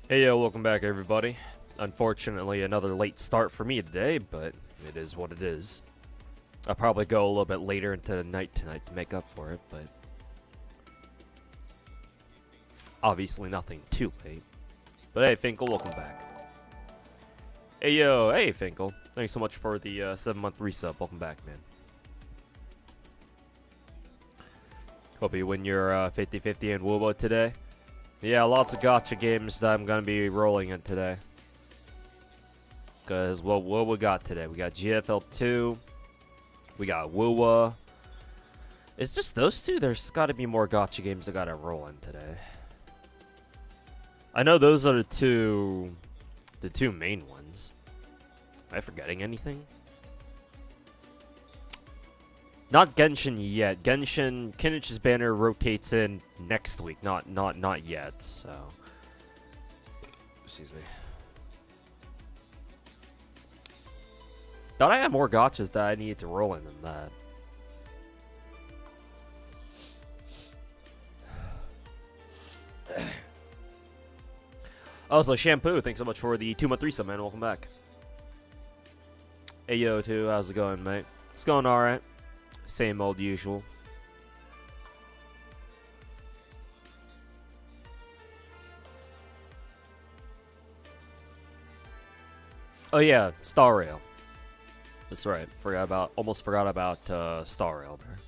Hey yo, welcome back everybody. Unfortunately, another late start for me today, but it is what it is. I'll probably go a little bit later into the night tonight to make up for it, but obviously nothing too late. But hey, Finkel, welcome back. Hey Finkel. Thanks so much for the 7-month resub. Welcome back, man. Hope you win your 50-50 in Woobo today. Yeah, lots of gacha games that I'm going to be rolling in today. Because, well, what we got today? We got GFL 2. We got Woowa. It's just those two? There's got to be more gacha games I got to roll in today. I know those are the two main ones. Am I forgetting anything? Not Genshin yet. Genshin, Kenich's banner rotates in next week. Not yet, so. Excuse me. Thought I had more gachas that I needed to roll in than that. Oh, so Shampoo, thanks so much for the 2-month resub, man. Welcome back. Hey, yo, too. How's it going, mate? It's going alright. Same old usual. Oh yeah, Star Rail. That's right. Almost forgot about Star Rail there.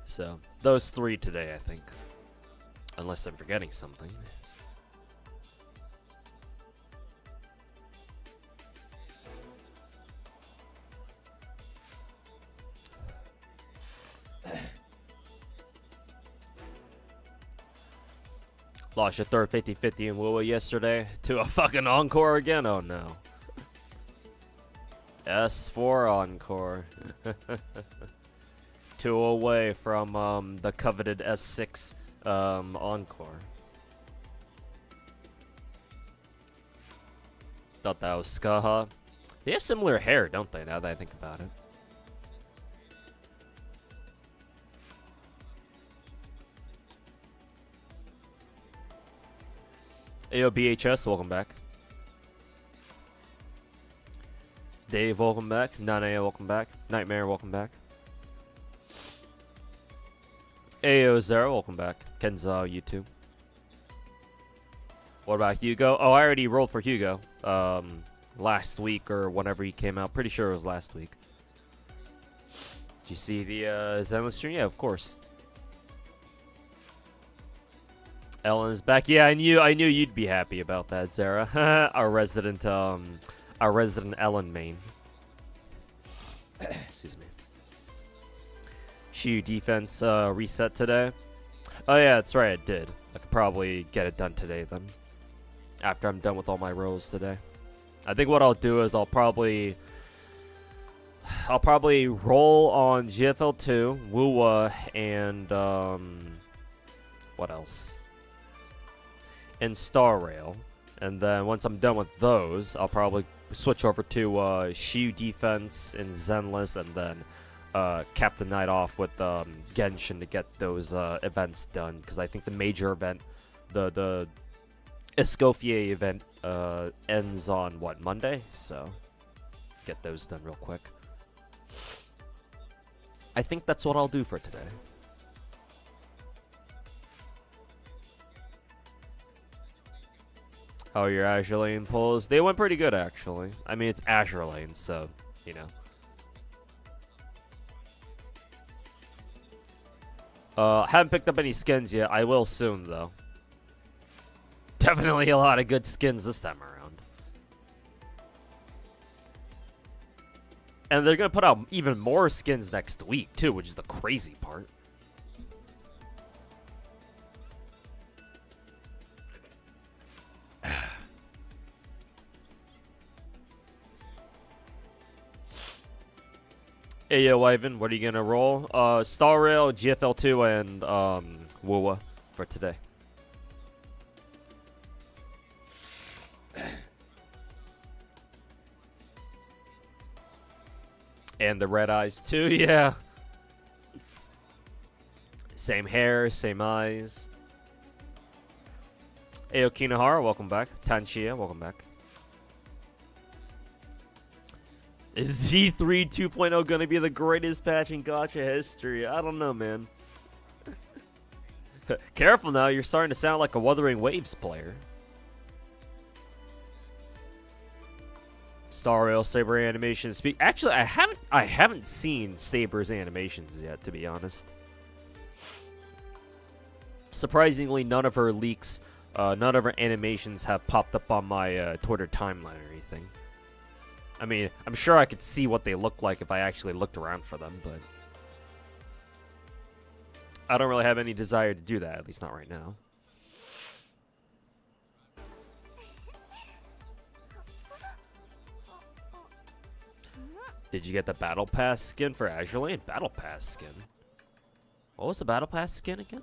So those three today, I think. Unless I'm forgetting something. Lost your third 50-50 in Woowa yesterday to a fucking Encore again? Oh no. S4 Encore. 2 away from the coveted S6 Encore. Thought that was Skaha. They have similar hair, don't they, now that I think about it? Ayo BHS, welcome back. Dave, welcome back. Nanae, welcome back. Nightmare, welcome back. Ayo Zero, welcome back. Kenza, you too. What about Hugo? Oh, I already rolled for Hugo. Last week or whenever he came out. Pretty sure it was last week. Did you see the Zenless stream? Yeah, of course. Ellen's back. Yeah, I knew you'd be happy about that, Zara. our resident Ellen main. Excuse me. Shu defense reset today. Oh yeah, that's right, it did. I could probably get it done today then. After I'm done with all my rolls today. I think what I'll do is I'll probably roll on GFL 2, Woowa, and what else? And Star Rail, and then once I'm done with those, I'll probably switch over to Shu defense and Zenless, and then cap the night off with Genshin to get those events done. Because I think the major event, the Escoffier event, ends on what, Monday? So get those done real quick. I think that's what I'll do for today. How are your Azure Lane pulls? They went pretty good, actually. I mean, it's Azure Lane, so, you know. Haven't picked up any skins yet. I will soon, though. Definitely a lot of good skins this time around. And they're going to put out even more skins next week, too, which is the crazy part. Hey yo, Ivan, what are you gonna roll? Star Rail, GFL 2, and Woowa for today. And the red eyes too, yeah. Same hair, same eyes. Ayo Kinahara, welcome back. Tanshia, welcome back. Is Z3 2.0 gonna be the greatest patch in Gacha history? I don't know, man. Careful now, you're starting to sound like a Wuthering Waves player. Star Rail Saber animation. Actually, I haven't seen Saber's animations yet, to be honest. Surprisingly, none of her leaks, none of her animations have popped up on my Twitter timeline or anything. I mean, I'm sure I could see what they look like if I actually looked around for them, but I don't really have any desire to do that, at least not right now. Did you get the Battle Pass skin for Azure Lane? Battle Pass skin? What was the Battle Pass skin again?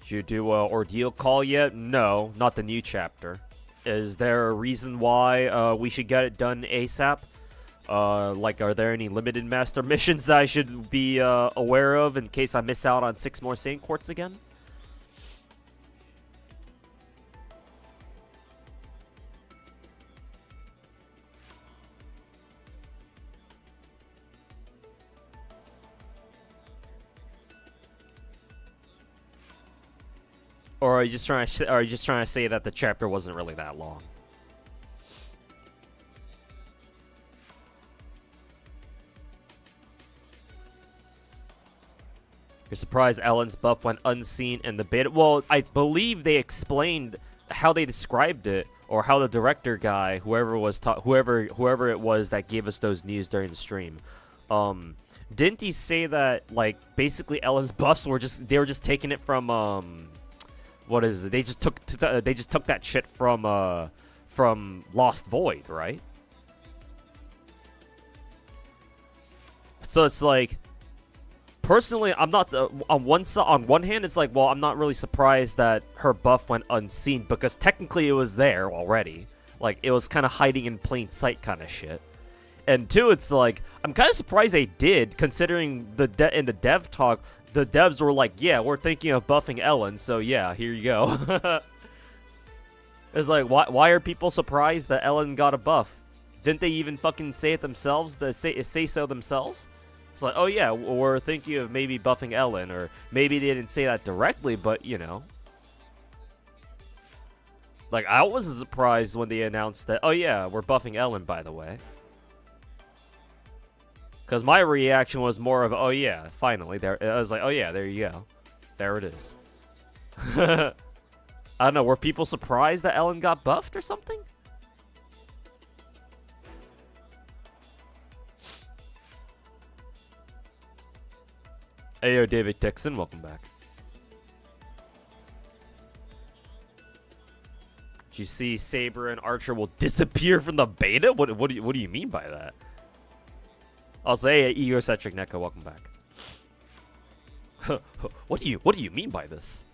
Did you do a Ordeal call yet? No, not the new chapter. Is there a reason why we should get it done ASAP? Like, are there any limited master missions that I should be aware of in case I miss out on 6 more Saint Quartz again? Or are you just trying to say that the chapter wasn't really that long? You're surprised Ellen's buff went unseen in the beta. Well, I believe they explained how they described it, or how the director guy, whoever it was that gave us those news during the stream, didn't he say that, like, basically Ellen's buffs were just taking it from what is it? They just took that shit from Lost Void, right? So it's like, personally, I'm not on one hand, it's like, well, I'm not really surprised that her buff went unseen, because technically it was there already. Like, it was kind of hiding in plain sight kind of shit. And two, it's like, I'm kind of surprised they did, considering in the dev talk, the devs were like, yeah, we're thinking of buffing Ellen, so yeah, here you go. It's like, why are people surprised that Ellen got a buff? Didn't they even fucking say it themselves? Say so themselves? It's like, oh yeah, we're thinking of maybe buffing Ellen, or maybe they didn't say that directly, but you know. Like, I was surprised when they announced that, oh yeah, we're buffing Ellen, by the way. Because my reaction was more of, oh yeah, finally. There, I was like, oh yeah, there you go. There it is. I don't know, were people surprised that Ellen got buffed or something? Ayo, David Dixon, welcome back. Did you see Saber and Archer will disappear from the beta? What do you mean by that? I'll say, hey, Egocentric Neko, welcome back. What do you mean by this?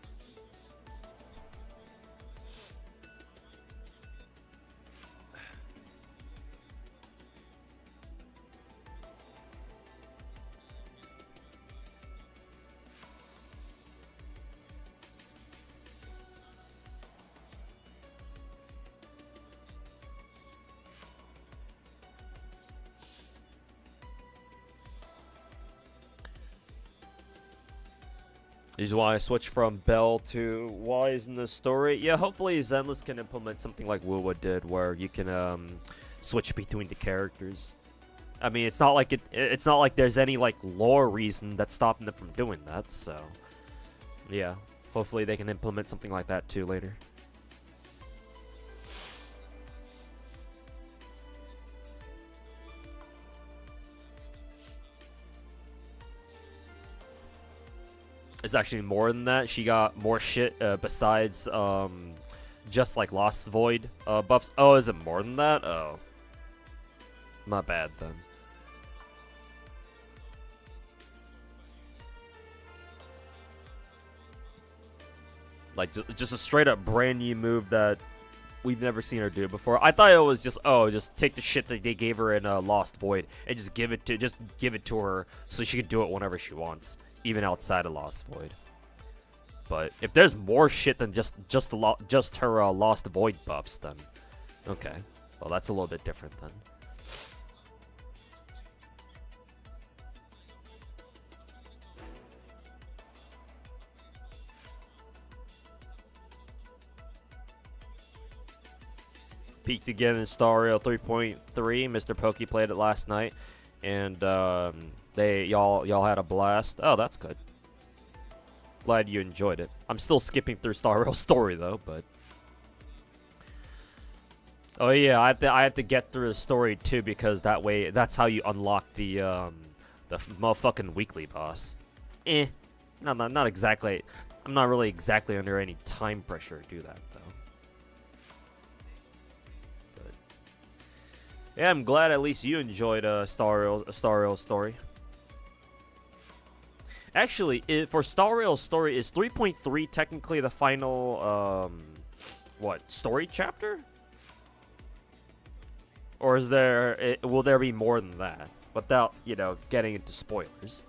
This is why I switched from Bell to Wise in the story. Yeah, hopefully Zenless can implement something like Wuwa did, where you can switch between the characters. I mean, it's not like it's not like there's any like lore reason that's stopping them from doing that. So, yeah, hopefully they can implement something like that too later. It's actually more than that. She got more shit besides just like Lost Void buffs. Oh, is it more than that? Oh, not bad then. Like just a straight up brand new move that we've never seen her do before. I thought it was just, oh, just take the shit that they gave her in Lost Void and just give it to her so she can do it whenever she wants, even outside of Lost Void. But if there's more shit than just her Lost Void buffs, then okay, well that's a little bit different then. Peaked again in Star Rail 3.3. Mr. Pokey played it last night, and y'all had a blast. Oh, that's good. Glad you enjoyed it. I'm still skipping through Star Rail story though, but oh yeah, I have to get through the story too, because that's how you unlock the motherfucking weekly boss. Not exactly. I'm not really exactly under any time pressure to do that though. Yeah, I'm glad at least you enjoyed Star Rail story. Actually, for Star Rail story, is 3.3 technically the final story chapter? Or is will there be more than that? Without, getting into spoilers.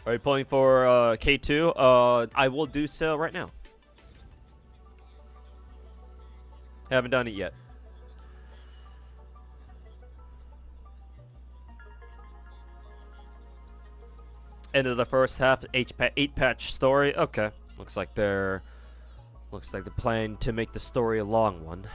Are you pulling for K2? I will do so right now. Haven't done it yet. End of the first half, 8-patch story. Okay, looks like they're planning to make the story a long one.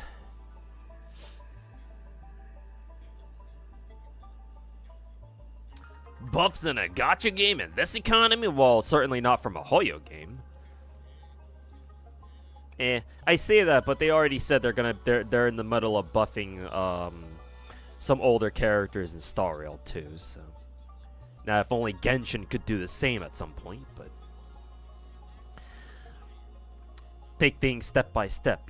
Buffs in a gacha game in this economy? Well, certainly not from a Hoyo game. I say that, but they already said they're in the middle of buffing some older characters in Star Rail too. So now, if only Genshin could do the same at some point, but take things step by step,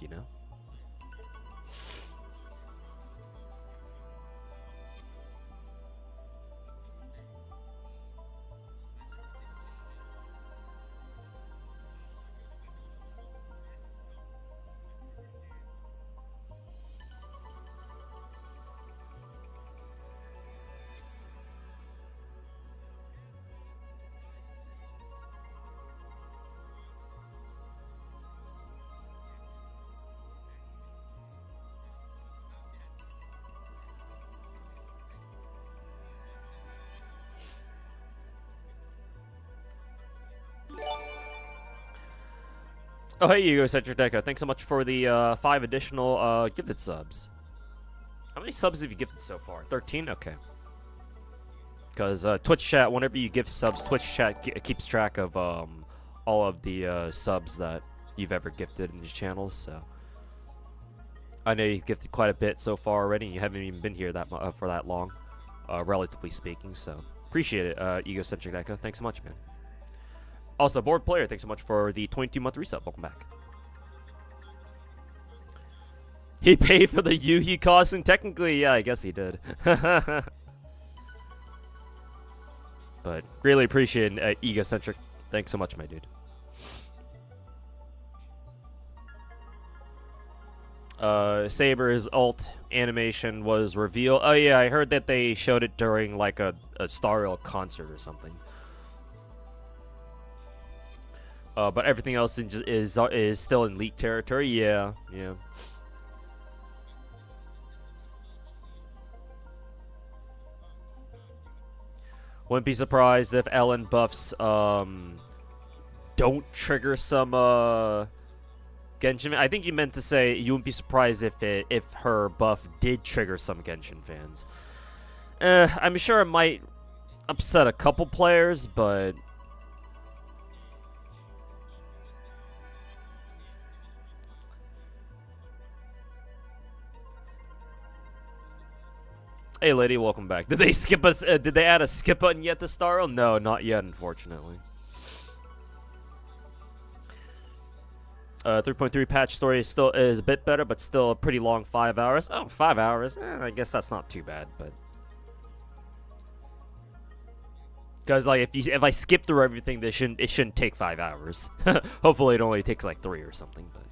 Oh, hey, Egocentric Deco. Thanks so much for the 5 additional gifted subs. How many subs have you gifted so far? 13? Okay. Because Twitch chat, whenever you gift subs, Twitch chat keeps track of all of the subs that you've ever gifted in the channel, so I know you've gifted quite a bit so far already, and you haven't even been here for that long, relatively speaking, so appreciate it, Egocentric Deco. Thanks so much, man. Also, Board Player, thanks so much for the 22-month resub. Welcome back. He paid for the Yuhi costume? Technically, yeah, I guess he did. But really appreciate it, Egocentric. Thanks so much, my dude. Saber's ult animation was revealed. Oh yeah, I heard that they showed it during like a Star Rail concert or something. But everything else is still in leak territory. Yeah, yeah. Wouldn't be surprised if Ellen buffs don't trigger some Genshin. I think you meant to say you wouldn't be surprised if her buff did trigger some Genshin fans. I'm sure it might upset a couple players, but hey, lady, welcome back. Did they skip us? Did they add a skip button yet to Starro? No, not yet, unfortunately. 3.3 patch story still is a bit better, but still a pretty long 5 hours. Oh, 5 hours. I guess that's not too bad, but because like if I skip through everything, it shouldn't take 5 hours. Hopefully, it only takes like 3 or something. But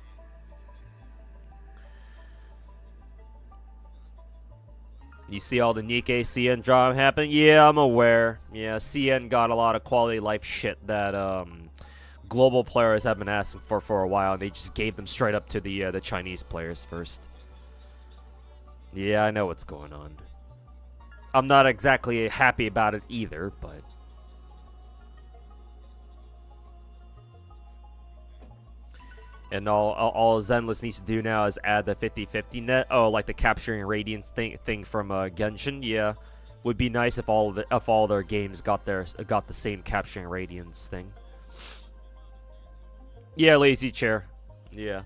you see all the Nikkei CN drama happen? Yeah, I'm aware. Yeah, CN got a lot of quality life shit that global players have been asking for a while, and they just gave them straight up to the Chinese players first. Yeah, I know what's going on. I'm not exactly happy about it either, but and all Zenless needs to do now is add the 50-50 net. Oh, like the capturing radiance thing from Genshin. Yeah, would be nice if all their games got the same capturing radiance thing. Yeah, lazy chair. Yeah.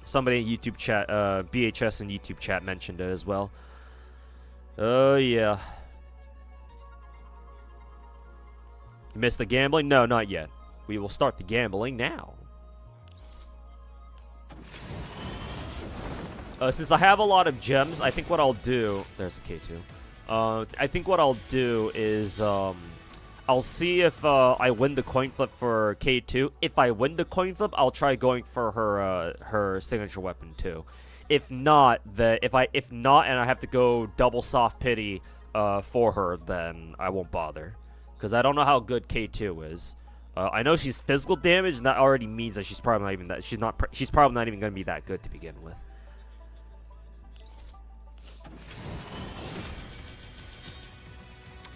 Somebody in YouTube chat, BHS in YouTube chat mentioned it as well. Oh yeah. You missed the gambling? No, not yet. We will start the gambling now. Since I have a lot of gems, I think what I'll do... There's a K2. I think what I'll do is... I'll see if I win the coin flip for K2. If I win the coin flip, I'll try going for her signature weapon too. If not, and I have to go double soft pity for her, then I won't bother, because I don't know how good K2 is. I know she's physical damage, and that already means that she's probably not even that. She's probably not even going to be that good to begin with.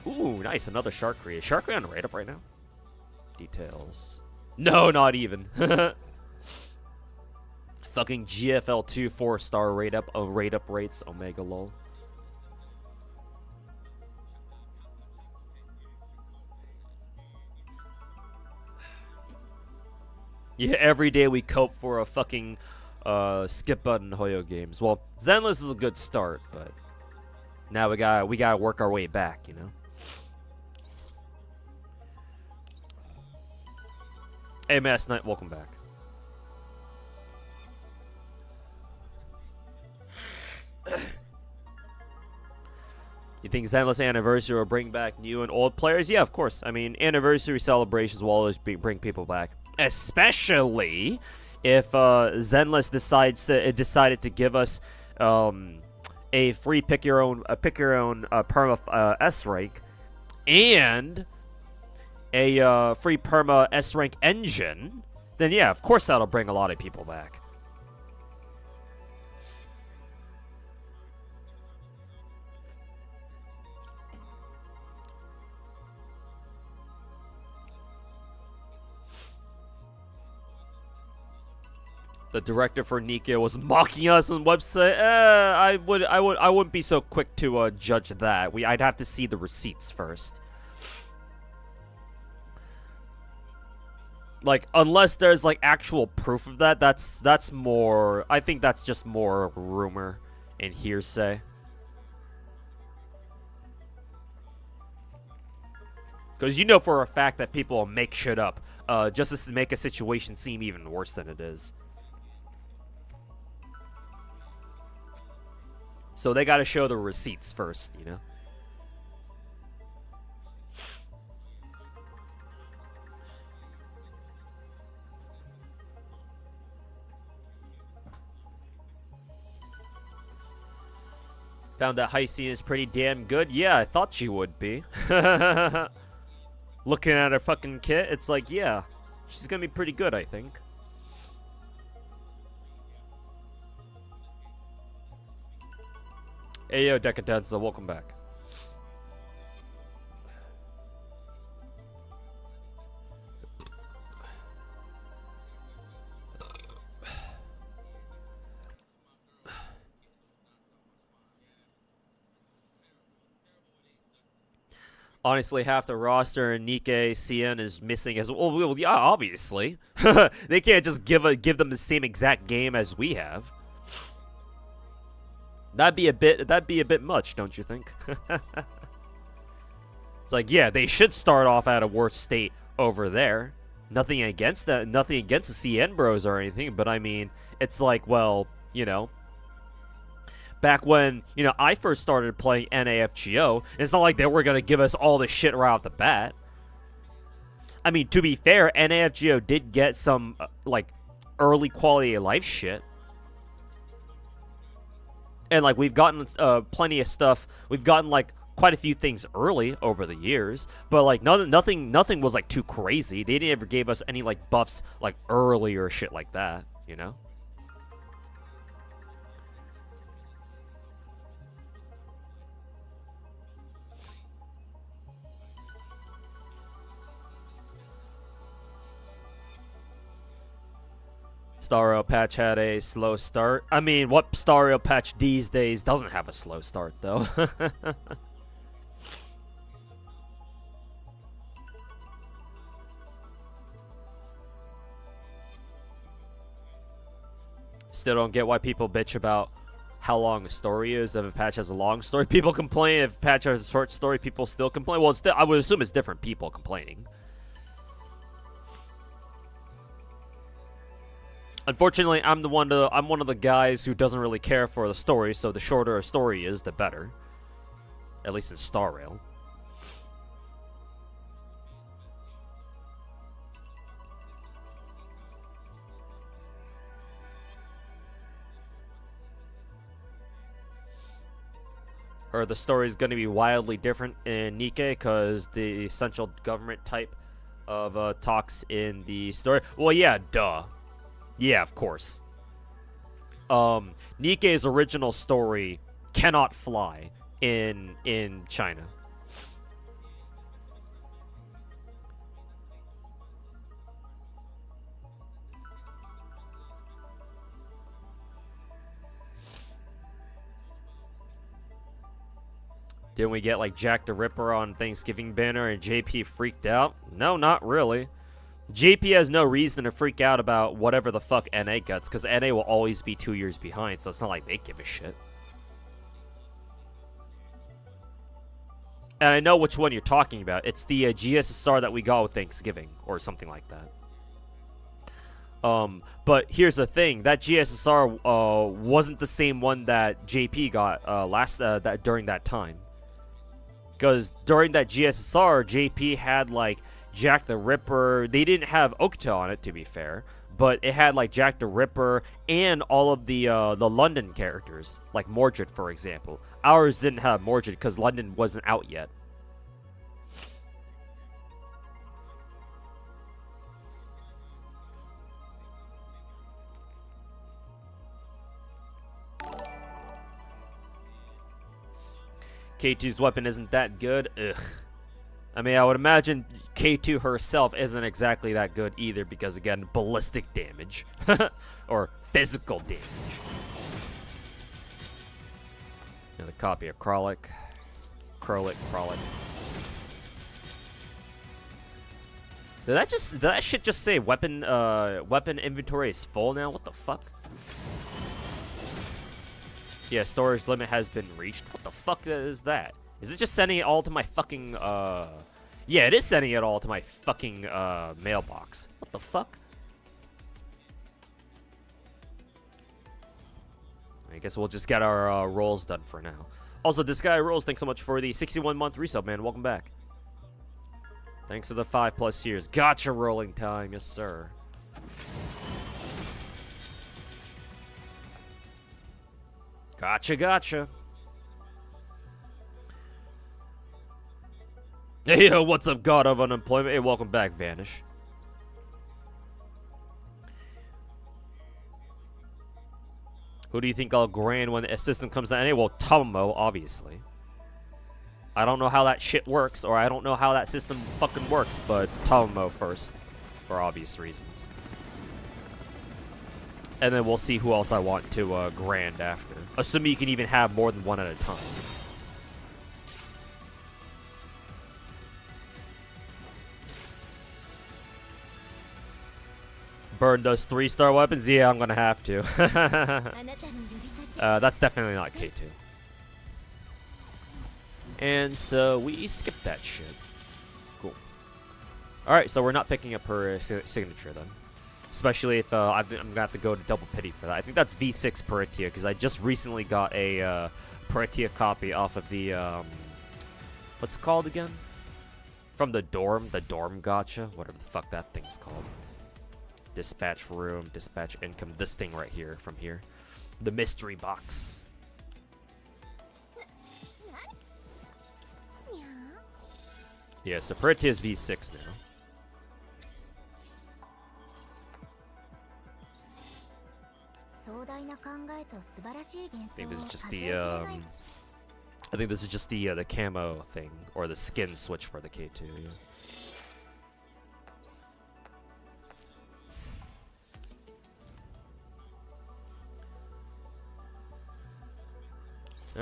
Ooh, nice. Another Shark Create. Shark Create on rate up right now? Details. No, not even. Fucking GFL2 4-star rate up. Oh, rate up rates. Omega lol. Yeah, every day we cope for a fucking skip button Hoyo games. Well, Zenless is a good start, but now we gotta work our way back, you know? Hey, Mass Knight, welcome back. You think Zenless Anniversary will bring back new and old players? Yeah, of course. I mean, anniversary celebrations will always bring people back, especially if Zenless decided to give us a free pick your own perma S rank and a free perma S rank engine. Then yeah, of course that'll bring a lot of people back. The director for Nika was mocking us on the website. I wouldn't be so quick to judge that. I'd have to see the receipts first. Like, unless there's like actual proof of that, that's more. I think that's just more rumor and hearsay. Because you know for a fact that people will make shit up, just to make a situation seem even worse than it is. So they gotta show the receipts first, you know? Found that High Scene is pretty damn good. Yeah, I thought she would be. Looking at her fucking kit, it's like, yeah, she's gonna be pretty good, I think. Hey yo, Decadenza, welcome back. Honestly, half the roster in Nikkei CN is missing as well. Yeah, obviously. They can't just give them the same exact game as we have. That'd be a bit much, don't you think? It's like, yeah, they should start off at a worse state over there. Nothing against that, nothing against the CN bros or anything, but I mean, it's like, well, you know, back when, you know, I first started playing NAFGO, it's not like they were going to give us all this shit right off the bat. I mean, to be fair, NAFGO did get some, like, early quality of life shit. And, like, we've gotten plenty of stuff. We've gotten, like, quite a few things early over the years. But, like, nothing was, like, too crazy. They didn't ever give us any, like, buffs, like, early or shit like that, you know? Stario patch had a slow start. I mean, what Stario patch these days doesn't have a slow start, though? Still don't get why people bitch about how long a story is. If a patch has a long story, people complain. If a patch has a short story, people still complain. Well, I would assume it's different people complaining. Unfortunately, I'm one of the guys who doesn't really care for the story, so the shorter a story is, the better. At least in Star Rail. Or the story is going to be wildly different in Nikkei because the central government type of talks in the story. Well, yeah, duh. Yeah, of course. Nikkei's original story cannot fly in China. Didn't we get like Jack the Ripper on Thanksgiving banner and JP freaked out? No, not really. JP has no reason to freak out about whatever the fuck NA gets, because NA will always be 2 years behind, so it's not like they give a shit. And I know which one you're talking about. It's the GSSR that we got with Thanksgiving, or something like that. But here's the thing: that GSSR wasn't the same one that JP got during that time. Because during that GSSR, JP had like Jack the Ripper. They didn't have Okta on it, to be fair, but it had like Jack the Ripper and all of the London characters, like Mordred, for example. Ours didn't have Mordred because London wasn't out yet. K2's weapon isn't that good. Ugh. I mean, I would imagine K2 herself isn't exactly that good either because, again, ballistic damage. Or physical damage. Another copy of Kralik. Kralik. Did that shit just say weapon inventory is full now? What the fuck? Yeah, storage limit has been reached. What the fuck is that? Is it just sending it all to my fucking, Yeah, it is sending it all to my fucking, mailbox. What the fuck? I guess we'll just get our, rolls done for now. Also, this guy Rolls, thanks so much for the 61-month resub, man. Welcome back. Thanks for the 5+ years. Gacha rolling time, yes sir. Gotcha. Hey, yo, what's up, God of Unemployment? Hey, welcome back, Vanish. Who do you think I'll grand when the assistant comes down? Well, Tomo, obviously. I don't know how that shit works, or I don't know how that system fucking works, but Tomo first, for obvious reasons. And then we'll see who else I want to grand after. Assuming you can even have more than one at a time. burn those 3-star weapons? Yeah, I'm gonna have to. That's definitely not K2. And so we skip that shit. Cool. Alright, so we're not picking up her signature then. Especially if I'm gonna have to go to double pity for that. I think that's V6 Paratia, because I just recently got a Paratia copy off of the, what's it called again? From the dorm gacha, whatever the fuck that thing's called. Dispatch room, dispatch income, this thing right here, from here. The mystery box. Yeah, so Paratia is V6 now. I think this is just the I think this is just the camo thing or the skin switch for the K2. Yeah.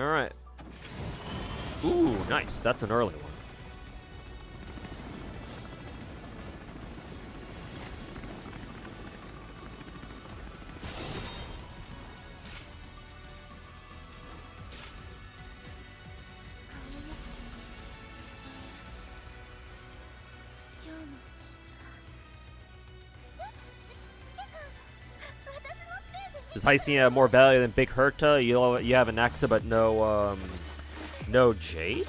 All right. Ooh, nice. That's an early one. Does Heisei have more value than Big Herta? You have an Axa but no no Jade?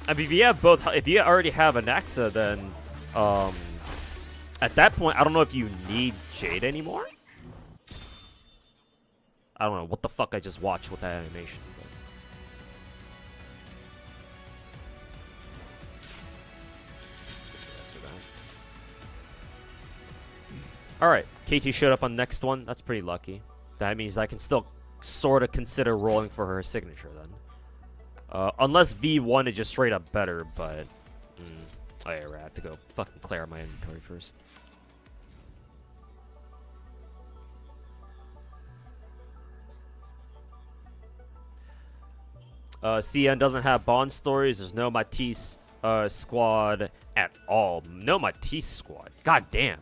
I mean, if you have both, if you already have an Axa, then at that point I don't know if you need Jade anymore. I don't know what the fuck I just watched with that animation. Alright, KT showed up on the next one. That's pretty lucky. That means I can still sort of consider rolling for her signature then. Unless V1 is just straight up better, but... Oh yeah, right, I have to go fucking clear my inventory first. CN doesn't have Bond stories. There's no Matisse squad at all. No Matisse squad. God damn.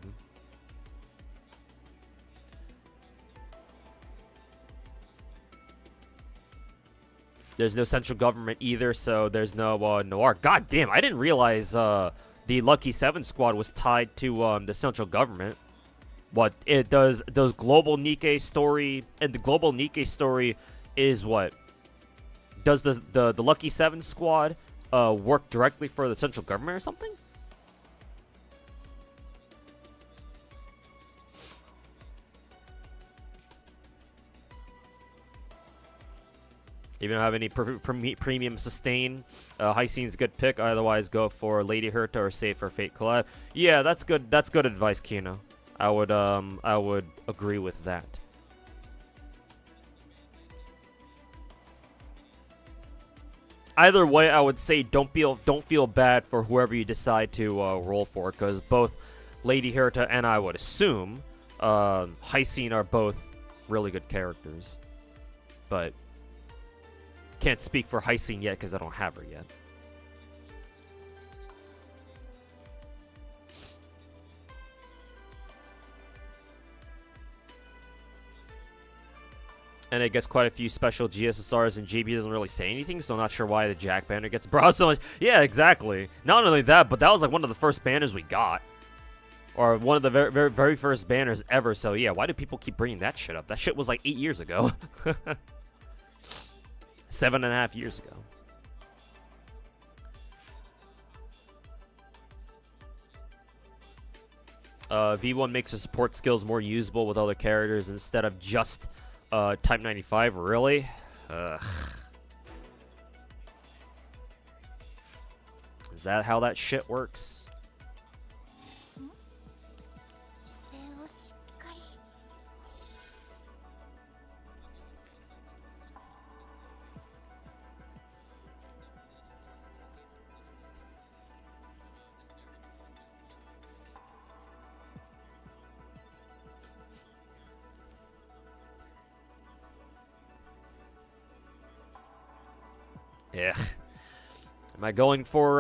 There's no central government either, so there's no Noir. God damn, I didn't realize the Lucky 7 squad was tied to the central government. What it does global Nikkei story, and the global Nikkei story is what? Does the Lucky 7 squad work directly for the central government or something? If you don't have any premium sustain, Heisein's a good pick. Otherwise, go for Lady Herta or save for Fate Collab. Yeah, that's good. That's good advice, Kino. I would agree with that. Either way, I would say don't feel bad for whoever you decide to roll for, because both Lady Herta and I would assume Heisei are both really good characters, but can't speak for Heisei yet because I don't have her yet. And it gets quite a few special GSSRs, and JB doesn't really say anything, so I'm not sure why the Jack banner gets brought so much. Yeah, exactly. Not only that, but that was like one of the first banners we got. Or one of the very first banners ever, so yeah, why do people keep bringing that shit up? That shit was like 8 years ago. 7.5 years ago. V1 makes the support skills more usable with other characters instead of just Type 95. Really? Ugh. Is that how that shit works? Yeah. Am I going for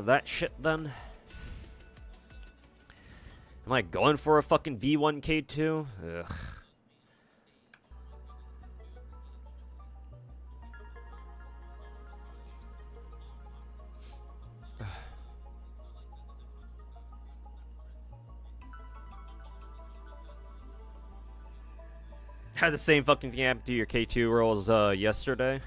that shit then? Am I going for a fucking V1 K2? Ugh. Had the same fucking thing happen to your K2 rolls yesterday.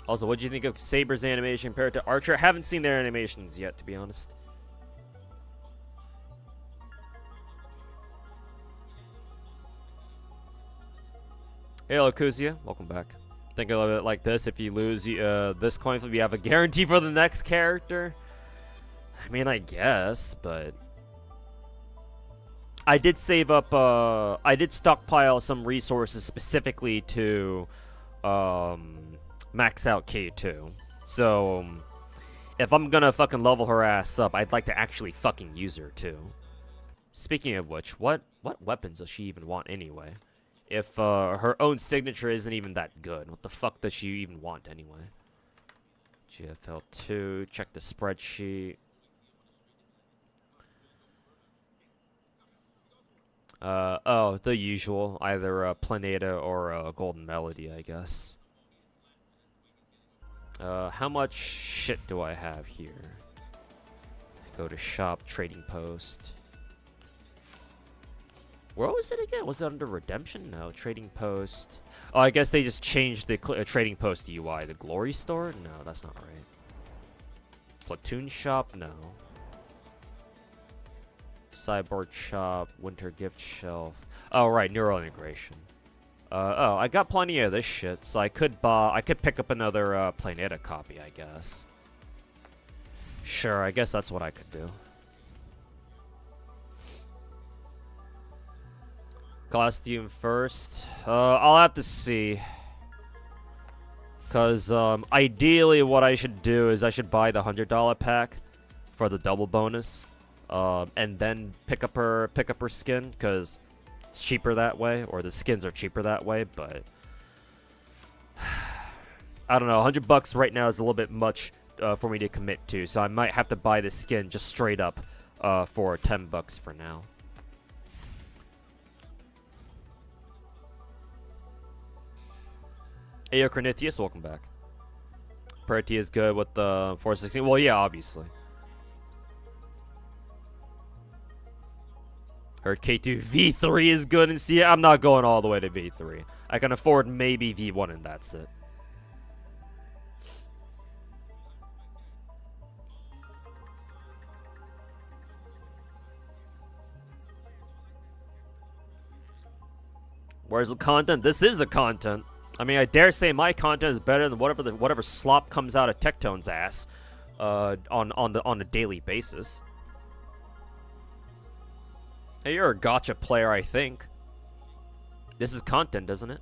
Also, what do you think of Saber's animation compared to Archer? Haven't seen their animations yet, to be honest. Hey, Locuzia, welcome back. Think of it like this: if you lose this coin flip, you have a guarantee for the next character. I mean, I guess, but I did save up. I did stockpile some resources specifically to max out K2. So if I'm gonna fucking level her ass up, I'd like to actually fucking use her too. Speaking of which, what weapons does she even want anyway? If her own signature isn't even that good, what the fuck does she even want anyway? GFL2, check the spreadsheet. Oh, the usual, either Planeta or Golden Melody, I guess. How much shit do I have here? Go to shop, trading post. Where was it again? Was it under redemption? No, trading post. Oh, I guess they just changed the trading post UI. The glory store? No, that's not right. Platoon shop? No. Cyborg shop, winter gift shelf. Oh, right, neural integration. Oh, I got plenty of this shit, so I could pick up another Planeta copy, I guess. Sure, I guess that's what I could do. Costume first. I'll have to see. Cause ideally, what I should do is I should buy the $100 pack for the double bonus, and then pick up her skin, cause it's cheaper that way, or the skins are cheaper that way. But I don't know. $100 right now is a little bit much for me to commit to, so I might have to buy the skin just straight up for $10 for now. Ayo Cornithius, welcome back. Pretty is good with the 416. Well, yeah, obviously. Heard K2 V3 is good, and see, I'm not going all the way to V3. I can afford maybe V1, and that's it. Where's the content? This is the content. I mean, I dare say my content is better than whatever slop comes out of Tectone's ass on a daily basis. Hey, you're a Gacha player, I think. This is content, isn't it?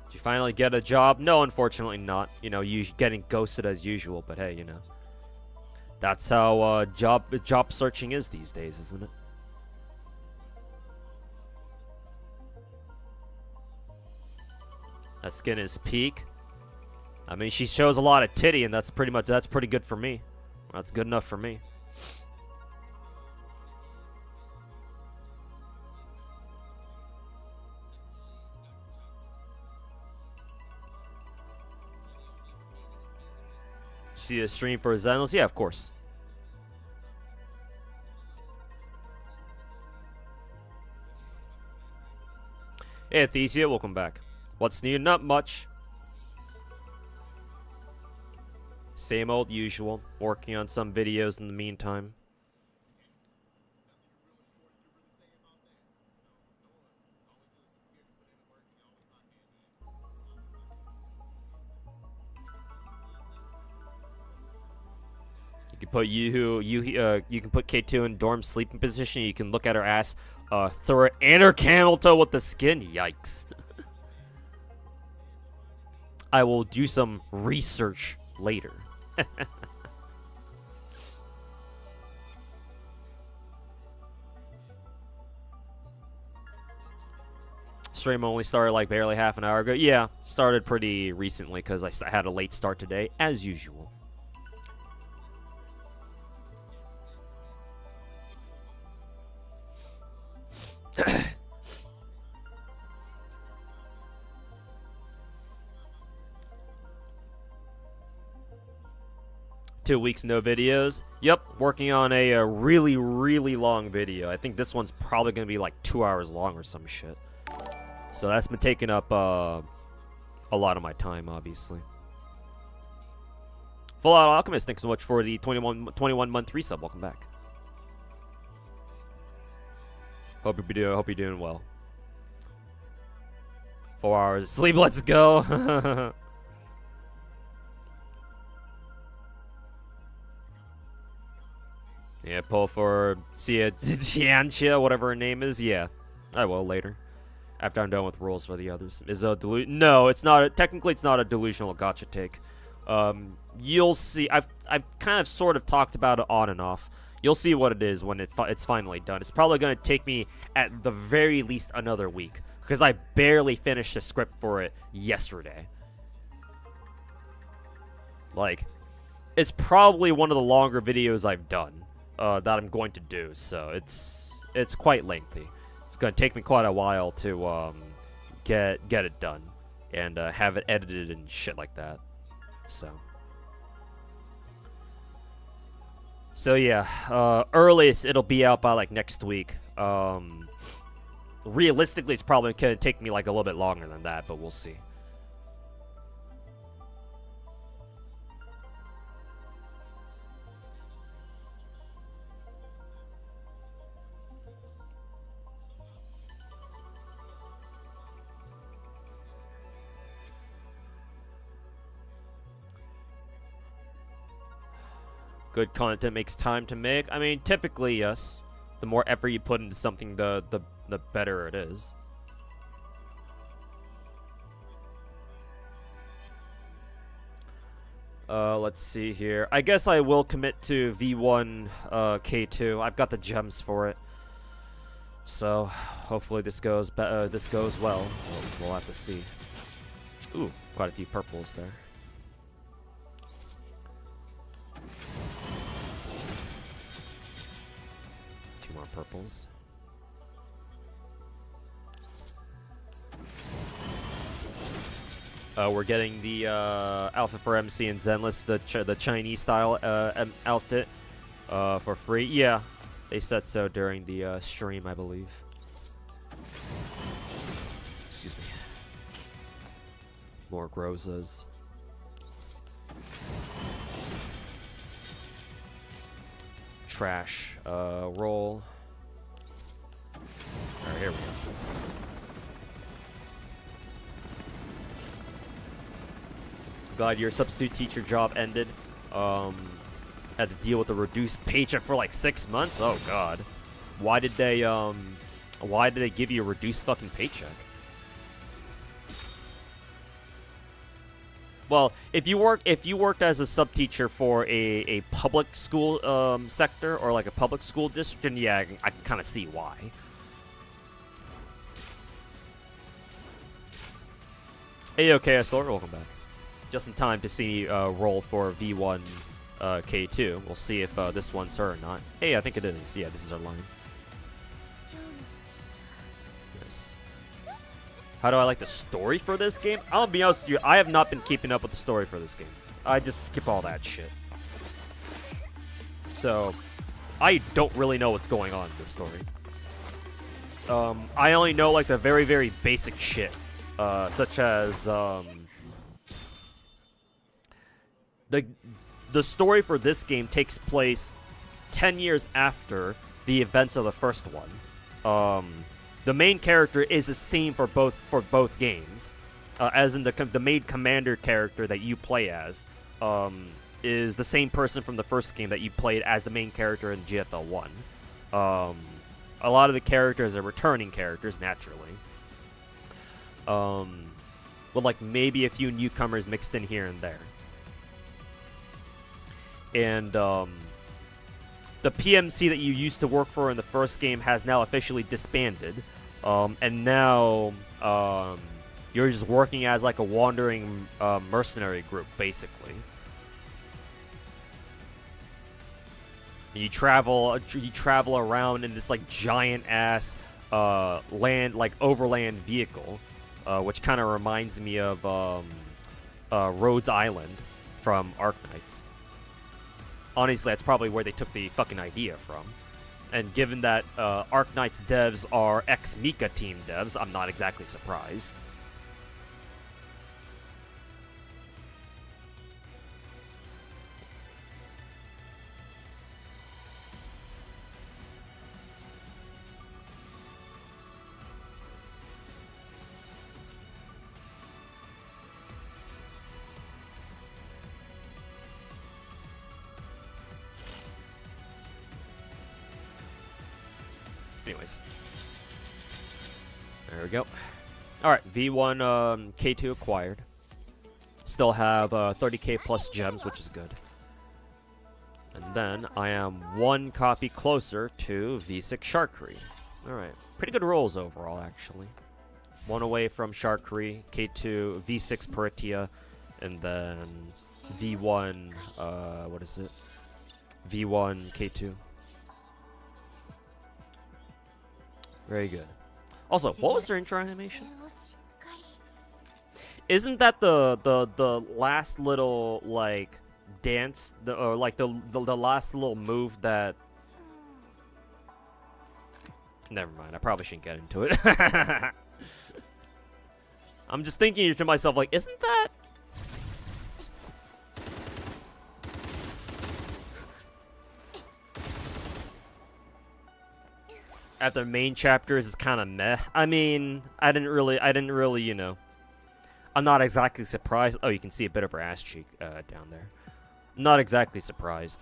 Did you finally get a job? No, unfortunately not. You know, you getting ghosted as usual, but hey, you know. That's how job searching is these days, isn't it? That skin is peak. I mean, she shows a lot of titty, and that's pretty good for me. That's good enough for me. See the stream for Zenless? Yeah, of course. Hey, Thesia, welcome back. What's new? Not much. Same old usual. Working on some videos in the meantime. You can put you can put K2 in dorm sleeping position. You can look at her ass. Throw her and her camel toe with the skin. Yikes. I will do some research later. Stream only started like barely half an hour ago. Yeah, started pretty recently because I had a late start today, as usual. Two weeks, no videos. Yep, working on a really, really long video. I think this one's probably going to be like 2 hours long or some shit. So that's been taking up a lot of my time, obviously. Full Out Alchemist, thanks so much for the 21-month resub. Welcome back. Hope you're doing well. 4 hours of sleep, let's go. Yeah, pull for Tianxia, whatever her name is. Yeah, I will later, after I'm done with rules for the others. Is a No, it's not. Technically, it's not a delusional gacha take. You'll see. I've kind of sort of talked about it on and off. You'll see what it is when it's finally done. It's probably going to take me at the very least another week because I barely finished the script for it yesterday. Like, it's probably one of the longer videos I've done. That I'm going to do, so it's quite lengthy. It's going to take me quite a while to get it done and have it edited and shit like that. So yeah, earliest it'll be out by like next week. Realistically, it's probably going to take me like a little bit longer than that, but we'll see. Good content makes time to make. I mean, typically, yes. The more effort you put into something, the better it is. Let's see here. I guess I will commit to V1 K2. I've got the gems for it. So, hopefully this goes well. We'll have to see. Ooh, quite a few purples there. More purples. We're getting the outfit for MC and Zenless, the Chinese style outfit for free. Yeah, they said so during the stream, I believe. Excuse me. More Grozas. Trash roll. Alright, here we go. Glad your substitute teacher job ended. Had to deal with a reduced paycheck for like 6 months. Oh god. Why did they give you a reduced fucking paycheck? Well, if you worked as a sub teacher for a public school sector or like a public school district, then yeah, I can kind of see why. Hey, okay, SLR, welcome back. Just in time to see roll for V1 K2. We'll see if this one's her or not. Hey, I think it is. Yeah, this is our line. How do I like the story for this game? I'll be honest with you, I have not been keeping up with the story for this game. I just skip all that shit. So, I don't really know what's going on in this story. I only know like the very, very basic shit. Such as, the story for this game takes place 10 years after the events of the first one. The main character is the same for both games, as in the main commander character that you play as is the same person from the first game that you played as the main character in GFL 1. A lot of the characters are returning characters, naturally, with like maybe a few newcomers mixed in here and there. And the PMC that you used to work for in the first game has now officially disbanded. And now you're just working as like a wandering mercenary group, basically. You travel around in this like giant ass overland vehicle, which kind of reminds me of Rhodes Island from Arknights. Honestly, that's probably where they took the fucking idea from. And given that Arknights devs are ex-Mika team devs, I'm not exactly surprised. Anyways. There we go. Alright, V1 K2 acquired. Still have 30k plus gems, which is good. And then I am one copy closer to V6 Sharkery. Alright, pretty good rolls overall, actually. One away from Sharkery, K2, V6 Peritia, and then V1, what is it? V1 K2. Very good. Also, what was their intro animation? Isn't that the last little like dance, or like the last little move that? Never mind. I probably shouldn't get into it. I'm just thinking to myself, like, isn't that? At the main chapters is kind of meh. I mean, I didn't really, you know. I'm not exactly surprised. Oh, you can see a bit of her ass cheek down there. Not exactly surprised.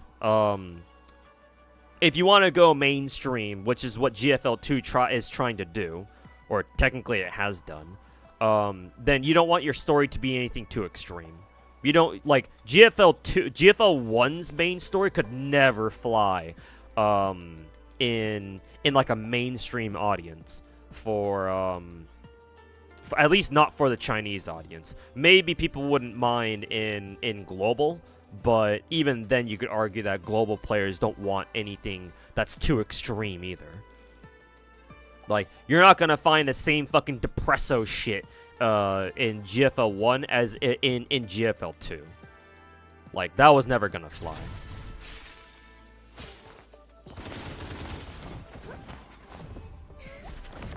If you want to go mainstream, which is what GFL2 is trying to do, or technically it has done, then you don't want your story to be anything too extreme. You don't, like, GFL1's main story could never fly, in like a mainstream audience for at least not for the Chinese audience. Maybe people wouldn't mind in global, but even then you could argue that global players don't want anything that's too extreme either. Like, you're not gonna find the same fucking depresso shit in GFL 1 as in GFL 2. Like, that was never gonna fly.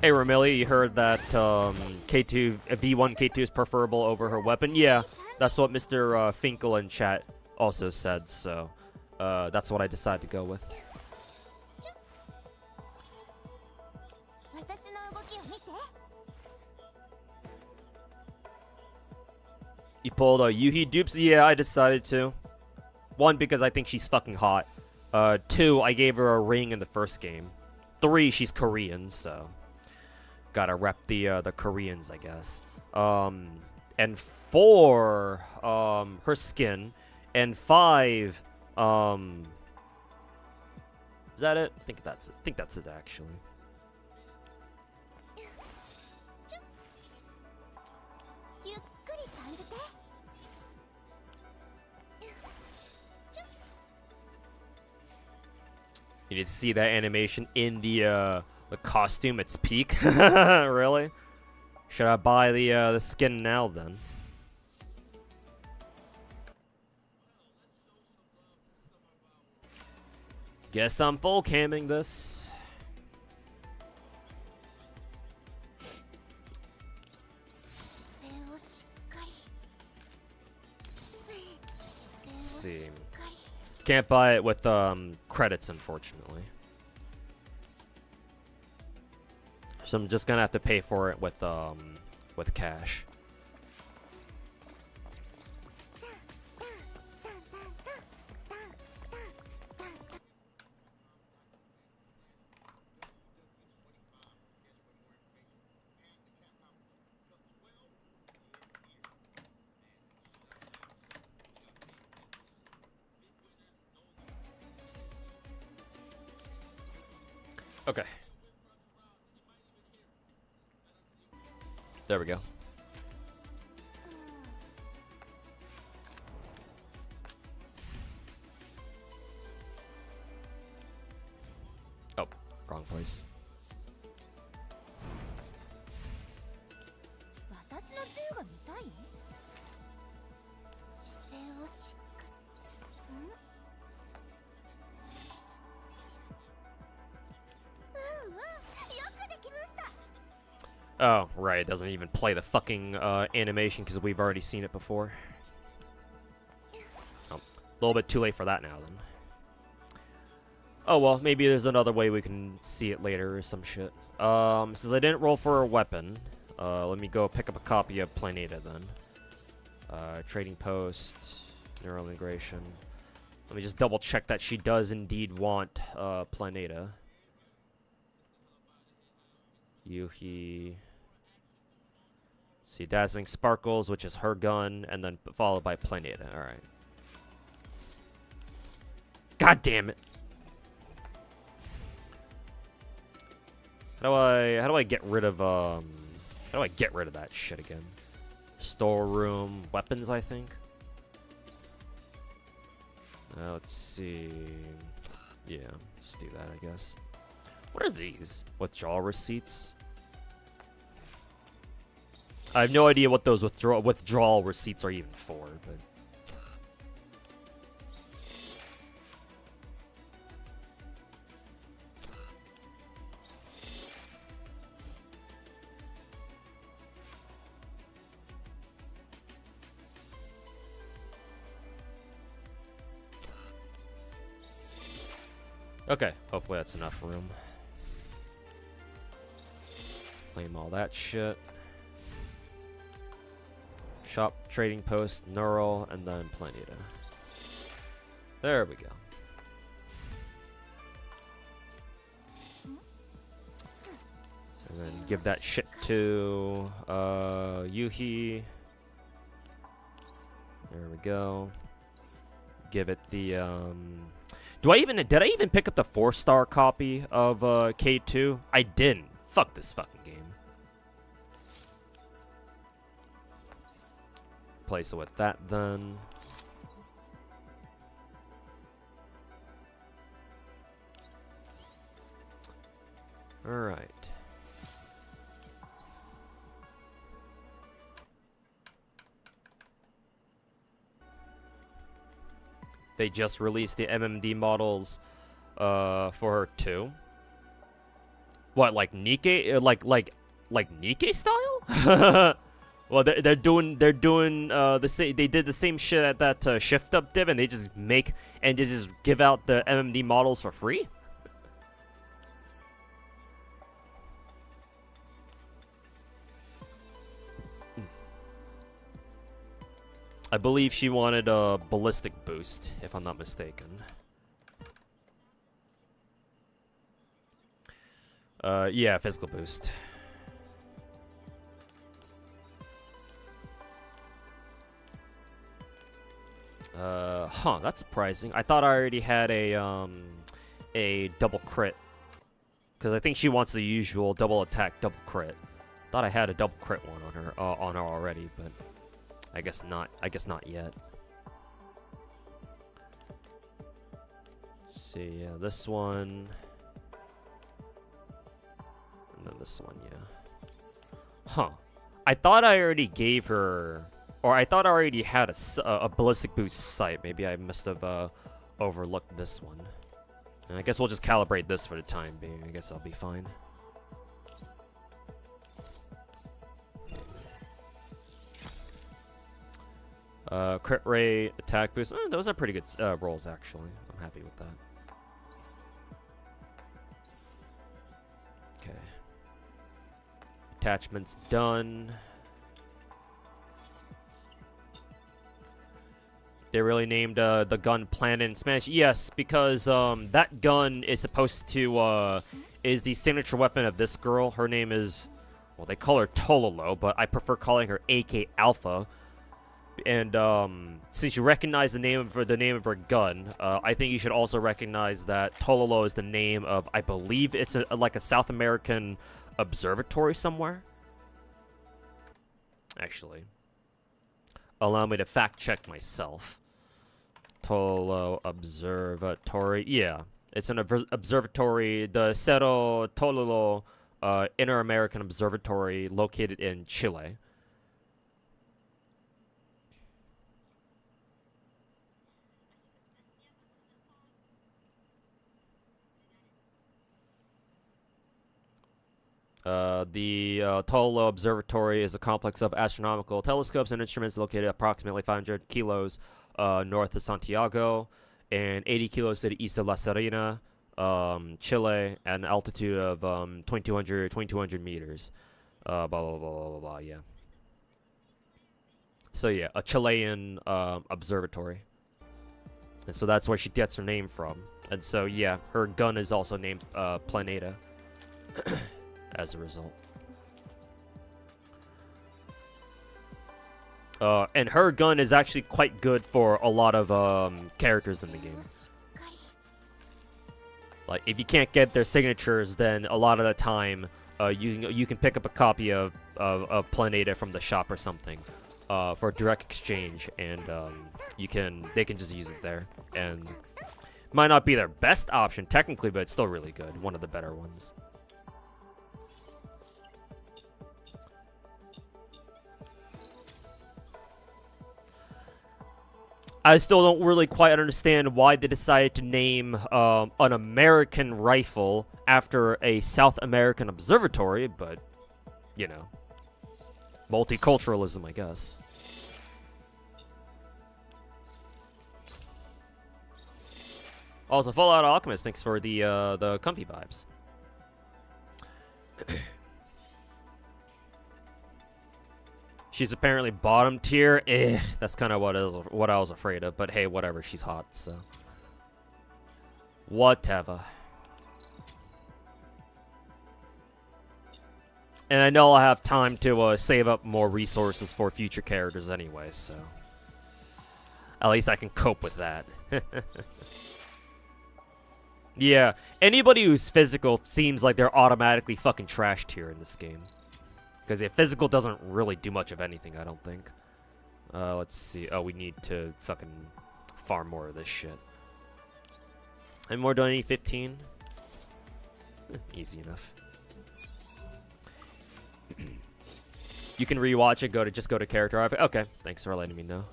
Hey Ramilli, you heard that K2 V1 K2 is preferable over her weapon? Yeah, that's what Mr. Finkel in chat also said, so that's what I decided to go with. You pulled a Yuhi dupes? Yeah, I decided to. One, because I think she's fucking hot. Two, I gave her a ring in the first game. Three, she's Korean, so gotta rep the Koreans, I guess. And four, her skin. And five, is that it? I think that's it. I think that's it, actually. You need to see that animation in the costume, its peak. Really? Should I buy the skin now then? Guess I'm full camming this. Let's see. Can't buy it with credits, unfortunately. So I'm just gonna have to pay for it with cash. Okay. There we go. Oh, wrong place. Oh, right, it doesn't even play the fucking animation because we've already seen it before. Oh, a little bit too late for that now, then. Oh, well, maybe there's another way we can see it later or some shit. Since I didn't roll for a weapon, let me go pick up a copy of Planeta, then. Trading post, neural integration. Let me just double check that she does indeed want Planeta. Yuhi. See, Dazzling Sparkles, which is her gun, and then followed by Planeta. Alright. God damn it! How do I get rid of how do I get rid of that shit again? Storeroom, weapons, I think. Let's see. Yeah, just do that, I guess. What are these? Withdrawal receipts? I have no idea what those withdrawal receipts are even for, but... Okay, hopefully that's enough room. Claim all that shit. Shop, trading post, neural, and then Planeta. There we go. And then give that shit to Yuhi. There we go. Give it the did I even pick up the 4-star copy of K2? I didn't. Fuck this fucking game. Place it with that then. Alright. They just released the MMD models for her too. What, like Nikkei, like Nikkei style? Well, they're doing the same. They did the same shit at that shift up div, and they just make and just give out the MMD models for free. I believe she wanted a ballistic boost, if I'm not mistaken. Yeah, physical boost. Huh, that's surprising. I thought I already had a double crit. Because I think she wants the usual double attack, double crit. Thought I had a double crit one on her already, but I guess not. I guess not yet. Let's see, yeah, this one. And then this one, yeah. Huh. I thought I already gave her... Or I thought I already had a ballistic boost sight. Maybe I must have overlooked this one. And I guess we'll just calibrate this for the time being. I guess I'll be fine. Crit rate, attack boost. Those are pretty good rolls, actually. I'm happy with that. Okay. Attachments done. They really named the gun Planet in Spanish. Yes, because that gun is supposed to is the signature weapon of this girl. Her name is, well, they call her Tololo, but I prefer calling her AK Alpha. And since you recognize the name of her gun, I think you should also recognize that Tololo is the name of, I believe it's like a South American observatory somewhere. Actually, allow me to fact check myself. Tolo Observatory. Yeah, it's an observatory. The Cerro Tololo Inter-American Observatory, located in Chile. The Tololo Observatory is a complex of astronomical telescopes and instruments located approximately 500 kilos north of Santiago and 80 kilos to the east of La Serena, Chile, at an altitude of 2,200 meters. Blah, blah, blah, blah, blah, blah, yeah. So, yeah, a Chilean observatory. And so that's where she gets her name from. And so, yeah, her gun is also named Planeta. As a result. And her gun is actually quite good for a lot of characters in the game. Like, if you can't get their signatures, then a lot of the time, you can pick up a copy of Planeta from the shop or something for direct exchange, and they can just use it there. And might not be their best option technically, but it's still really good. One of the better ones. I still don't really quite understand why they decided to name an American rifle after a South American observatory, but, you know, multiculturalism, I guess. Also, Fallout Alchemist, thanks for the comfy vibes. She's apparently bottom tier. That's kind of what I was afraid of. But hey, whatever. She's hot, so whatever. And I know I'll have time to save up more resources for future characters anyway, so at least I can cope with that. Yeah, anybody who's physical seems like they're automatically fucking trash tier in this game. Because yeah, physical doesn't really do much of anything, I don't think. Let's see. Oh, we need to fucking farm more of this shit. And more donating 15? Easy enough. You can rewatch it, just go to character arc. Okay, thanks for letting me know.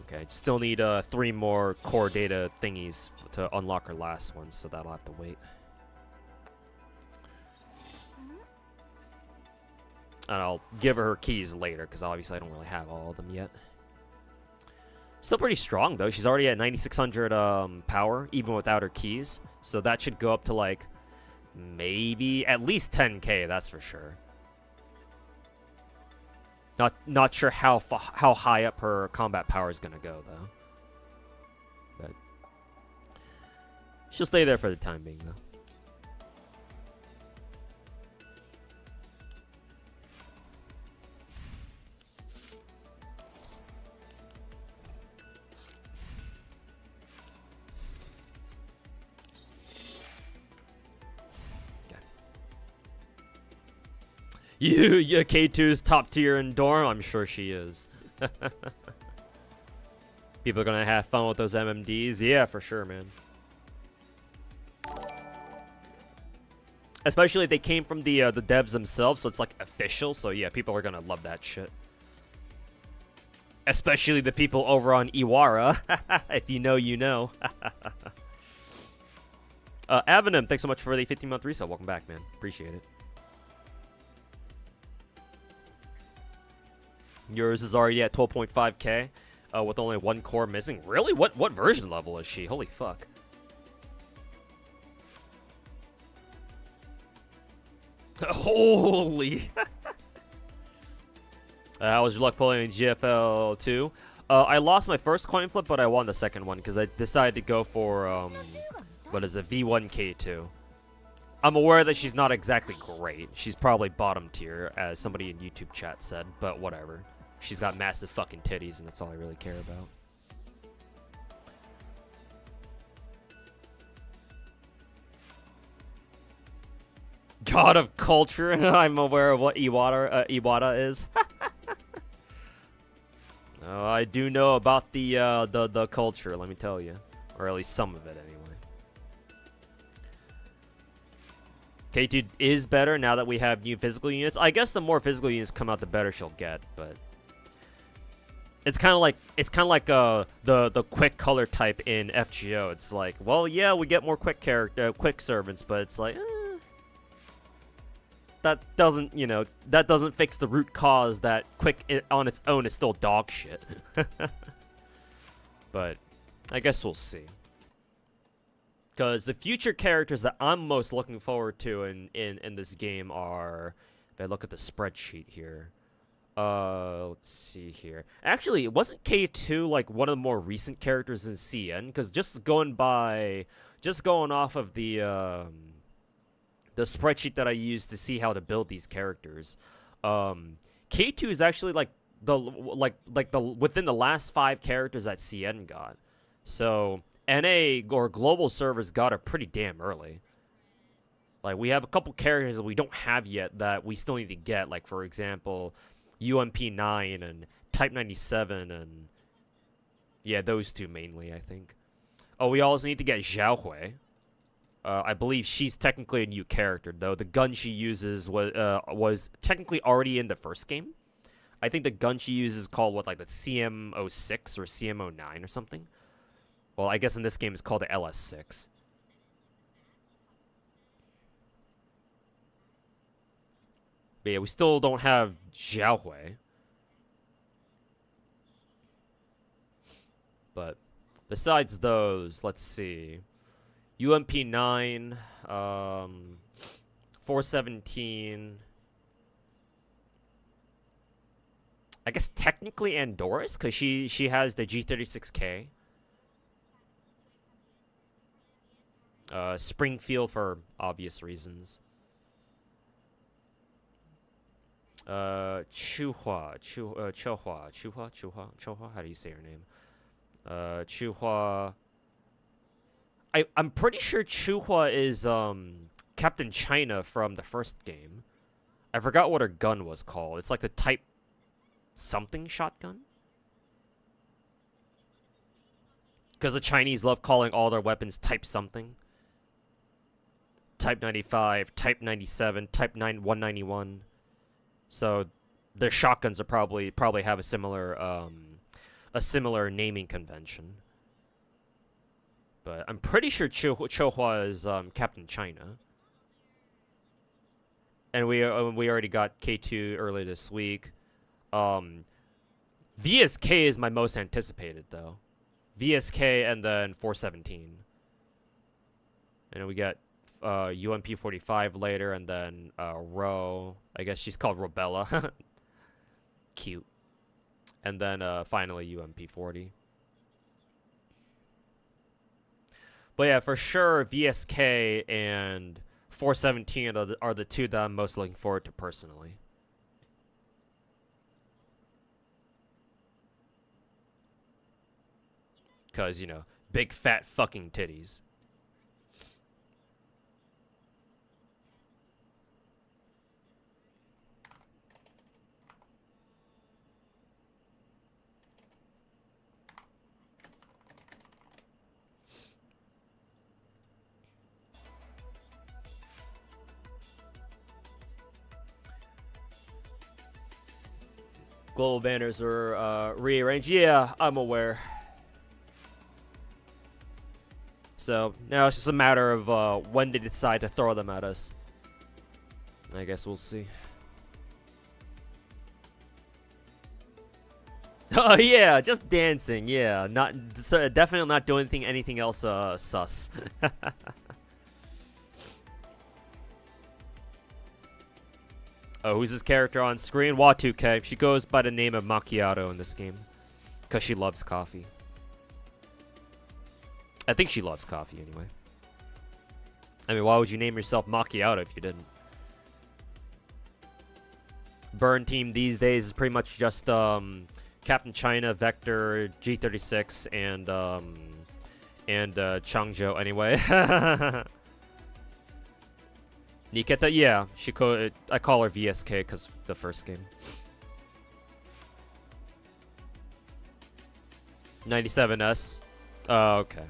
Okay, still need 3 more core data thingies to unlock her last one, so that'll have to wait. And I'll give her keys later, because obviously I don't really have all of them yet. Still pretty strong, though. She's already at 9,600 power, even without her keys. So that should go up to, like, maybe at least 10k, that's for sure. Not sure how high up her combat power is going to go, though. But she'll stay there for the time being, though. Yeah, K2's top tier in Dorm? I'm sure she is. People are gonna have fun with those MMDs? Yeah, for sure, man. Especially if they came from the devs themselves, so it's like official. So yeah, people are gonna love that shit. Especially the people over on Iwara. If you know, you know. Avenim, thanks so much for the 15-month resale. Welcome back, man. Appreciate it. Yours is already at 12.5k, with only 1 core missing. Really? What version level is she? Holy fuck. Holy. How was your luck pulling in GFL 2? I lost my first coin flip, but I won the second one because I decided to go for, what is it, V1K2. I'm aware that she's not exactly great. She's probably bottom tier, as somebody in YouTube chat said, but whatever. She's got massive fucking titties, and that's all I really care about. God of culture. I'm aware of what Iwata is. I do know about the culture, let me tell you. Or at least some of it, anyway. K2 is better now that we have new physical units. I guess the more physical units come out, the better she'll get, but it's kind of like the quick color type in FGO. It's like, well, yeah, we get more quick servants, but it's like that doesn't, that doesn't fix the root cause that quick on its own is still dog shit. But I guess we'll see. Because the future characters that I'm most looking forward to in this game are, if I look at the spreadsheet here, let's see here. Actually, wasn't K2 like one of the more recent characters in CN? Because just going off of the spreadsheet that I used to see how to build these characters, K2 is actually like the within the last 5 characters that CN got. So NA or global servers got it pretty damn early. Like, we have a couple characters that we don't have yet that we still need to get. Like, for example, UMP9 and Type 97 and... yeah, those two mainly, I think. Oh, we also need to get Xiaohui. I believe she's technically a new character, though. The gun she uses was technically already in the first game. I think the gun she uses is called, what, like the CM06 or CM09 or something? Well, I guess in this game it's called the LS6. But yeah, we still don't have Xiaohui. But besides those, let's see. UMP9, 417. I guess technically Andoris, because she has the G36K. Springfield for obvious reasons. Chuhua, how do you say her name? Chuhua. I'm pretty sure Chuhua is Captain China from the first game. I forgot what her gun was called. It's like the Type something shotgun. Because the Chinese love calling all their weapons Type something. Type 95, Type 97, Type 191. So their shotguns are probably have a similar naming convention. But I'm pretty sure Chohua is Captain China. And we already got K2 earlier this week. VSK is my most anticipated, though. VSK and then 417. And we got UMP 45 later, and then Ro. I guess she's called Robella. Cute. And then finally UMP 40. But yeah, for sure, VSK and 417 are the two that I'm most looking forward to personally. Because, big fat fucking titties. Global banners are rearranged. Yeah, I'm aware. So now it's just a matter of when they decide to throw them at us. I guess we'll see. Oh yeah, just dancing. Yeah, definitely not doing anything else sus. Oh, who's this character on screen? Watu-K. She goes by the name of Macchiato in this game. Because she loves coffee. I think she loves coffee anyway. I mean, why would you name yourself Macchiato if you didn't? Burn team these days is pretty much just Captain China, Vector, G36, and Changzhou anyway. Niketa, yeah, I call her VSK because the first game. 97S. Oh, okay.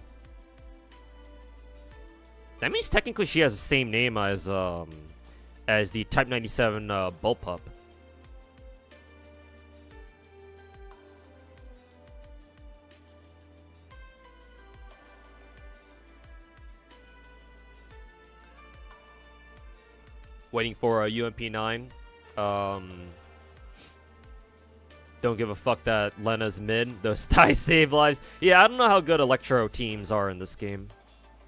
That means technically she has the same name as the Type 97 Bullpup. Waiting for a UMP9. Don't give a fuck that Lena's mid. Those ties save lives. Yeah, I don't know how good Electro teams are in this game.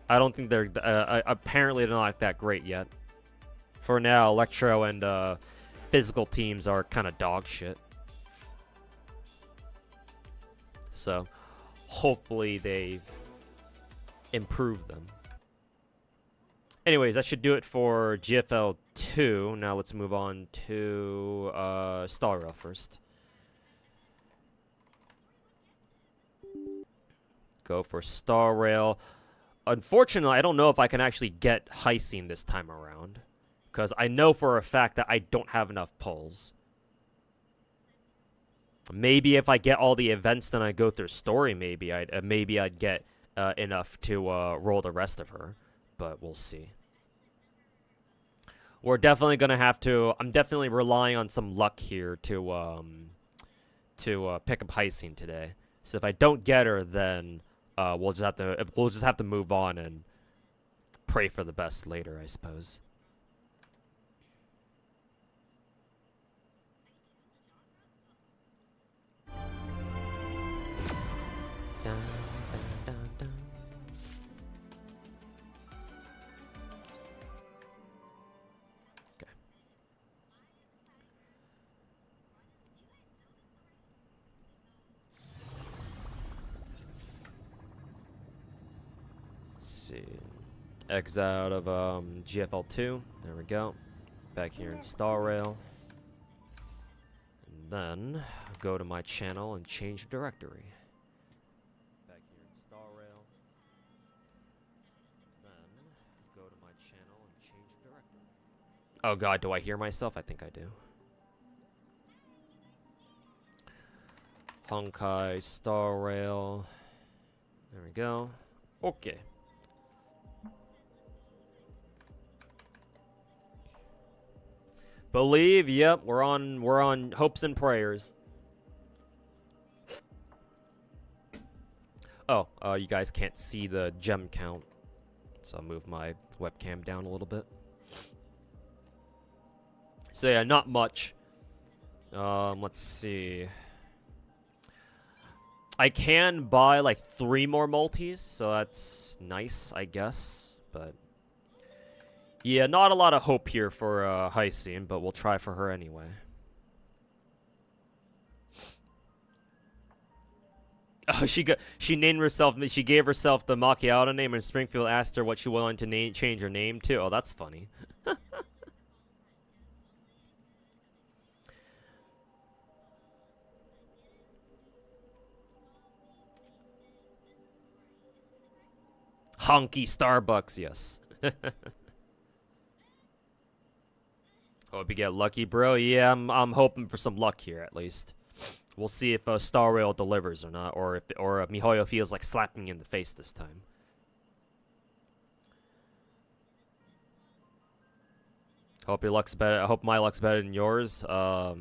I don't think they're... apparently they're not that great yet. For now, Electro and physical teams are kind of dog shit. So, hopefully they improve them. Anyways, that should do it for GFL 2. Now let's move on to Star Rail first. Go for Star Rail. Unfortunately, I don't know if I can actually get Heising this time around. Because I know for a fact that I don't have enough pulls. Maybe if I get all the events, then I go through story, maybe I'd get enough to roll the rest of her. But we'll see. We're definitely gonna have to. I'm definitely relying on some luck here to pick up Heising today. So if I don't get her, then we'll just have to move on and pray for the best later, I suppose. See. Exit out of GFL2. There we go. Back here in Star Rail. And then go to my channel and change directory. Back here in Star Rail. Then go to my channel and change directory. Oh god, do I hear myself? I think I do. Honkai Star Rail. There we go. Okay. Believe, yep, we're on hopes and prayers. Oh, you guys can't see the gem count, so I'll move my webcam down a little bit. So yeah, not much. Let's see. I can buy like 3 more multis, so that's nice, I guess, but yeah, not a lot of hope here for Heising, but we'll try for her anyway. Oh, she named herself. She gave herself the Macchiato name, and Springfield asked her what she wanted to change her name to. Oh, that's funny. Honky Starbucks, yes. Hope you get lucky, bro. Yeah, I'm hoping for some luck here at least. We'll see if Star Rail delivers or not, or if MiHoYo feels like slapping me in the face this time. Hope your luck's better. I hope my luck's better than yours. All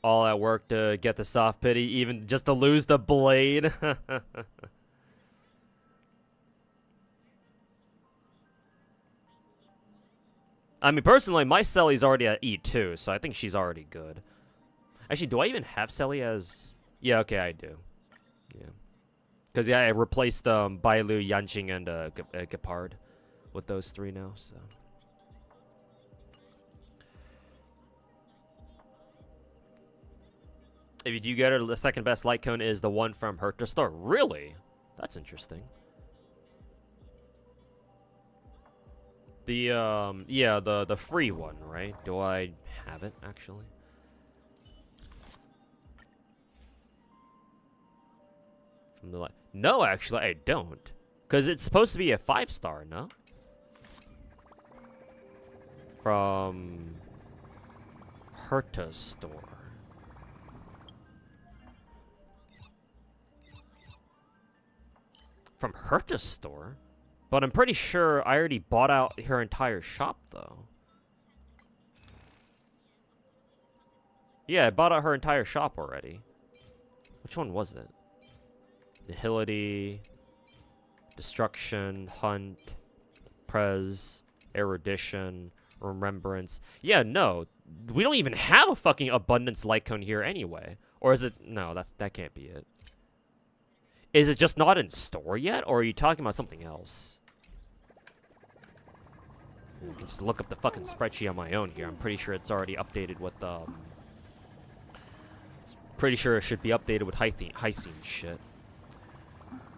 that work to get the soft pity, even just to lose the blade. I mean, personally, my Selly's already at E2, so I think she's already good. Actually, do I even have Selly as... Yeah, okay, I do. Yeah. Because, yeah, I replaced Bailu, Yanqing, and Gepard with those 3 now, so... If you do get her, the second best light cone is the one from Herta Star. Really? That's interesting. The, yeah, the free one, right? Do I have it, actually? From the light. No, actually, I don't. Because it's supposed to be a 5-star, no? From Herta's store. From Herta's store? But I'm pretty sure I already bought out her entire shop, though. Yeah, I bought out her entire shop already. Which one was it? Nihility, Destruction, Hunt, Prez, Erudition, Remembrance. Yeah, no. We don't even have a fucking Abundance light cone here anyway. Or is it? No, that can't be it. Is it just not in store yet? Or are you talking about something else? I can just look up the fucking spreadsheet on my own here. I'm pretty sure it's already updated with, pretty sure it should be updated with Hycene shit.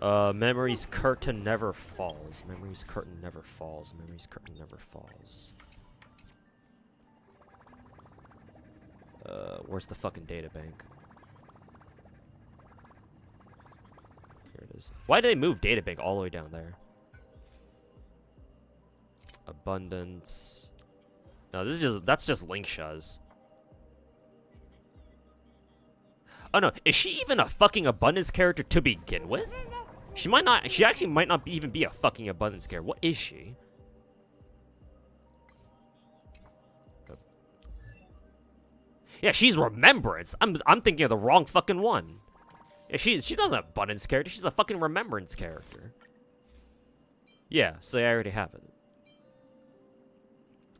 Memory's curtain never falls. Memory's curtain never falls. Memory's curtain never falls. Where's the fucking data bank? Here it is. Why did they move data bank all the way down there? Abundance. No, that's just Linkshaw's. Oh no, is she even a fucking Abundance character to begin with? She actually might not even be a fucking Abundance character. What is she? Yeah, she's Remembrance. I'm thinking of the wrong fucking one. Yeah, she's not an Abundance character, she's a fucking Remembrance character. Yeah, so I already have it.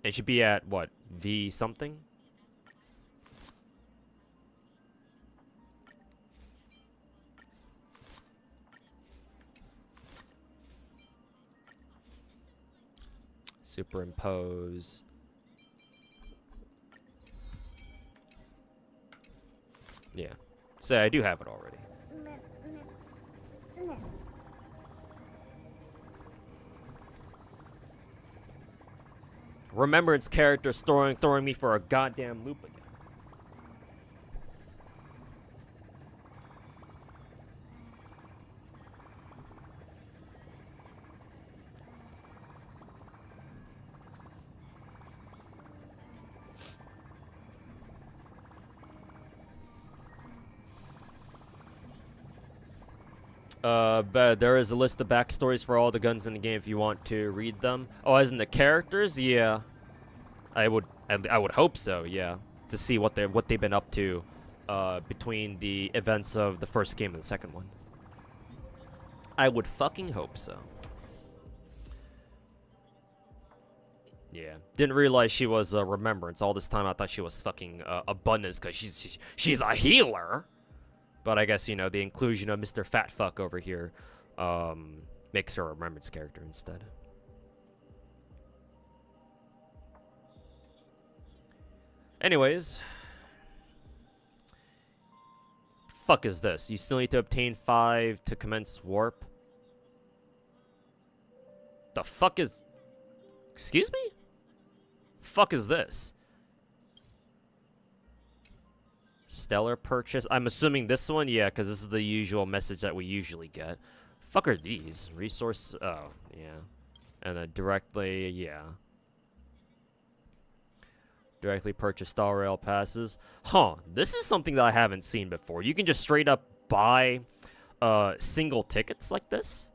It should be at, what, V something? Superimpose. Yeah. So I do have it already. Remembrance characters throwing me for a goddamn loop again. But there is a list of backstories for all the guns in the game if you want to read them. Oh, as in the characters? Yeah. I would hope so, yeah. To see what they've been up to between the events of the first game and the second one. I would fucking hope so. Yeah. Didn't realize she was a Remembrance. All this time I thought she was fucking Abundance because she's a healer. But I guess, you know, the inclusion of Mr. Fat Fuck over here makes her a Remembrance character instead. Anyways. Fuck is this? You still need to obtain 5 to commence warp? The fuck is... Excuse me? Fuck is this? Stellar purchase. I'm assuming this one? Yeah, because this is the usual message that we usually get. Fuck are these? Resource... Oh, yeah. And then directly... Yeah. Directly purchase Star Rail passes. Huh. This is something that I haven't seen before. You can just straight up buy single tickets like this.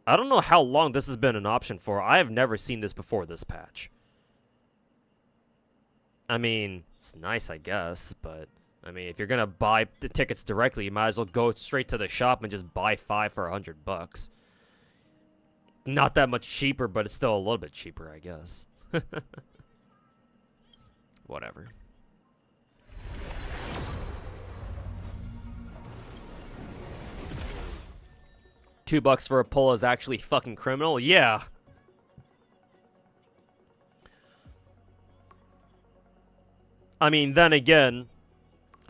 I don't know how long this has been an option for. I have never seen this before this patch. I mean, it's nice, I guess, but... I mean, if you're gonna buy the tickets directly, you might as well go straight to the shop and just buy 5 for $100. Not that much cheaper, but it's still a little bit cheaper, I guess. Whatever. $2 for a pull is actually fucking criminal? Yeah. I mean, then again,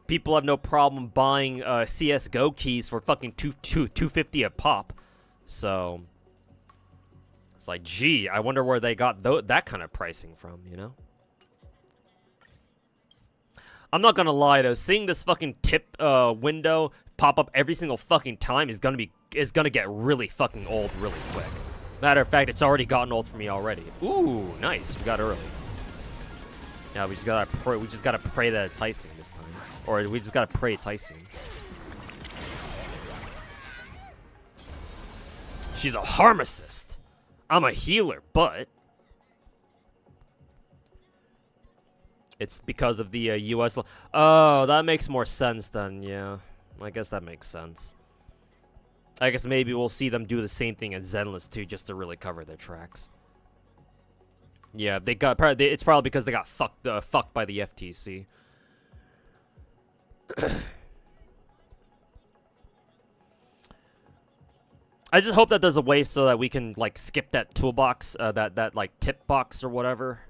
people have no problem buying CSGO keys for fucking $250 a pop. So, it's like, gee, I wonder where they got that kind of pricing from, you know? I'm not gonna lie though, seeing this fucking tip window pop up every single fucking time is gonna get really fucking old really quick. Matter of fact, it's already gotten old for me already. Ooh, nice. We got early. Yeah, we just gotta pray that it's icing this time. Or we just gotta pray it's icing. She's a pharmacist. I'm a healer, but it's because of the U.S. law. Oh, that makes more sense then, yeah. I guess that makes sense. I guess maybe we'll see them do the same thing at Zenless too, just to really cover their tracks. Yeah, it's probably because they got fucked by the FTC. I just hope that there's a way so that we can like skip that toolbox, that like tip box or whatever.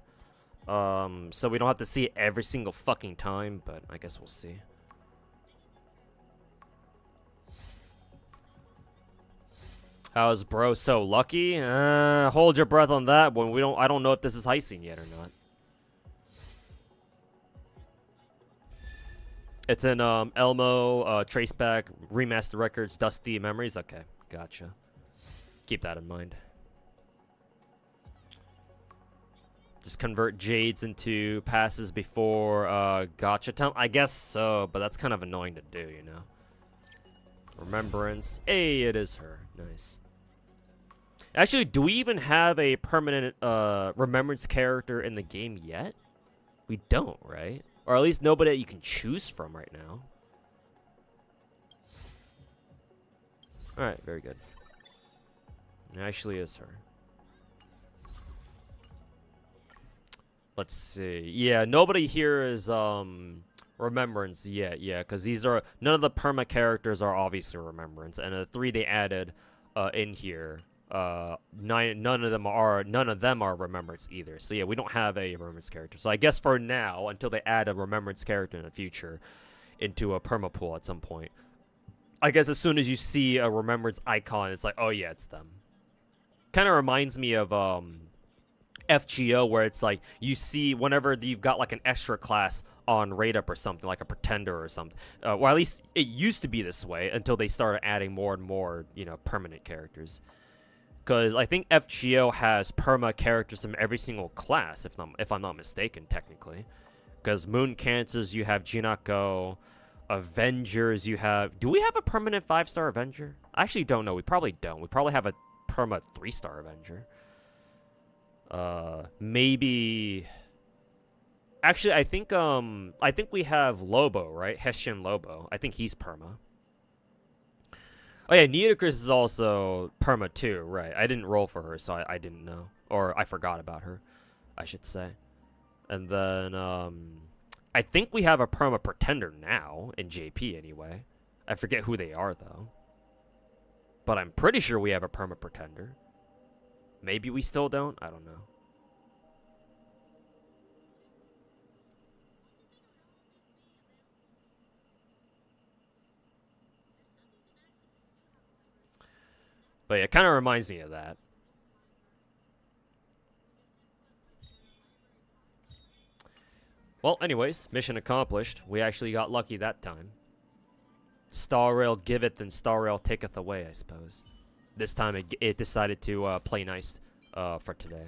So we don't have to see it every single fucking time, but I guess we'll see. How's bro so lucky? Hold your breath on that one. I don't know if this is heisting yet or not. It's in Elmo, Traceback, Remastered Records, Dusty Memories. Okay, gotcha. Keep that in mind. Just convert Jades into passes before Gacha time? I guess so, but that's kind of annoying to do, you know? Remembrance. Hey, it is her. Nice. Actually, do we even have a permanent Remembrance character in the game yet? We don't, right? Or at least nobody that you can choose from right now. Alright, very good. It actually is her. Let's see. Yeah, nobody here is Remembrance yet, yeah, because these are none of the perma characters are obviously Remembrance, and the 3 they added in here, none of them are Remembrance either. So yeah, we don't have a Remembrance character. So I guess for now, until they add a Remembrance character in the future into a perma pool at some point, I guess as soon as you see a Remembrance icon, it's like, oh yeah, it's them. Kind of reminds me of FGO, where it's like you see whenever you've got like an extra class on Raid Up or something, like a Pretender or something. Well, at least it used to be this way until they started adding more and more, you know, permanent characters. Because I think FGO has perma characters from every single class, if I'm not mistaken, technically. Because Moon Cancers, you have Jinako. Avengers, you have... Do we have a permanent 5-star Avenger? I actually don't know. We probably don't. We probably have a perma 3-star Avenger. Maybe... Actually, I think we have Lobo, right? Hessian Lobo. I think he's perma. Oh yeah, Nidicris is also perma too, right? I didn't roll for her, so I didn't know. Or I forgot about her, I should say. And then, I think we have a perma Pretender now, in JP anyway. I forget who they are, though. But I'm pretty sure we have a perma Pretender. Maybe we still don't? I don't know. But yeah, it kind of reminds me of that. Well, anyways, mission accomplished. We actually got lucky that time. Star Rail giveth and Star Rail taketh away, I suppose. This time it decided to play nice for today.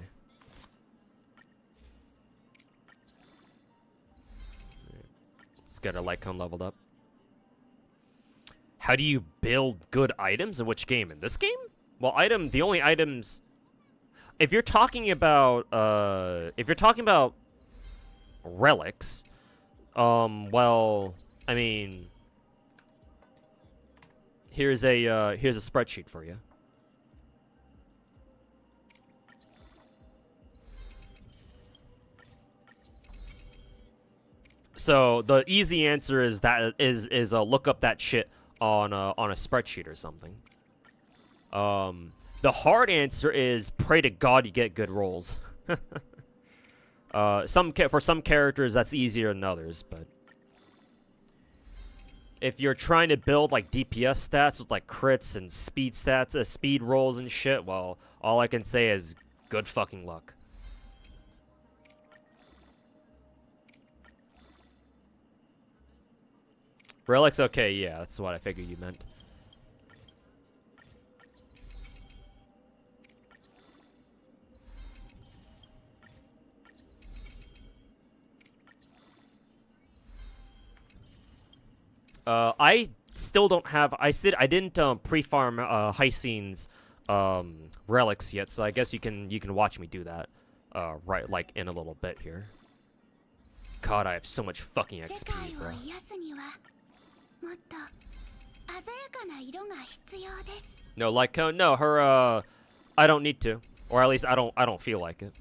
Let's get our light cone leveled up. How do you build good items in which game? In this game? Well, the only items... If you're talking about relics, well, I mean, here's a spreadsheet for you. So the easy answer is look up that shit on a spreadsheet or something. The hard answer is pray to God you get good rolls. For some characters that's easier than others, but if you're trying to build like DPS stats with like crits and speed stats, speed rolls and shit, well, all I can say is good fucking luck. Relics, okay, yeah, that's what I figured you meant. I still don't have. I didn't pre-farm Hycene's relics yet, so I guess you can watch me do that. Right, like in a little bit here. God, I have so much fucking XP, bro. No, like no, her I don't need to, or at least I don't feel like it.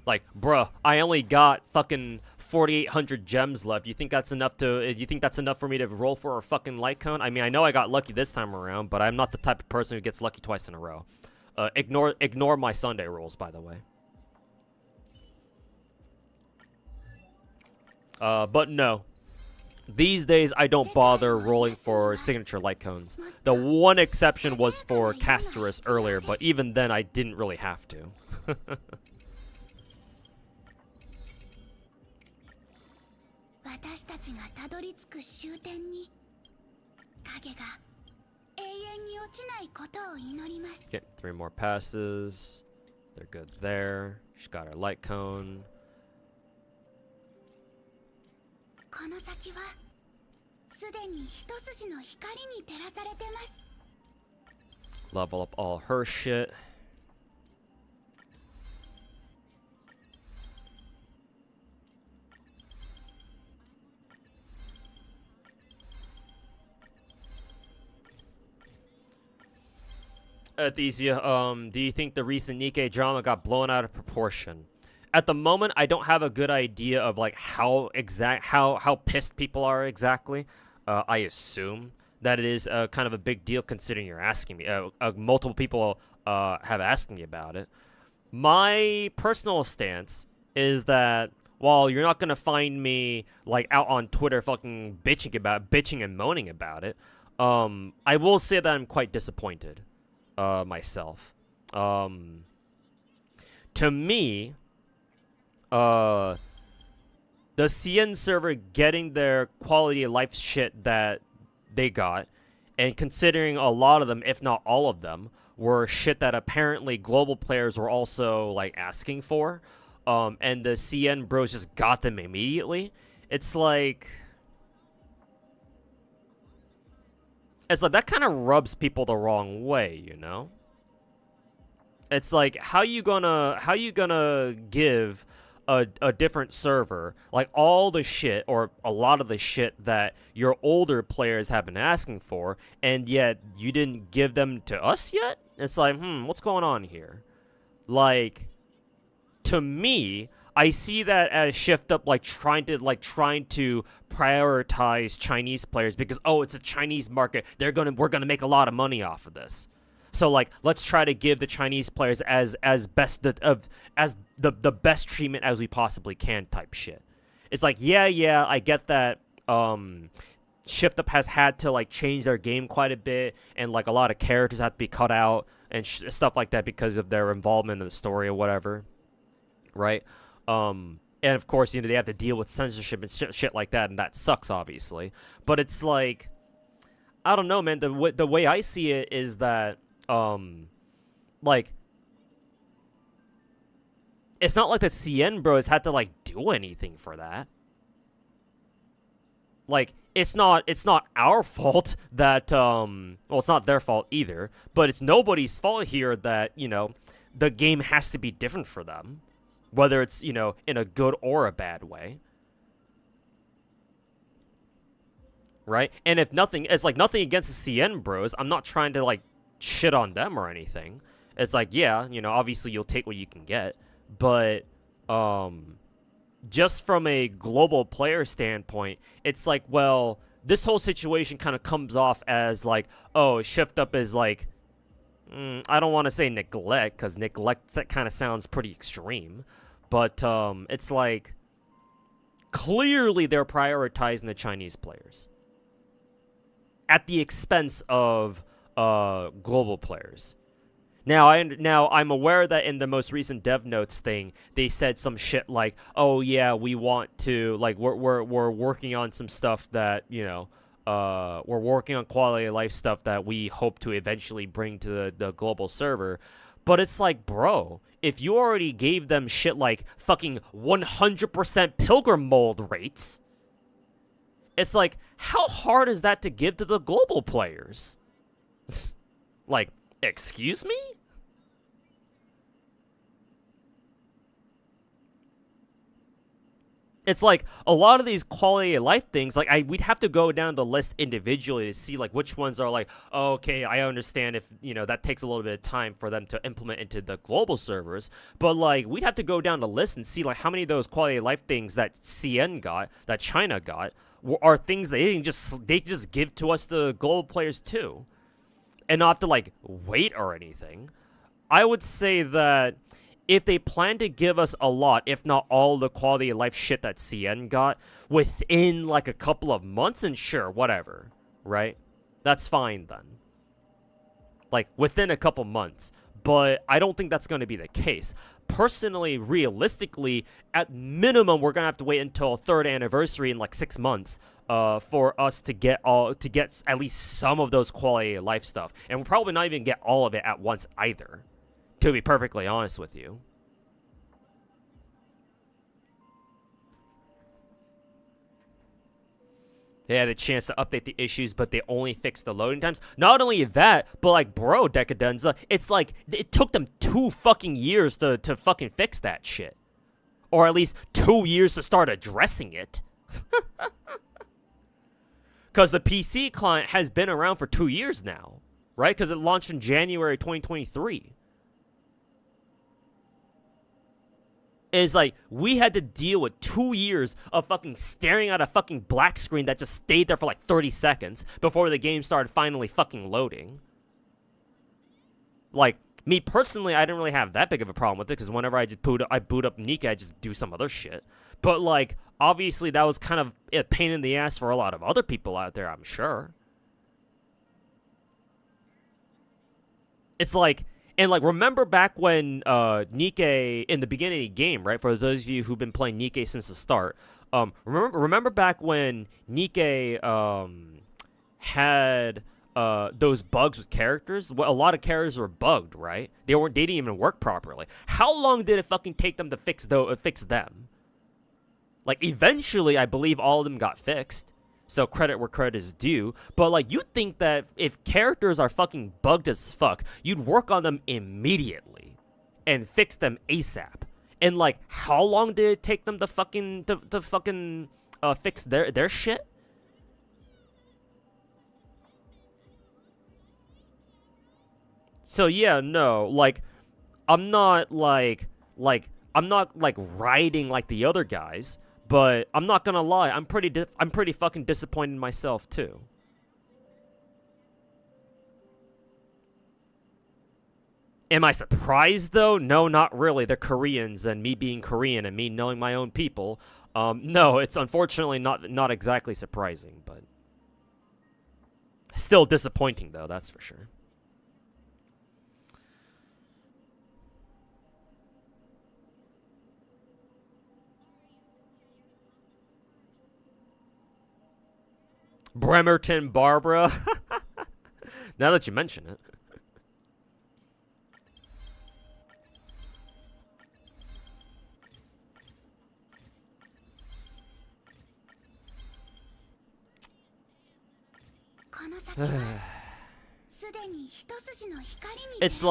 Like, bruh, I only got fucking 4,800 gems left. You think that's enough to? You think that's enough for me to roll for a fucking light cone? I mean, I know I got lucky this time around, but I'm not the type of person who gets lucky twice in a row. Ignore my Sunday rolls, by the way. But no. These days, I don't bother rolling for signature light cones. The one exception was for Casterus earlier, but even then, I didn't really have to. Get 3 more passes. They're good there. She's got her light cone. Level up all her shit. Thesia, do you think the recent Nikkei drama got blown out of proportion? At the moment, I don't have a good idea of like how pissed people are exactly. I assume that it is kind of a big deal considering you're asking me. Multiple people have asked me about it. My personal stance is that while you're not gonna find me like out on Twitter fucking bitching and moaning about it, I will say that I'm quite disappointed myself. To me, the CN server getting their quality of life shit that they got, and considering a lot of them, if not all of them, were shit that apparently global players were also like asking for, and the CN bros just got them immediately. It's like that kind of rubs people the wrong way, you know? It's like, how you gonna give a different server like all the shit or a lot of the shit that your older players have been asking for, and yet you didn't give them to us yet? It's like, what's going on here? Like, to me, I see that as Shift Up trying to prioritize Chinese players because, oh, it's a Chinese market. We're gonna make a lot of money off of this. So like, let's try to give the Chinese players as the best treatment as we possibly can type shit. It's like, yeah, I get that. Shift Up has had to like change their game quite a bit, and like a lot of characters have to be cut out and stuff like that because of their involvement in the story or whatever, right? And of course, you know, they have to deal with censorship and shit like that, and that sucks, obviously. But it's like, I don't know, man. The way I see it is that, like, it's not like the CN bros had to like do anything for that. Like, it's not our fault that well, it's not their fault either, but it's nobody's fault here that, you know, the game has to be different for them, whether it's, you know, in a good or a bad way. Right? And if nothing, it's like nothing against the CN bros. I'm not trying to like shit on them or anything. It's like, yeah, you know, obviously you'll take what you can get, but just from a global player standpoint, it's like, well, this whole situation kind of comes off as like, oh, Shift Up is like, I don't want to say neglect, because neglect kind of sounds pretty extreme, but it's like, clearly they're prioritizing the Chinese players at the expense of global players. Now I'm aware that in the most recent dev notes thing, they said some shit like, "Oh yeah, we want to like we're working on some stuff that, you know, we're working on quality of life stuff that we hope to eventually bring to the global server." But it's like, bro, if you already gave them shit like fucking 100% pilgrim mold rates, It's like, how hard is that to give to the global players? Like, excuse me? It's like a lot of these quality of life things, like we'd have to go down the list individually to see like which ones are like, oh, okay, I understand if, you know, that takes a little bit of time for them to implement into the global servers, but like we'd have to go down the list and see like how many of those quality of life things that CN got, that China got, are things they can just give to us, the global players too, and not have to like wait or anything. I would say that if they plan to give us a lot, if not all the quality of life shit that CN got within like a couple of months, and sure, whatever, right? That's fine then. Like within a couple months. But I don't think that's going to be the case. Personally, realistically, at minimum, we're going to have to wait until third anniversary in like 6 months for us to get at least some of those quality of life stuff. And we'll probably not even get all of it at once either, to be perfectly honest with you. They had a chance to update the issues, but they only fixed the loading times. Not only that, but like, bro, Decadenza, it's like, it took them 2 fucking years to fucking fix that shit. Or at least 2 years to start addressing it. Because the PC client has been around for 2 years now, right? Because it launched in January 2023. Is like, we had to deal with 2 years of fucking staring at a fucking black screen that just stayed there for like 30 seconds before the game started finally fucking loading. Like, me personally, I didn't really have that big of a problem with it, because whenever I boot up Nika, I just do some other shit. But like, obviously that was kind of a pain in the ass for a lot of other people out there, I'm sure. It's like, and like, remember back when Nikke, in the beginning of the game, right? For those of you who've been playing Nikke since the start, remember back when Nikke had those bugs with characters? Well, a lot of characters were bugged, right? They didn't even work properly. How long did it fucking take them to fix them? Like, eventually, I believe all of them got fixed. So credit where credit is due. But like, you'd think that if characters are fucking bugged as fuck, you'd work on them immediately and fix them ASAP. And like, how long did it take them to fucking fix their shit? So yeah, no, like, I'm not like riding like the other guys. But I'm not gonna lie, I'm pretty fucking disappointed in myself too. Am I surprised though? No, not really. They're Koreans, and me being Korean and me knowing my own people, no, it's unfortunately not exactly surprising, but still disappointing though, that's for sure. Bremerton Barbara. Now that you mention it. It's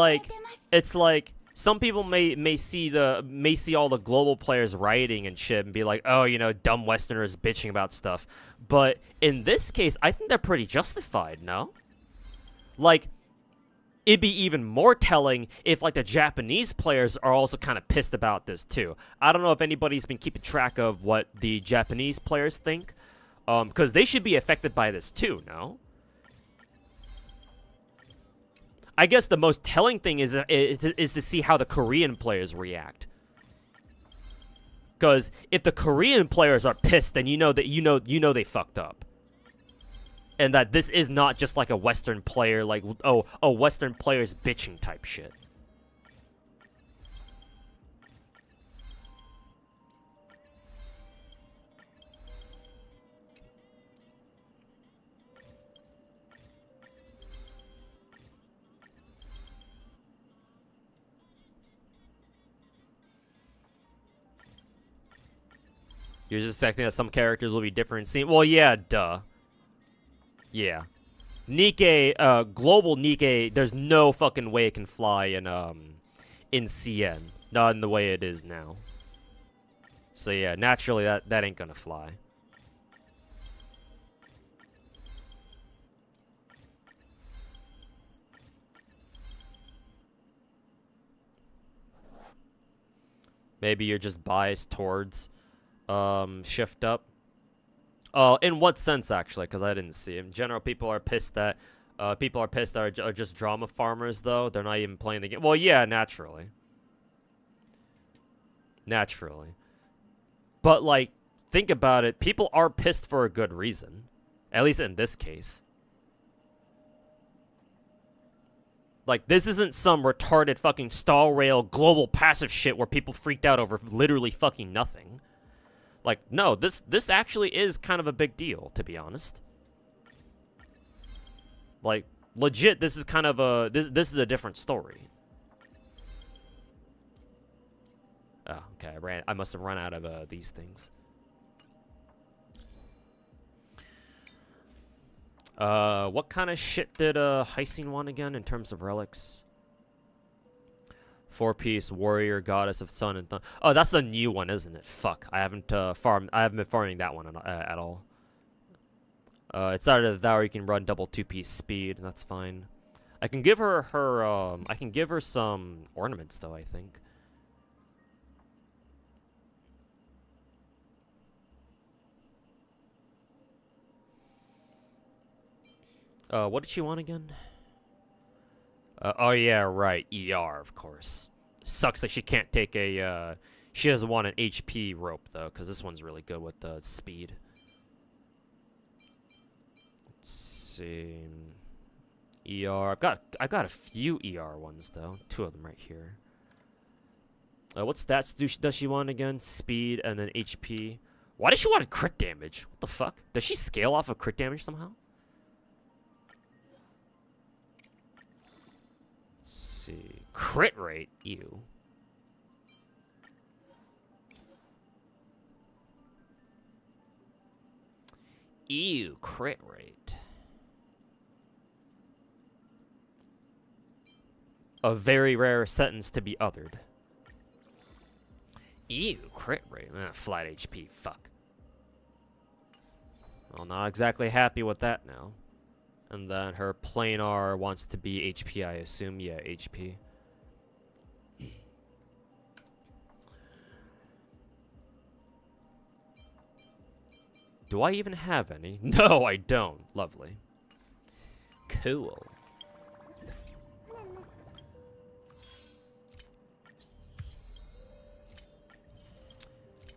like some people may see all the global players rioting and shit and be like, oh, you know, dumb Westerners bitching about stuff. But in this case, I think they're pretty justified, no? Like, it'd be even more telling if, like, the Japanese players are also kind of pissed about this, too. I don't know if anybody's been keeping track of what the Japanese players think. Because they should be affected by this, too, no? I guess the most telling thing is to see how the Korean players react. Because if the Korean players are pissed, then you know they fucked up, and that this is not just like a Western player, like, oh, Western players bitching type shit. You're just expecting that some characters will be different. Well, yeah, duh. Yeah. Nikkei, global Nikkei, there's no fucking way it can fly in CN. Not in the way it is now. So yeah, naturally that ain't gonna fly. Maybe you're just biased towards shift up. In what sense actually? Because I didn't see. In general, people are pissed that are just drama farmers though. They're not even playing the game. Well, yeah, naturally. Naturally. But like, think about it. People are pissed for a good reason. At least in this case. Like, this isn't some retarded fucking stall rail global passive shit where people freaked out over literally fucking nothing. Like, no, this actually is kind of a big deal, to be honest. Like, legit, this is kind of a... This is a different story. Oh, okay, I must have run out of these things. What kind of shit did Hysine want again in terms of relics? 4-piece warrior, goddess of sun and thunder. Oh, that's the new one, isn't it? Fuck, I haven't been farming that one at all. It's either that or you can run double 2-piece speed, and that's fine. I can give her I can give her some ornaments though, I think. What did she want again? Oh yeah, right. ER, of course. Sucks that she can't take a, she doesn't want an HP rope, though, because this one's really good with the speed. Let's see. ER. I've got a few ER ones, though. 2 of them right here. What stats does she want again? Speed and then HP. Why does she want crit damage? What the fuck? Does she scale off of crit damage somehow? Crit rate? Ew. Ew, crit rate. A very rare sentence to be uttered. Ew, crit rate. Flat HP, fuck. Well, not exactly happy with that now. And then her planar wants to be HP, I assume. Yeah, HP. Do I even have any? No, I don't. Lovely. Cool.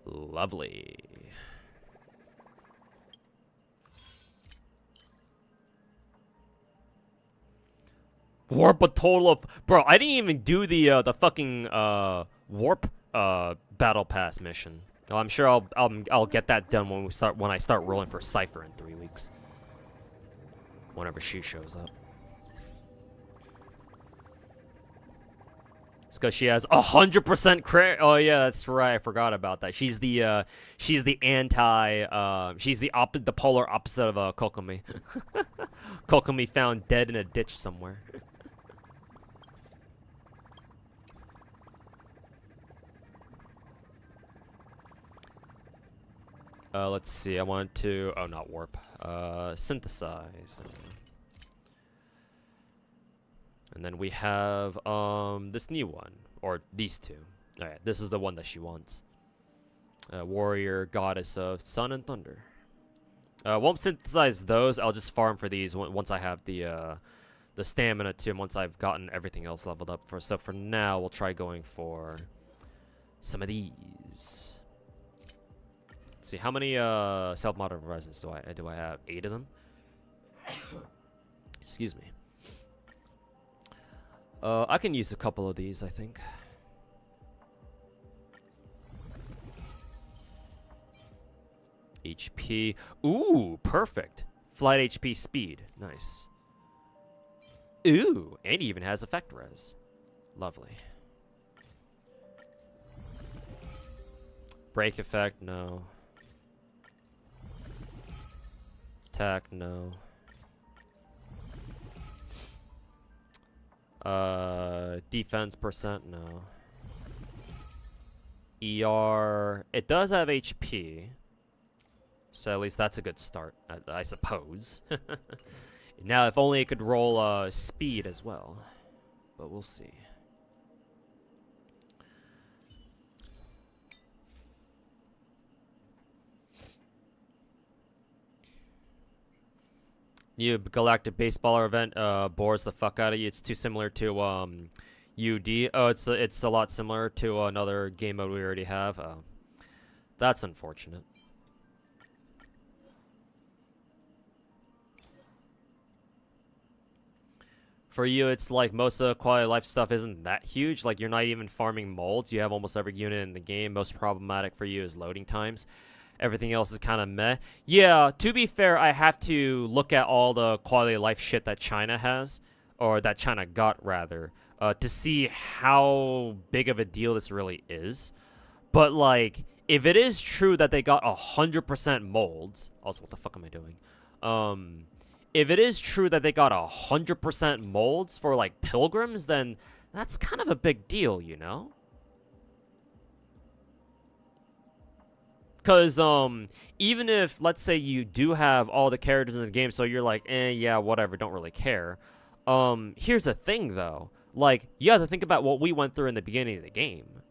Lovely. Warp a total of... Bro, I didn't even do the fucking warp battle pass mission. Oh, I'm sure I'll get that done when I start rolling for Cypher in 3 weeks. Whenever she shows up. It's because she has 100% crit. Oh yeah, that's right. I forgot about that. She's the anti. She's the polar opposite of Kokomi. Kokomi found dead in a ditch somewhere. Let's see. I want to... Oh, not warp. Synthesize. And then we have, this new one. Or these 2. Alright, this is the one that she wants. Warrior, goddess of sun and thunder. Won't synthesize those. I'll just farm for these once I have the stamina too. Once I've gotten everything else leveled up. So for now, we'll try going for some of these. See, how many self-modeling resins do I have? 8 of them? Excuse me. I can use a couple of these, I think. HP. Ooh, perfect. Flight HP speed. Nice. Ooh, and he even has effect res. Lovely. Break effect, no. Attack, no. Defense percent, no. ER, it does have HP. So at least that's a good start, I suppose. Now, if only it could roll speed as well. But we'll see. New Galactic Baseballer event bores the fuck out of you. It's too similar to UD. Oh, it's a lot similar to another game mode we already have. That's unfortunate. For you, it's like most of the quality of life stuff isn't that huge. Like, you're not even farming molds. You have almost every unit in the game. Most problematic for you is loading times. Everything else is kind of meh. Yeah, to be fair, I have to look at all the quality of life shit that China has, or that China got, rather, to see how big of a deal this really is. But, like, if it is true that they got 100% molds... Also, what the fuck am I doing? If it is true that they got 100% molds for, like, pilgrims, then that's kind of a big deal, you know? Because, even if, let's say, you do have all the characters in the game, so you're like, yeah, whatever, don't really care. Here's the thing, though. Like, you have to think about what we went through in the beginning of the game.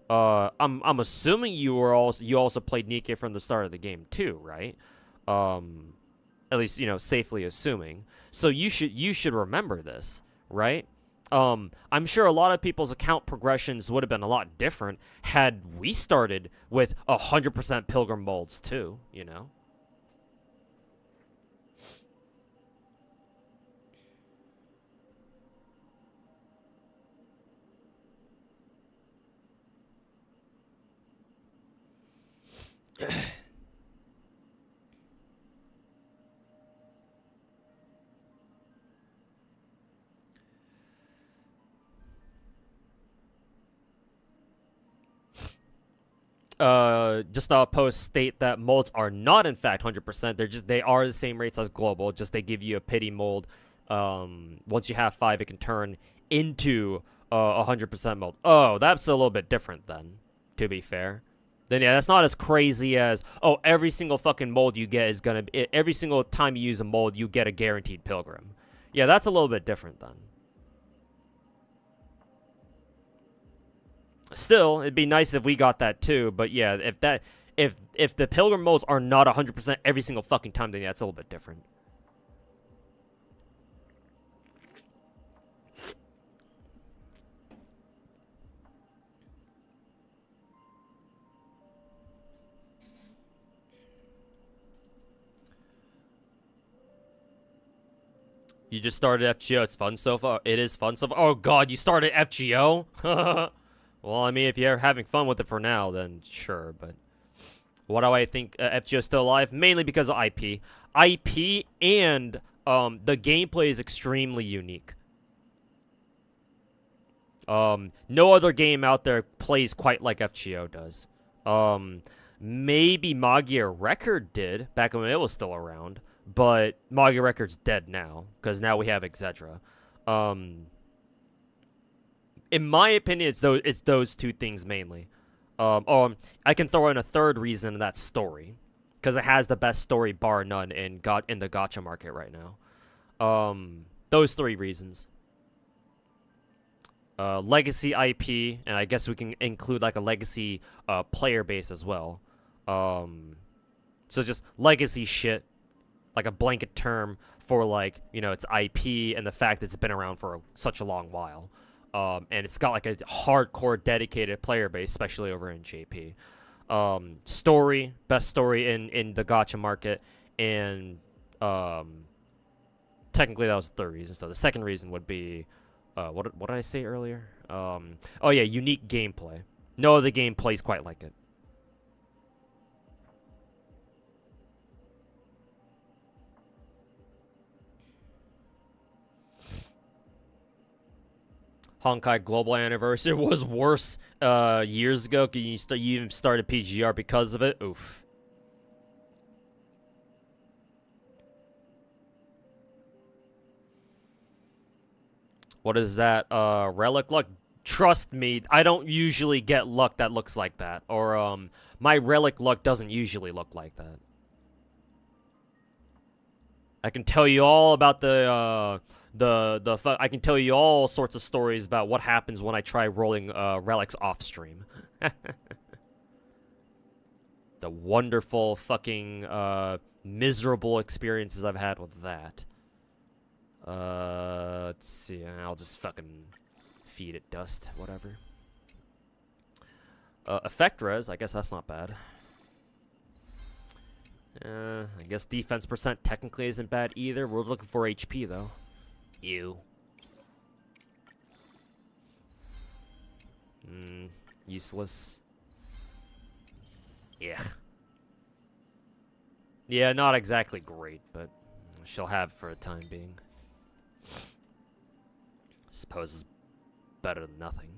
I'm assuming you also played Nikke from the start of the game, too, right? At least, you know, safely assuming. So you should remember this, right? I'm sure a lot of people's account progressions would have been a lot different had we started with 100% Pilgrim molds too, you know? Just post state that molds are not in fact 100%. They are the same rates as global. Just they give you a pity mold. Once you have 5, it can turn into 100% mold. Oh, that's a little bit different then. To be fair, then yeah, that's not as crazy as every single fucking mold you get is gonna be, every single time you use a mold you get a guaranteed pilgrim. Yeah, that's a little bit different then. Still, it'd be nice if we got that too, but yeah, if the pilgrim molds are not 100% every single fucking time, then yeah, it's a little bit different. You just started FGO. It's fun so far. It is fun so far. Oh god, you started FGO? Well, I mean, if you're having fun with it for now, then sure, but... Why do I think FGO is still alive? Mainly because of IP. IP and the gameplay is extremely unique. No other game out there plays quite like FGO does. Maybe Magia Record did, back when it was still around. But Magia Record's dead now, because now we have Etc. In my opinion, it's those two things mainly. I can throw in a third reason, and that's story, because it has the best story bar none in the Gacha market right now. Those 3 reasons. Legacy IP, and I guess we can include like a legacy player base as well. So just legacy shit, like a blanket term for like, you know, its IP and the fact that it's been around for such a long while. And it's got like a hardcore dedicated player base, especially over in JP. Story, best story in the Gacha market, and technically that was the 3rd reason. So the 2nd reason would be, what did I say earlier? Oh yeah, unique gameplay. No other game plays quite like it. Honkai Global Anniversary was worse years ago. You even started PGR because of it. Oof. What is that? Relic luck? Trust me, I don't usually get luck that looks like that. Or, my relic luck doesn't usually look like that. I can tell you all about I can tell you all sorts of stories about what happens when I try rolling, relics off stream. The wonderful fucking, miserable experiences I've had with that. Let's see, I'll just fucking feed it dust, whatever. Effect res, I guess that's not bad. I guess defense percent technically isn't bad either. We're looking for HP though. Ew. Useless. Yeah. Yeah, not exactly great, but she'll have for a time being. Suppose it's better than nothing.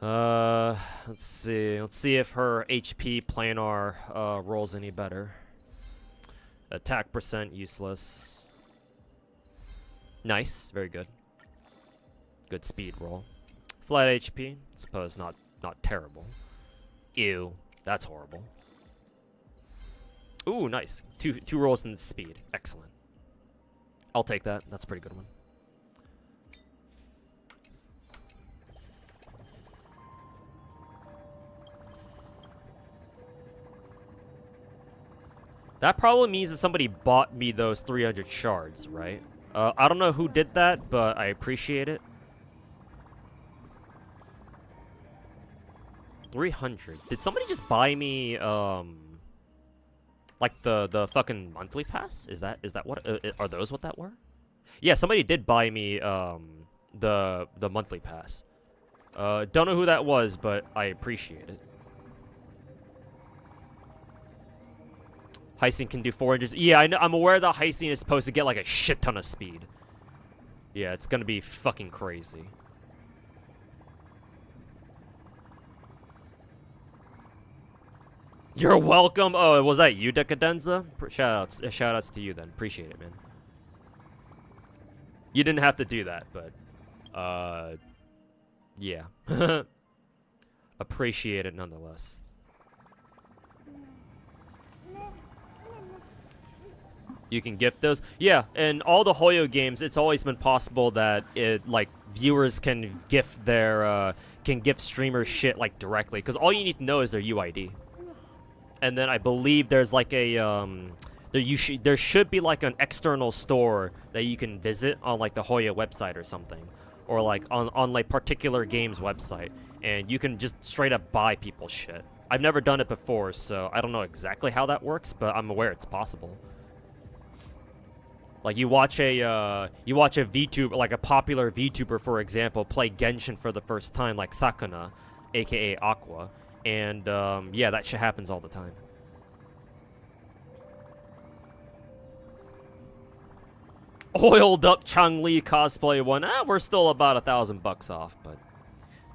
Let's see. Let's see if her HP planar rolls any better. Attack percent useless. Nice, very good. Good speed roll. Flat HP, suppose not terrible. Ew, that's horrible. Ooh, nice. Two rolls in speed. Excellent. I'll take that. That's a pretty good one. That probably means that somebody bought me those 300 shards, right? I don't know who did that, but I appreciate it. 300. Did somebody just buy me, like the fucking monthly pass? Is that what? Are those what that were? Yeah, somebody did buy me, the monthly pass. Don't know who that was, but I appreciate it. Heisting can do 400. Yeah, I'm aware that Heisting is supposed to get like a shit ton of speed. Yeah, it's gonna be fucking crazy. You're welcome. Oh, was that you, Decadenza? Shoutouts to you then. Appreciate it, man. You didn't have to do that, but yeah. Appreciate it nonetheless. You can gift those. Yeah, in all the Hoyo games, it's always been possible that viewers can gift their streamers shit like directly, because all you need to know is their UID. And then I believe there's like a there should be like an external store that you can visit on like the Hoyo website or something, or like on like particular games website, and you can just straight up buy people shit. I've never done it before, so I don't know exactly how that works, but I'm aware it's possible. Like you watch a VTuber, like a popular VTuber, for example, play Genshin for the first time, like Sakuna, aka Aqua, and yeah, that shit happens all the time. Oiled up Chang-Li cosplay one. We're still about $1,000 off, but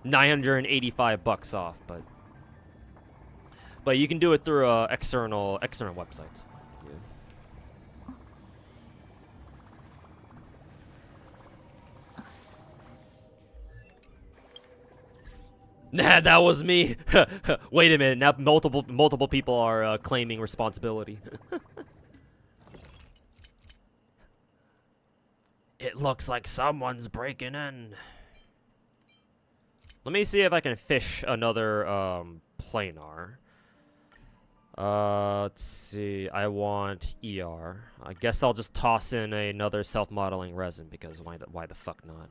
$985 off, but you can do it through external websites. Nah, that was me. Wait a minute. Now multiple people are claiming responsibility. It looks like someone's breaking in. Let me see if I can fish another planar. Let's see. I want ER. I guess I'll just toss in another self-modeling resin, because why the fuck not?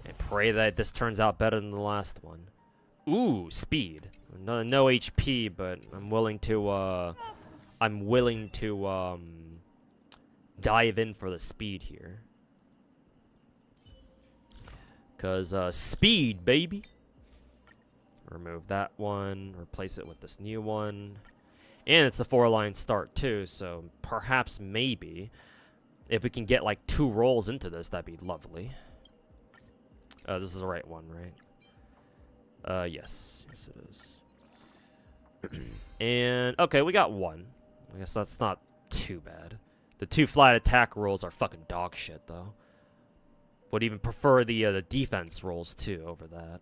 And pray that this turns out better than the last one. Ooh, speed. No HP, but I'm willing to dive in for the speed here. Cause speed, baby. Remove that one, replace it with this new one. And it's a 4-line start too, so perhaps maybe if we can get like 2 rolls into this, that'd be lovely. This is the right one, right? Yes it is. And okay, we got 1. I guess that's not too bad. The 2 flat attack rolls are fucking dog shit though. Would even prefer the defense rolls too over that.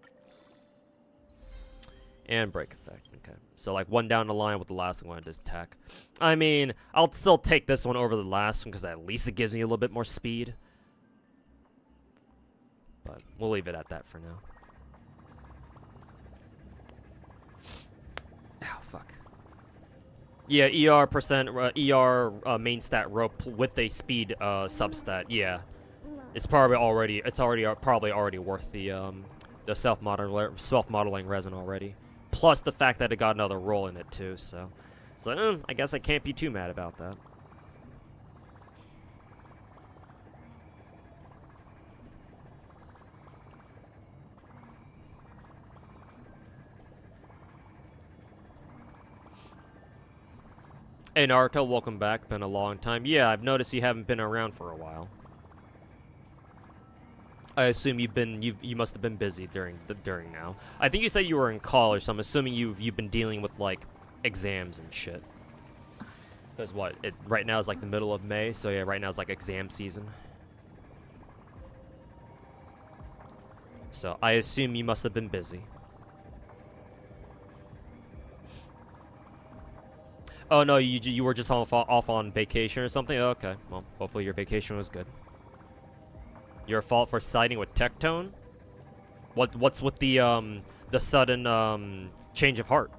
And break effect. Okay, so like one down the line with the last one to attack. I mean, I'll still take this one over the last one because at least it gives me a little bit more speed. But we'll leave it at that for now. Oh, fuck. Yeah, ER percent, ER main stat rope with a speed substat. Yeah, it's probably already worth the self-modeling resin already. Plus the fact that it got another roll in it too. So I guess I can't be too mad about that. Hey Naruto, welcome back. Been a long time. Yeah, I've noticed you haven't been around for a while. I assume you must have been busy during now. I think you said you were in college, so I'm assuming you've been dealing with like exams and shit. Because right now is like the middle of May, so yeah, right now is like exam season. So I assume you must have been busy. Oh no, you were just off on vacation or something? Okay, well, hopefully your vacation was good. Your fault for siding with Tectone? What's with the sudden change of heart?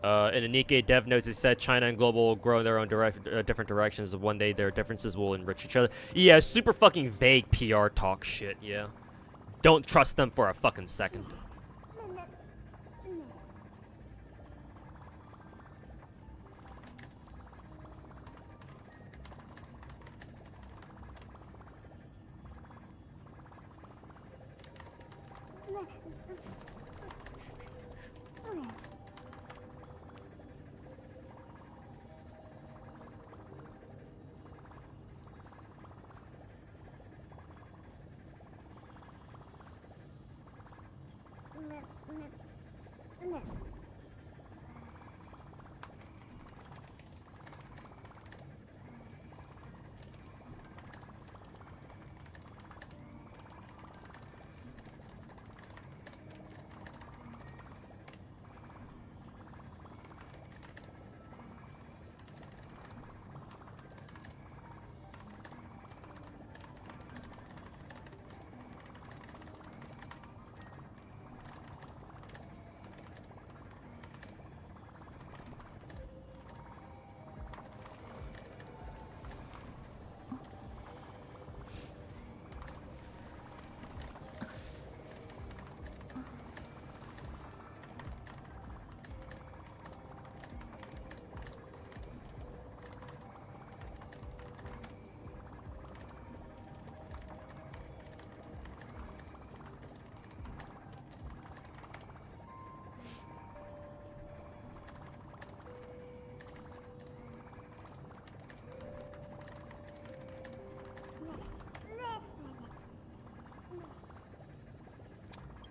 In the Nikkei dev notes, it said China and global will grow in their own different directions. One day their differences will enrich each other. Yeah, super fucking vague PR talk shit. Yeah. Don't trust them for a fucking second.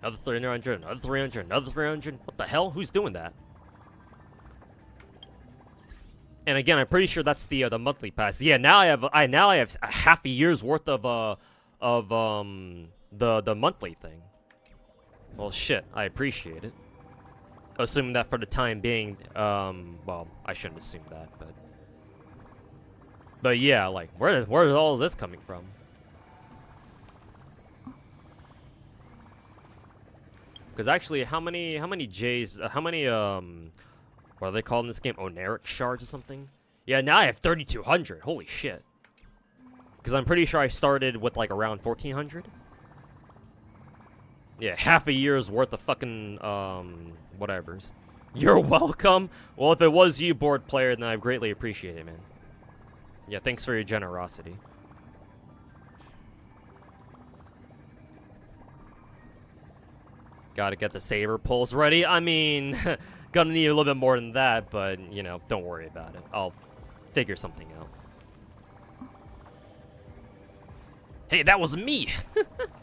Another 300, another 300, another 300. What the hell? Who's doing that? And again, I'm pretty sure that's the monthly pass. Yeah, now I have a half a year's worth of the monthly thing. Well, shit, I appreciate it. Assuming that for the time being, well, I shouldn't assume that, but yeah, like where is all this coming from? Because actually, how many J's, how many, what are they called in this game? Oneric shards or something? Yeah, now I have 3,200. Holy shit. Because I'm pretty sure I started with, like, around 1,400. Yeah, half a year's worth of fucking, whatevers. You're welcome. Well, if it was you, board player, then I greatly appreciate it, man. Yeah, thanks for your generosity. Gotta get the saber pulls ready. I mean, gonna need a little bit more than that, but, you know, don't worry about it. I'll figure something out. Hey, that was me!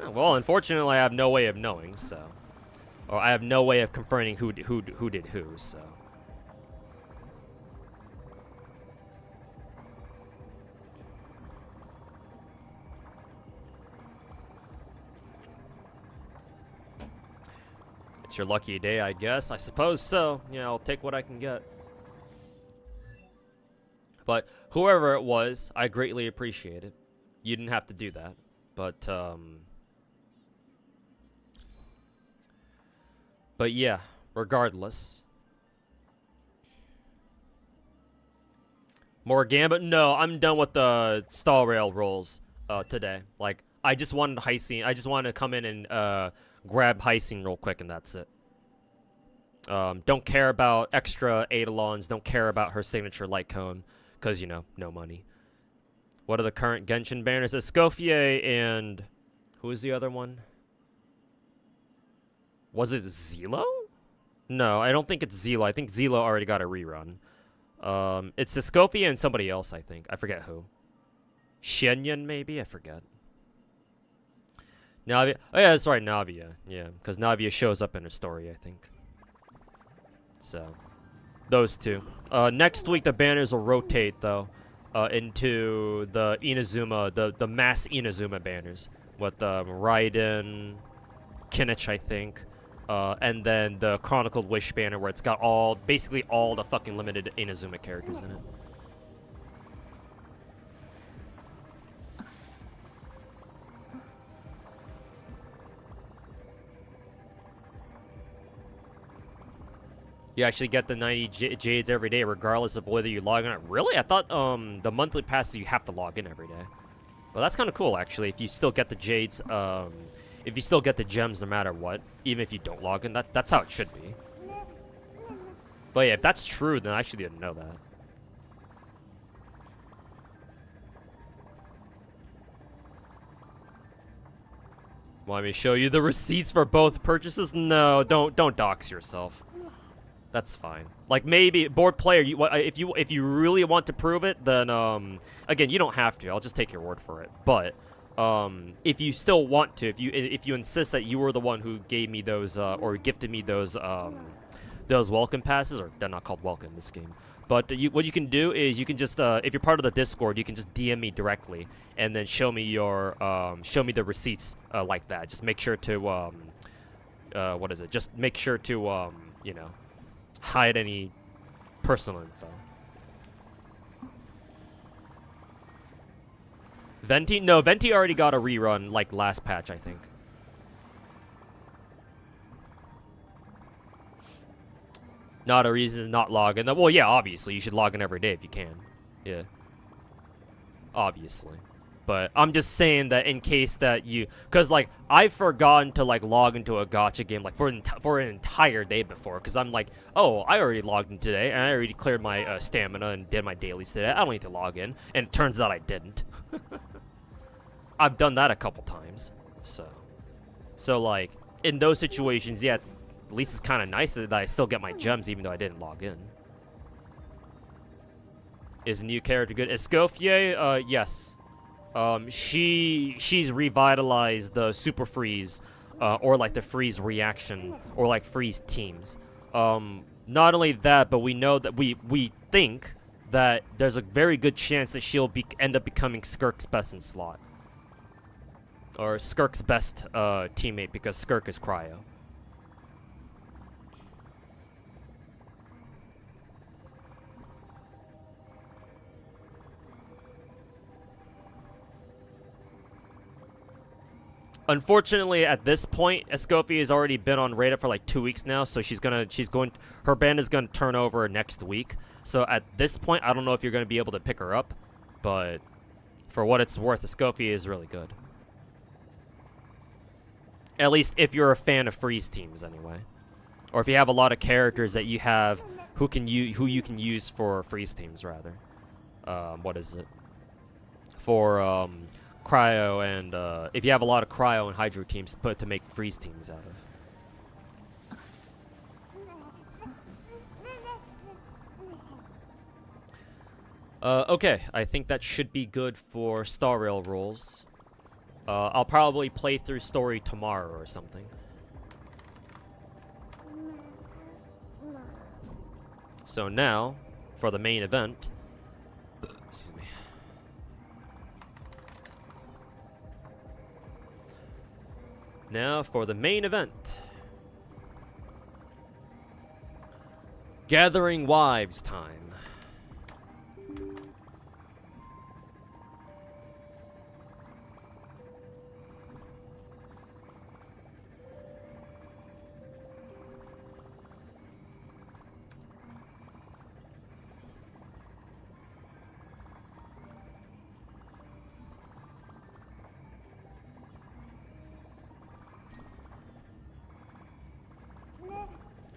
Well, unfortunately, I have no way of knowing, so... Or I have no way of confirming who did who, so... It's your lucky day, I guess. I suppose so. Yeah, I'll take what I can get. But whoever it was, I greatly appreciate it. You didn't have to do that. But yeah, regardless. More Gambit? No, I'm done with the stall rail rolls today. Like, I just wanted Heising. I just wanted to come in and grab Heising real quick, and that's it. Don't care about extra Eidolons. Don't care about her signature light cone. Because, you know, no money. What are the current Genshin banners? Escoffier and... Who is the other one? Was it Zelo? No, I don't think it's Zelo. I think Zelo already got a rerun. It's Escoffier and somebody else, I think. I forget who. Shenyan, maybe? I forget. Navia. Oh, yeah, that's right, Navia. Yeah, because Navia shows up in her story, I think. So, those two. Next week, the banners will rotate, though, into the Inazuma, the mass Inazuma banners. With Raiden, Kinich, I think. And then the Chronicled Wish banner, where it's got basically all the fucking limited Inazuma characters in it. You actually get the 90 Jades every day, regardless of whether you log in or... Really? I thought the monthly passes you have to log in every day. Well, that's kind of cool, actually. If you still get the Jades, if you still get the gems no matter what, even if you don't log in, that's how it should be. But yeah, if that's true, then I actually didn't know that. Want me to show you the receipts for both purchases? No, don't dox yourself. That's fine. Like, maybe board player, if you really want to prove it, then again, you don't have to. I'll just take your word for it. But if you still want to, if you insist that you were the one who gave me those or gifted me those welcome passes, or they're not called welcome in this game. But what you can do is you can just if you're part of the Discord, you can just DM me directly and then show me the receipts like that. Just make sure to what is it? Just make sure to you know, hide any personal info. Venti? No, Venti already got a rerun, like, last patch, I think. Not a reason to not log in. Well, yeah, obviously, you should log in every day if you can. Yeah. Obviously. But I'm just saying that in case that you... Because, like, I've forgotten to, like, log into a gacha game, like, for an entire day before. Because I'm like, oh, I already logged in today, and I already cleared my stamina and did my dailies today. I don't need to log in. And it turns out I didn't. I've done that a couple times. So, like, in those situations, yeah, at least it's kind of nice that I still get my gems even though I didn't log in. Is a new character good? Escoffier? Yes. She's revitalized the Super Freeze, or like the Freeze reaction, or like Freeze teams. Not only that, but we know that we think that there's a very good chance that she'll end up becoming Skirk's best in slot. Or Skirk's best teammate, because Skirk is Cryo. Unfortunately, at this point, Escoffier has already been on Reddit for like 2 weeks now, so her band is gonna turn over next week. So at this point, I don't know if you're gonna be able to pick her up, but for what it's worth, Escoffier is really good. At least if you're a fan of freeze teams, anyway, or if you have a lot of characters that you have who you can use for freeze teams, rather. What is it? For Cryo and if you have a lot of Cryo and Hydro teams to make freeze teams out of. Okay, I think that should be good for Star Rail rolls. I'll probably play through story tomorrow or something. So now, for the main event. Excuse me. Now for the main event. Gathering wives time.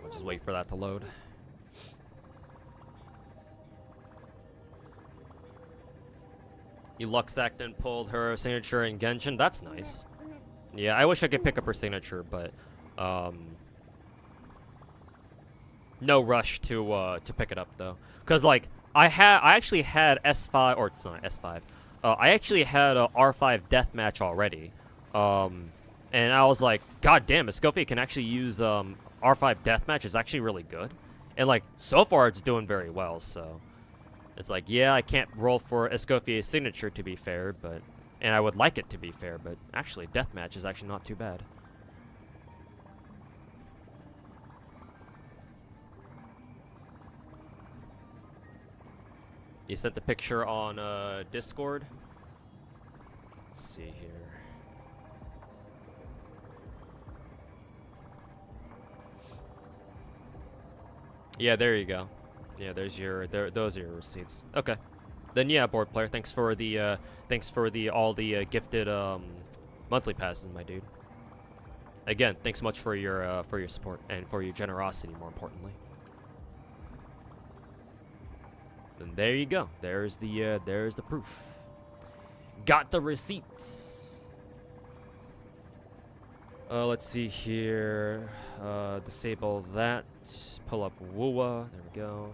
We'll just wait for that to load. Luxactin pulled her signature in Genshin. That's nice. Yeah, I wish I could pick up her signature, but no rush to pick it up though. Cause like I actually had S5, or it's not S5. I actually had a R5 deathmatch already. And I was like, God damn, Escoffier can actually use R5 deathmatch is actually really good. And like so far it's doing very well, so it's like, yeah, I can't roll for Escoffier's signature to be fair, but and I would like it to be fair, but actually deathmatch is actually not too bad. You sent the picture on Discord. Let's see here. Yeah, there you go. Yeah, there's your those are your receipts. Okay. Then yeah, board player, thanks for the all the gifted monthly passes, my dude. Again, thanks so much for your support and for your generosity, more importantly. And there you go. There's the proof. Got the receipts. Let's see here. Disable that. Pull up Woowa. There we go.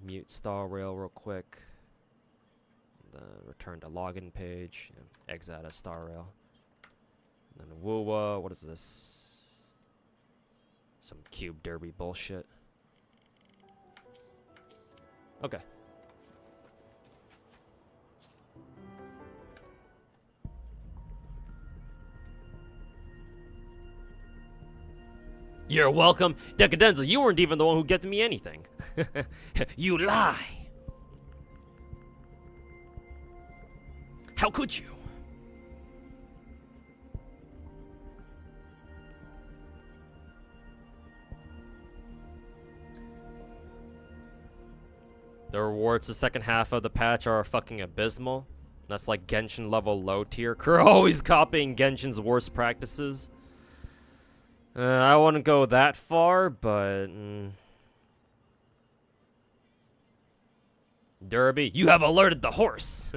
Mute Star Rail real quick. Return to login page. Exit out of Star Rail. And then Woowa. What is this? Some Cube Derby bullshit. Okay. You're welcome. Decadenza, you weren't even the one who gifted me anything. You lie. How could you? The rewards the second half of the patch are fucking abysmal. That's like Genshin level low tier. Crew always copying Genshin's worst practices. I wouldn't go that far, but... Derby, you have alerted the horse!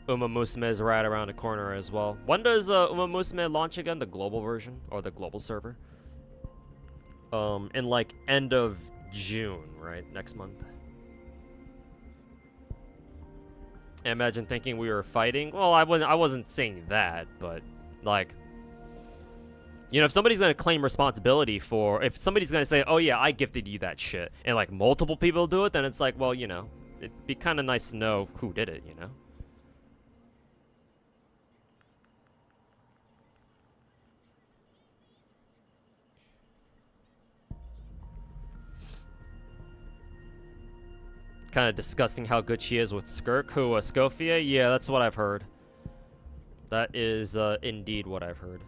Uma Musume is right around the corner as well. When does Uma Musume launch again? The global version? Or the global server? In like end of June, right? Next month. Imagine thinking we were fighting. Well, I wasn't saying that, but like... You know, if somebody's going to claim responsibility for... If somebody's going to say, oh yeah, I gifted you that shit, and like multiple people do it, then it's like, well, you know, it'd be kind of nice to know who did it, you know? Kind of disgusting how good she is with Skirk. Who, Escoffia? Yeah, that's what I've heard. That is indeed what I've heard.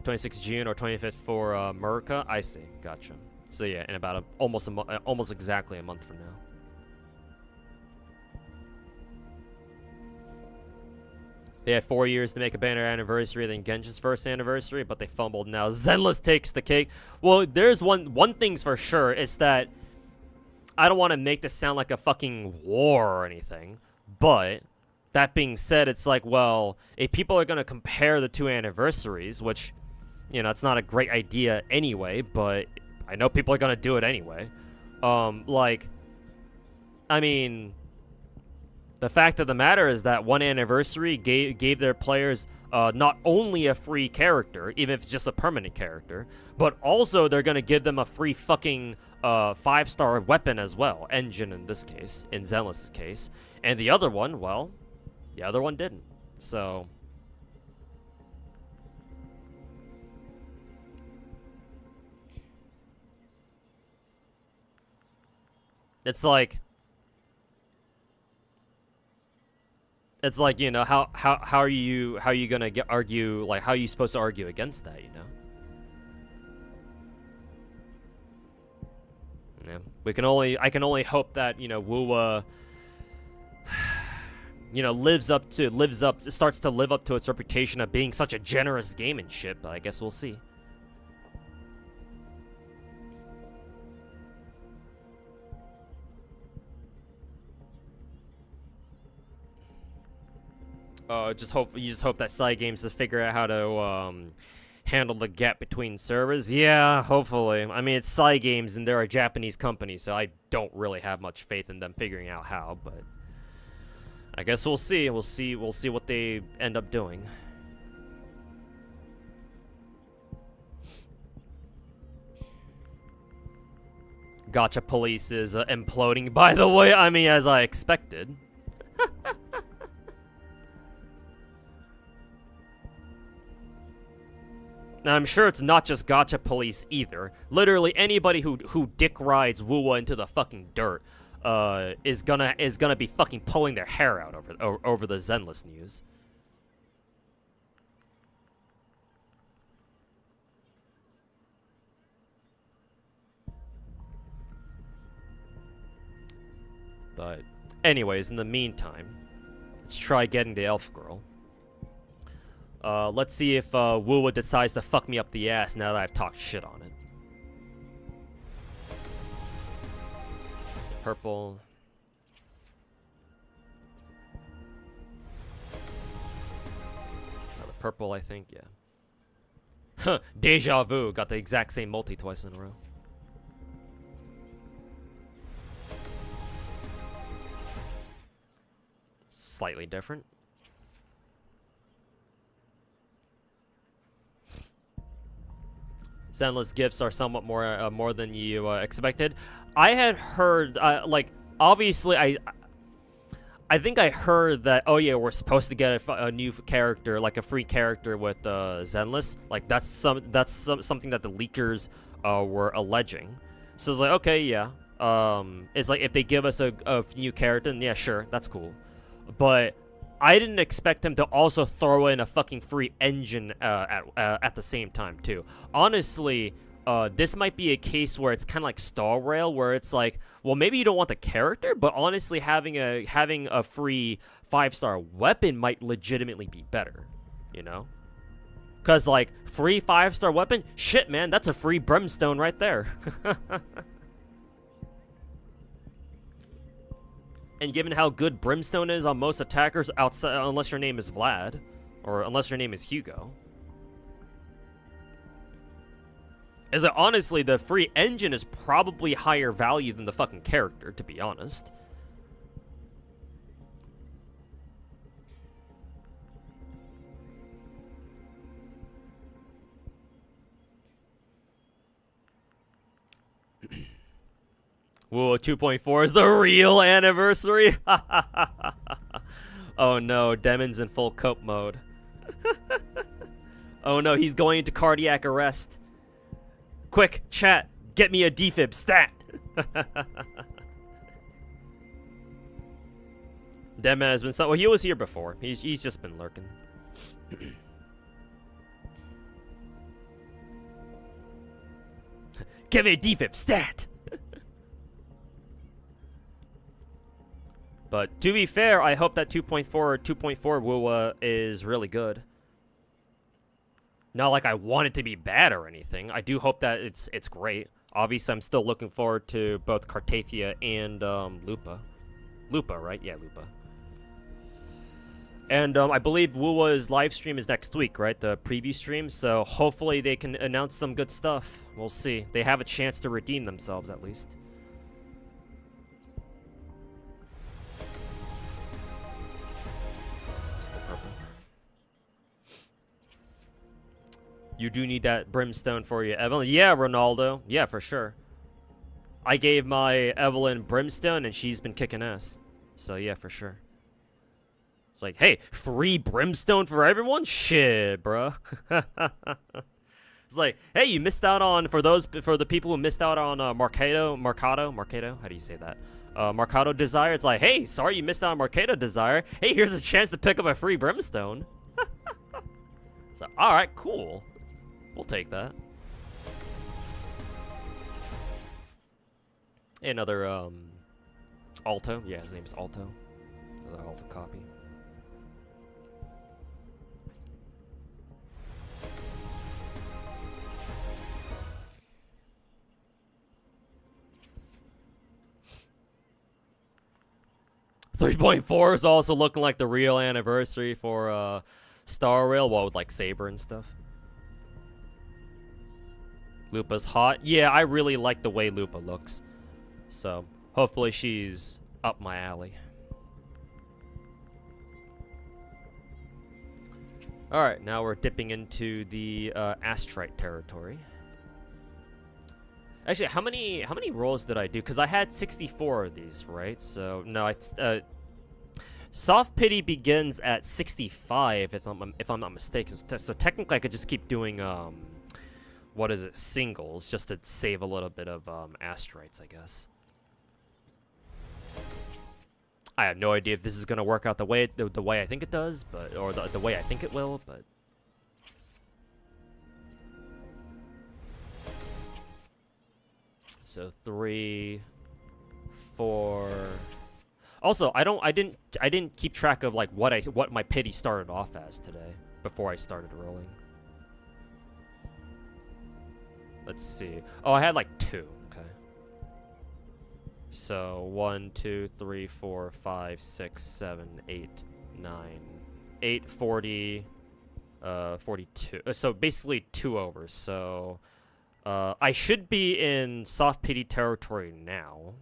26th June or 25th for Murica. I see. Gotcha. So yeah, in about almost exactly a month from now. They had 4 years to make a banner anniversary than Genshin's first anniversary, but they fumbled. Now Zenless takes the cake. Well, there's one thing's for sure. It's that I don't want to make this sound like a fucking war or anything, but that being said, it's like, well, if people are going to compare the two anniversaries, which, you know, it's not a great idea anyway, but I know people are going to do it anyway. Like, I mean, the fact of the matter is that one anniversary gave their players not only a free character, even if it's just a permanent character, but also they're going to give them a free fucking 5-star weapon as well. Engine in this case, in Zenless' case. And the other one, well, the other one didn't. So It's like, you know, how are you gonna argue, like, how are you supposed to argue against that, you know? Yeah, I can only hope that, you know, Wuwa, you know, starts to live up to its reputation of being such a generous game and shit, but I guess we'll see. You just hope that Cygames just figure out how to handle the gap between servers. Yeah, hopefully. I mean, it's Cygames and they're a Japanese company, so I don't really have much faith in them figuring out how, but I guess we'll see. We'll see what they end up doing. Gacha Police is imploding, by the way. I mean, as I expected. Now, I'm sure it's not just Gacha Police either. Literally anybody who dick rides Wuwa into the fucking dirt is gonna be fucking pulling their hair out over the Zenless news. But anyways, in the meantime, let's try getting the elf girl. Let's see if Wuwa decides to fuck me up the ass now that I've talked shit on it. It's the purple. The purple, I think, yeah. Huh, deja vu. Got the exact same multi twice in a row. Slightly different. Zenless gifts are somewhat more than you expected. I had heard, like, obviously, I think I heard that, oh yeah, we're supposed to get a new character, like a free character with Zenless. Like, that's something that the leakers were alleging. So it's like, okay, yeah. It's like, if they give us a new character, then yeah, sure, that's cool. But I didn't expect him to also throw in a fucking free engine at the same time, too. Honestly, this might be a case where it's kind of like Star Rail, where it's like, well, maybe you don't want the character, but honestly, having a free 5-star weapon might legitimately be better, you know? Because, like, free 5-star weapon? Shit, man, that's a free brimstone right there. And given how good Brimstone is on most attackers outside, unless your name is Vlad, or unless your name is Hugo, is that honestly the free engine is probably higher value than the fucking character, to be honest. Whoa, 2.4 is the real anniversary? Oh no, Demon's in full cope mode. Oh no, he's going into cardiac arrest. Quick, chat, get me a defib stat. Demon has been well, he was here before. He's just been lurking. Give me a defib stat. But to be fair, I hope that 2.4 Wuwa is really good. Not like I want it to be bad or anything. I do hope that it's great. Obviously, I'm still looking forward to both Cartathia and Lupa. Lupa, right? Yeah, Lupa. And I believe Wuwa's live stream is next week, right? The preview stream. So hopefully they can announce some good stuff. We'll see. They have a chance to redeem themselves at least. You do need that brimstone for you, Evelyn. Yeah, Ronaldo. Yeah, for sure. I gave my Evelyn brimstone, and she's been kicking ass. So, yeah, for sure. It's like, hey, free brimstone for everyone? Shit, bro. It's like, hey, you missed out on, for the people who missed out on Mercado? How do you say that? Mercado Desire. It's like, hey, sorry you missed out on Mercado Desire. Hey, here's a chance to pick up a free Brimstone. So, alright, cool. We'll take that. Another, Alto. Yeah, his name's Alto. Another Alto copy. .4 is also looking like the real anniversary for Star Rail, well, with like Saber and stuff. Lupa's hot. Yeah, I really like the way Lupa looks. So, hopefully she's up my alley. Alright, now we're dipping into the Astrite territory. Actually, how many rolls did I do? Because I had 64 of these, right? So no, it's Soft Pity begins at 65, if I'm not mistaken. So technically, I could just keep doing what is it, singles, just to save a little bit of Astrites, I guess. I have no idea if this is gonna work out the way I think it does, but or the way I think it will, but. So 3, 4. Also, I didn't keep track of like what my pity started off as today before I started rolling. Let's see. Oh, I had like 2. Okay. So 1, 2, 3, 4, 5, 6, 7, 8, 9, 8, 40, 42. So basically 2 overs. So. I should be in Soft Pity territory now.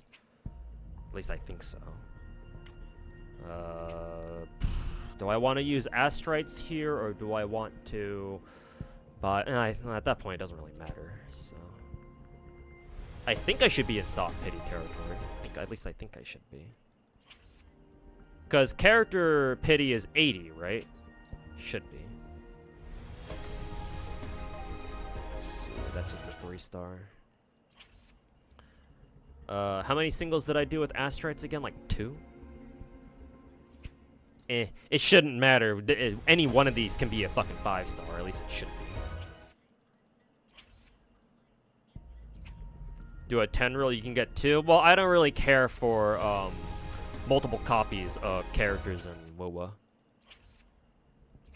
At least I think so. Do I want to use Astrites here, or do I want to... But at that point, it doesn't really matter, so... I think I should be in Soft Pity territory. At least I think I should be. Because character pity is 80, right? Should be. That's just a 3-star. How many singles did I do with Astrites again? Like 2? It shouldn't matter. Any one of these can be a fucking 5-star, or at least it should be. Do a 10 roll, you can get 2. Well, I don't really care for multiple copies of characters in WoWa.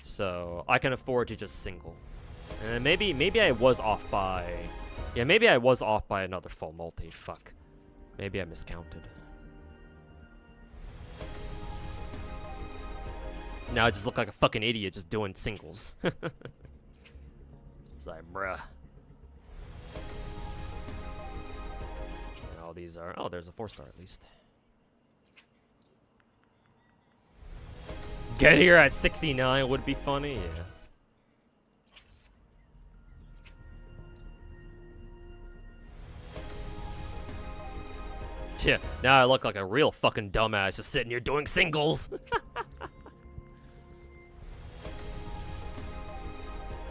So I can afford to just single. And maybe I was off by... Yeah, maybe I was off by another full multi. Fuck. Maybe I miscounted. Now I just look like a fucking idiot just doing singles. It's like, bruh. And all these are... Oh, there's a 4-star at least. Get here at 69 would be funny, yeah. Yeah, now I look like a real fucking dumbass just sitting here doing singles.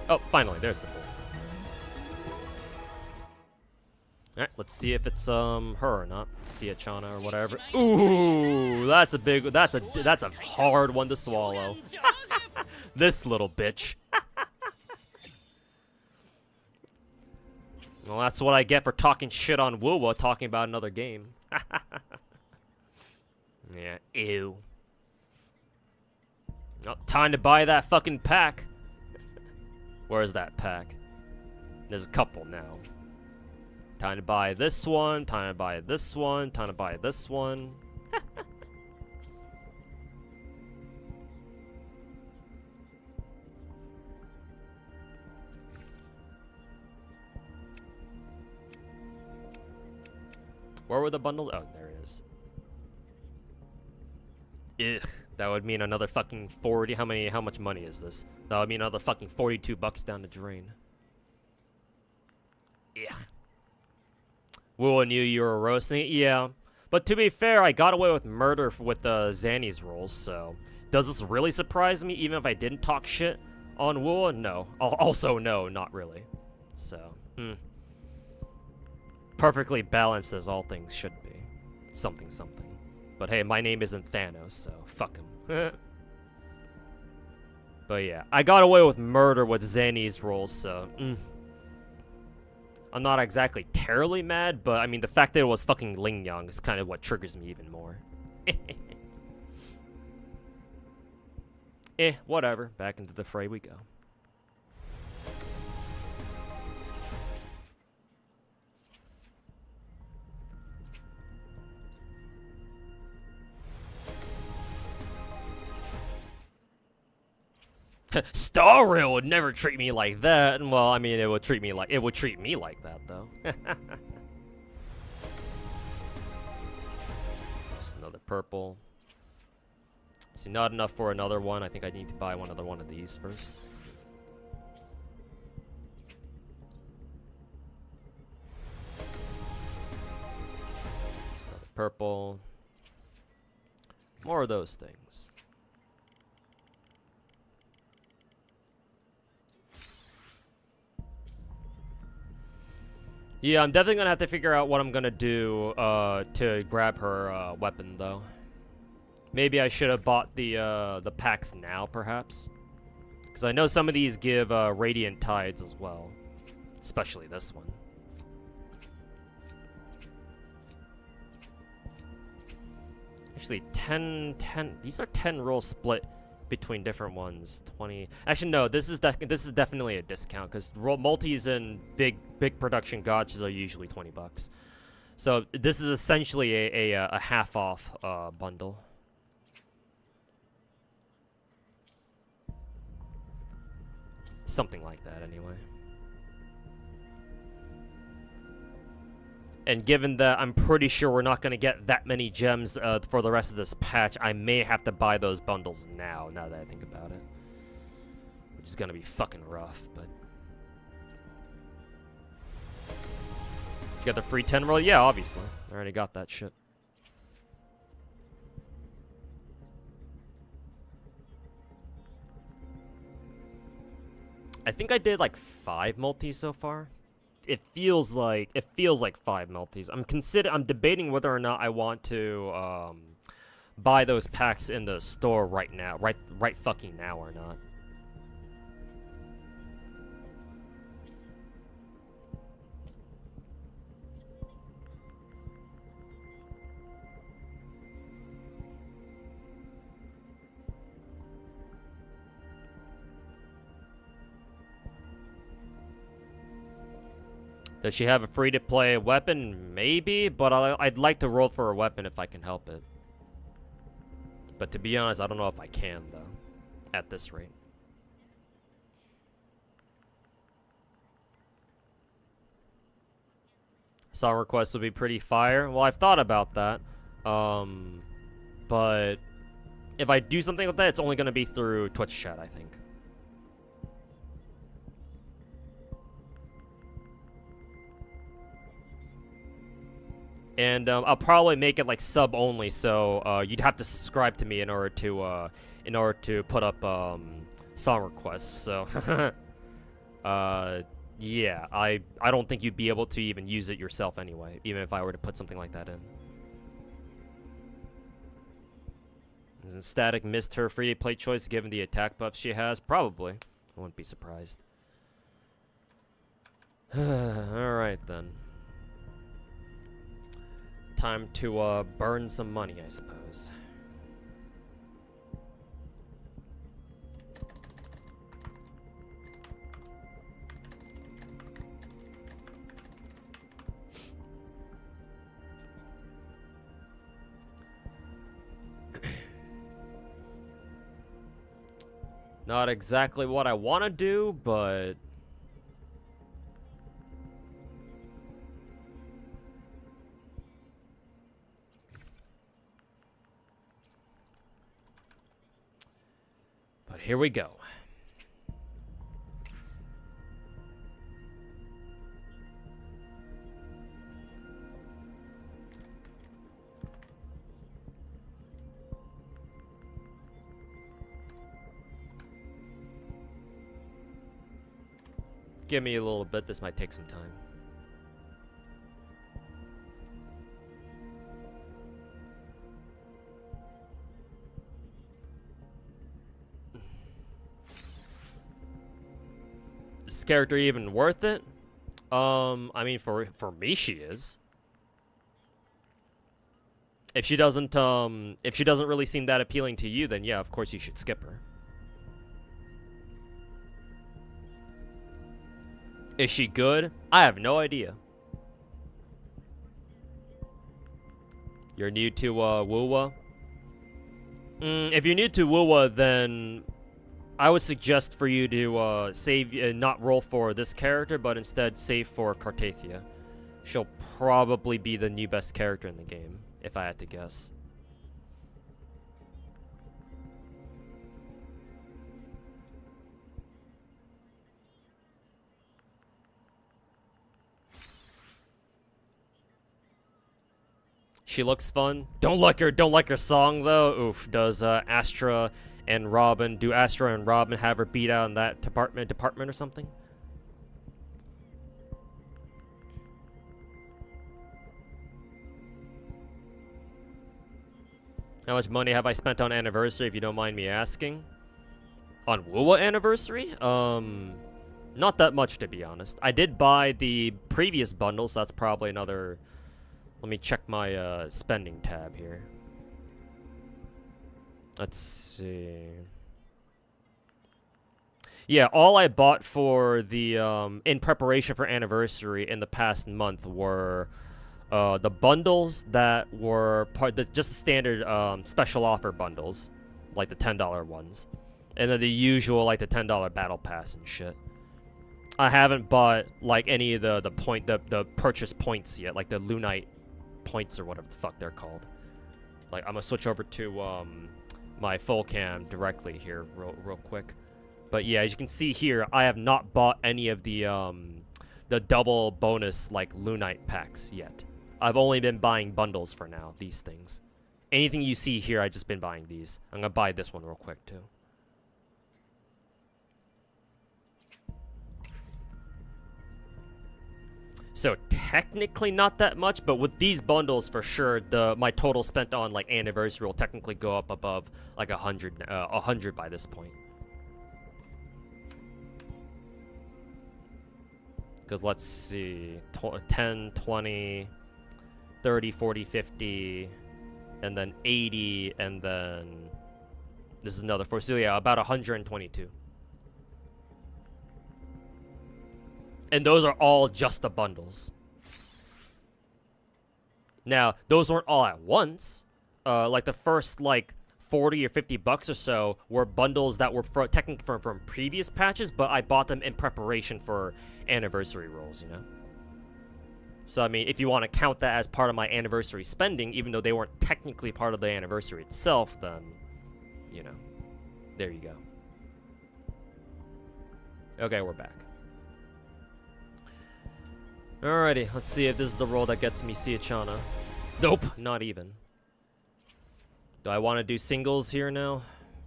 Oh, finally, there's the bull. Alright, let's see if it's her or not. See it, Chana or whatever. Ooh, that's a big, that's a hard one to swallow. This little bitch. Well, that's what I get for talking shit on WoWa, talking about another game. Yeah, ew. Oh, time to buy that fucking pack. Where's that pack? There's a couple now. Time to buy this one, time to buy this one, time to buy this one. Where were the bundles? Oh, there it is. Ugh, that would mean another fucking 40. How much money is this? That would mean another fucking 42 bucks down the drain. Yeah. Will knew you were roasting it? Yeah. But to be fair, I got away with murder with the Zanny's rolls, so... Does this really surprise me, even if I didn't talk shit on Woola? No. Also, no, not really. So, Perfectly balanced as all things should be. something something. But hey, my name isn't Thanos, so fuck him. But yeah, I got away with murder with Zanny's rolls, so I'm not exactly terribly mad, but I mean the fact that it was fucking Ling Yang is kind of what triggers me even more. Whatever. Back into the fray we go. Star Rail would never treat me like that. Well, I mean, it would treat me like that, though. Just another purple. See, not enough for another one. I think I need to buy another one of these first. Just another purple. More of those things. Yeah, I'm definitely gonna have to figure out what I'm gonna do to grab her weapon, though. Maybe I should have bought the packs now, perhaps, because I know some of these give radiant tides as well, especially this one. Actually, 10. These are 10 rolls split between different ones. 20. Actually, no. This is definitely a discount because multis and big production gachas are usually $20. So this is essentially a half off bundle. Something like that, anyway. And given that I'm pretty sure we're not going to get that many gems for the rest of this patch, I may have to buy those bundles now that I think about it. Which is going to be fucking rough, but... Did you get the free 10 roll? Yeah, obviously. I already got that shit. I think I did like 5 multis so far. It feels like 5 multis. I'm debating whether or not I want to buy those packs in the store right now, right fucking now or not. Does she have a free-to-play weapon? Maybe, but I'd like to roll for a weapon if I can help it. But to be honest, I don't know if I can, though, at this rate. Song requests would be pretty fire. Well, I've thought about that. But if I do something like that, it's only going to be through Twitch chat, I think. And I'll probably make it like sub only, so you'd have to subscribe to me in order to put up song requests. So yeah, I don't think you'd be able to even use it yourself anyway, even if I were to put something like that in. Isn't Static missed her free play choice given the attack buff she has? Probably. I wouldn't be surprised. Alright then. Time to burn some money, I suppose. Not exactly what I want to do, but... But here we go. Give me a little bit, this might take some time. this character even worth it? I mean, for me, she is. If she doesn't really seem that appealing to you, then yeah, of course you should skip her. Is she good? I have no idea. You're new to Wuwa? If you're new to Wuwa, then I would suggest for you to save, not roll for this character, but instead save for Cartathia. She'll probably be the new best character in the game, if I had to guess. She looks fun. Don't like her song though. Oof. Does Astra and Robin have her beat out in that department or something? How much money have I spent on Anniversary, if you don't mind me asking? On Wuwa Anniversary? Not that much, to be honest. I did buy the previous bundle, so that's probably another... Let me check my spending tab here. Let's see. Yeah, all I bought for the in preparation for Anniversary in the past month were the bundles that were just the standard special offer bundles, like the $10 ones, and then the usual like the $10 battle pass and shit. I haven't bought like any of the purchase points yet, like the Lunite points or whatever the fuck they're called. Like, I'm gonna switch over to my full cam directly here real quick. But yeah, as you can see here, I have not bought any of the double bonus like Lunite packs yet. I've only been buying bundles for now, these things. Anything you see here, I've just been buying these. I'm gonna buy this one real quick too. So technically not that much, but with these bundles for sure, my total spent on like Anniversary will technically go up above like 100 by this point. Because let's see, 10, 20, 30, 40, 50, and then 80, and then this is another 4. So yeah, about 122. And those are all just the bundles. Now, those weren't all at once. Like the first like 40 or 50 bucks or so were bundles that were technically from previous patches, but I bought them in preparation for Anniversary rolls, you know? So, I mean, if you want to count that as part of my Anniversary spending, even though they weren't technically part of the Anniversary itself, then, you know, there you go. Okay, we're back. Alrighty, let's see if this is the roll that gets me Siachana. Nope, not even. Do I want to do singles here now?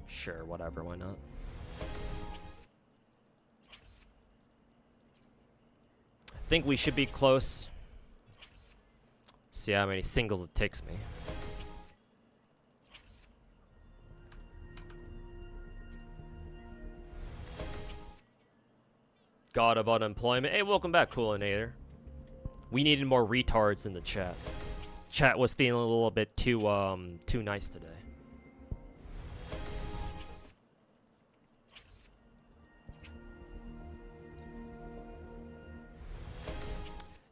Sure, whatever, why not? I think we should be close. See how many singles it takes me. God of Unemployment. Hey, welcome back, Coolinator. We needed more retards in the chat. Chat was feeling a little bit too nice today.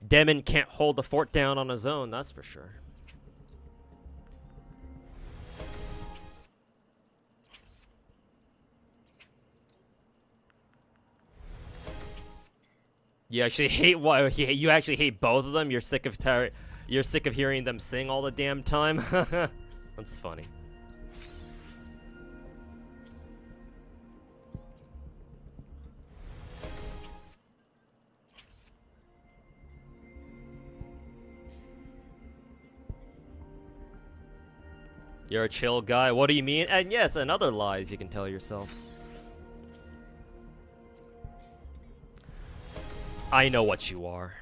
Demon can't hold the fort down on his own, that's for sure. You actually hate what? You actually hate both of them? You're sick of hearing them sing all the damn time? That's funny. You're a chill guy. What do you mean? And yes, and other lies you can tell yourself. I know what you are.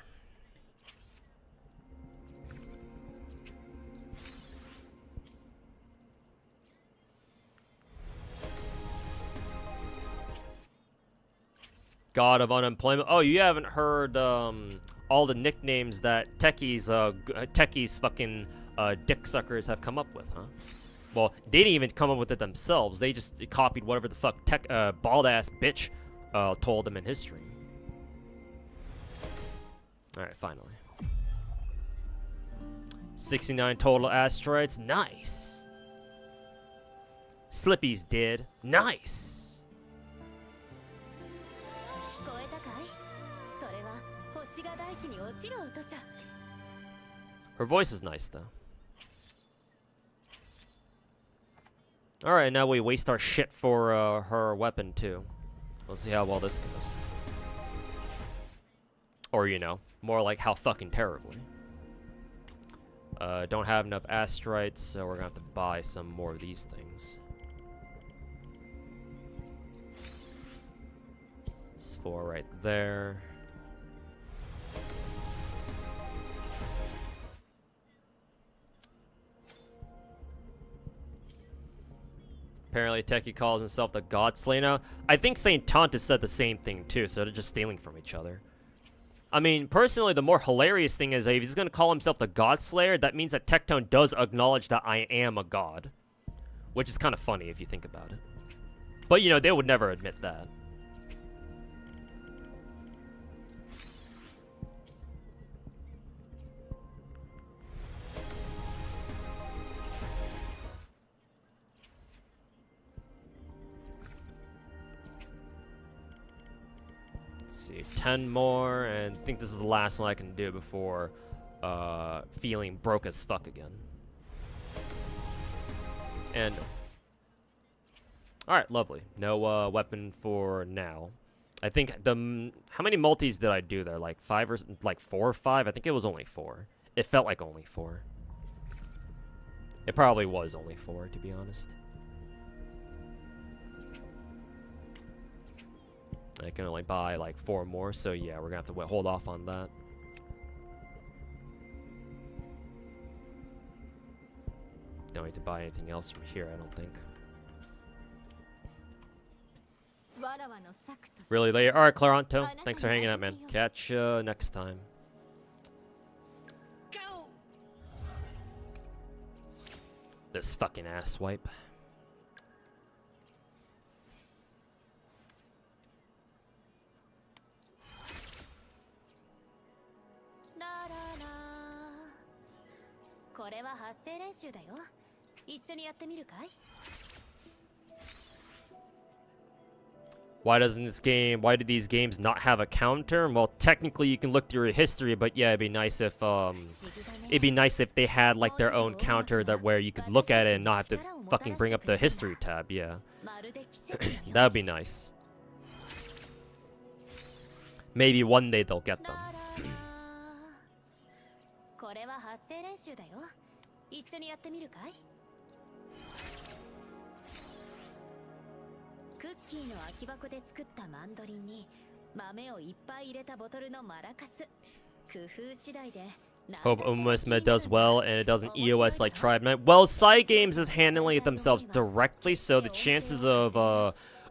God of unemployment. Oh, you haven't heard all the nicknames that techies fucking dick suckers have come up with, huh? Well, they didn't even come up with it themselves. They just copied whatever the fuck bald ass bitch told them in history. All right, finally. 69 total asteroids. Nice. Slippy's dead. Nice. Her voice is nice, though. Alright, now we waste our shit for her weapon, too. We'll see how well this goes. Or, you know, more like how fucking terribly. Don't have enough asteroids, so we're gonna have to buy some more of these things. It's 4 right there. Apparently, Techie calls himself the God Slayer now. I think Saint Tontus said the same thing too, so they're just stealing from each other. I mean, personally, the more hilarious thing is that if he's going to call himself the God Slayer, that means that Tectone does acknowledge that I am a god. Which is kind of funny if you think about it. But, you know, they would never admit that. See, 10 more, and I think this is the last one I can do before feeling broke as fuck again. And alright, lovely. No weapon for now. I think how many multis did I do there? Like 5 or like 4 or 5? I think it was only 4. It felt like only 4. It probably was only 4, to be honest. I can only buy like 4 more, so yeah, we're gonna have to hold off on that. Don't need to buy anything else from here, I don't think. Really late. Alright, Claranto, thanks for hanging out, man. Catch you next time. This fucking asswipe. Why do these games not have a counter? Well, technically you can look through your history, but yeah, it'd be nice if they had like their own counter that where you could look at it and not have to fucking bring up the history tab, yeah. That would be nice. Maybe one day they'll get them. Hope Umusme does well and it doesn't EOS like Tribe. Well, Cygames is handling it themselves directly, so the chances of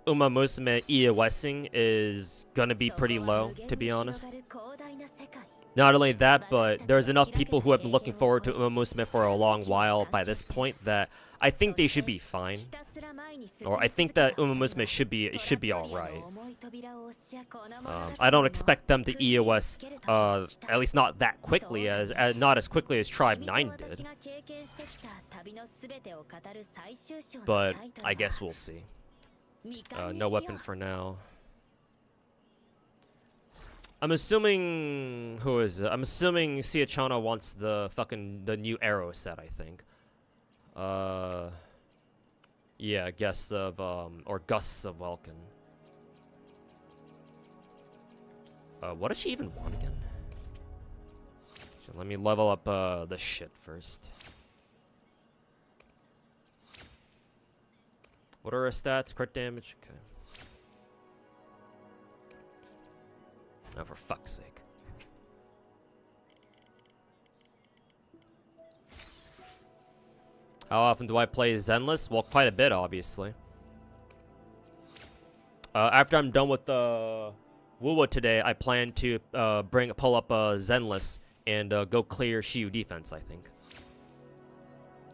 Umusme EOSing is gonna be pretty low, to be honest. Not only that, but there's enough people who have been looking forward to Umusme for a long while by this point that I think they should be fine. Or I think that Umusme should be alright. I don't expect them to EOS, at least not that quickly, not as quickly as Tribe 9 did. But I guess we'll see. No weapon for now. I'm assuming... Who is it? I'm assuming Siachana wants the new arrow set, I think. Yeah, Gusts of, or Gusts of Welkin. What does she even want again? So let me level up, the shit first. What are her stats? Crit damage? Okay. Oh, for fuck's sake. How often do I play Zenless? Well, quite a bit, obviously. After I'm done with the Wuwa today, I plan to pull up Zenless and go clear Shiyu defense, I think.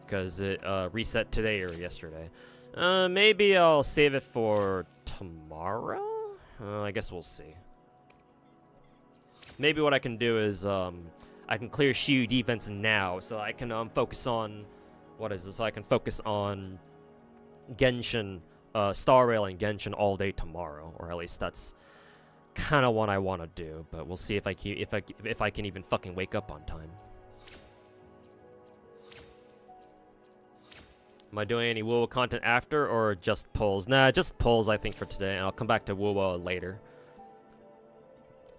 Because it reset today or yesterday. Maybe I'll save it for tomorrow? I guess we'll see. Maybe what I can do is I can clear Shiyu defense now, so I can focus on So I can focus on Genshin, Star Rail and Genshin all day tomorrow, or at least that's kind of what I want to do. But we'll see if I can even fucking wake up on time. Am I doing any WoW content after, or just pulls? Nah, just pulls, I think, for today, and I'll come back to WoW later.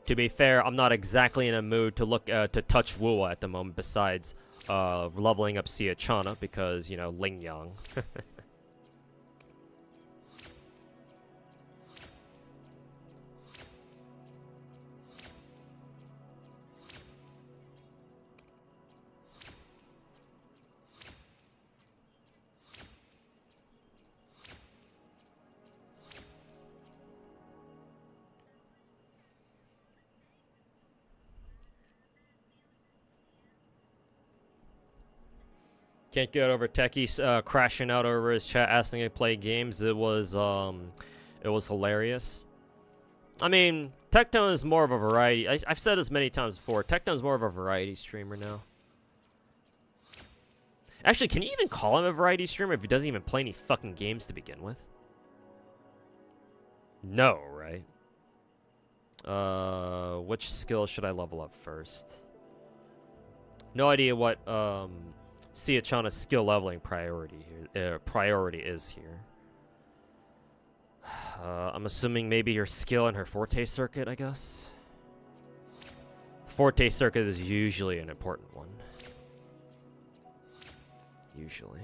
To be fair, I'm not exactly in a mood to to touch WoW at the moment, besides leveling up Siachana, because, you know, Ling Yang. Can't get over Techie crashing out over his chat asking to play games. It was hilarious. I mean, Tectone is more of a variety. I've said this many times before. Tectone's more of a variety streamer now. Actually, can you even call him a variety streamer if he doesn't even play any fucking games to begin with? No, right? Which skill should I level up first? No idea what Siachana's skill leveling priority is here. I'm assuming maybe your skill in her Forte circuit, I guess. Forte circuit is usually an important one. Usually.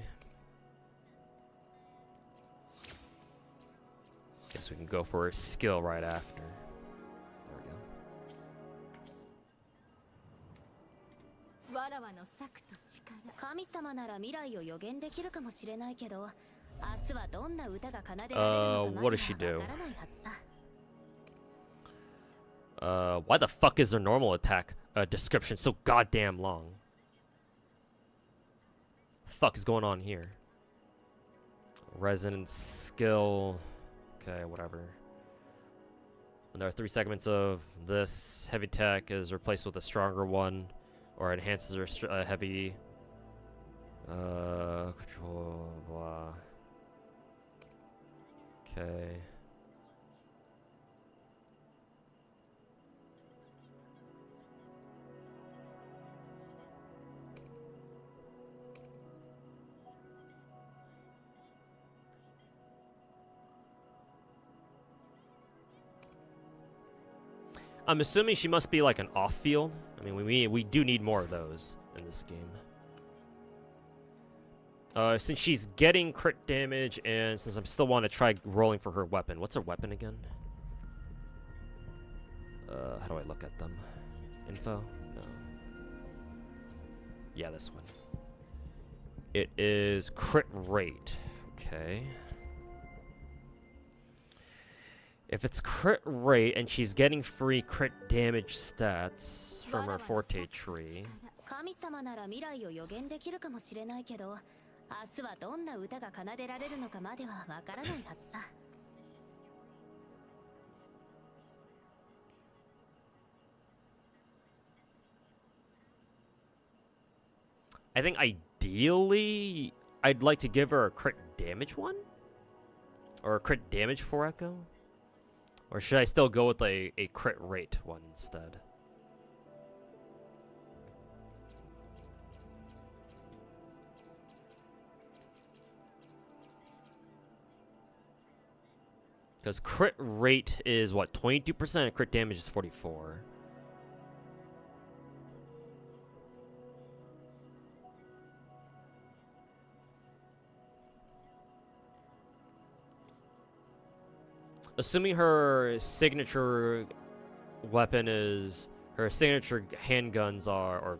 Guess we can go for her skill right after. There we go. わらわの策と力。神様なら未来を予言できるかもしれないけど、明日はどんな歌が奏でられるのかまだわからないはずさ。Why the fuck is their normal attack description so goddamn long? Fuck is going on here? Resonance skill. Okay, whatever. And there are 3 segments of this. Heavy attack is replaced with a stronger one, or enhances her heavy control. Blah. Okay. I'm assuming she must be like an off-field. I mean, we do need more of those in this game. Since she's getting crit damage, and since I still want to try rolling for her weapon. What's her weapon again? How do I look at them? Info? No. Yeah, this one. It is crit rate. Okay. If it's crit rate and she's getting free crit damage stats from her Forte tree. I think ideally I'd like to give her a crit damage one? Or a crit damage 4 echo? Or should I still go with a crit rate one instead? Because crit rate is what, 22%, and crit damage is 44. Assuming her signature weapon is, her signature handguns are, or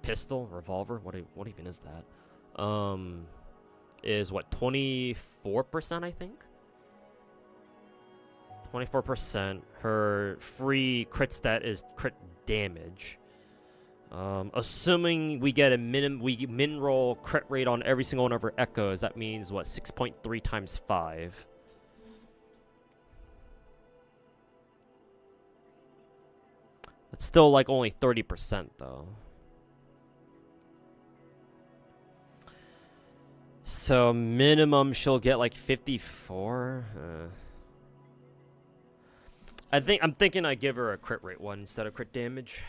pistol, revolver, what even is that? Is what, 24%, I think? 24%. Her free crit stat is crit damage. Assuming we get a min roll crit rate on every single one of her echoes, that means what, 6.3 times 5. It's still like only 30% though. So minimum she'll get like 54. I'm thinking I give her a crit rate one instead of crit damage.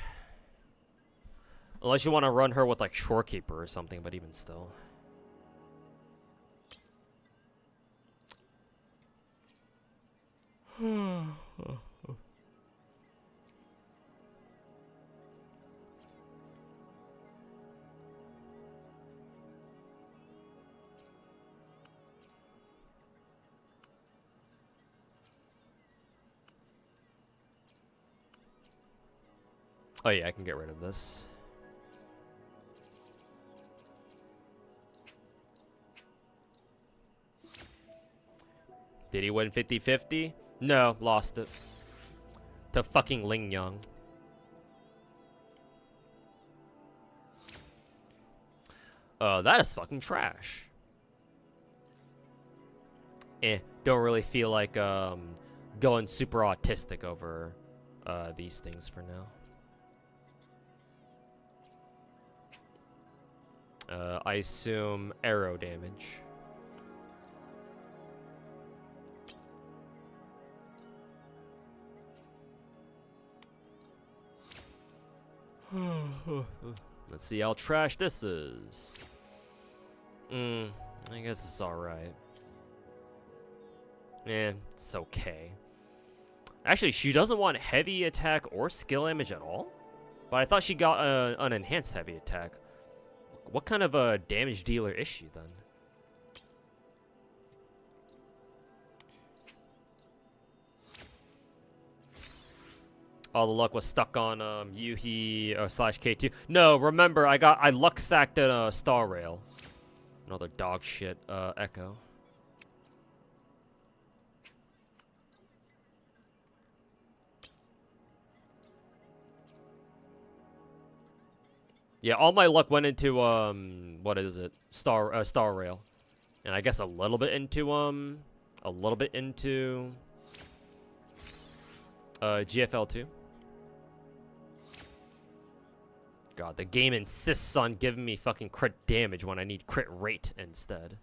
Unless you want to run her with like Shorekeeper or something, but even still. Oh yeah, I can get rid of this. Did he win 50-50? No, lost it. To fucking Ling Yang. That is fucking trash. Don't really feel like going super autistic over these things for now. I assume arrow damage. Let's see how trash this is. I guess it's alright. It's okay. Actually, she doesn't want heavy attack or skill damage at all? But I thought she got an enhanced heavy attack. What kind of a damage dealer is she then? All the luck was stuck on Yuhi slash K2. No, remember I luck sacked a Star Rail. Another dog shit Echo. Yeah, all my luck went into what is it? Star Rail. And I guess a little bit into GFL2. God, the game insists on giving me fucking crit damage when I need crit rate instead.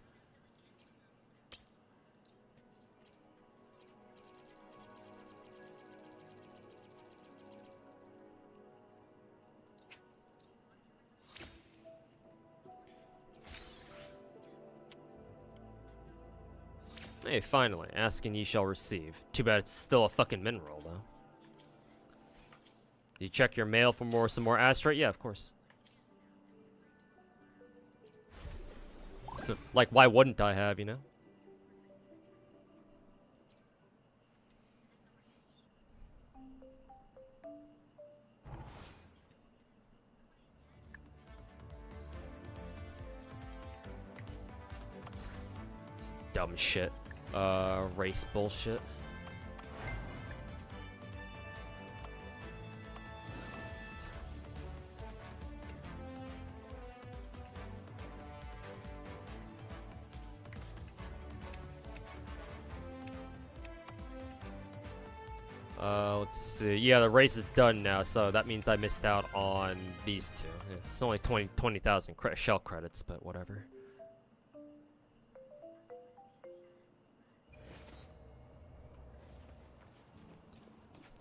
Hey, finally, ask and ye shall receive. Too bad it's still a fucking min roll, though. You check your mail for some more asteroid? Yeah, of course. Like, why wouldn't I have, you know? It's dumb shit. Race bullshit. Let's see. Yeah, the race is done now, so that means I missed out on these two. It's only 20,000 shell credits, but whatever.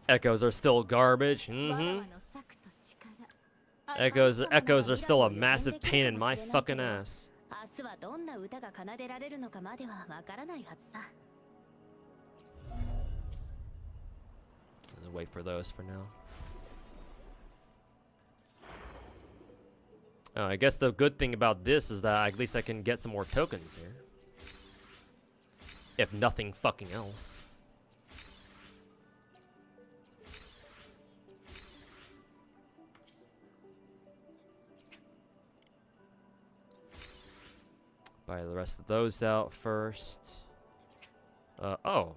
Echoes are still garbage. Echoes are still a massive pain in my fucking ass. I'll wait for those for now. I guess the good thing about this is that at least I can get some more tokens here. If nothing fucking else. Buy the rest of those out first. Oh.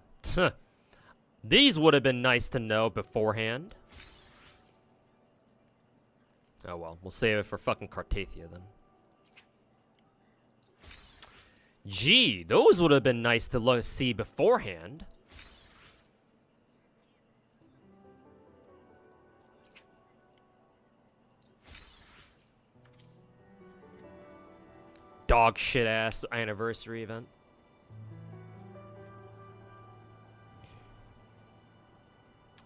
These would have been nice to know beforehand. Oh well, we'll save it for fucking Cartathia then. Gee, those would have been nice to see beforehand. Dog shit ass anniversary event.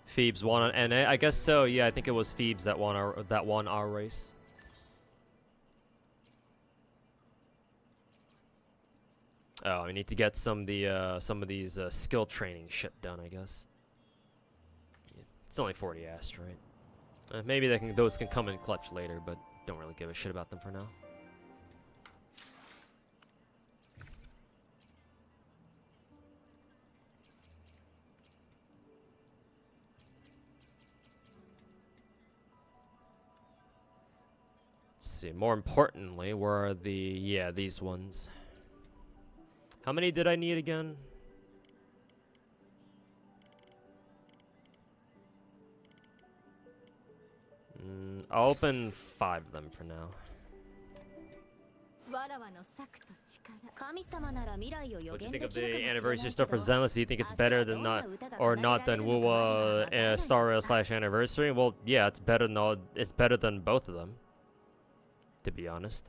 Phoebes won on NA? I guess so, yeah, I think it was Phoebes that won our race. Oh, I need to get some of these skill training shit done, I guess. It's only 40 ast, right? Maybe those can come in clutch later, but don't really give a shit about them for now. See, more importantly, where are these ones? How many did I need again? I'll open 5 of them for now. What do you think of the anniversary stuff for Zenless? Do you think it's better than not than Wuwa Star Rail / Anniversary? Well, yeah, it's better than both of them, to be honest.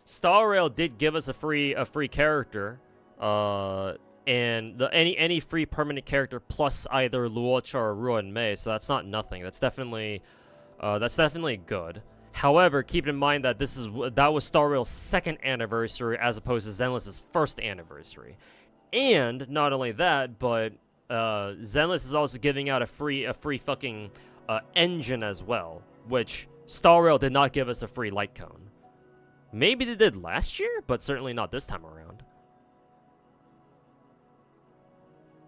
Star Rail did give us a free character, and any free permanent character plus either Luocha or Ruan Mei, so that's not nothing. That's definitely good. However, keep in mind that that was Star Rail's 2nd anniversary as opposed to Zenless's 1st anniversary, and not only that, but Zenless is also giving out a free fucking engine as well, which Star Rail did not give us a free light cone. Maybe they did last year, but certainly not this time around.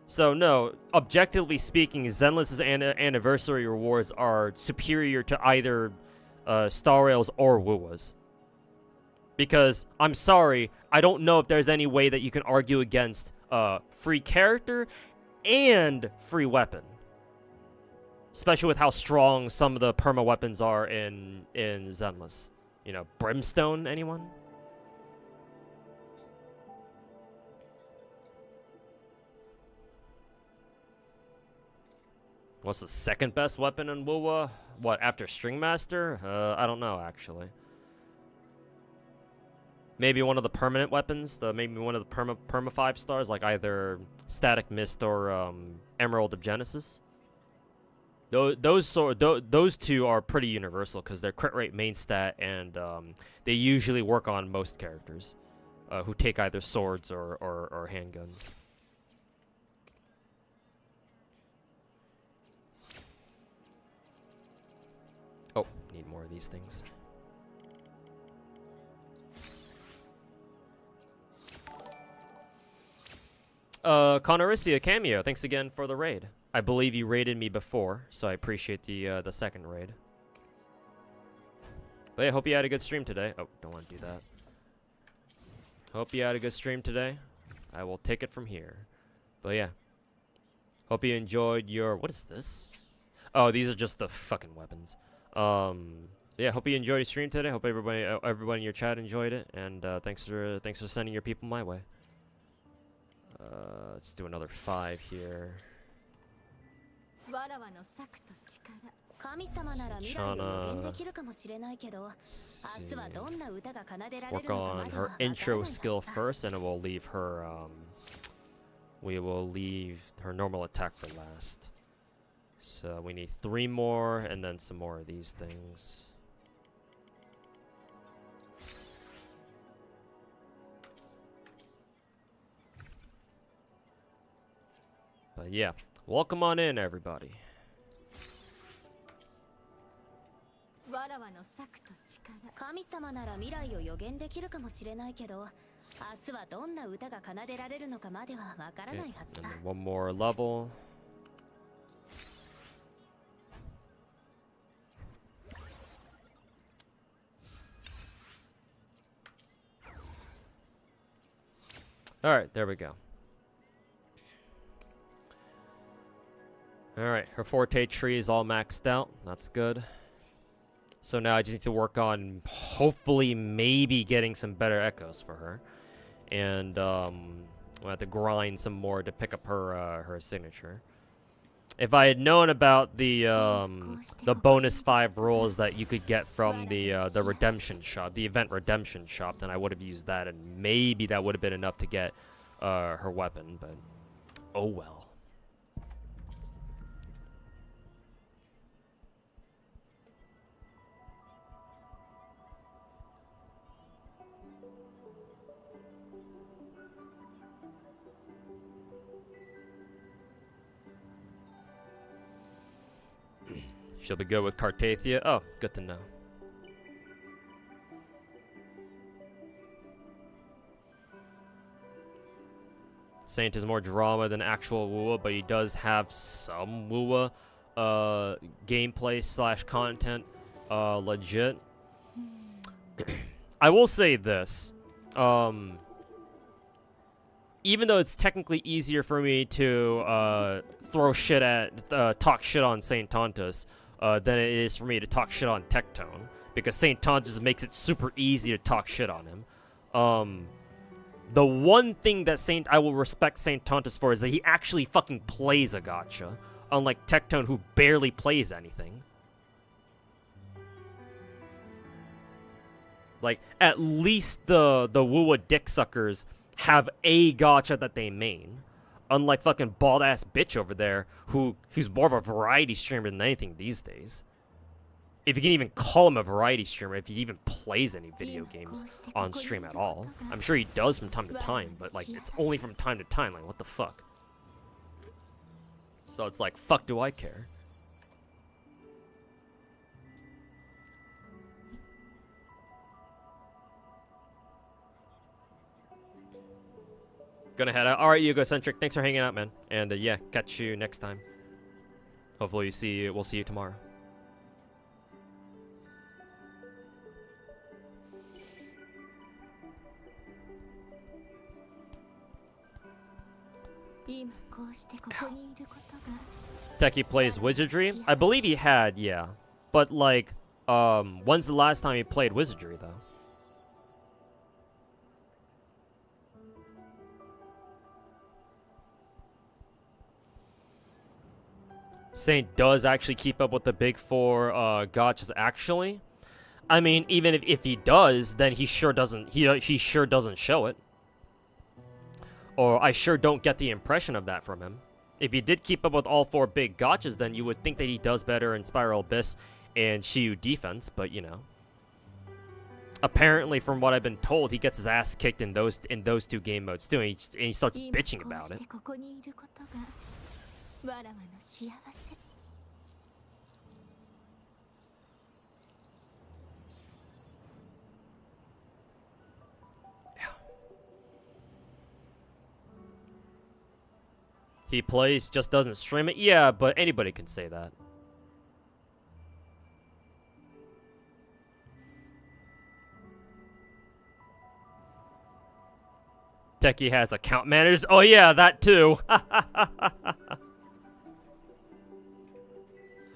So no, objectively speaking, Zenless's anniversary rewards are superior to either Star Rail's or Wuwa's. Because, I'm sorry, I don't know if there's any way that you can argue against free character and free weapon. Especially with how strong some of the perma weapons are in Zenless. You know, Brimstone, anyone? What's the 2nd best weapon in Wuwa? What, after Stringmaster? I don't know, actually. Maybe one of the permanent weapons? Maybe one of the perma 5 stars, like either Static Mist or Emerald of Genesis? Those two are pretty universal because they're crit rate main stat, and they usually work on most characters who take either swords or handguns. Oh, need more of these things. Conoricia Cameo, thanks again for the raid. I believe you raided me before, so I appreciate the 2nd raid. But yeah, hope you had a good stream today. Oh, don't want to do that. Hope you had a good stream today. I will take it from here. But yeah. Hope you enjoyed your... What is this? Oh, these are just the fucking weapons. Yeah, hope you enjoyed your stream today. Hope everybody in your chat enjoyed it. And thanks for sending your people my way. Let's do another 5 here. Work on her intro skill first, and it will leave her. We will leave her normal attack for last. So we need 3 more, and then some more of these things. But yeah, welcome on in, everybody. Okay, and one more level. Alright, there we go. Alright, her forte tree is all maxed out. That's good. So now I just need to work on hopefully maybe getting some better echoes for her. And we'll have to grind some more to pick up her her signature. If I had known about the bonus 5 rolls that you could get from the redemption shop, the event redemption shop, then I would have used that, and maybe that would have been enough to get her weapon, but oh well. She'll be good with Cartathia. Oh, good to know. Saint is more drama than actual Wuwa, but he does have some Wuwa gameplay slash content legit. I will say this. Even though it's technically easier for me to throw shit at, talk shit on Saint Tontus than it is for me to talk shit on Tectone, because Saint Tontus makes it super easy to talk shit on him. The one thing that I will respect Saint Tontus for is that he actually fucking plays a gacha, unlike Tectone, who barely plays anything. Like, at least the Wuwa dicksuckers have a gacha that they main. Unlike fucking bald-ass bitch over there, who's more of a variety streamer than anything these days. If you can even call him a variety streamer, if he even plays any video games on stream at all. I'm sure he does from time to time, but, like, it's only from time to time. Like, what the fuck? So it's like, fuck do I care? Gonna head out. Alright, Egocentric, thanks for hanging out, man. And yeah, catch you next time. Hopefully we'll see you tomorrow. Techie plays Wizardry? I believe he had, yeah. But like, when's the last time he played Wizardry though? Saint does actually keep up with the big 4 gachas actually. I mean, even if he does, then he sure doesn't show it. Or I sure don't get the impression of that from him. If he did keep up with all 4 big gachas, then you would think that he does better in Spiral Abyss and Shiyu Defense, but you know. Apparently, from what I've been told, he gets his ass kicked in those 2 game modes too, and he starts bitching about it. He plays, just doesn't stream it? Yeah, but anybody can say that. Techie has account managers? Oh yeah, that too.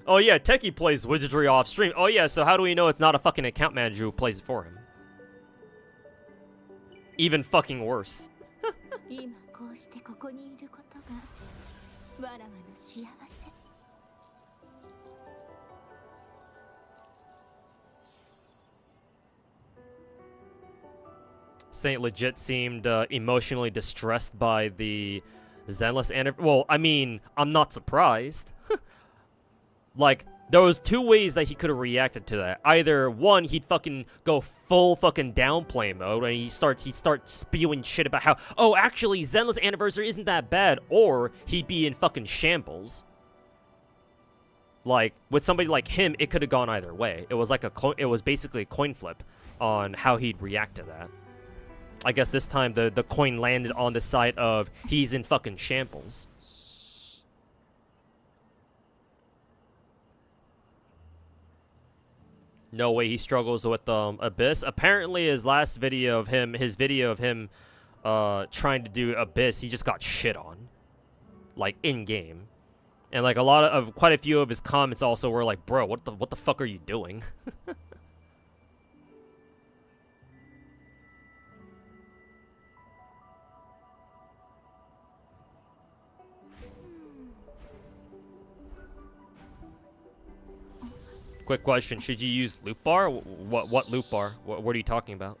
Oh yeah, Techie plays Wizardry off stream. Oh yeah, so how do we know it's not a fucking account manager who plays it for him? Even fucking worse. Saint legit seemed emotionally distressed by the Zenless anniversary. Well, I mean, I'm not surprised. Like, there was 2 ways that he could have reacted to that. Either, one, he'd fucking go full fucking downplay mode, and he'd start spewing shit about how, oh, actually, Zenless anniversary isn't that bad, or he'd be in fucking shambles. Like, with somebody like him, it could have gone either way. It was like it was basically a coin flip on how he'd react to that. I guess this time the coin landed on the side of he's in fucking shambles. No way he struggles with Abyss. Apparently his video of him trying to do Abyss, he just got shit on, like in game, and like a lot of quite a few of his comments also were like, bro, what the fuck are you doing? Quick question: should you use loop bar? What loop bar? What are you talking about?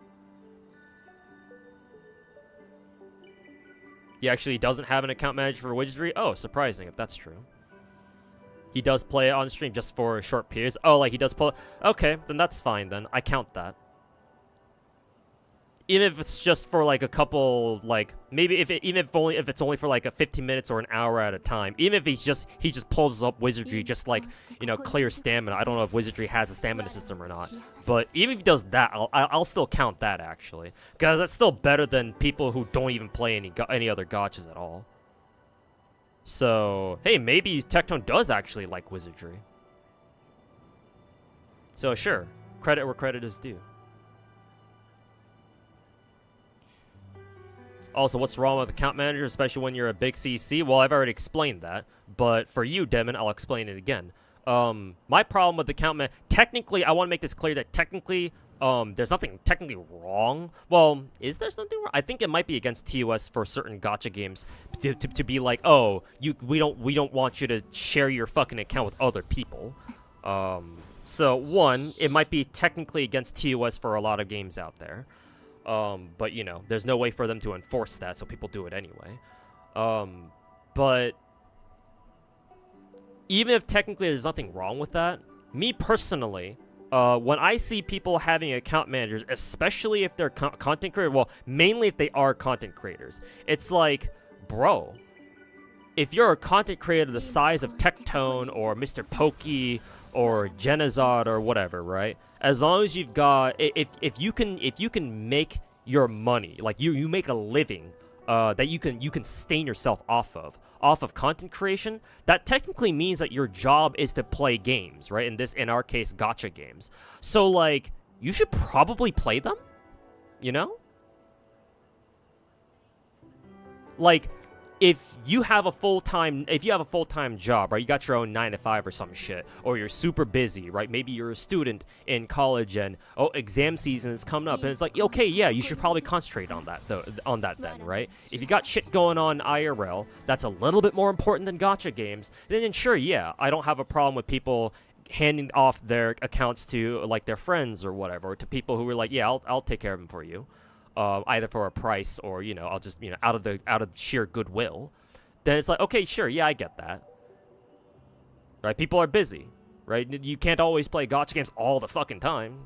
He actually doesn't have an account manager for Wizardry? Oh, surprising if that's true. He does play it on stream just for short periods. Oh, like he does pull. Okay, then that's fine. Then I count that. Even if it's just for like a couple, like maybe if it's only for like a 15 minutes or an hour at a time. Even if he just pulls up Wizardry just like, you know, clear stamina. I don't know if Wizardry has a stamina system or not, but even if he does that, I'll still count that actually, because that's still better than people who don't even play any other gachas at all. So hey, maybe Tectone does actually like Wizardry. So sure, credit where credit is due. Also, what's wrong with account manager, especially when you're a big CC? Well, I've already explained that, but for you, Demon, I'll explain it again. My problem with account technically, I want to make this clear that technically, there's nothing technically wrong. Well, is there something wrong? I think it might be against TOS for certain gacha games to be like, oh, we don't want you to share your fucking account with other people. So one, it might be technically against TOS for a lot of games out there. But, you know, there's no way for them to enforce that, so people do it anyway. But even if technically there's nothing wrong with that, me personally, when I see people having account managers, especially if they're content creators, well, mainly if they are content creators, it's like, bro, if you're a content creator the size of Tectone or Mr. Pokey or Genizard or whatever, right? As long as you've got, if you can make your money, like you make a living, that you can sustain yourself off of content creation, that technically means that your job is to play games, right? In our case, gacha games. So like, you should probably play them, you know? Like, if you have a full-time job, right, you got your own 9 to 5 or some shit, or you're super busy, right, maybe you're a student in college and, oh, exam season is coming up, and it's like, okay, yeah, you should probably concentrate on that, then, right? If you got shit going on IRL, that's a little bit more important than gacha games, then sure, yeah, I don't have a problem with people handing off their accounts to, like, their friends or whatever, or to people who are like, yeah, I'll take care of them for you. Either for a price or, you know, I'll just, you know, out of sheer goodwill, then it's like, okay, sure, yeah, I get that. Right? People are busy, right? You can't always play gacha games all the fucking time.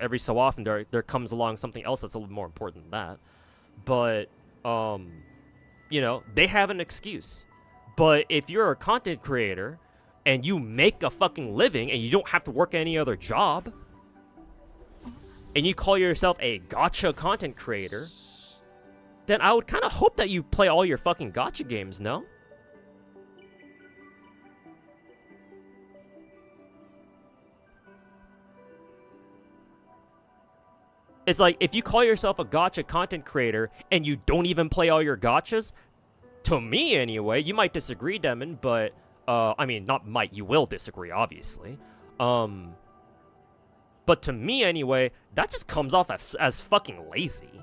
Every so often there comes along something else that's a little more important than that. But, you know, they have an excuse. But if you're a content creator and you make a fucking living and you don't have to work any other job, and you call yourself a gacha content creator, then I would kind of hope that you play all your fucking gacha games, no? It's like, if you call yourself a gacha content creator and you don't even play all your gachas, to me anyway, you might disagree, Demon, but, I mean, not might, you will disagree, obviously. But to me, anyway, that just comes off as fucking lazy.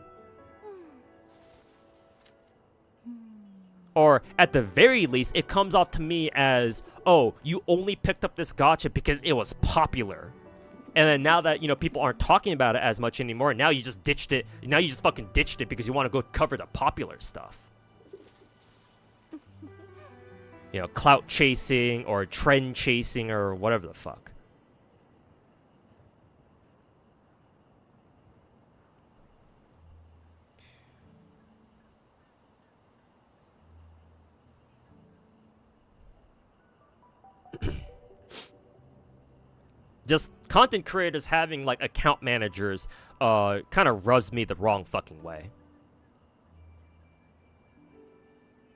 Or, at the very least, it comes off to me as, oh, you only picked up this gacha because it was popular. And then now that, you know, people aren't talking about it as much anymore, now you just ditched it. Now you just fucking ditched it because you want to go cover the popular stuff. You know, clout chasing or trend chasing or whatever the fuck. Just content creators having, like, account managers kind of rubs me the wrong fucking way.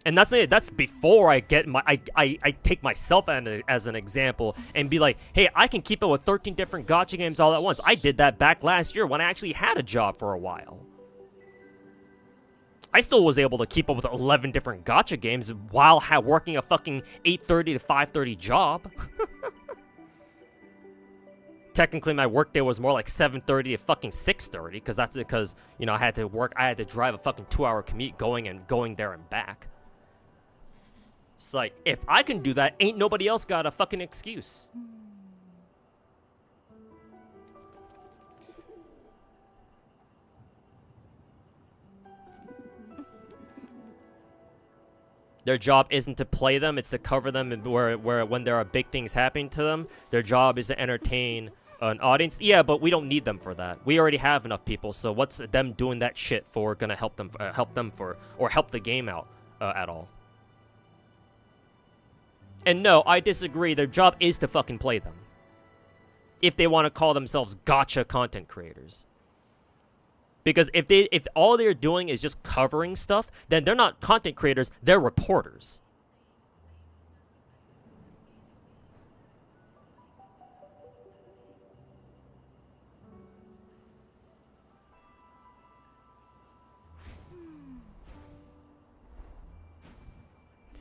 And that's before I get I take myself as an example and be like, hey, I can keep up with 13 different gacha games all at once. I did that back last year when I actually had a job for a while. I still was able to keep up with 11 different gacha games while working a fucking 8:30 to 5:30 job. Technically, my workday was more like 7:30 to fucking 6:30, because you know, I had to drive a fucking 2-hour commute going there and back. It's like, if I can do that, ain't nobody else got a fucking excuse. Their job isn't to play them, it's to cover them, and where when there are big things happening to them, their job is to entertain an audience. Yeah, but we don't need them for that. We already have enough people, so what's them doing that shit for gonna help them or help the game out at all? And no, I disagree. Their job is to fucking play them. If they want to call themselves gacha content creators. Because if all they're doing is just covering stuff, then they're not content creators, they're reporters.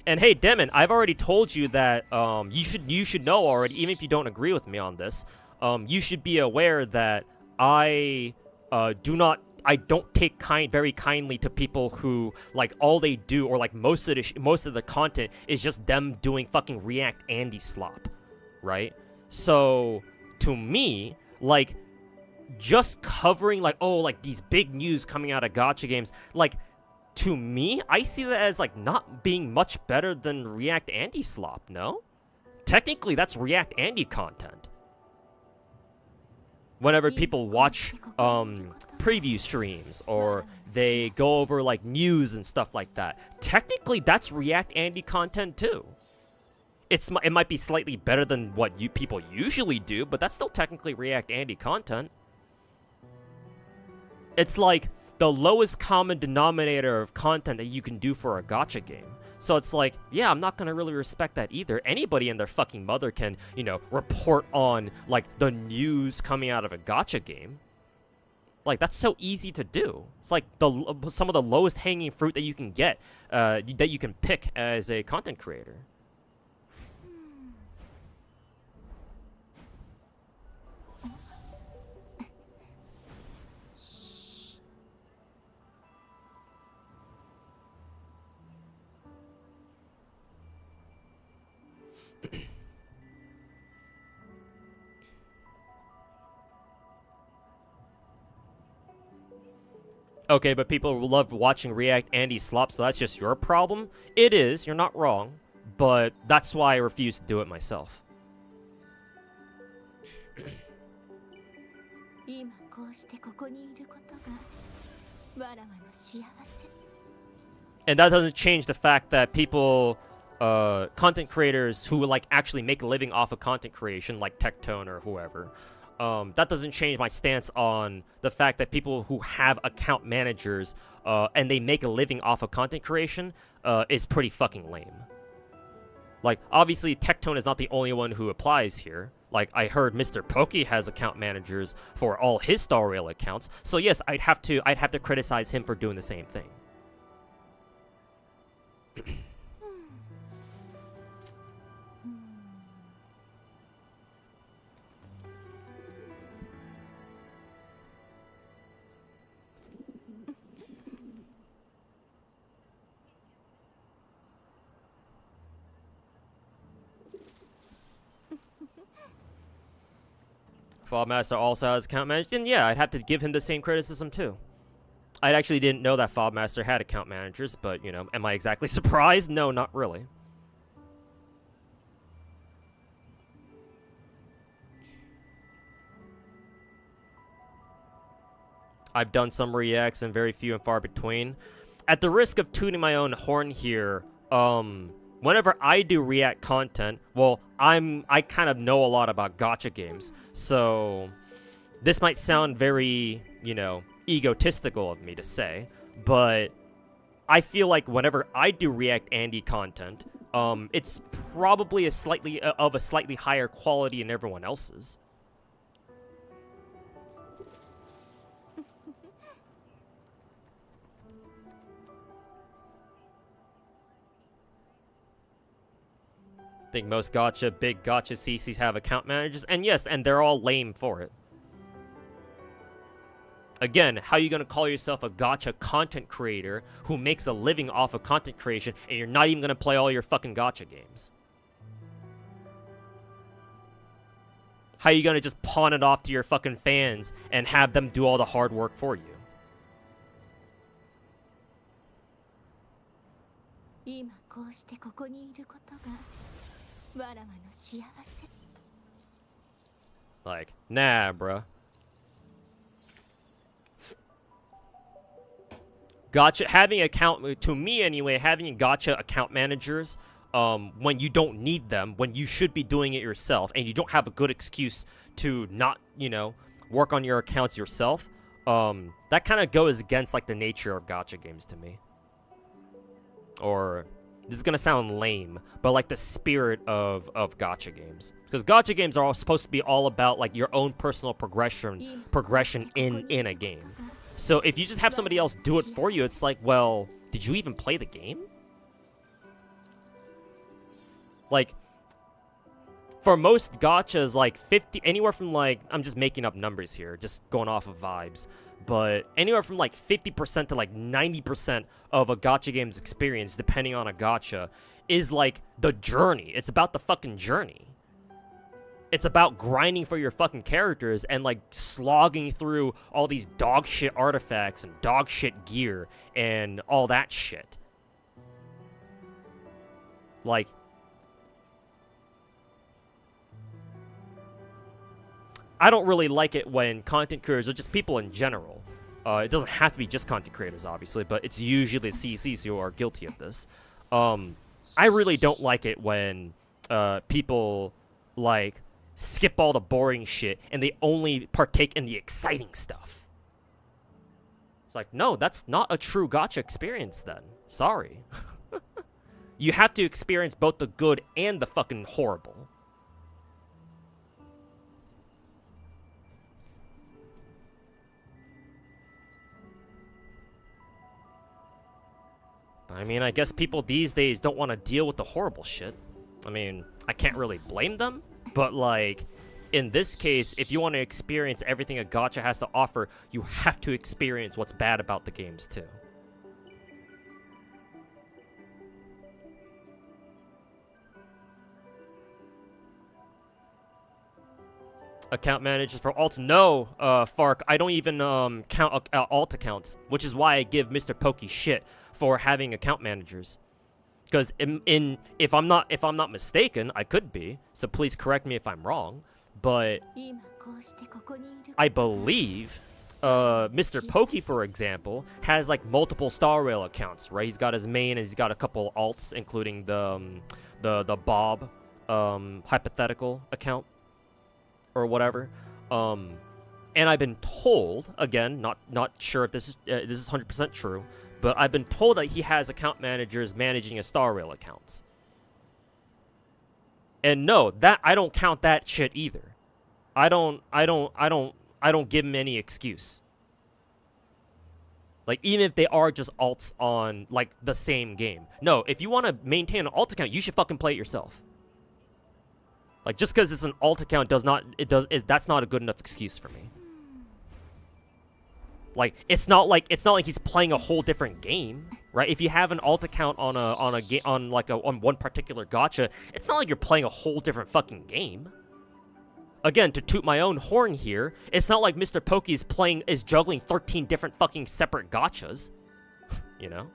And hey, Demon, I've already told you that you should know already, even if you don't agree with me on this. You should be aware that I don't take very kindly to people who, like, all they do, or like most of the content is just them doing fucking React Andy slop, right? So to me, like, just covering like, oh, like these big news coming out of gacha games, like, to me, I see that as like not being much better than React Andy slop. No, technically that's React Andy content. Whenever people watch preview streams, or they go over like news and stuff like that, technically that's React Andy content too. It might be slightly better than what people usually do, but that's still technically React Andy content. It's like the lowest common denominator of content that you can do for a gacha game. So it's like, yeah, I'm not gonna really respect that either. Anybody and their fucking mother can, you know, report on, like, the news coming out of a gacha game. Like, that's so easy to do. It's like some of the lowest hanging fruit that you can get, that you can pick as a content creator. Okay, but people love watching React Andy slop, so that's just your problem? It is, you're not wrong, but that's why I refuse to do it myself. And that doesn't change the fact that people, content creators who like actually make a living off of content creation, like Tectone or whoever, that doesn't change my stance on the fact that people who have account managers and they make a living off of content creation is pretty fucking lame. Like, obviously, Tectone is not the only one who applies here. Like, I heard Mr. Pokey has account managers for all his Star Rail accounts. So yes, I'd have to criticize him for doing the same thing. Fobmaster also has account managers, and yeah, I'd have to give him the same criticism too. I actually didn't know that Fobmaster had account managers, but, you know, am I exactly surprised? No, not really. I've done some reacts and very few and far between. At the risk of tooting my own horn here, whenever I do React content, well, I kind of know a lot about gacha games, so this might sound very, you know, egotistical of me to say, but I feel like whenever I do React Andy content, it's probably a slightly higher quality than everyone else's. I think most big gacha CCs have account managers, and yes, and they're all lame for it. Again, how are you going to call yourself a gacha content creator who makes a living off of content creation and you're not even going to play all your fucking gacha games? How are you going to just pawn it off to your fucking fans and have them do all the hard work for you? Like, nah, bruh. Gacha, to me anyway, having gacha account managers, when you don't need them, when you should be doing it yourself, and you don't have a good excuse to not, work on your accounts yourself, that kind of goes against, like, the nature of gacha games to me. Or, this is gonna sound lame, but, like, the spirit of gacha games. Because gacha games are all supposed to be all about, like, your own personal progression in a game. So if you just have somebody else do it for you, it's like, well, did you even play the game? Like, for most gachas, like 50, anywhere from like, I'm just making up numbers here, just going off of vibes, but anywhere from like 50% to like 90% of a gacha game's experience, depending on a gacha, is like the journey. It's about the fucking journey. It's about grinding for your fucking characters and, like, slogging through all these dog shit artifacts and dog shit gear and all that shit. Like, I don't really like it when content creators, or just people in general, it doesn't have to be just content creators, obviously, but it's usually CCs who are guilty of this. I really don't like it when people, like, skip all the boring shit and they only partake in the exciting stuff. It's like, no, that's not a true gacha experience then. Sorry. You have to experience both the good and the fucking horrible. I mean, I guess people these days don't want to deal with the horrible shit. I mean, I can't really blame them. But, like, in this case, if you want to experience everything a gacha has to offer, you have to experience what's bad about the games, too. Account managers for alts? No, Fark, I don't even count alt accounts, which is why I give Mr. Pokey shit for having account managers. Because if I'm not mistaken, I could be. So please correct me if I'm wrong. But I believe Mr. Pokey, for example, has like multiple Star Rail accounts, right? He's got his main, and he's got a couple alts, including the Bob hypothetical account or whatever. And I've been told, again, not sure if this is 100% true, but I've been told that he has account managers managing his Star Rail accounts. And no, that I don't count that shit either. I don't give him any excuse. Like, even if they are just alts on like the same game. No, if you want to maintain an alt account, you should fucking play it yourself. Like, just because it's an alt account that's not a good enough excuse for me. Like, it's not like he's playing a whole different game, right? If you have an alt account on one particular gacha, it's not like you're playing a whole different fucking game. Again, to toot my own horn here, it's not like Mr. Pokey is juggling 13 different fucking separate gachas, you know?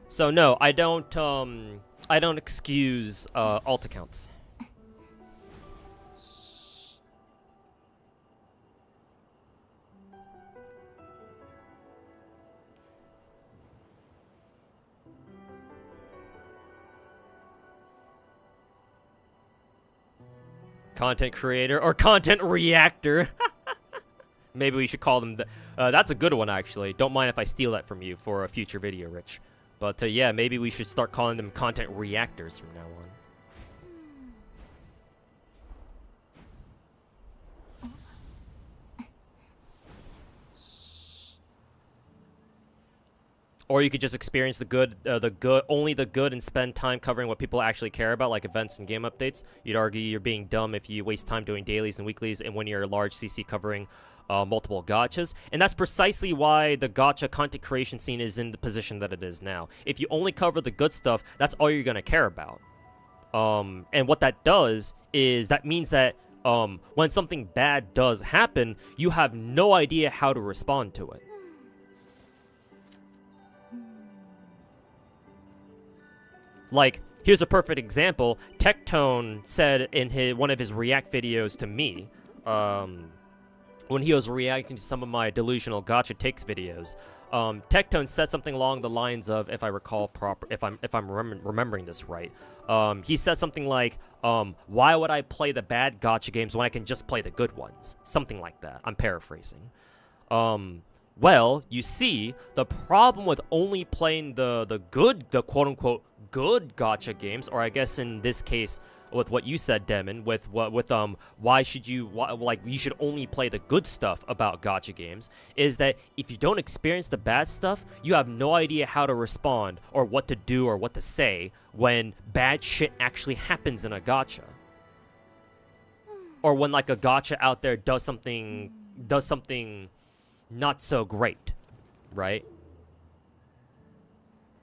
So no, I don't excuse alt accounts. Content creator or content reactor. Maybe we should call them that's a good one, actually. Don't mind if I steal that from you for a future video, Rich. But yeah, maybe we should start calling them content reactors from now on. Or you could just experience only the good, and spend time covering what people actually care about, like events and game updates. You'd argue you're being dumb if you waste time doing dailies and weeklies, and when you're a large CC covering multiple gachas. And that's precisely why the gacha content creation scene is in the position that it is now. If you only cover the good stuff, that's all you're gonna care about. And what that does is that means that when something bad does happen, you have no idea how to respond to it. Like, here's a perfect example. Tectone said in one of his react videos to me, when he was reacting to some of my delusional gacha takes videos, Tectone said something along the lines of, if I recall if I'm remembering this right, he said something like, why would I play the bad gacha games when I can just play the good ones? Something like that. I'm paraphrasing. Well, you see, the problem with only playing the quote-unquote good gacha games, or I guess in this case, with what you said, Demon, why should you, you should only play the good stuff about gacha games, is that if you don't experience the bad stuff, you have no idea how to respond, or what to do, or what to say, when bad shit actually happens in a gacha. Or when, like, a gacha out there does something not so great, right?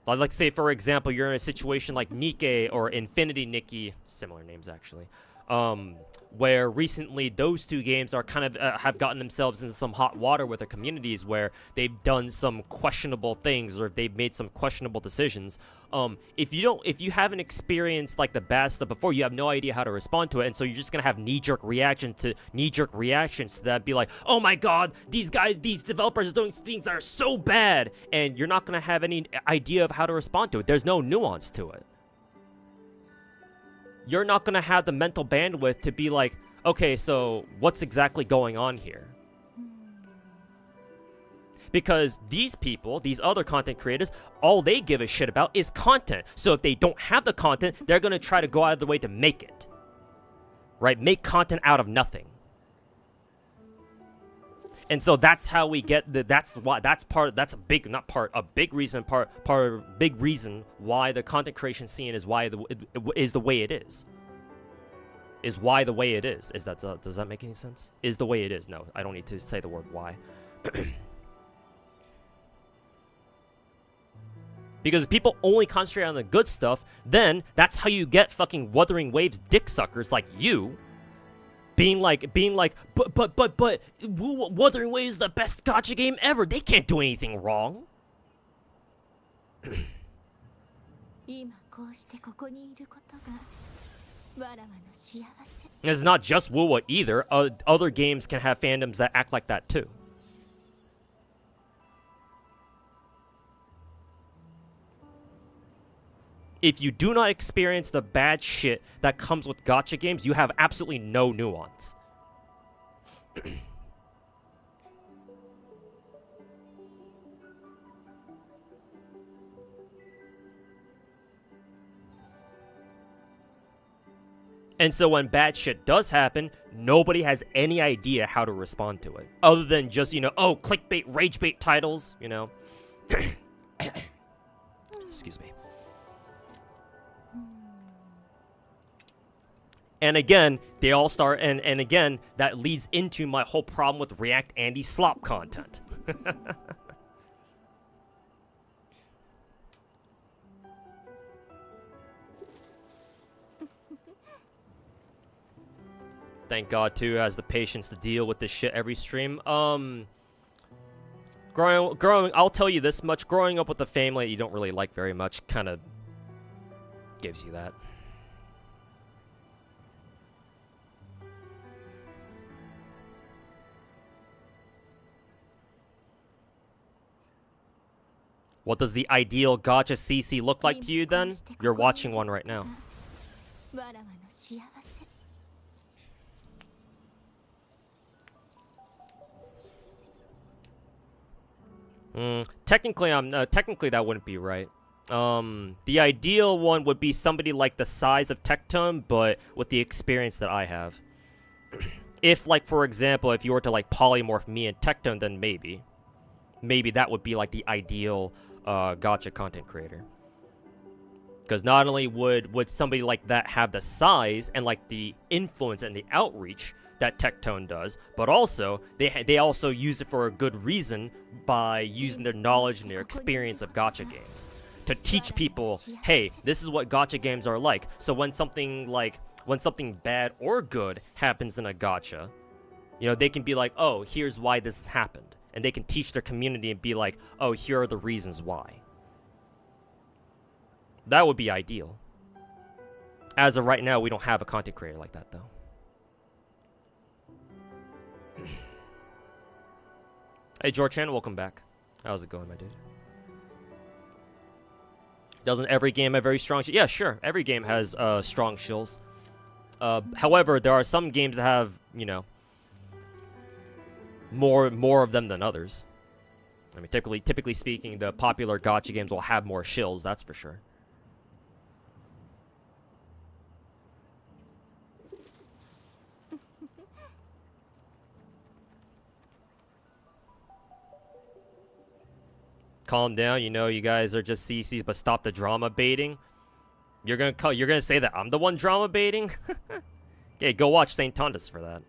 Like, say, for example, you're in a situation like Nikke or Infinity Nikki, similar names actually, where recently those two games are kind of have gotten themselves into some hot water with their communities, where they've done some questionable things or they've made some questionable decisions. If you haven't experienced like the bad stuff before, you have no idea how to respond to it, and so you're just gonna have knee-jerk reactions to that. Be like, oh my god, these developers are doing things that are so bad, and you're not gonna have any idea of how to respond to it. There's no nuance to it. You're not gonna have the mental bandwidth to be like, okay, so what's exactly going on here? Because these people, these other content creators, all they give a shit about is content. So if they don't have the content, they're gonna try to go out of the way to make it. Right? Make content out of nothing. And so that's how we get a big reason why the content creation scene is the way it is. Is why the way it is. Does that make any sense? Is the way it is. No, I don't need to say the word why. Because if people only concentrate on the good stuff, then that's how you get fucking Wuthering Waves dick suckers like you being like, but Wuthering Waves is the best gacha game ever. They can't do anything wrong. It's not just Wuwa either. Other games can have fandoms that act like that too. If you do not experience the bad shit that comes with gacha games, you have absolutely no nuance. And so when bad shit does happen, nobody has any idea how to respond to it. Other than just, oh, clickbait, rage bait titles, Excuse me. And again, they all start, and again, that leads into my whole problem with React Andy slop content. Thank God, too, has the patience to deal with this shit every stream. Growing, I'll tell you this much, growing up with a family that you don't really like very much kind of gives you that. What does the ideal gacha CC look like to you then? You're watching one right now. Technically that wouldn't be right. The ideal one would be somebody like the size of Tectone, but with the experience that I have. If, like, for example, if you were to, like, polymorph me and Tectone, then maybe that would be, like, the ideal gacha content creator. Because not only would somebody like that have the size and like the influence and the outreach that Tectone does, but also they also use it for a good reason by using their knowledge and their experience of gacha games to teach people, hey, this is what gacha games are like. So when something bad or good happens in a gacha, you know, they can be like, oh, here's why this happened, and they can teach their community and be like, oh, here are the reasons why. That would be ideal. As of right now, we don't have a content creator like that, though. Hey, George-chan, welcome back. How's it going, my dude? Doesn't every game have very strong... Yeah, sure. Every game has strong shills. However, there are some games that have, you know, more of them than others. I mean, typically speaking, the popular gacha games will have more shills, that's for sure. Calm down, you know, you guys are just CCs, but stop the drama baiting. You're gonna say that I'm the one drama baiting? Okay, go watch Saint Tondas for that.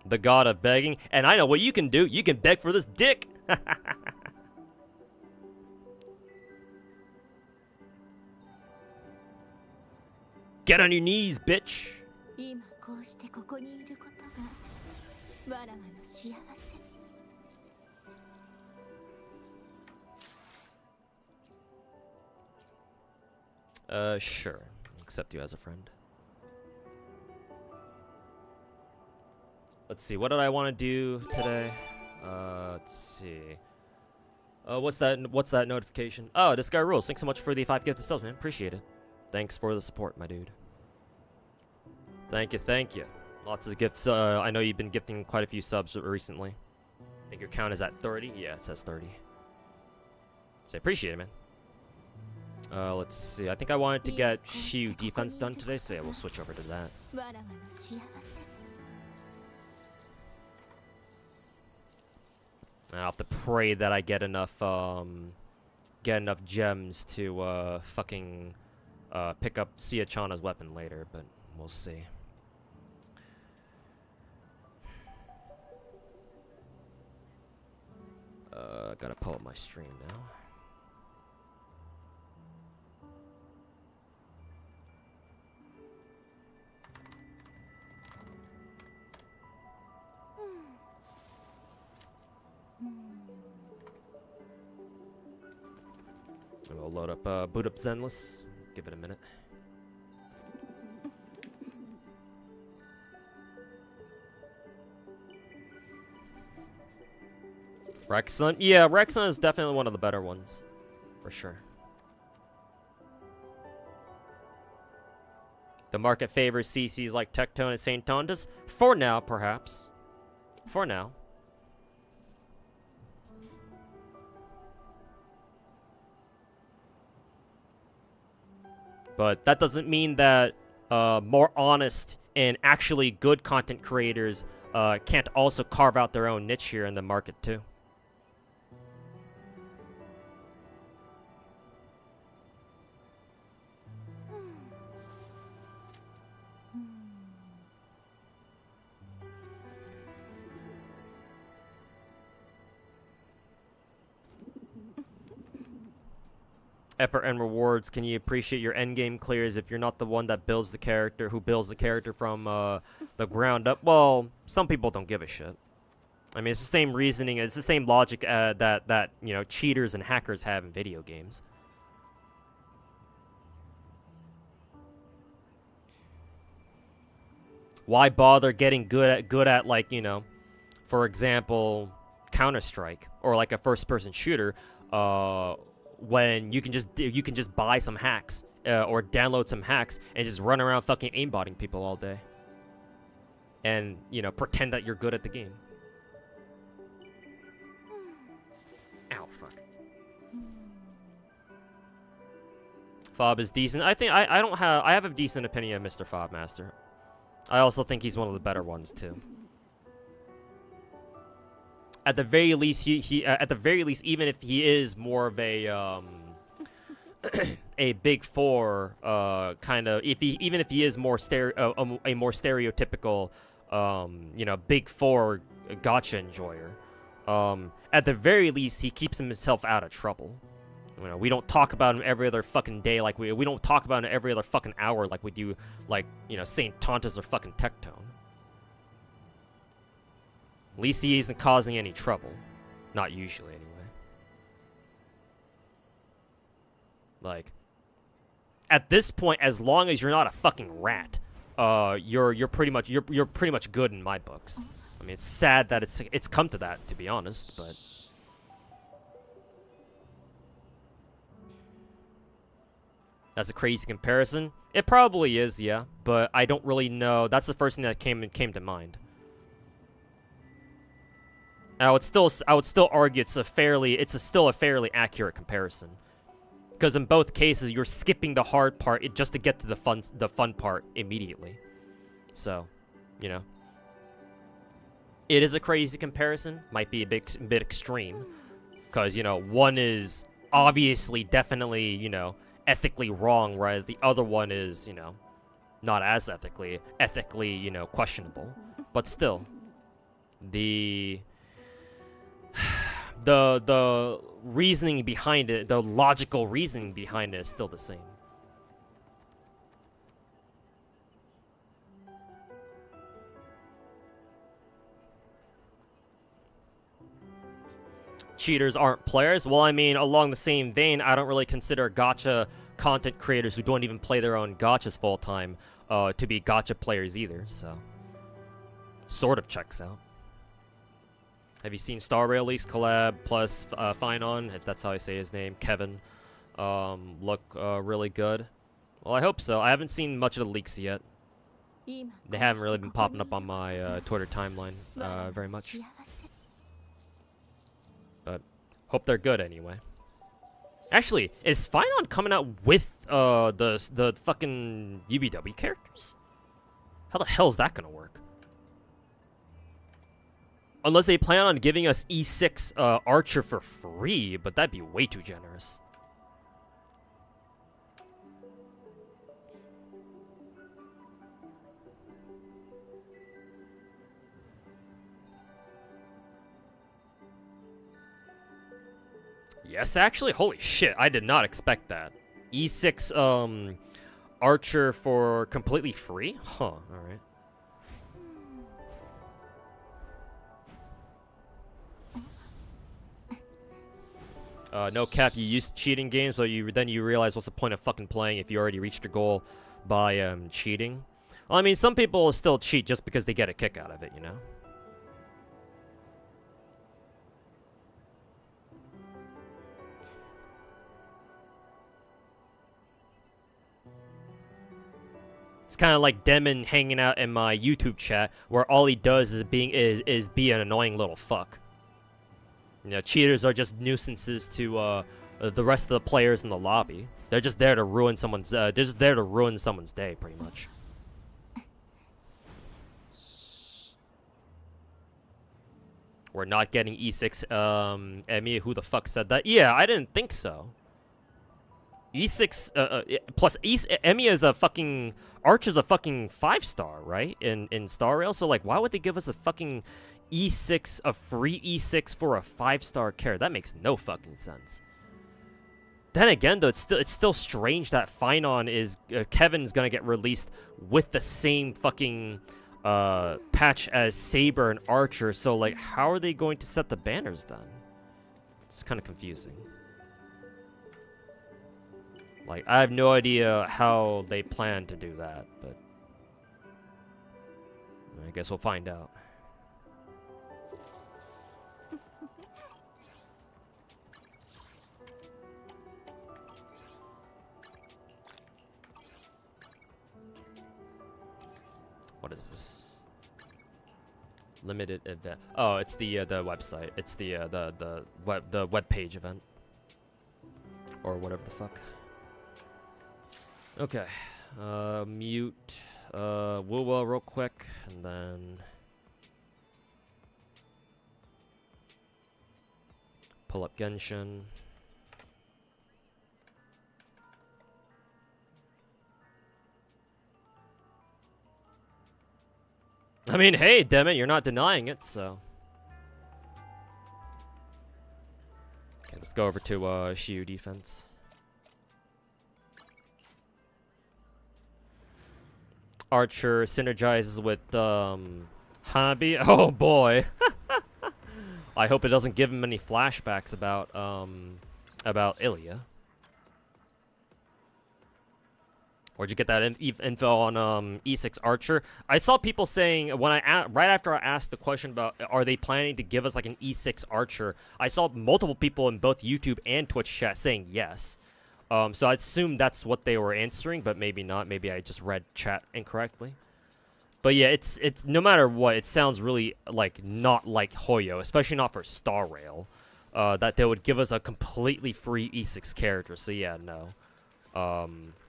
The god of begging. And I know what you can do. You can beg for this dick. Get on your knees, bitch. Sure. Accept you as a friend. Let's see, what did I want to do today? Let's see. What's that notification? Oh, this guy rules. Thanks so much for the 5 gifted subs, man. Appreciate it. Thanks for the support, my dude. Thank you, thank you. Lots of gifts. I know you've been gifting quite a few subs recently. I think your count is at 30. Yeah, it says 30. So appreciate it, man. Let's see. I think I wanted to get Shiu defense done today, so yeah, we'll switch over to that. I'll have to pray that I get enough gems to fucking pick up Sia-chana's weapon later, but we'll see. Gotta pull up my stream now. We'll load up, boot up Zenless. Give it a minute. Rexon? Yeah, Rexon is definitely one of the better ones. For sure. The market favors CCs like Tectone and Saint Tondas? For now, perhaps. For now. But that doesn't mean that more honest and actually good content creators can't also carve out their own niche here in the market too. Effort and rewards. Can you appreciate your endgame clears if you're not the one that builds the character, who builds the character from the ground up? Well, some people don't give a shit. I mean, it's the same reasoning, it's the same logic that you know, cheaters and hackers have in video games. Why bother getting good at like, you know, for example, Counter-Strike or like a first-person shooter, when you can just buy some hacks or download some hacks and just run around fucking aimbotting people all day and, you know, pretend that you're good at the game. Ow, fuck. Fob is decent. I think I have a decent opinion of Mr. Fobmaster. I also think he's one of the better ones too. at the very least, at the very least, even if he is more of a a big four kind of, even if he is more a more stereotypical you know, big four gacha enjoyer, at the very least he keeps himself out of trouble. You know, we don't talk about him every other fucking day like we don't talk about him every other fucking hour like we do, like, you know, Saint Tontas or fucking Tectone. At least he isn't causing any trouble. Not usually, anyway. Like, at this point, as long as you're not a fucking rat, you're pretty much good in my books. I mean, it's sad that it's come to that, to be honest, but that's a crazy comparison. It probably is, yeah, but I don't really know. That's the first thing that came to mind. And I would still argue it's still a fairly accurate comparison, because in both cases you're skipping the hard part just to get to the fun part immediately. So, you know, it is a crazy comparison. Might be a bit extreme, because, you know, one is obviously definitely, you know, ethically wrong, whereas the other one is, you know, not as ethically, you know, questionable. But still, the reasoning behind it, the logical reasoning behind it is still the same. Cheaters aren't players. Well, I mean, along the same vein, I don't really consider gacha content creators who don't even play their own gachas full time to be gacha players either, so sort of checks out. Have you seen Star Rail Leaks collab plus Finon, if that's how I say his name, Kevin? Look really good. Well, I hope so. I haven't seen much of the leaks yet. They haven't really been popping up on my Twitter timeline very much. But hope they're good anyway. Actually, is Finon coming out with the fucking UBW characters? How the hell is that gonna work? Unless they plan on giving us E6 Archer for free, but that'd be way too generous. Yes, actually? Holy shit, I did not expect that. E6 Archer for completely free? Huh, alright. No cap, you used to cheating games, but then you realize what's the point of fucking playing if you already reached your goal by cheating? Well, I mean, some people will still cheat just because they get a kick out of it, you know? It's kind of like Demon hanging out in my YouTube chat, where all he does is be an annoying little fuck. You know, cheaters are just nuisances to the rest of the players in the lobby. They're just there to ruin someone's. They're just there to ruin someone's day, pretty much. We're not getting E6. Emi, who the fuck said that? Yeah, I didn't think so. E6 plus Emi is a fucking Archer's a fucking 5-star, right? In Star Rail. So like, why would they give us a fucking E6, a free E6 for a 5-star character? That makes no fucking sense. Then again, though, it's still strange that Finon is Kevin's gonna get released with the same fucking patch as Saber and Archer. So like, how are they going to set the banners then? It's kind of confusing. Like, I have no idea how they plan to do that, but I guess we'll find out. What is this? Limited event. Oh, it's the website. It's the web page event, or whatever the fuck. Okay, mute Woo real quick, and then Pull up Genshin. I mean, hey, damn it, you're not denying it, so. Okay, let's go over to Shiyu defense. Archer synergizes with Hanabi. Oh boy. I hope it doesn't give him any flashbacks about Ilya. Where'd you get that info on E6 Archer? I saw people saying when right after I asked the question about are they planning to give us like an E6 Archer, I saw multiple people in both YouTube and Twitch chat saying yes. So I assume that's what they were answering, but maybe not. Maybe I just read chat incorrectly. But yeah, it's no matter what, it sounds really like not like Hoyo, especially not for Star Rail. That they would give us a completely free E6 character. So yeah, no.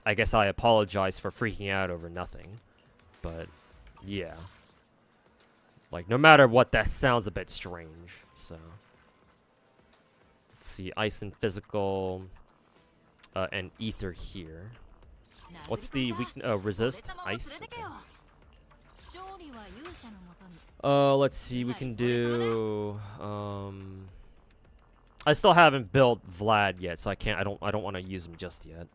I guess I apologize for freaking out over nothing. But yeah. Like no matter what, that sounds a bit strange. So let's see, Ice and Physical. And Ether here. What's the resist? Ice? Okay. Let's see, we can do I still haven't built Vlad yet, so I don't want to use him just yet.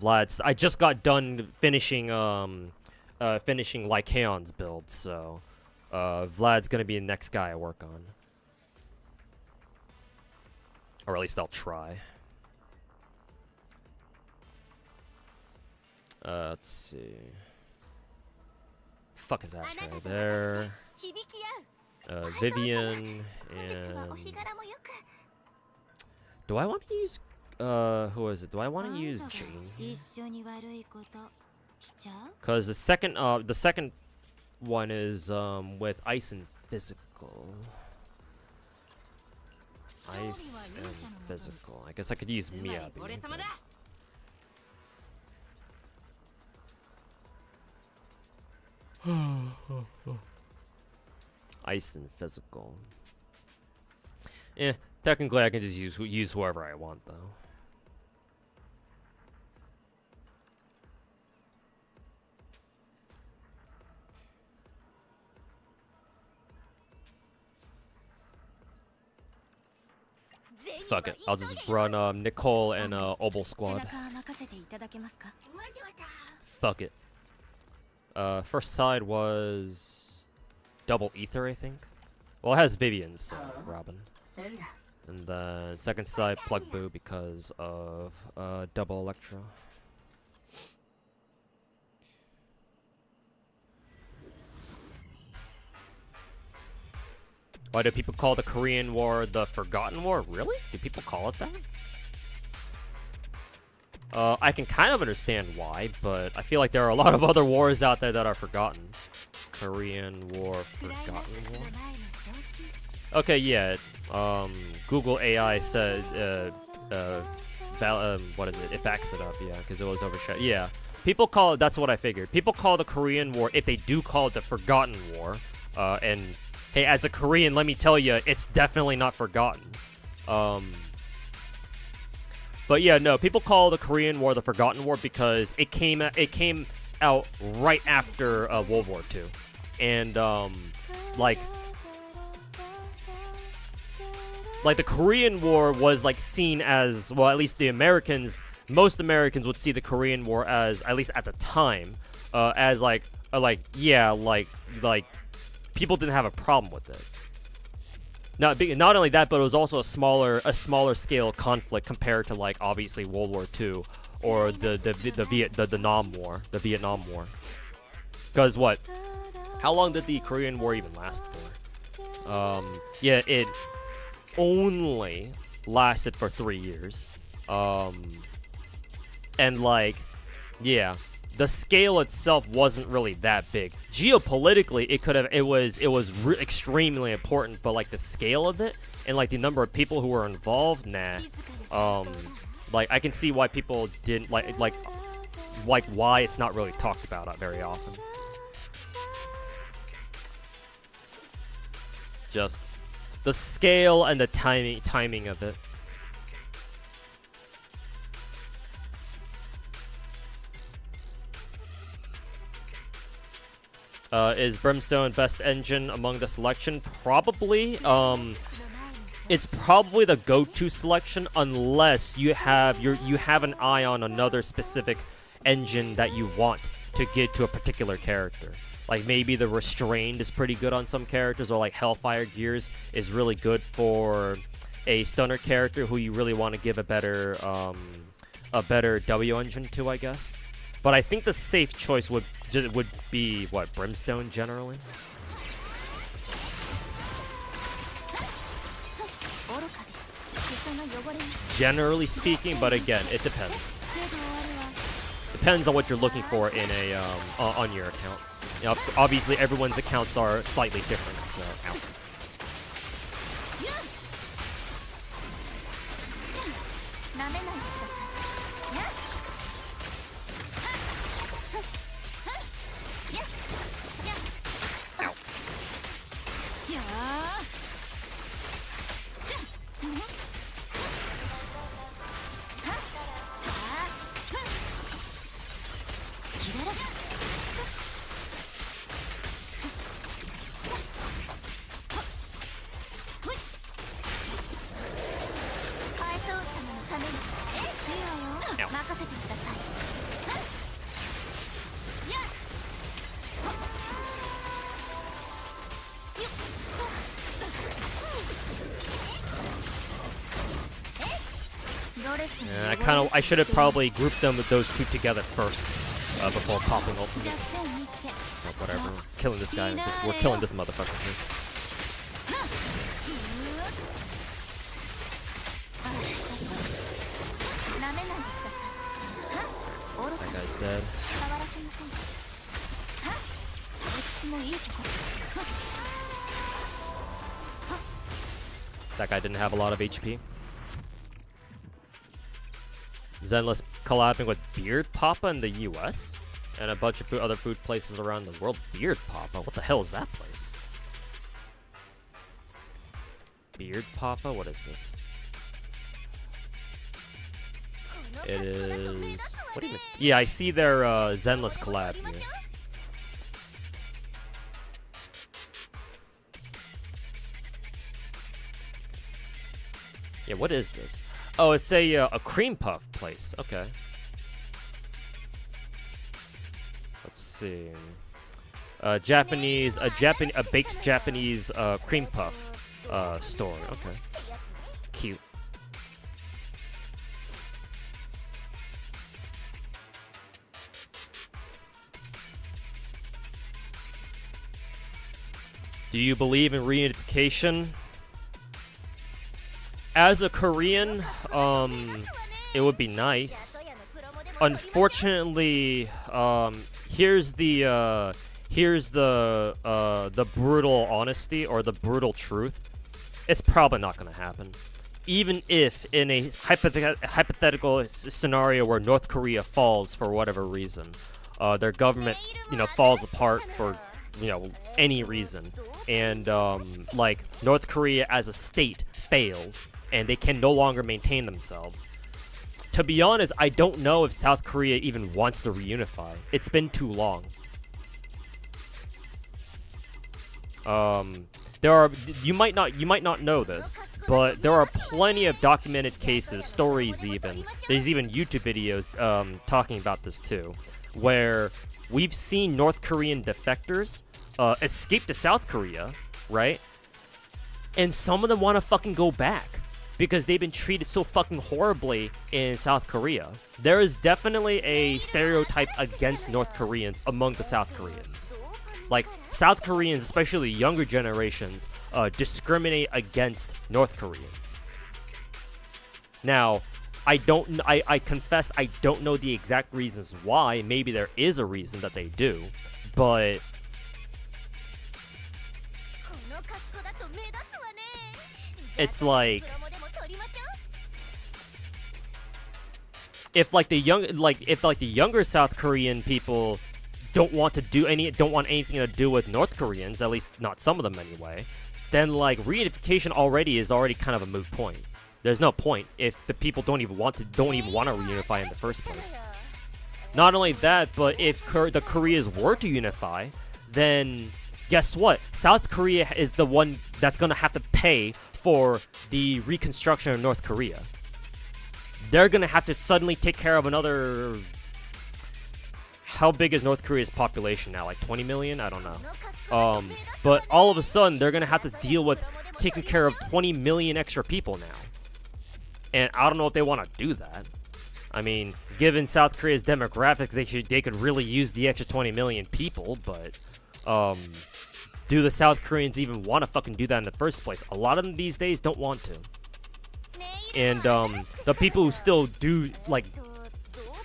Vlad's I just got done finishing Lycaon's build, so Vlad's gonna be the next guy I work on. Or at least I'll try. Let's see. Fuck is Ash right there. Vivian and do I want to use who is it? Do I want to use Jane? Cause the second one is with Ice and Physical. Ice and Physical. I guess I could use Miyabi. Ice and Physical. Technically I can just use whoever I want though. Fuck it. I'll just run Nicole and Obel Squad. Fuck it. First side was double Ether, I think. Well, it has Vivian's Robin. And then second side Plug Boo because of double Electro. Why do people call the Korean War the Forgotten War? Really? Do people call it that? I can kind of understand why, but I feel like there are a lot of other wars out there that are forgotten. Korean War, Forgotten War? Okay, yeah. Google AI said, what is it? It backs it up, yeah, because it was overshadowed. Yeah. People call it, that's what I figured. People call the Korean War, if they do call it the Forgotten War, and hey, as a Korean, let me tell you, it's definitely not forgotten. But yeah, no, people call the Korean War the Forgotten War because it came out right after World War II, and like the Korean War was like seen as, well, at least the Americans, most Americans would see the Korean War as, at least at the time, as like people didn't have a problem with it. Not only that, but it was also a smaller scale conflict compared to like obviously World War II or the Vietnam War, the Vietnam War. Because what? How long did the Korean War even last for? Yeah, it only lasted for 3 years. And like, yeah. The scale itself wasn't really that big. Geopolitically, it was extremely important, but like the scale of it and like the number of people who were involved, nah. Like I can see why people didn't like why it's not really talked about very often. Just the scale and the timing of it. Is Brimstone best engine among the selection? Probably. It's probably the go-to selection unless you have an eye on another specific engine that you want to get to a particular character. Like maybe the Restrained is pretty good on some characters, or like Hellfire Gears is really good for a stunner character who you really want to give a better W engine to, I guess. But I think the safe choice would be what, Brimstone generally. Generally speaking, but again, it depends. Depends on what you're looking for in a on your account. You know, obviously everyone's accounts are slightly different, so. Yeah, I should have probably grouped them with those two together first, before popping ultimates. But whatever, we're killing this guy. We're killing this motherfucker first. That guy's dead. That guy didn't have a lot of HP. Zenless collabing with Beard Papa in the US and a bunch of other food places around the world. Beard Papa? What the hell is that place? Beard Papa? What is this? It is... What do you mean? Yeah, I see their Zenless collab here. Yeah, what is this? Oh, it's a cream puff place. Okay. Let's see. A baked Japanese cream puff store. Okay. Cute. Do you believe in reunification? As a Korean, it would be nice. Unfortunately, here's the brutal honesty, or the brutal truth. It's probably not gonna happen. Even if in a hypothetical scenario where North Korea falls for whatever reason, their government, falls apart for, any reason, and like North Korea as a state fails, and they can no longer maintain themselves. To be honest, I don't know if South Korea even wants to reunify. It's been too long. You might not know this, but there are plenty of documented cases, stories even. There's even YouTube videos talking about this too, where we've seen North Korean defectors escape to South Korea, right? And some of them want to fucking go back because they've been treated so fucking horribly in South Korea. There is definitely a stereotype against North Koreans among the South Koreans. Like, South Koreans, especially younger generations, discriminate against North Koreans. Now, I confess I don't know the exact reasons why. Maybe there is a reason that they do, but it's like, if the younger South Korean people don't want anything to do with North Koreans, at least not some of them anyway, then like reunification is already kind of a moot point. There's no point if the people don't even want to reunify in the first place. Not only that, but if the Koreas were to unify, then guess what? South Korea is the one that's gonna have to pay for the reconstruction of North Korea. They're gonna have to suddenly take care of another. How big is North Korea's population now? Like 20 million? I don't know. But all of a sudden, they're gonna have to deal with taking care of 20 million extra people now. And I don't know if they want to do that. I mean, given South Korea's demographics, they could really use the extra 20 million people, but do the South Koreans even want to fucking do that in the first place? A lot of them these days don't want to. And the people who still do like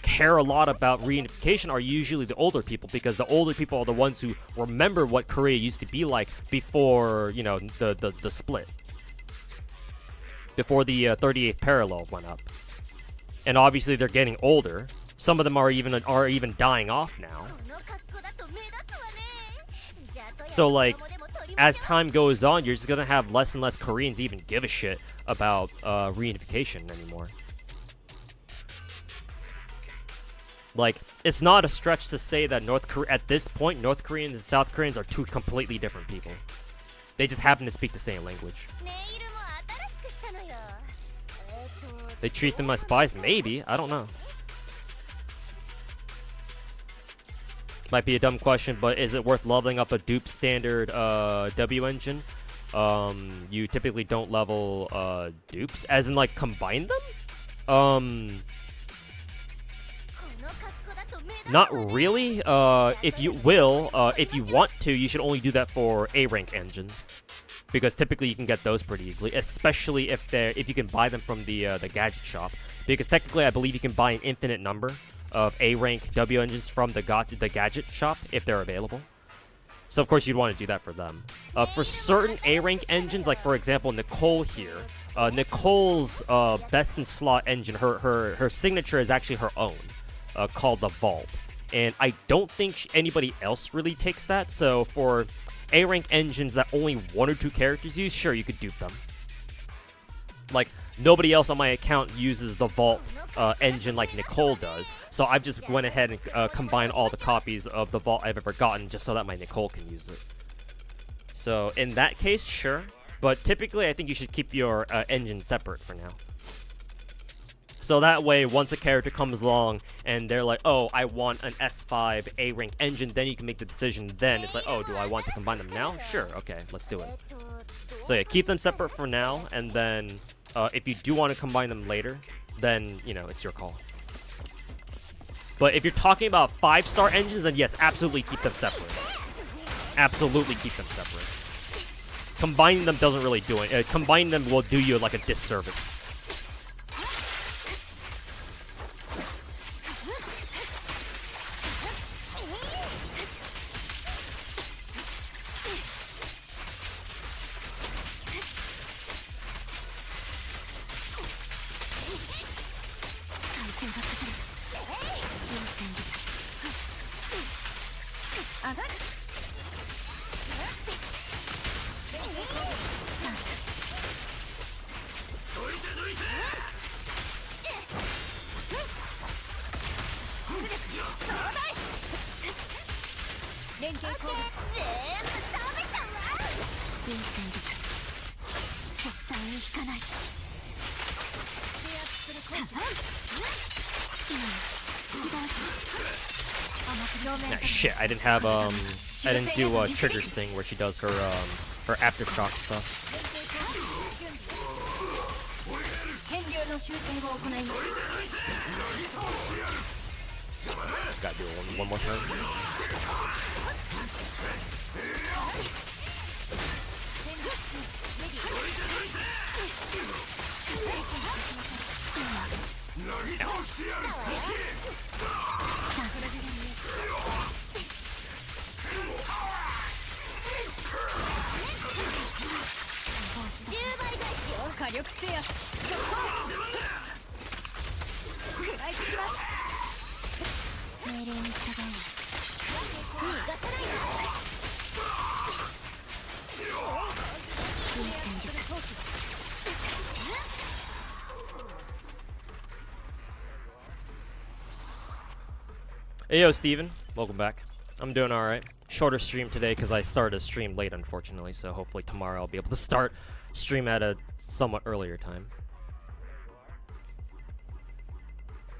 care a lot about reunification are usually the older people, because the older people are the ones who remember what Korea used to be like before, you know, the split. Before the 38th parallel went up. And obviously they're getting older. Some of them are even dying off now. So like, as time goes on, you're just gonna have less and less Koreans even give a shit about reunification anymore. Like, it's not a stretch to say that at this point, North Koreans and South Koreans are two completely different people. They just happen to speak the same language. They treat them as spies? Maybe. I don't know. Might be a dumb question, but is it worth leveling up a dupe standard W engine? You typically don't level dupes, as in like combine them? Not really. If you want to, you should only do that for A rank engines, because typically you can get those pretty easily, especially if you can buy them from the gadget shop. Because technically, I believe you can buy an infinite number of A rank W engines from the gadget shop if they're available. So of course you'd want to do that for them. For certain A rank engines, like for example Nicole here, Nicole's best in slot engine, her signature is actually her own, called the Vault, and I don't think anybody else really takes that. So for A rank engines that only 1 or 2 characters use, sure, you could dupe them. Like, nobody else on my account uses the Vault engine like Nicole does, so I've just went ahead and combined all the copies of the Vault I've ever gotten just so that my Nicole can use it. So in that case, sure, but typically I think you should keep your engine separate for now. So that way, once a character comes along and they're like, oh, I want an S5 A rank engine, then you can make the decision. Then it's like, oh, do I want to combine them now? Sure, okay, let's do it. So yeah, keep them separate for now, and then if you do want to combine them later, then, you know, it's your call. But if you're talking about 5-star engines, then yes, absolutely keep them separate. Absolutely keep them separate. Combining them doesn't really do it. Combining them will do you like a disservice. Nah, shit, I didn't do Trigger's thing where she does her aftershock stuff. Gotta do it one more time. Hey, yo, Steven. Welcome back. I'm doing alright. Shorter stream today because I started a stream late, unfortunately, so hopefully tomorrow I'll be able to start stream at a somewhat earlier time.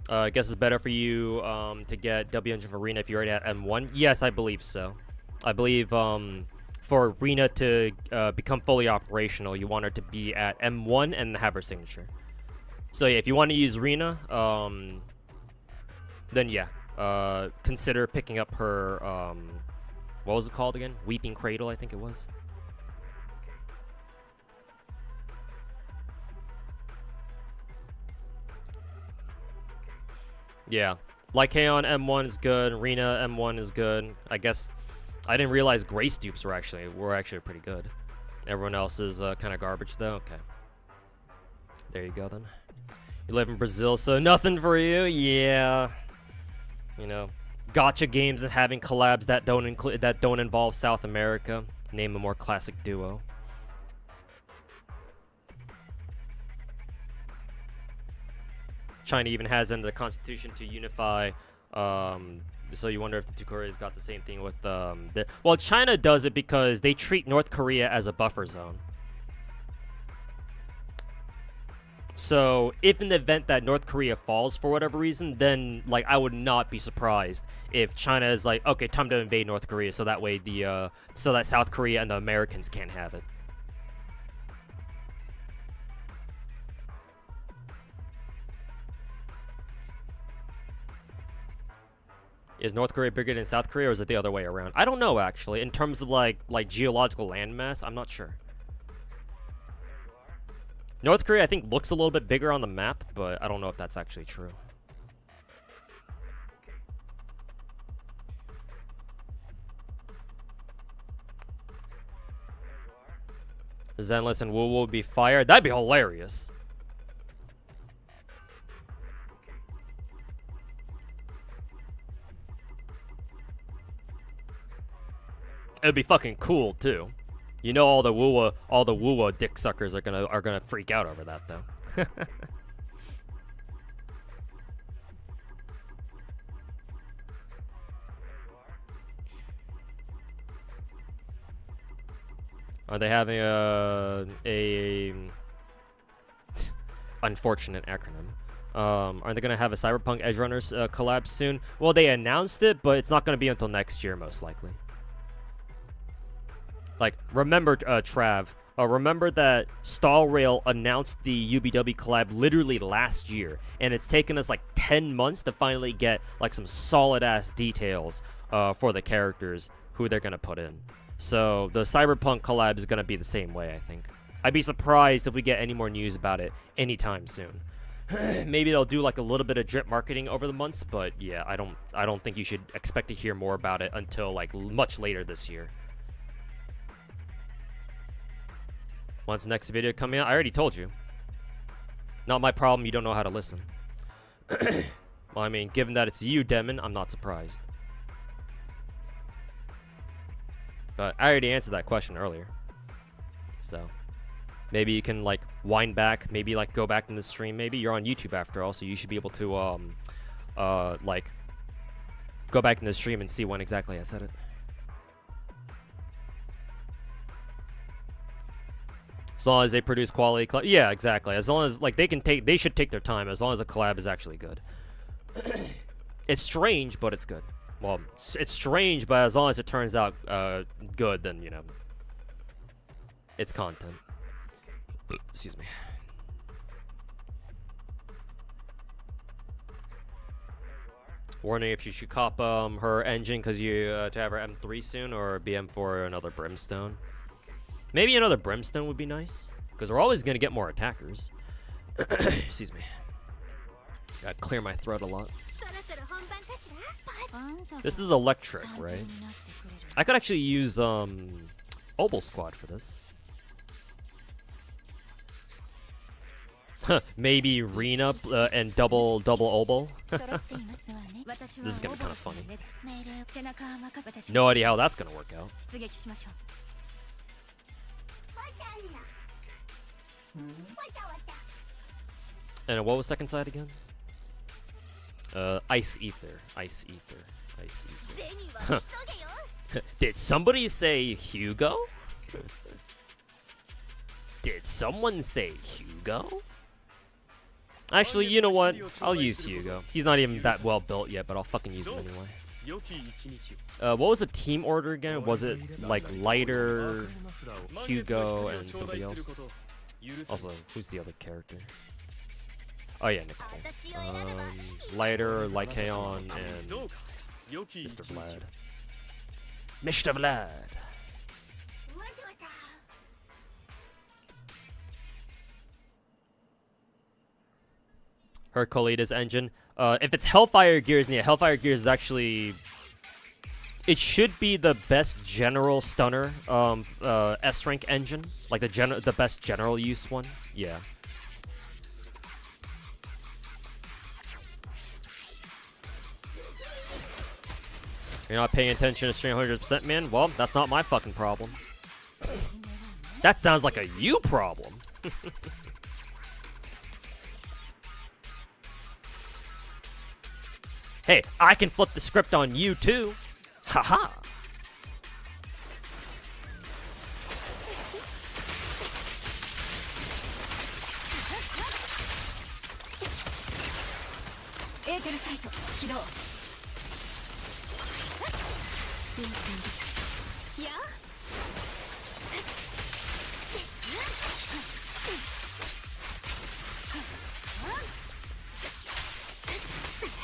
I guess it's better for you to get W engine for Rena if you're already at M1. Yes, I believe so. I believe for Rena to become fully operational, you want her to be at M1 and have her signature. So yeah, if you want to use Rena, then yeah, consider picking up her, what was it called again? Weeping Cradle, I think it was. Yeah, Lycaon M1 is good. Rena M1 is good. I guess I didn't realize Grace dupes were actually pretty good. Everyone else is kind of garbage though. Okay, there you go then. You live in Brazil, so nothing for you. Yeah, you know, gacha games and having collabs that don't involve South America. Name a more classic duo. China even has in the constitution to unify, so you wonder if the two Koreas got the same thing with, well, China does it because they treat North Korea as a buffer zone. So, if in the event that North Korea falls for whatever reason, then, like, I would not be surprised if China is like, okay, time to invade North Korea, so that way so that South Korea and the Americans can't have it. Is North Korea bigger than South Korea, or is it the other way around? I don't know, actually. In terms of, like geological landmass, I'm not sure. North Korea, I think, looks a little bit bigger on the map, but I don't know if that's actually true. Zenless and Wu will be fired. That'd be hilarious. It'd be fucking cool too. You know, all the Wuwa dick suckers are gonna freak out over that though. Are they having a unfortunate acronym? Are they gonna have a Cyberpunk Edge Runners collab soon? Well, they announced it, but it's not gonna be until next year most likely. Like, remember, Trav, remember that Stall Rail announced the UBW collab literally last year, and it's taken us like 10 months to finally get like some solid-ass details for the characters who they're gonna put in. So the Cyberpunk collab is gonna be the same way, I think. I'd be surprised if we get any more news about it anytime soon. Maybe they'll do like a little bit of drip marketing over the months, but yeah, I don't think you should expect to hear more about it until like much later this year. When's the next video coming out? I already told you. Not my problem, you don't know how to listen. Well, I mean, given that it's you, Demon, I'm not surprised. But I already answered that question earlier. So, maybe you can, like, wind back. Maybe, like, go back in the stream. Maybe you're on YouTube after all, so you should be able to, like, go back in the stream and see when exactly I said it. As long as they produce quality collab. Yeah, exactly. As long as, like, they should take their time as long as a collab is actually good. It's strange, but it's good. Well, it's strange, but as long as it turns out good, then, you know, it's content. Excuse me. Warning if you should cop her engine because you to have her M3 soon, or BM for another Brimstone. Maybe another Brimstone would be nice, because we're always going to get more attackers. Excuse me. Gotta clear my throat a lot. This is electric, right? I could actually use Obel Squad for this. Maybe Rena and double Obel. This is gonna be kind of funny. No idea how that's gonna work out. And what was second side again? Ice Ether. Ice Ether. I see. Did somebody say Hugo? Did someone say Hugo? Actually, you know what? I'll use Hugo. He's not even that well built yet, but I'll fucking use him anyway. What was the team order again? Was it like Lighter, Hugo, and somebody else? Also, who's the other character? Oh yeah, Nicole. Lighter, Lycaon, and Mr. Vlad. Mr. Vlad. Hercules engine. If it's Hellfire Gears, yeah, Hellfire Gears is actually... It should be the best general stunner S-rank engine. Like the best general use one. Yeah. You're not paying attention to stream 100%, man? Well, that's not my fucking problem. That sounds like a you problem. Hey, I can flip the script on you too. Haha.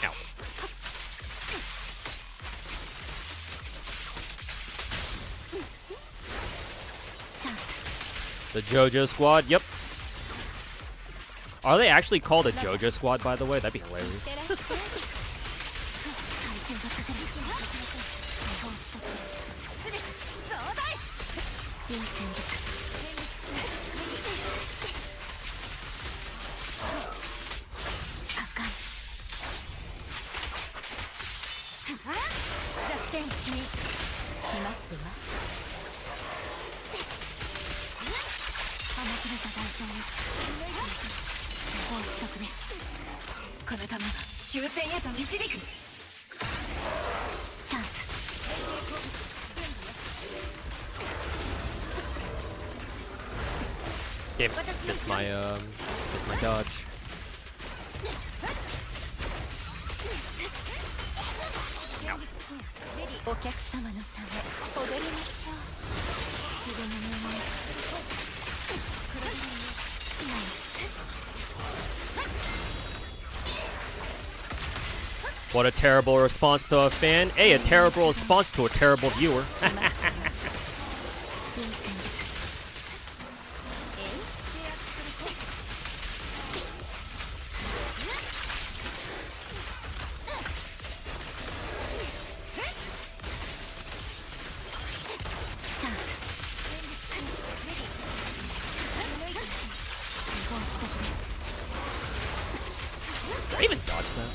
Ow. The JoJo Squad, yep. Are they actually called a JoJo Squad, by the way? That'd be hilarious. Damn, missed my dodge. What a terrible response to a fan. Hey, a terrible response to a terrible viewer. I even dodged that.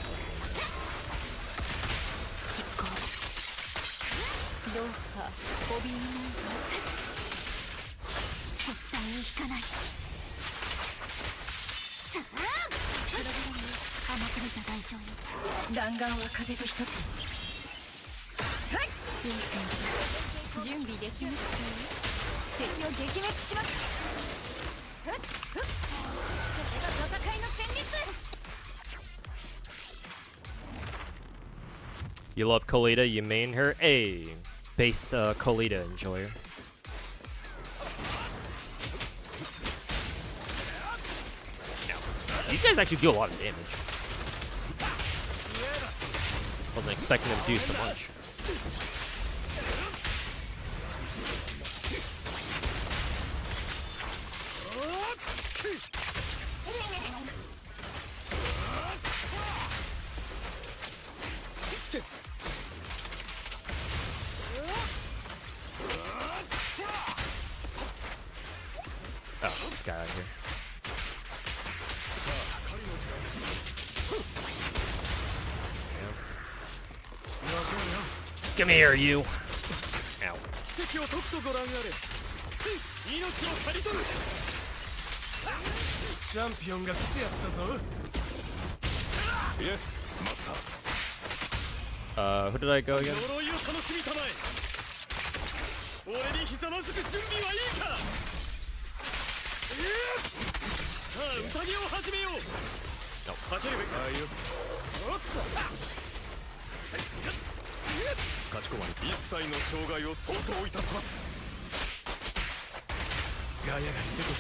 You love Colita, you main her? A based Colita enjoyer. These guys actually do a lot of damage. Wasn't expecting them to do so much. Oh, this guy out here. Come here, you. Ow. Who did I go again?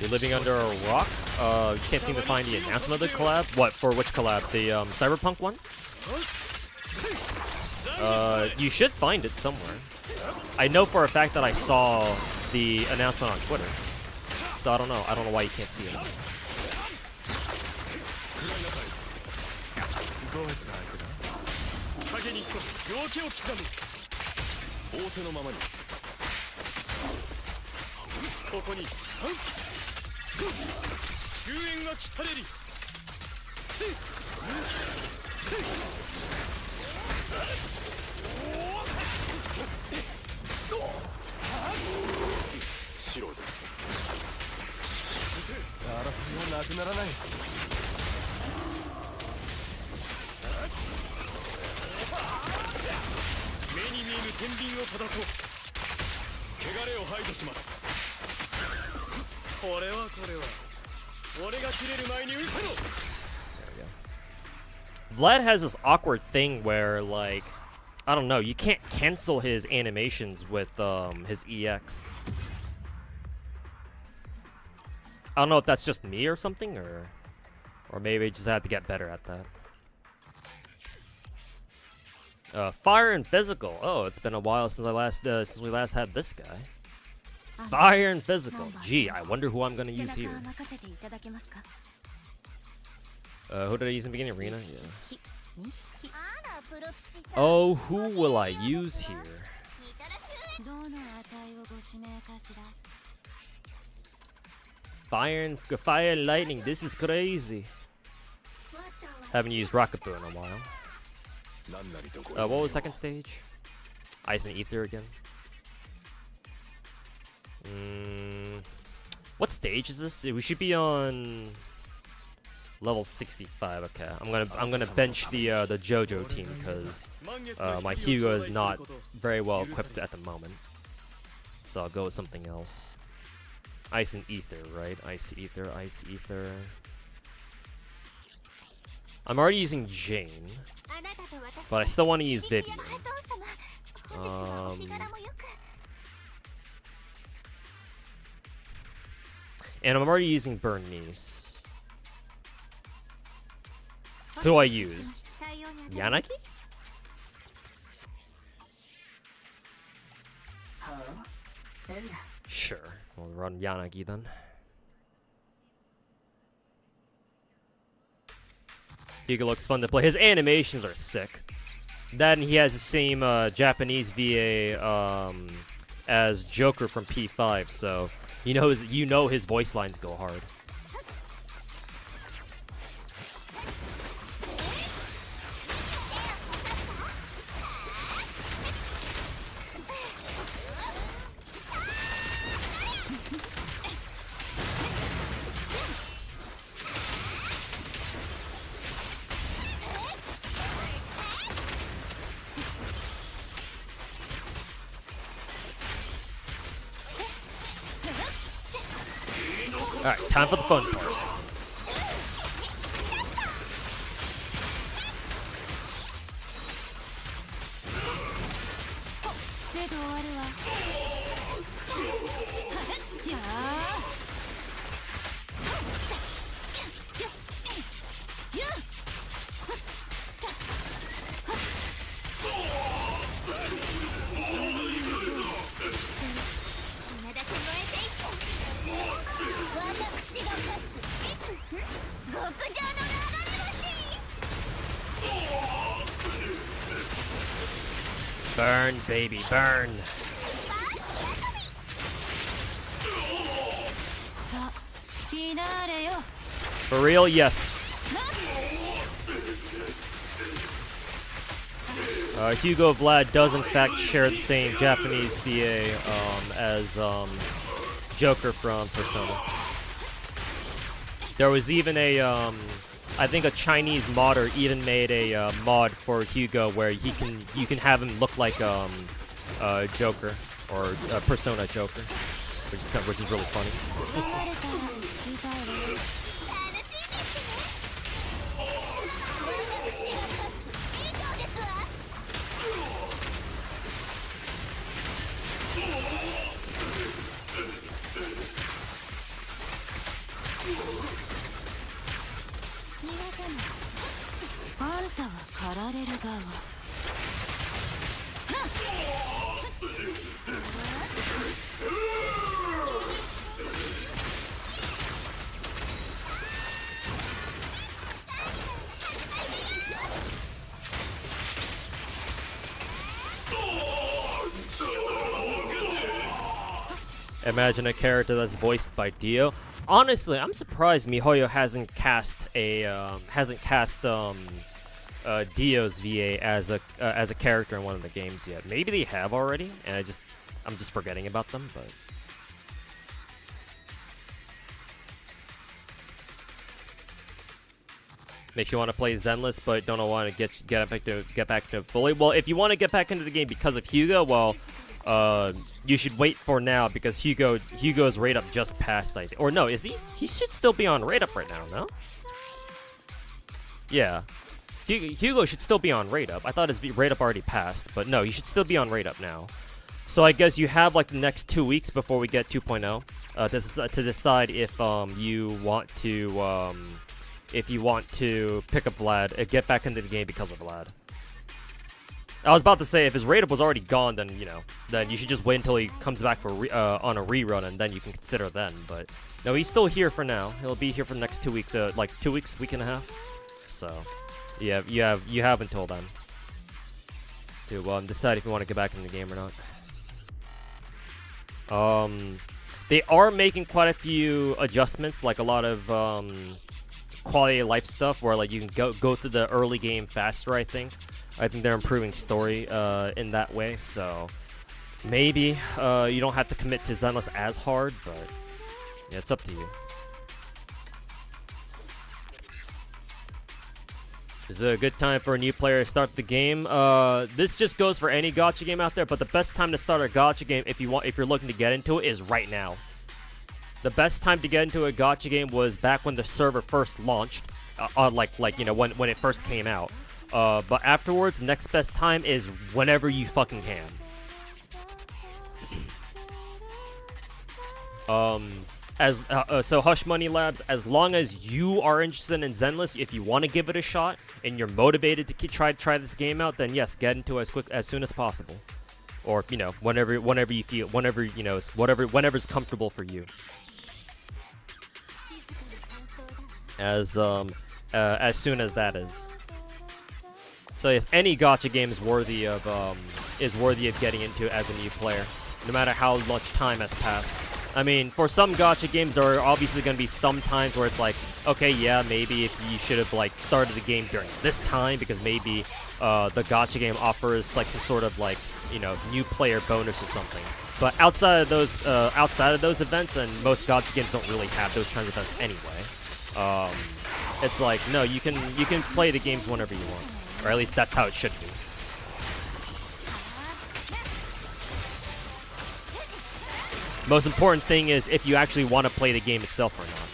You're living under a rock? You can't seem to find the announcement of the collab? What, for which collab? The Cyberpunk one? You should find it somewhere. I know for a fact that I saw the announcement on Twitter. So I don't know why you can't see it. Vlad has this awkward thing where, like, I don't know, you can't cancel his animations with his EX. I don't know if that's just me or something, or maybe I just had to get better at that. Fire and physical. Oh, it's been a while since since we last had this guy. Fire and physical. Gee, I wonder who I'm gonna use here. Who did I use in the beginning? Arena? Yeah. Oh, who will I use here? Fire and lightning. This is crazy. Haven't used Rocket Boo in a while. What was second stage? Ice and Ether again. What stage is this? We should be on level 65. Okay, I'm gonna bench the JoJo team because my Hugo is not very well equipped at the moment. So I'll go with something else. Ice and Ether, right? Ice Ether, Ice Ether. I'm already using Jane, but I still want to use Vivian. And I'm already using Bernice. Who do I use? Yanagi? Sure, we'll run Yanagi then. Hugo looks fun to play. His animations are sick. Then he has the same Japanese VA as Joker from P5, so you know his voice lines go hard. Alright, time for the fun part. Burn, baby, burn. For real, yes. Hugo Vlad does in fact share the same Japanese VA as Joker from Persona. There was even a I think a Chinese modder even made a mod for Hugo where you can have him look like Joker or Persona Joker, which is really funny. Imagine a character that's voiced by Dio. Honestly, I'm surprised MiHoYo hasn't cast Dio's VA as a character in one of the games yet. Maybe they have already, and I'm just forgetting about them. But makes you want to play Zenless, but don't want to get back to fully. Well, if you want to get back into the game because of Hugo, well, you should wait for now because Hugo's rate up just passed, I think. Or no, is he should still be on rate up right now, no? Yeah. Hugo should still be on rate up. I thought his rate up already passed, but no, he should still be on rate up now. So I guess you have like the next 2 weeks before we get 2.0 to decide if you want to pick up Vlad, get back into the game because of Vlad. I was about to say, if his rate up was already gone, then, then you should just wait until he comes back for on a rerun, and then you can consider then. But no, he's still here for now. He'll be here for the next 2 weeks, like 2 weeks, week and a half. So, yeah, you have until then to decide if you want to get back in the game or not. They are making quite a few adjustments, like a lot of quality of life stuff, where like you can go through the early game faster. I think they're improving story in that way, so maybe you don't have to commit to Zenless as hard, but yeah, it's up to you. This is a good time for a new player to start the game. This just goes for any gacha game out there, but the best time to start a gacha game if you're looking to get into it is right now. The best time to get into a gacha game was back when the server first launched, when it first came out. But afterwards, next best time is whenever you fucking can. So Hush Money Labs, as long as you are interested in Zenless, if you want to give it a shot and you're motivated to try this game out, then yes, get into it as soon as possible, or whenever you feel, whenever's comfortable for you. As soon as that is. So yes, any gacha game is worthy of getting into as a new player, no matter how much time has passed. I mean, for some gacha games, there are obviously going to be some times where it's like, okay, yeah, maybe if you should have like started the game during this time because maybe the gacha game offers like some sort of like new player bonus or something. But outside of those events, and most gacha games don't really have those kinds of events anyway. It's like no, you can play the games whenever you want, or at least that's how it should be. Most important thing is if you actually want to play the game itself or not.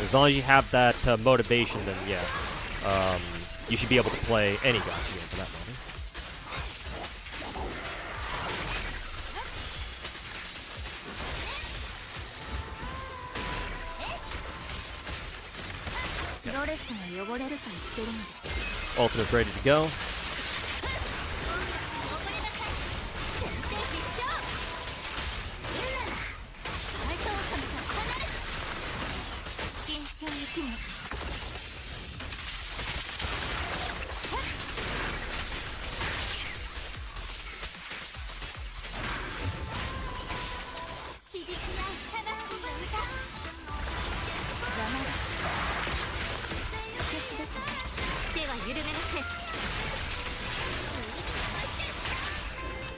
As long as you have that motivation, then yeah, you should be able to play any gacha game for that matter. Ultimate's ready to go.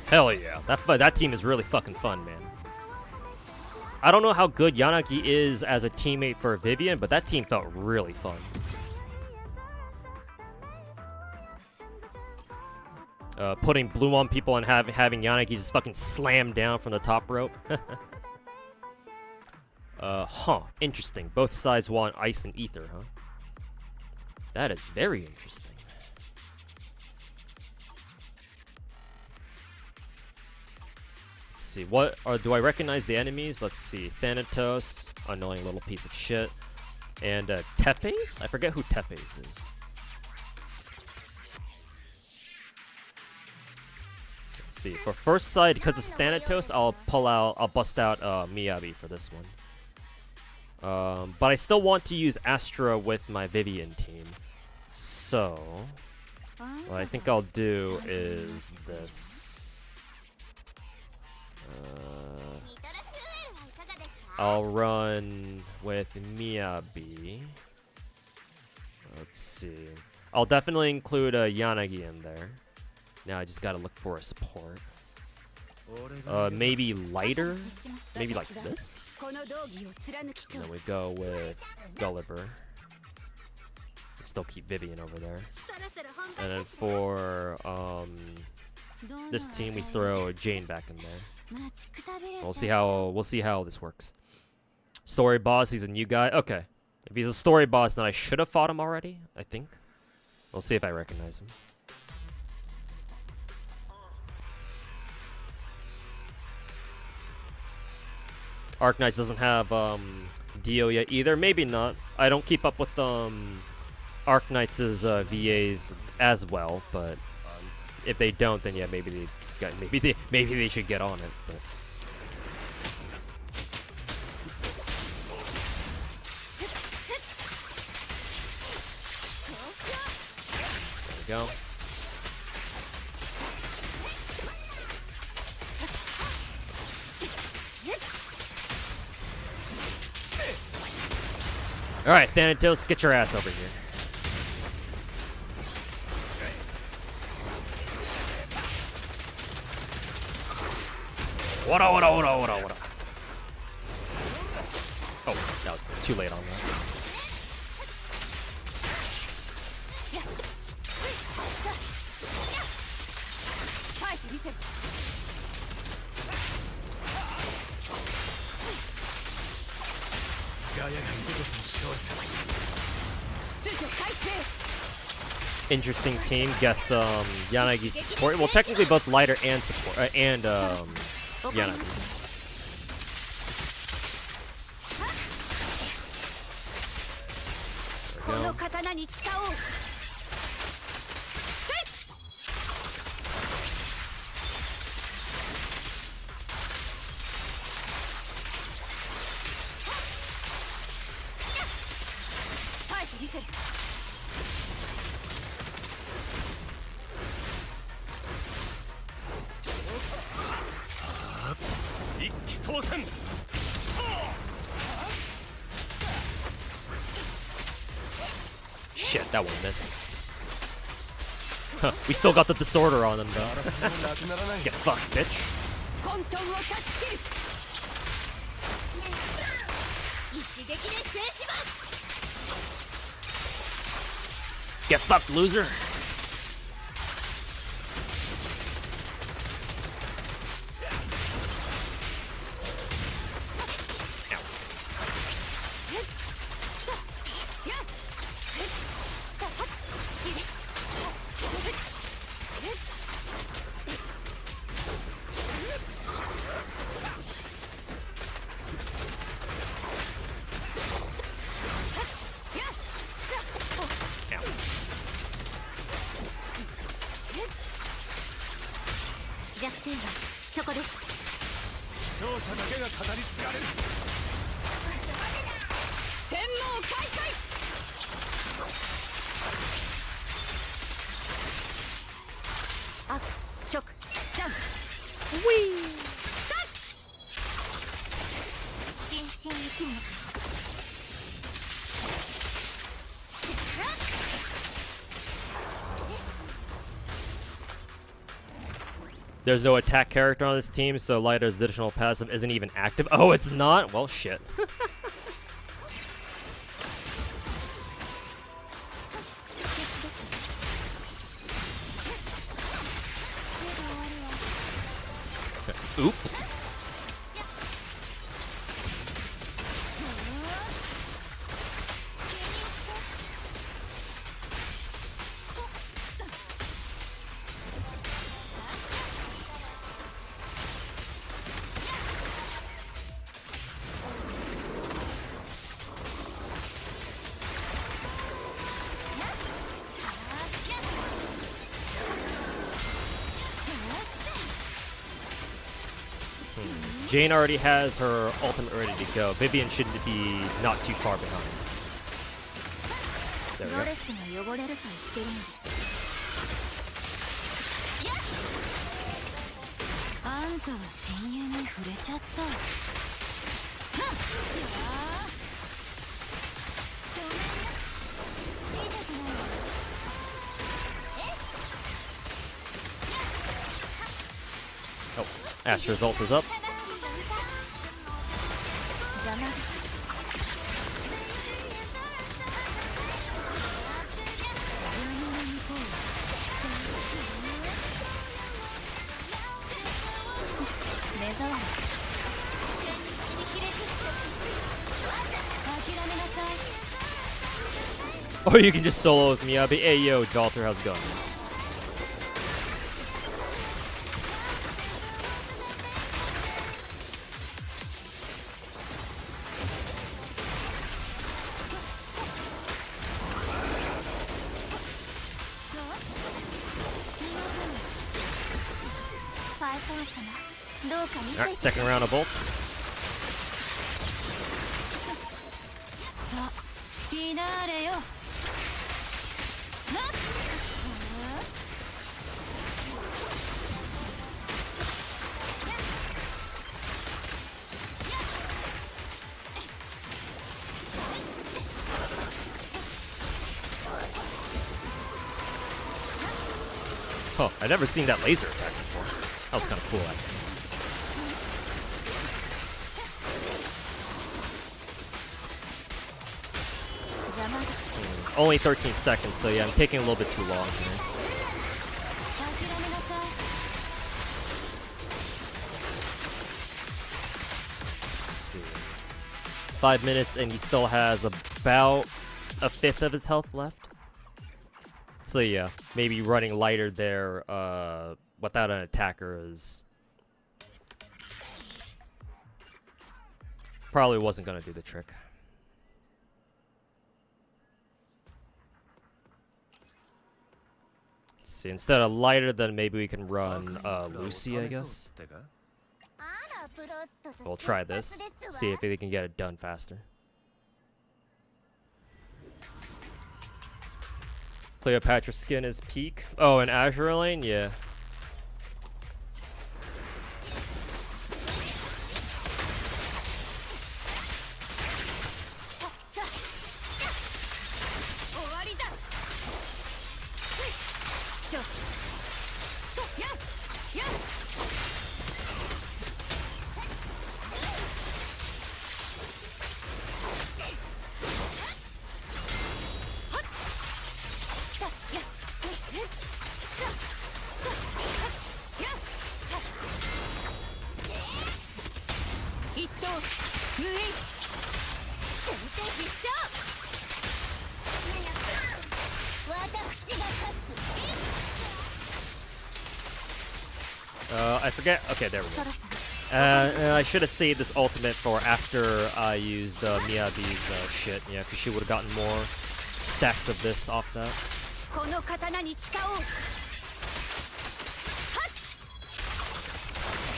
Hell yeah, that team is really fucking fun, man. I don't know how good Yanagi is as a teammate for Vivian, but that team felt really fun. putting blue on people and having Yanagi just fucking slam down from the top rope. Interesting. Both sides want ice and ether, huh? That is very interesting. Let's see, do I recognize the enemies? Let's see, Thanatos, annoying little piece of shit. And Tepes? I forget who Tepes is. Let's see, for first side, because it's Thanatos, I'll bust out Miyabi for this one. But I still want to use Astra with my Vivian team. So, what I think I'll do is this. I'll run with Miyabi. Let's see. I'll definitely include Yanagi in there. Now I just gotta look for a support. Maybe lighter? Maybe like this? And then we go with Gulliver. Still keep Vivian over there. And then for this team we throw Jane back in there. We'll see how this works. Story boss, he's a new guy. Okay. If he's a story boss, then I should have fought him already, I think. We'll see if I recognize him. Arknights doesn't have Dio yet either. Maybe not. I don't keep up with Arknights' VAs as well, but if they don't, then yeah, maybe they should get on it. But. There we go. Alright, Thanatos, get your ass over here. What? Oh, that was too late on that. Interesting team. Guess Yanagi's support. Well, technically both lighter and support and Yanagi. There we go. Shit, that one missed. Huh, we still got the disorder on them though. Get fucked, bitch. Get fucked, loser. There's no attack character on this team, so Lighter's additional passive isn't even active. Oh, it's not? Well, shit. Oops. Jane already has her ultimate ready to go. Vivian should be not too far behind. There we go. Oh, Astra's ult is up. Or you can just solo with me. I'll be, hey yo, Jalter, how's it going? Alright, second round of bolts. Oh, I've never seen that laser attack before. That was kind of cool, I think. Only 13 seconds, so yeah, I'm taking a little bit too long here. Let's see. 5 minutes, and he still has about a fifth of his health left. So yeah, maybe running lighter there without an attacker is probably wasn't gonna do the trick. Let's see, instead of lighter, then maybe we can run Lucy, I guess. We'll try this, see if we can get it done faster. Cleopatra's skin is peak. Oh, in Azure lane? Yeah. I forget. Okay, there we go. And I should have saved this ultimate for after I used Miyabi's shit. Yeah, because she would have gotten more stacks of this off that.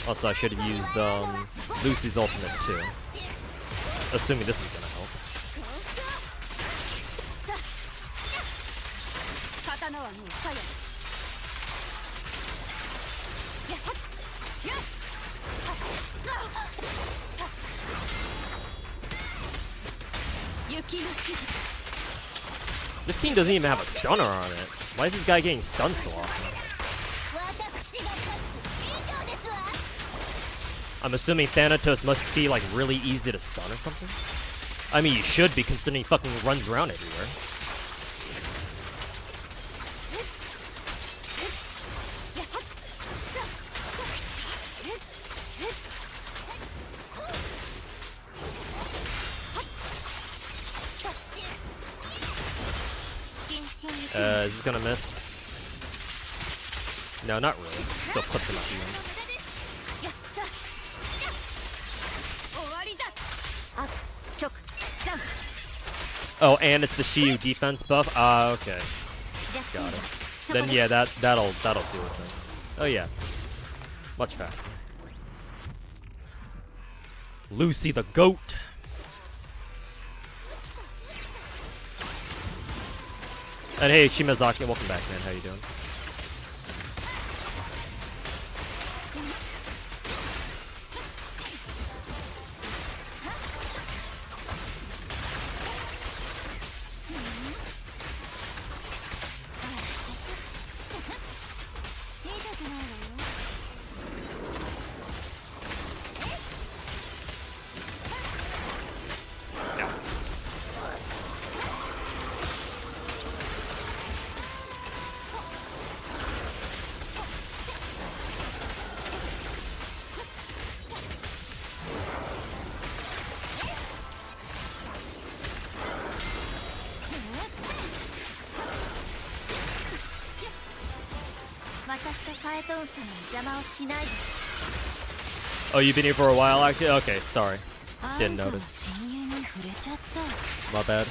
Also, I should have used Lucy's ultimate too. Assuming this is gonna help. This team doesn't even have a stunner on it. Why is this guy getting stunned so often? I'm assuming Thanatos must be like really easy to stun or something. I mean, you should be considering he fucking runs around everywhere. Is this gonna miss? No, not really. Still clipped him at the end. Oh, and it's the Shiyu defense buff? Ah, okay. Got it. Then yeah, that'll do it then. Oh yeah. Much faster. Lucy the goat. And hey, Shimazaki, welcome back, man. How you doing? Oh, you've been here for a while, actually? Okay, sorry. Didn't notice. My bad.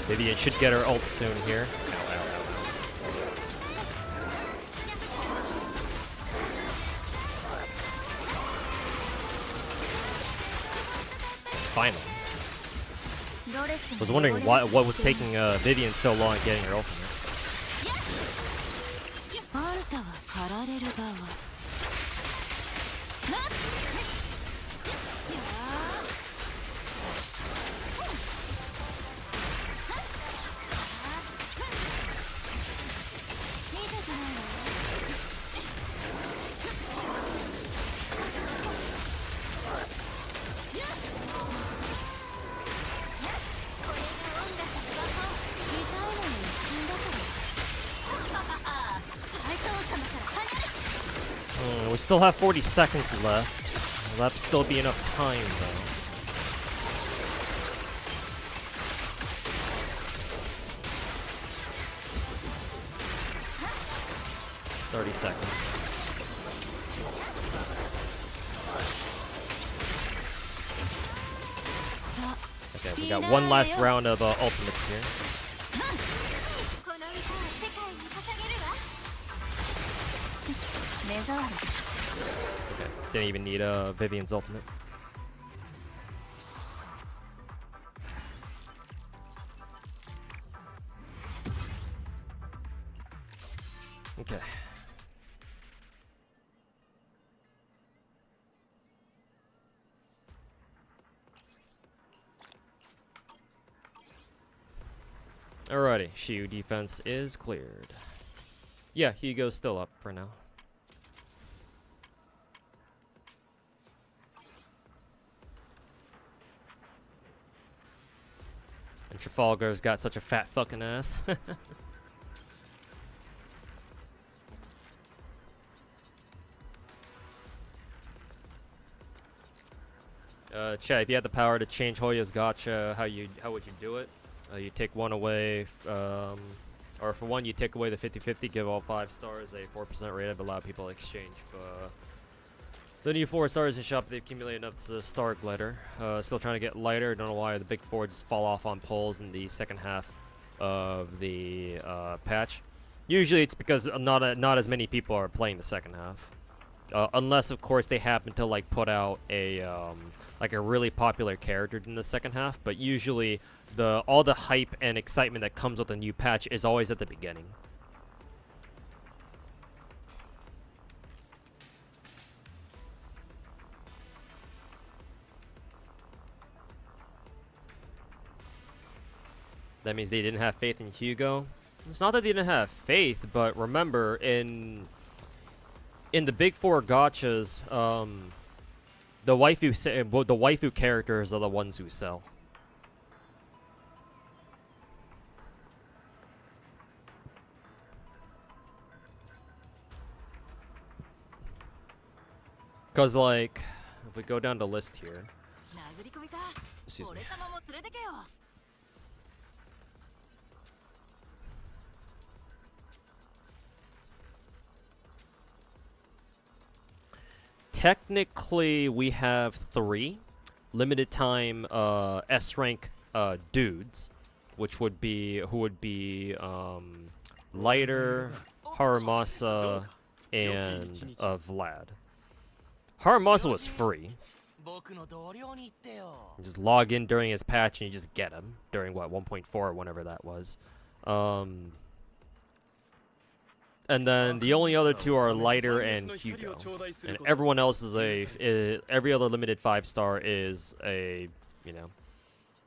Maybe it should get her ult soon here. Ow, ow, ow, ow. Finally. I was wondering what was taking Vivian so long getting her ultimate. We still have 40 seconds left. Will that still be enough time, though? $30 seconds. Okay, we got one last round of ultimates here. Okay, didn't even need Vivian's ultimate. Okay. Alrighty, Shiyu defense is cleared. Yeah, Hugo's still up for now. And Trafalgar's got such a fat fucking ass. Chat, if you had the power to change Hoya's gacha, how would you do it? You take one away, or for one, you take away the 50-50, give all 5 stars a 4% rate, allow people to exchange for the new 4 stars in shop. They accumulate enough to star glitter. Still trying to get lighter. Don't know why the big 4 just fall off on polls in the second half of the patch. Usually it's because not as many people are playing the second half. Unless, of course, they happen to like put out a like a really popular character in the second half. But usually, all the hype and excitement that comes with a new patch is always at the beginning. That means they didn't have faith in Hugo. It's not that they didn't have faith, but remember, in the big four gachas, the waifu characters are the ones who sell. Cause like, if we go down the list here, excuse me. Technically, we have 3 limited time S rank dudes, which would be Lighter, Haramasa, and Vlad. Haramasa was free. You just log in during his patch and you just get him during what 1.4 or whenever that was. And then the only other 2 are Lighter and Hugo, and everyone else is every other limited 5-star is a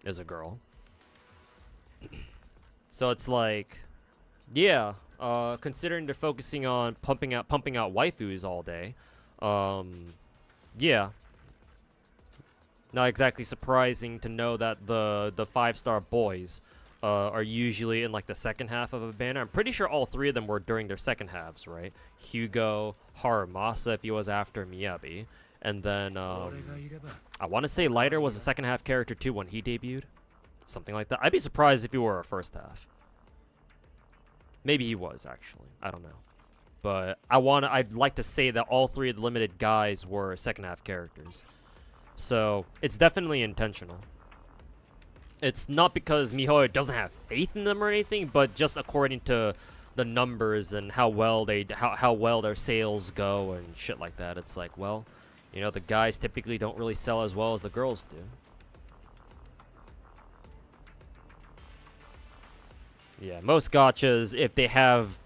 is a girl. So it's like, yeah, considering they're focusing on pumping out waifus all day, yeah. Not exactly surprising to know that the 5-star boys are usually in like the second half of a banner. I'm pretty sure all 3 of them were during their second halves, right? Hugo, Haramasa if he was after Miyabi, and then I want to say Lighter was a second half character too when he debuted, something like that. I'd be surprised if he were a first half. Maybe he was actually. I don't know, but I'd like to say that all 3 of the limited guys were second half characters. So it's definitely intentional. It's not because MiHoYo doesn't have faith in them or anything, but just according to the numbers and how well their sales go and shit like that. It's like, well, the guys typically don't really sell as well as the girls do. Yeah, most gachas, if they have,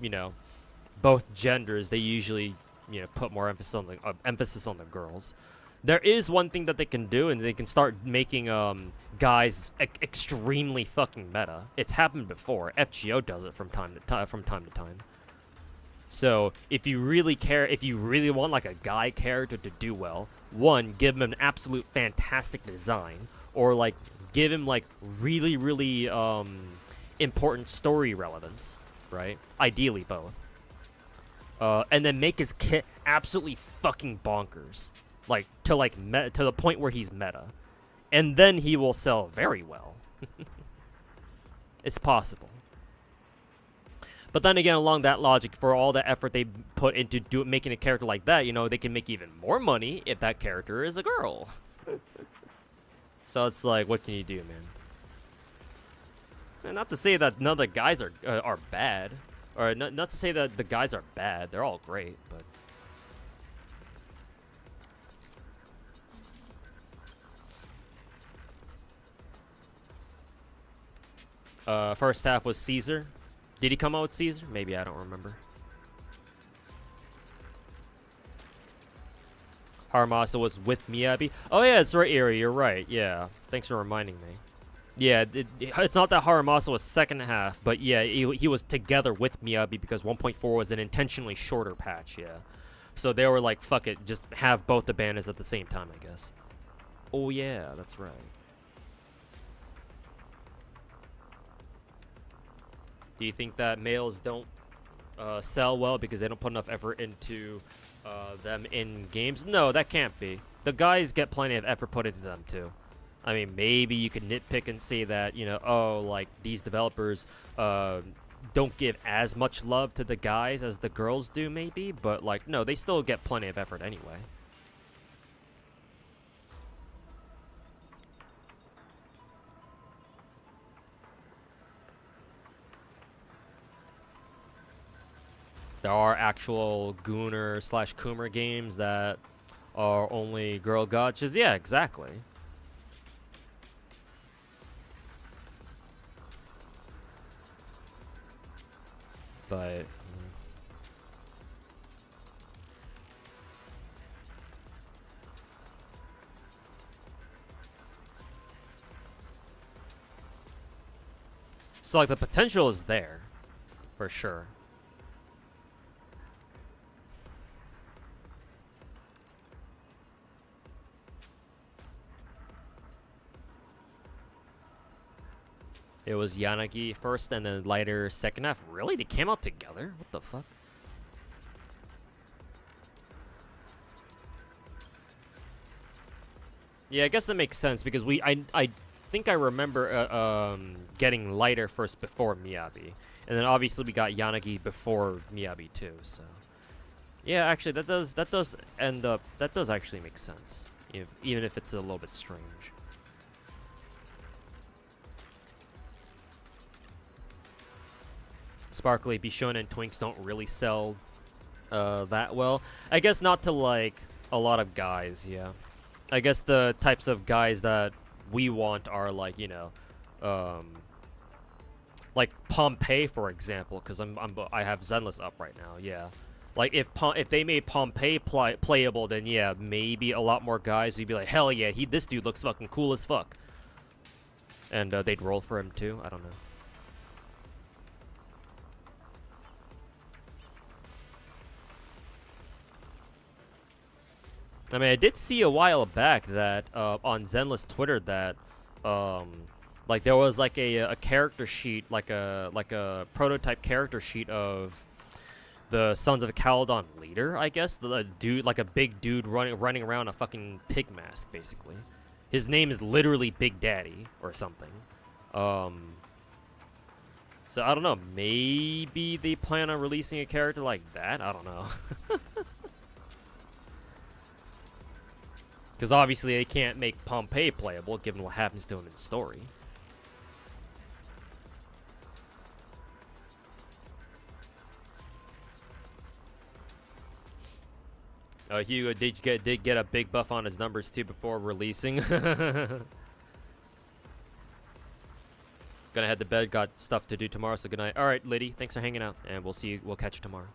both genders, they usually, put more emphasis on the girls. There is one thing that they can do, and they can start making guys extremely fucking meta. It's happened before. FGO does it from time to time. So if you really want like a guy character to do well, 1, give him an absolute fantastic design, or like give him like really important story relevance, right? Ideally both. And then make his kit absolutely fucking bonkers. Like, to the point where he's meta. And then he will sell very well. It's possible. But then again, along that logic, for all the effort they put into making a character like that, they can make even more money if that character is a girl. So it's like, what can you do, man? And not to say that none of the guys are bad. Or not to say that the guys are bad. They're all great, but... First half was Caesar. Did he come out with Caesar? Maybe, I don't remember. Haramasa was with Miyabi. Oh yeah, it's right, Eri, you're right. Yeah, thanks for reminding me. Yeah, it's not that Haramasa was second half, but yeah, he was together with Miyabi because 1.4 was an intentionally shorter patch, yeah. So they were like, fuck it, just have both the banners at the same time, I guess. Oh yeah, that's right. Do you think that males don't sell well because they don't put enough effort into them in games? No, that can't be. The guys get plenty of effort put into them too. I mean, maybe you could nitpick and say that, oh, like, these developers don't give as much love to the guys as the girls do, maybe. But, like, no, they still get plenty of effort anyway. There are actual Gooner / Coomer games that are only girl gachas. Yeah, exactly. But so like the potential is there, for sure. It was Yanagi first and then Lighter second half. Really? They came out together? What the fuck? Yeah, I guess that makes sense because I think I remember getting Lighter first before Miyabi. And then obviously we got Yanagi before Miyabi too, so yeah, actually that does actually make sense. Even if it's a little bit strange. Sparkly Bishon and Twinks don't really sell that well. I guess not to like a lot of guys, yeah. I guess the types of guys that we want are like, you know, like Pompeii, for example, because I have Zenless up right now, yeah. Like if they made Pompeii playable, then yeah, maybe a lot more guys would be like, hell yeah, this dude looks fucking cool as fuck, and they'd roll for him too. I don't know. I mean, I did see a while back that on Zenless Twitter that like there was like a character sheet, like a prototype character sheet of the Sons of Caledon leader, I guess. The dude, like a big dude running around a fucking pig mask, basically. His name is literally Big Daddy or something. So I don't know. Maybe they plan on releasing a character like that. I don't know. Because obviously they can't make Pompeii playable, given what happens to him in story. Hugo did get a big buff on his numbers too before releasing. Gonna head to bed. Got stuff to do tomorrow, so good night. All right, Liddy, thanks for hanging out, and we'll see you. We'll catch you tomorrow.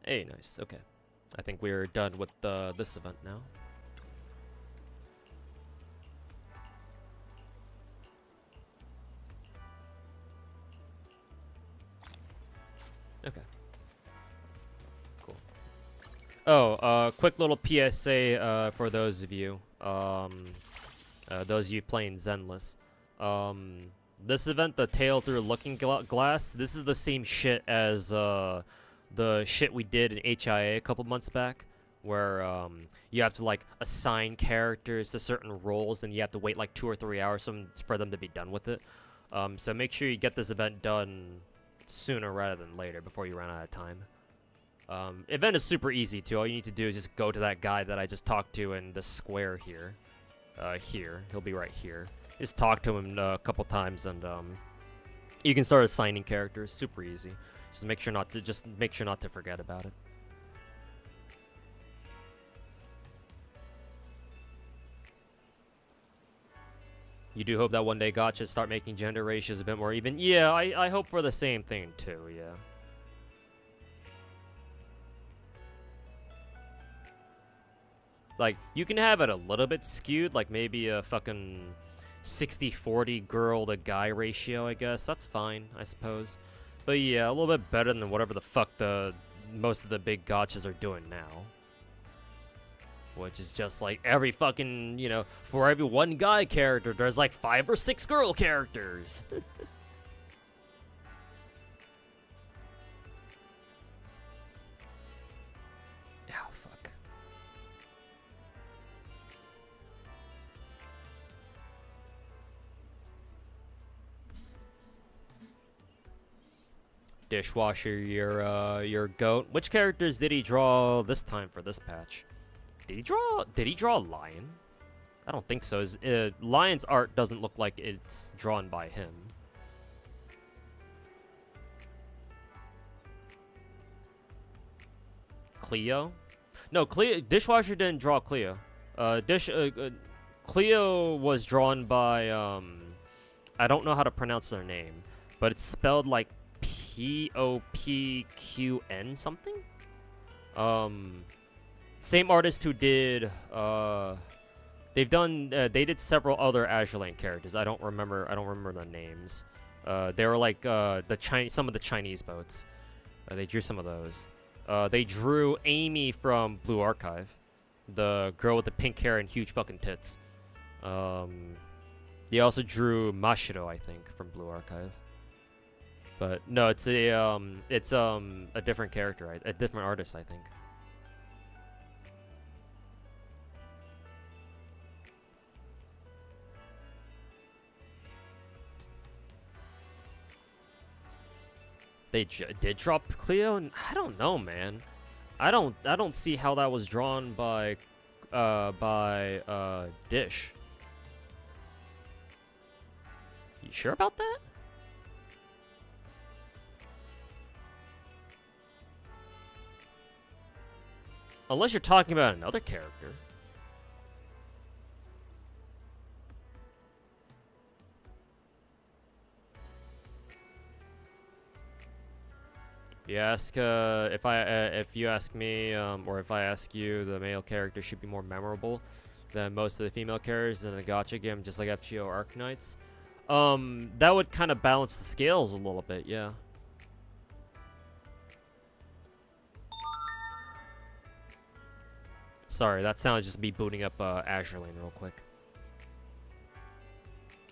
Hey, nice. Okay. I think we're done with this event now. Okay. Cool. Oh, quick little PSA for those of you. Those of you playing Zenless. This event, the Tale Through Looking Glass, this is the same shit as the shit we did in HIA a couple months back, where you have to like assign characters to certain roles, and you have to wait like 2 or 3 hours for them to be done with it. So make sure you get this event done sooner rather than later before you run out of time. Event is super easy too. All you need to do is just go to that guy that I just talked to in the square here. He'll be right here. Just talk to him a couple times, and you can start assigning characters. Super easy. Just make sure not to forget about it. You do hope that one day gachas start making gender ratios a bit more even. Yeah, I hope for the same thing too. Yeah. Like, you can have it a little bit skewed, like maybe a fucking 60-40 girl to guy ratio, I guess. That's fine, I suppose. But yeah, a little bit better than whatever the fuck most of the big gachas are doing now. Which is just like every fucking, you know, for every one guy character, there's like 5 or 6 girl characters. Oh, Dishwasher your goat. Which characters did he draw this time for this patch? Did he draw a lion? I don't think so. Lion's art doesn't look like it's drawn by him. Cleo? No, Dishwasher didn't draw Cleo. Cleo was drawn by, I don't know how to pronounce their name, but it's spelled like Popqn something? Same artist who did, they did several other Azure Lane characters. I don't remember the names. They were like, some of the Chinese boats. They drew some of those. They drew Amy from Blue Archive. The girl with the pink hair and huge fucking tits. They also drew Mashiro, I think, from Blue Archive. But no, it's a different character, a different artist, I think. They did drop Cleo, and I don't know, man. I don't see how that was drawn by Dish. You sure about that? Unless you're talking about another character. You ask, if you ask me, or if I ask you, the male character should be more memorable than most of the female characters in a gacha game, just like FGO or Arknights. That would kind of balance the scales a little bit, yeah. Sorry, that sounded just me booting up Azure Lane real quick.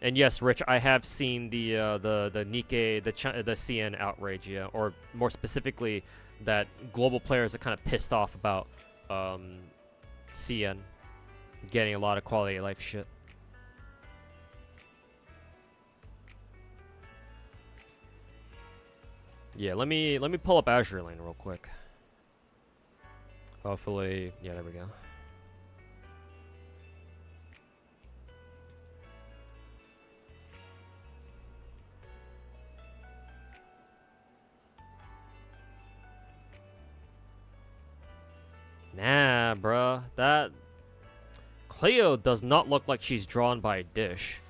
And yes, Rich, I have seen the Nikkei, the CN outrage, yeah, or more specifically, that global players are kind of pissed off about CN getting a lot of quality of life shit. Yeah, let me pull up Azure Lane real quick. Hopefully, yeah, there we go. Nah, bruh. That Cleo does not look like she's drawn by Dish.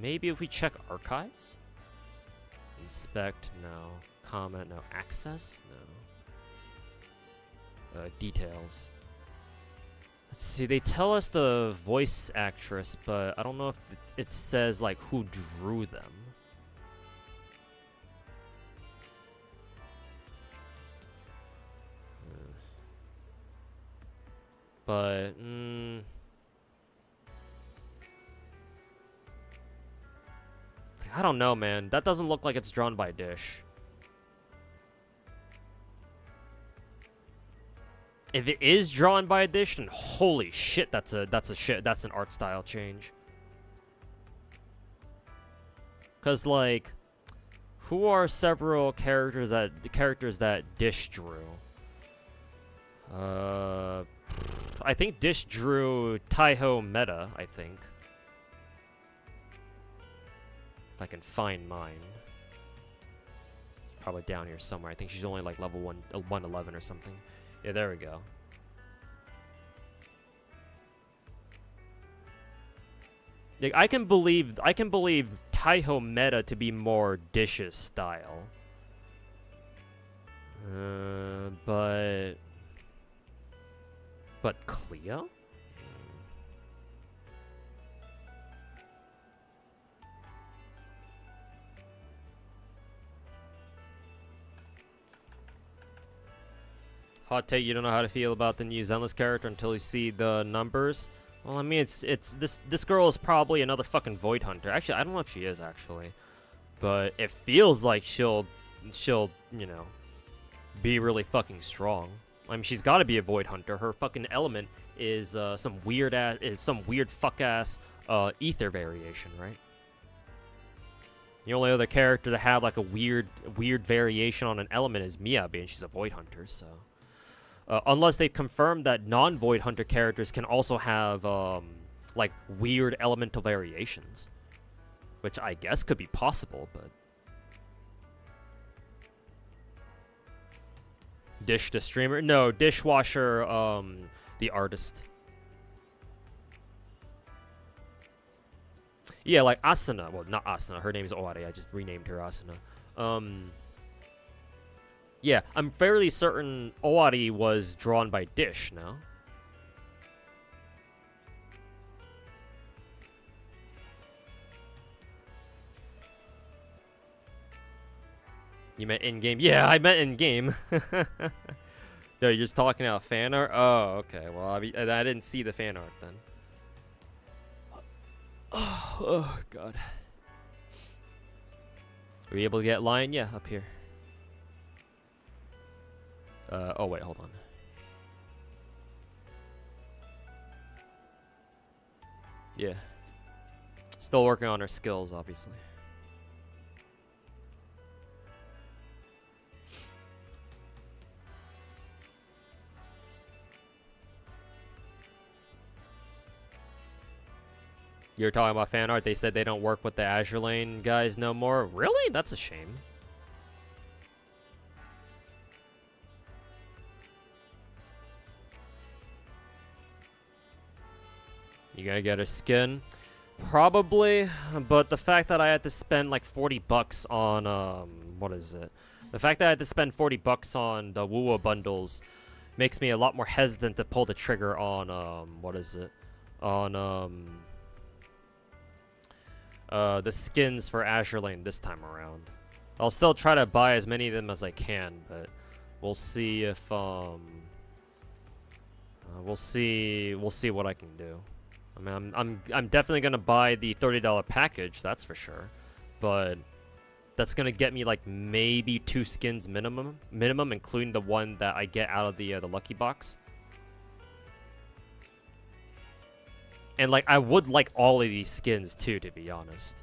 Maybe if we check archives? Inspect, no. Comment, no. Access, no. Details. Let's see, they tell us the voice actress, but I don't know if it says, like, who drew them. But, I don't know, man. That doesn't look like it's drawn by Dish. If it is drawn by a Dish, then holy shit, that's an art style change. Cause like, who are several characters that Dish drew? I think Dish drew Taiho Meta, I think. If I can find mine. Probably down here somewhere. I think she's only like level 111 or something. Yeah, there we go. Like, I can believe Taiho Meta to be more Dish's style. But Cleo? Hot take, you don't know how to feel about the new Zenless character until you see the numbers. Well, I mean, this girl is probably another fucking Void Hunter. Actually, I don't know if she is actually, but it feels like she'll you know, be really fucking strong. I mean, she's got to be a Void Hunter. Her fucking element is some weird fuck ass ether variation, right? The only other character to have like a weird variation on an element is Miyabi, and she's a Void Hunter, so. Unless they've confirmed that non-Void Hunter characters can also have, like, weird elemental variations. Which I guess could be possible, but... Dish the streamer? No, Dishwasher, the artist. Yeah, like Asuna. Well, not Asuna. Her name is Owari. I just renamed her Asuna. Yeah, I'm fairly certain Owari was drawn by Dish, no? You meant in-game? Yeah, I meant in-game. No, you're just talking about fan art? Oh, okay. Well, I didn't see the fan art then. Oh, God. Were you able to get Lion? Yeah, up here. Oh, wait, hold on. Yeah. Still working on her skills, obviously. You're talking about fan art. They said they don't work with the Azure Lane guys no more. Really? That's a shame. You gonna get a skin? Probably, but the fact that I had to spend like 40 bucks on, what is it? The fact that I had to spend 40 bucks on the Wuwa bundles makes me a lot more hesitant to pull the trigger on, what is it? On, the skins for Azure Lane this time around. I'll still try to buy as many of them as I can, but we'll see if, we'll see what I can do. I mean, I'm definitely gonna buy the $30 package, that's for sure, but that's gonna get me like maybe 2 skins minimum, including the one that I get out of the lucky box. And like I would like all of these skins too, to be honest.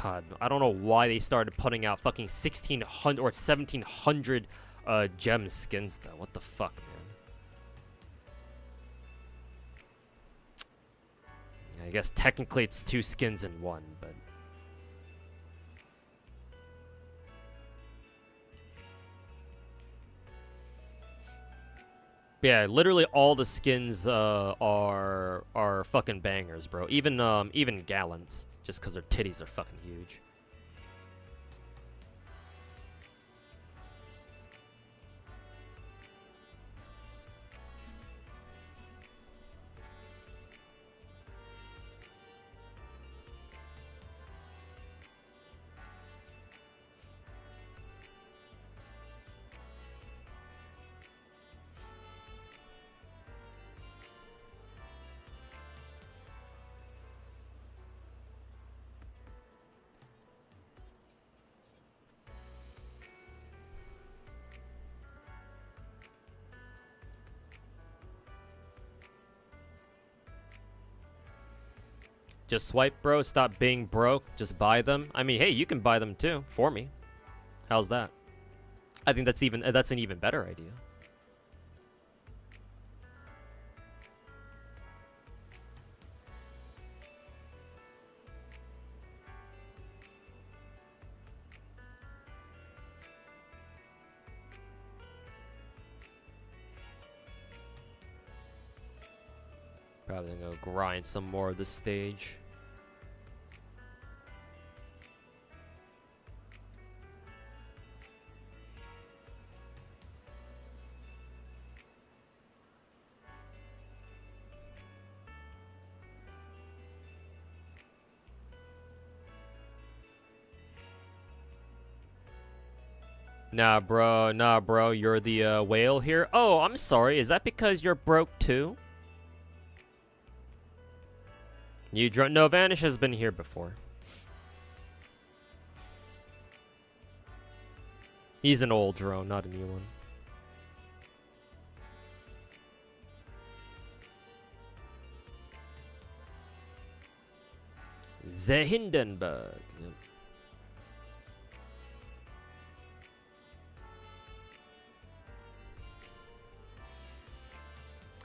God, I don't know why they started putting out fucking 1,600 or 1,700 gem skins though. What the fuck, man? I guess technically it's 2 skins in one, but... Yeah, literally all the skins are fucking bangers, bro. Even Gallants, just because their titties are fucking huge. Just swipe, bro. Stop being broke. Just buy them. I mean, hey, you can buy them too for me. How's that? I think that's an even better idea. Probably gonna go grind some more of this stage. Nah, bro, you're the whale here. Oh, I'm sorry. Is that because you're broke too? No, Vanish has been here before. He's an old drone, not a new one. The Hindenburg. Yep.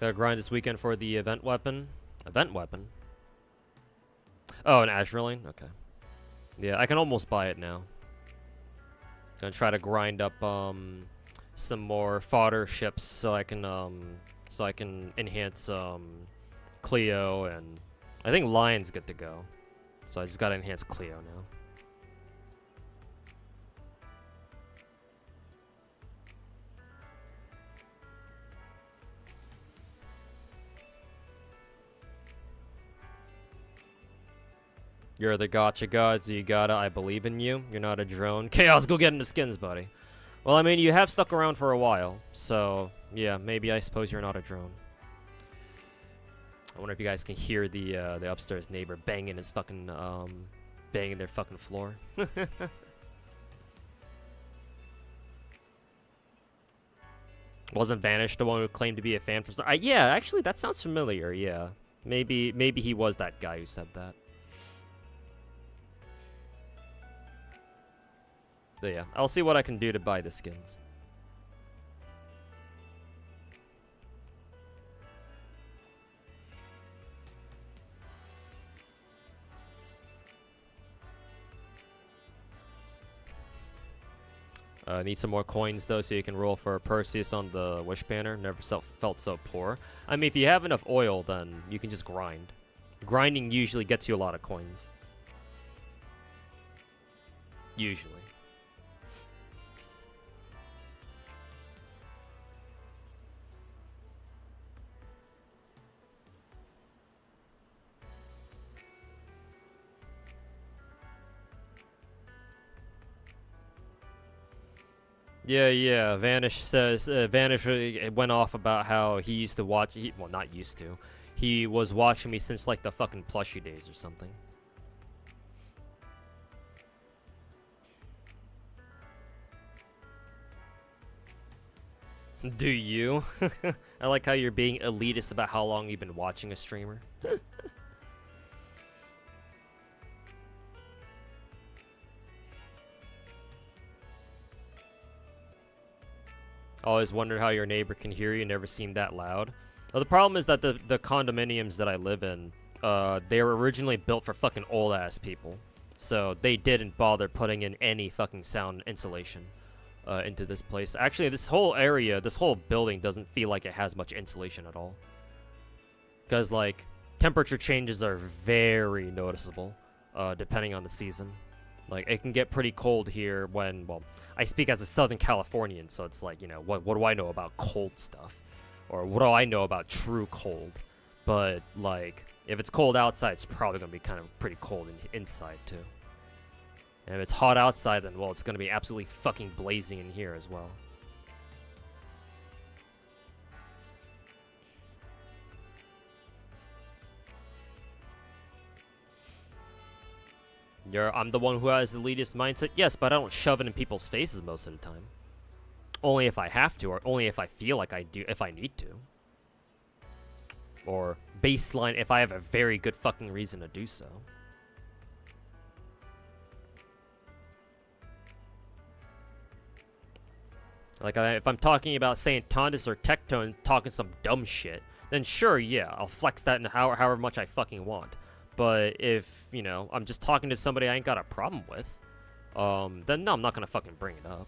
Gotta grind this weekend for the event weapon. Event weapon? Oh, an Azraline? Okay. Yeah, I can almost buy it now. Gonna try to grind up some more fodder ships so I can enhance Cleo, and I think Lion's good to go. So I just gotta enhance Cleo now. You're the Gacha gods, you gotta, I believe in you. You're not a drone. Chaos, go get into skins, buddy. Well, I mean, you have stuck around for a while, so yeah, maybe I suppose you're not a drone. I wonder if you guys can hear the upstairs neighbor banging his fucking, banging their fucking floor. Wasn't Vanish the one who claimed to be a fan for Star? Yeah, actually, that sounds familiar, yeah. Maybe he was that guy who said that. But yeah, I'll see what I can do to buy the skins. Need some more coins though, so you can roll for Perseus on the wish banner. Never felt so poor. I mean, if you have enough oil, then you can just grind. Grinding usually gets you a lot of coins. Usually. Yeah. Vanish says, Vanish went off about how he used to watch, well, not used to. He was watching me since, like, the fucking plushie days or something. Do you? I like how you're being elitist about how long you've been watching a streamer. Always wondered how your neighbor can hear you, never seemed that loud. Well, the problem is that the condominiums that I live in, they were originally built for fucking old-ass people. So they didn't bother putting in any fucking sound insulation into this place. Actually, this whole area, this whole building doesn't feel like it has much insulation at all. Because, like, temperature changes are very noticeable, depending on the season. Like, it can get pretty cold here when, well, I speak as a Southern Californian, so it's like, you know, what do I know about cold stuff? Or what do I know about true cold? But, like, if it's cold outside, it's probably going to be kind of pretty cold inside, too. And if it's hot outside, then, well, it's going to be absolutely fucking blazing in here as well. I'm the one who has the elitist mindset. Yes, but I don't shove it in people's faces most of the time. Only if I have to, or only if I feel like I do, if I need to. Or baseline if I have a very good fucking reason to do so. Like, if I'm talking about saying Tondas or Tectone talking some dumb shit, then sure, yeah, I'll flex that in however much I fucking want. But if, you know, I'm just talking to somebody I ain't got a problem with, then no, I'm not gonna fucking bring it up.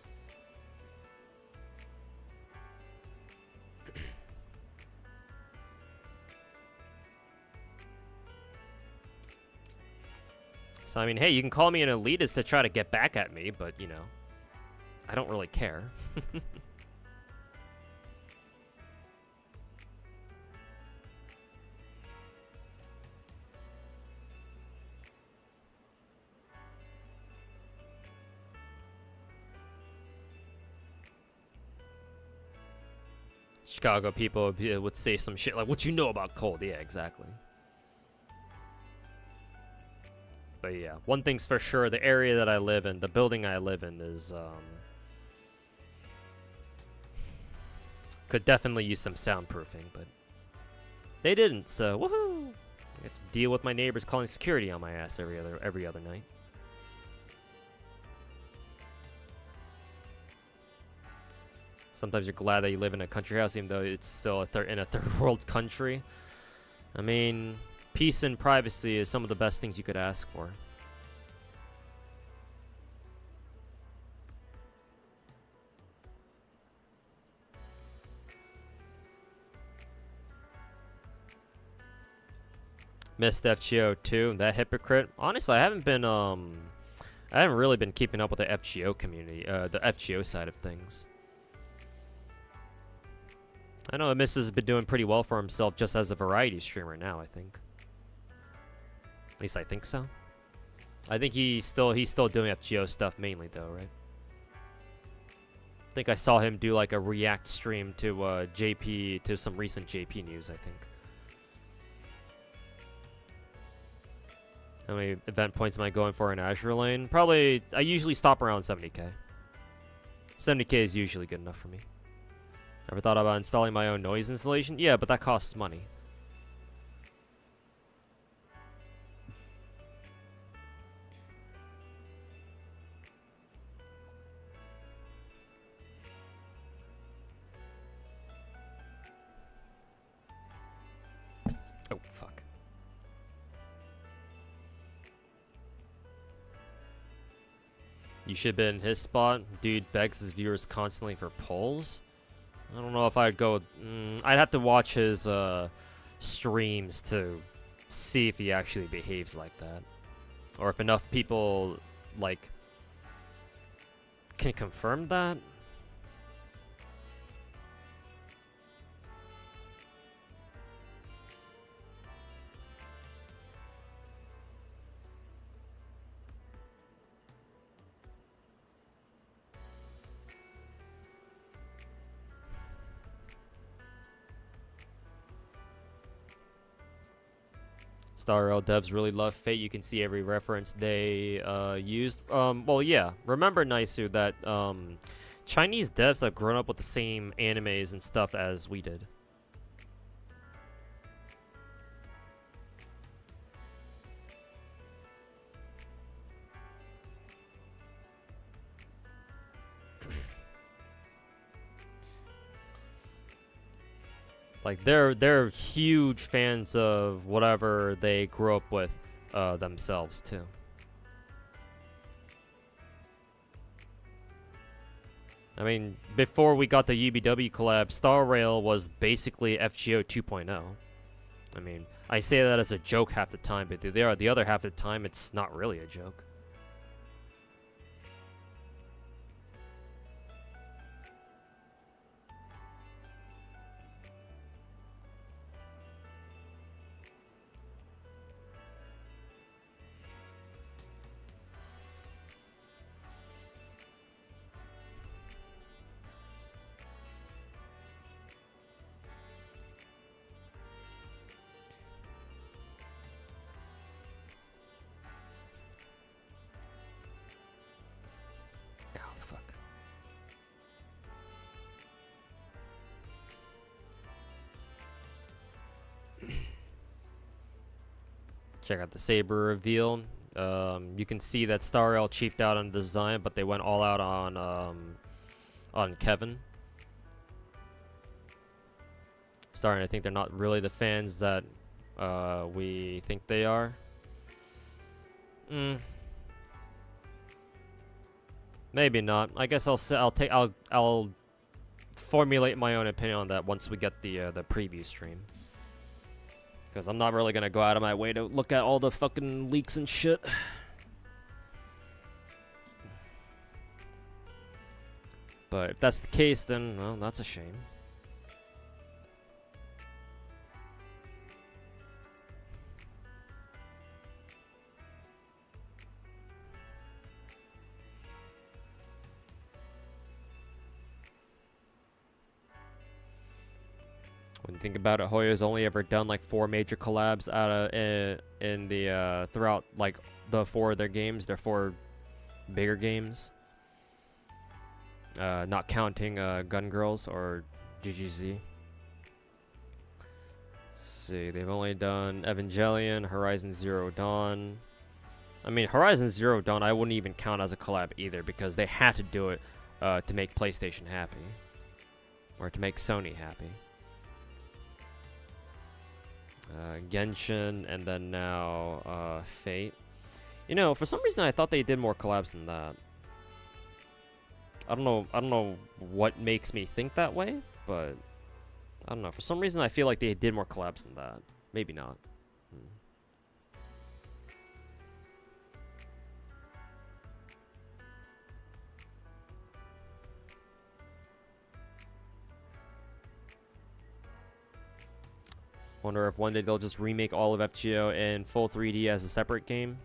So, I mean, hey, you can call me an elitist to try to get back at me, but, you know, I don't really care. Chicago people would say some shit like, what you know about cold? Yeah, exactly. But yeah, one thing's for sure, the area that I live in, the building I live in is, could definitely use some soundproofing, but they didn't, so woohoo! I get to deal with my neighbors calling security on my ass every other night. Sometimes you're glad that you live in a country house, even though it's still in a third world country. I mean, peace and privacy is some of the best things you could ask for. Missed FGO too. That hypocrite. Honestly, I haven't really been keeping up with the FGO community, the FGO side of things. I know Miss has been doing pretty well for himself just as a variety streamer now, I think. At least I think so. I think he's still doing FGO stuff mainly though, right? I think I saw him do like a react stream to JP, to some recent JP news, I think. How many event points am I going for in Azure Lane? Probably, I usually stop around 70k. 70k is usually good enough for me. Ever thought about installing my own noise installation? Yeah, but that costs money. Oh, fuck. You should have been in his spot. Dude begs his viewers constantly for polls. I don't know if I'd go... I'd have to watch his streams to see if he actually behaves like that. Or if enough people, like, can confirm that. Star Rail devs really love Fate. You can see every reference they used. Well, yeah. Remember, Naisu, that Chinese devs have grown up with the same animes and stuff as we did. Like, they're huge fans of whatever they grew up with themselves, too. I mean, before we got the UBW collab, Star Rail was basically FGO 2.0. I mean, I say that as a joke half the time, but the other half of the time, it's not really a joke. Check out the Saber reveal. You can see that Star Rail cheaped out on design, but they went all out on Kevin. Starting to think they're not really the fans that we think they are. Maybe not. I guess I'll formulate my own opinion on that once we get the preview stream. Because I'm not really going to go out of my way to look at all the fucking leaks and shit. But if that's the case, then, well, that's a shame. When you think about it, Hoyo's only ever done like 4 major collabs out of in the throughout like the 4 of their games, their 4 bigger games. Not counting Gun Girls or GGZ. Let's see, they've only done Evangelion, Horizon Zero Dawn. I mean, Horizon Zero Dawn I wouldn't even count as a collab either because they had to do it to make PlayStation happy. or to make Sony happy. Genshin, and then now Fate. You know, for some reason I thought they did more collabs than that. I don't know what makes me think that way, but I don't know. For some reason I feel like they did more collabs than that. Maybe not. Wonder if one day they'll just remake all of FGO in full 3D as a separate game.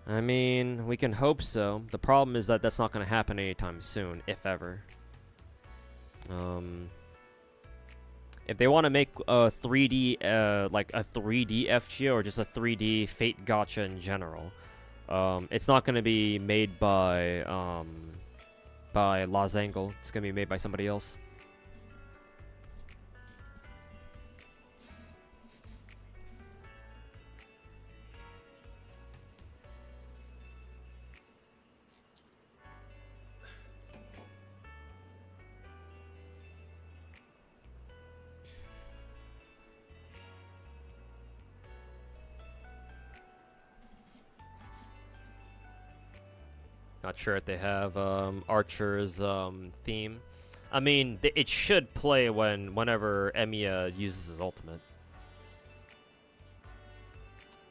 I mean, we can hope so. The problem is that that's not going to happen anytime soon, if ever. If they want to make a 3D, like a 3D FGO or just a 3D Fate Gacha in general, it's not going to be made by Lazangle. It's going to be made by somebody else. Not sure if they have Archer's theme. I mean, it should play whenever Emiya uses his ultimate.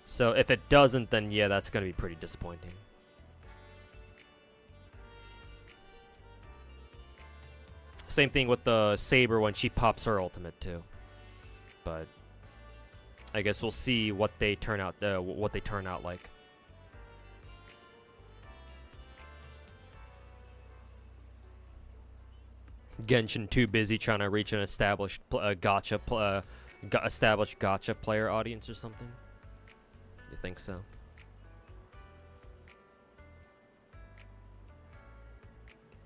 So if it doesn't, then yeah, that's gonna be pretty disappointing. Same thing with the Saber when she pops her ultimate too. But I guess we'll see what they turn out like. Genshin too busy trying to reach an established established gacha player audience or something? You think so?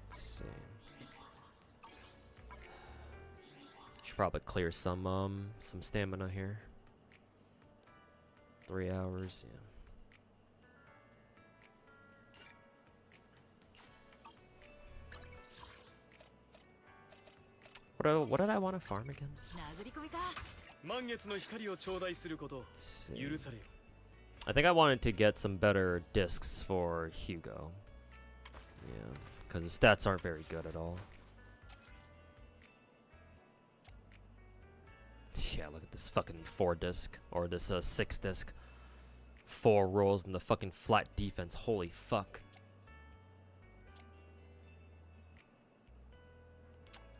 Let's see. Should probably clear some stamina here. 3 hours, yeah. What did I want to farm again? I think I wanted to get some better discs for Hugo. Yeah, because his stats aren't very good at all. Yeah, look at this fucking 4-disc, or this 6-disc. 4 rolls and the fucking flat defense. Holy fuck.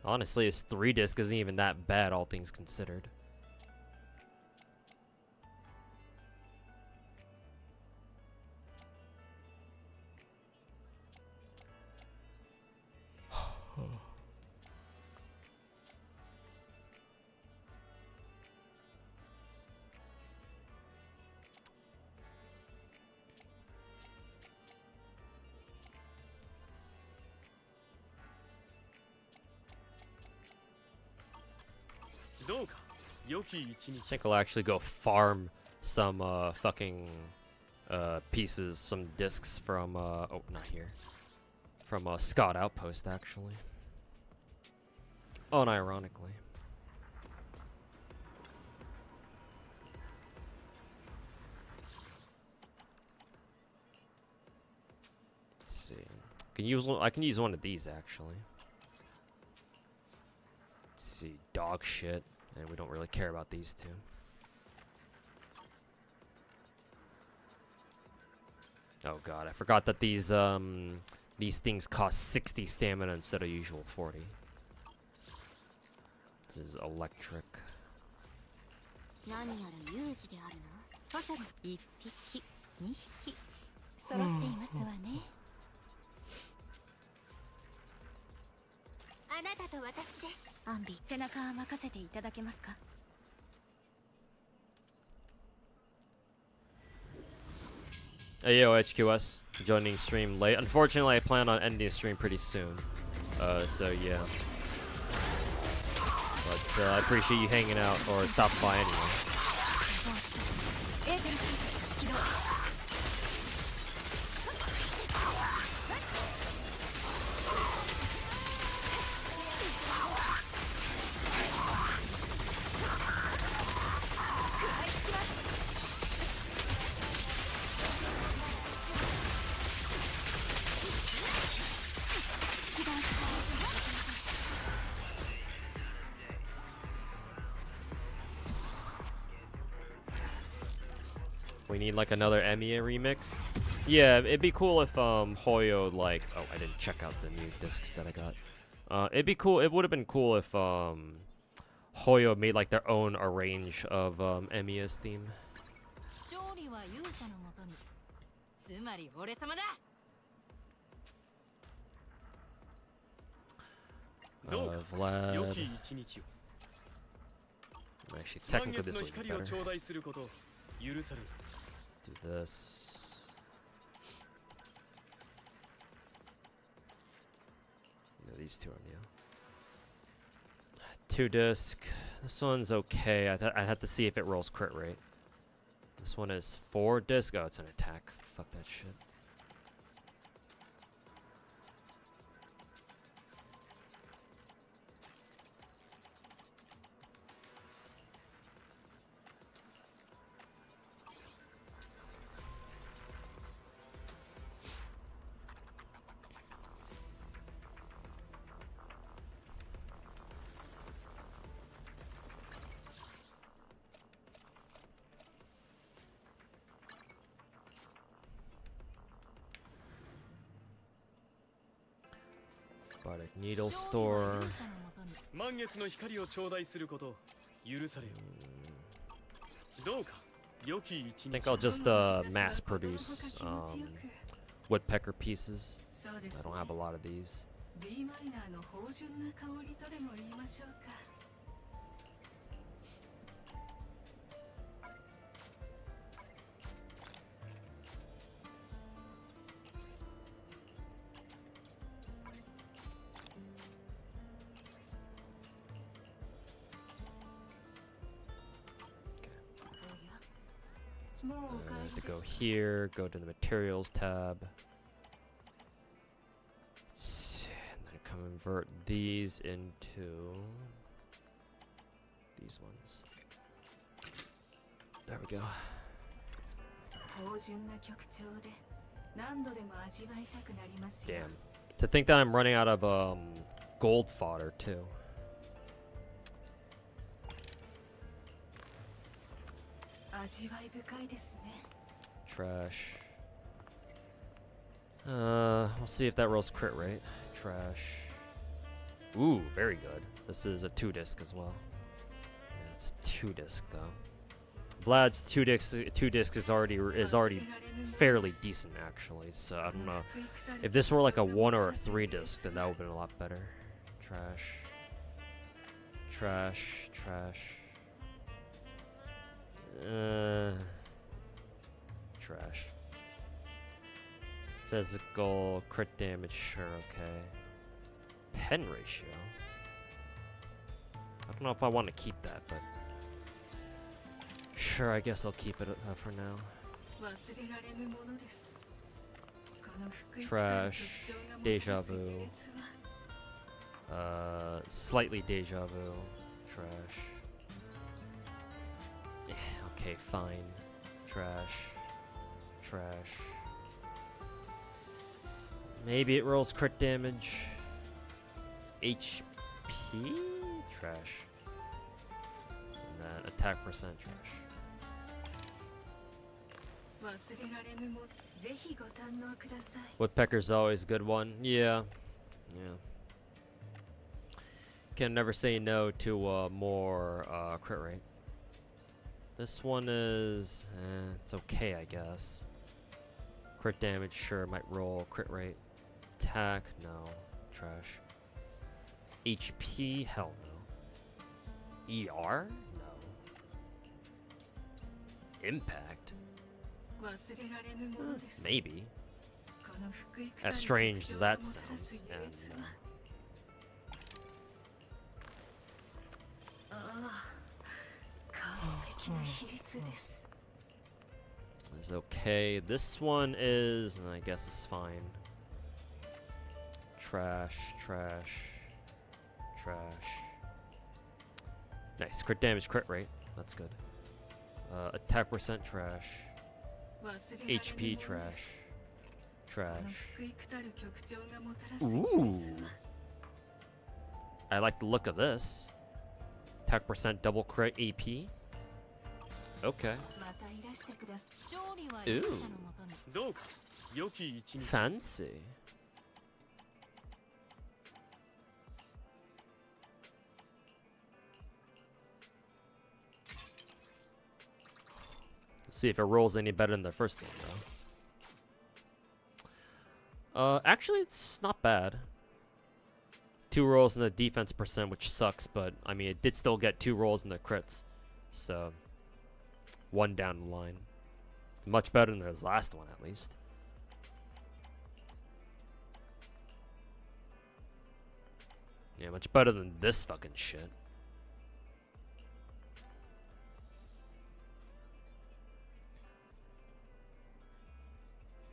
Honestly, his 3-disc isn't even that bad, all things considered. I think I'll actually go farm some fucking pieces, some discs from oh, not here, from Scott Outpost actually. Unironically. Let's see. I can use one of these actually. Let's see, dog shit. And we don't really care about these two. Oh god, I forgot that these things cost 60 stamina instead of usual 40. This is electric. Hey, yo, HQS, joining stream late. Unfortunately, I plan on ending the stream pretty soon. So yeah. But I appreciate you hanging out or stopping by anyway. We need like another Emiya remix. Yeah, it'd be cool if Hoyo like oh I didn't check out the new discs that I got. It'd be cool. It would have been cool if Hoyo made like their own arrange of Emiya's theme. Vlad. Actually, technically this would be better. Do this. No, these two are new. 2 disc. This one's okay. I had to see if it rolls crit rate. This one is 4 disc. Oh, it's an attack. Fuck that shit. Bardic Needle Store. I think I'll just mass produce woodpecker pieces. I don't have a lot of these. To go here, go to the materials tab, and then convert these into these ones. There we go. Damn. To think that I'm running out of gold fodder too. Trash. We'll see if that rolls crit rate. Trash. Ooh, very good. This is a 2 disc as well. Yeah, it's 2 disc though. Vlad's 2 disc is already fairly decent actually. So I don't know if this were like a 1 or a 3 disc, then that would have been a lot better. Trash. Trash. Trash. Trash. Physical, crit damage, sure, okay. Pen ratio. I don't know if I want to keep that, but sure, I guess I'll keep it for now. Trash. Deja vu. Slightly deja vu. Trash. Okay, fine. Trash. Trash. Maybe it rolls crit damage. HP? Trash. And then attack percent trash. Woodpecker's always a good one. Yeah. Yeah. Can never say no to more crit rate. This one is, it's okay, I guess. Crit damage, sure, might roll. Crit rate. Attack, no. Trash. HP, hell no. ER? No. Impact? Maybe. As strange as that sounds. And, is okay. This one is, I guess it's fine. Trash, trash, trash. Nice. Crit damage, crit rate. That's good. Attack percent, trash. HP, trash. Trash. Ooh. I like the look of this. Attack percent, double crit AP. Okay. Ooh. Fancy. Let's see if it rolls any better than the first one, though. Actually, it's not bad. 2 rolls in the defense percent, which sucks, but I mean, it did still get 2 rolls in the crits. So, 1 down the line. Much better than his last one, at least. Yeah, much better than this fucking shit.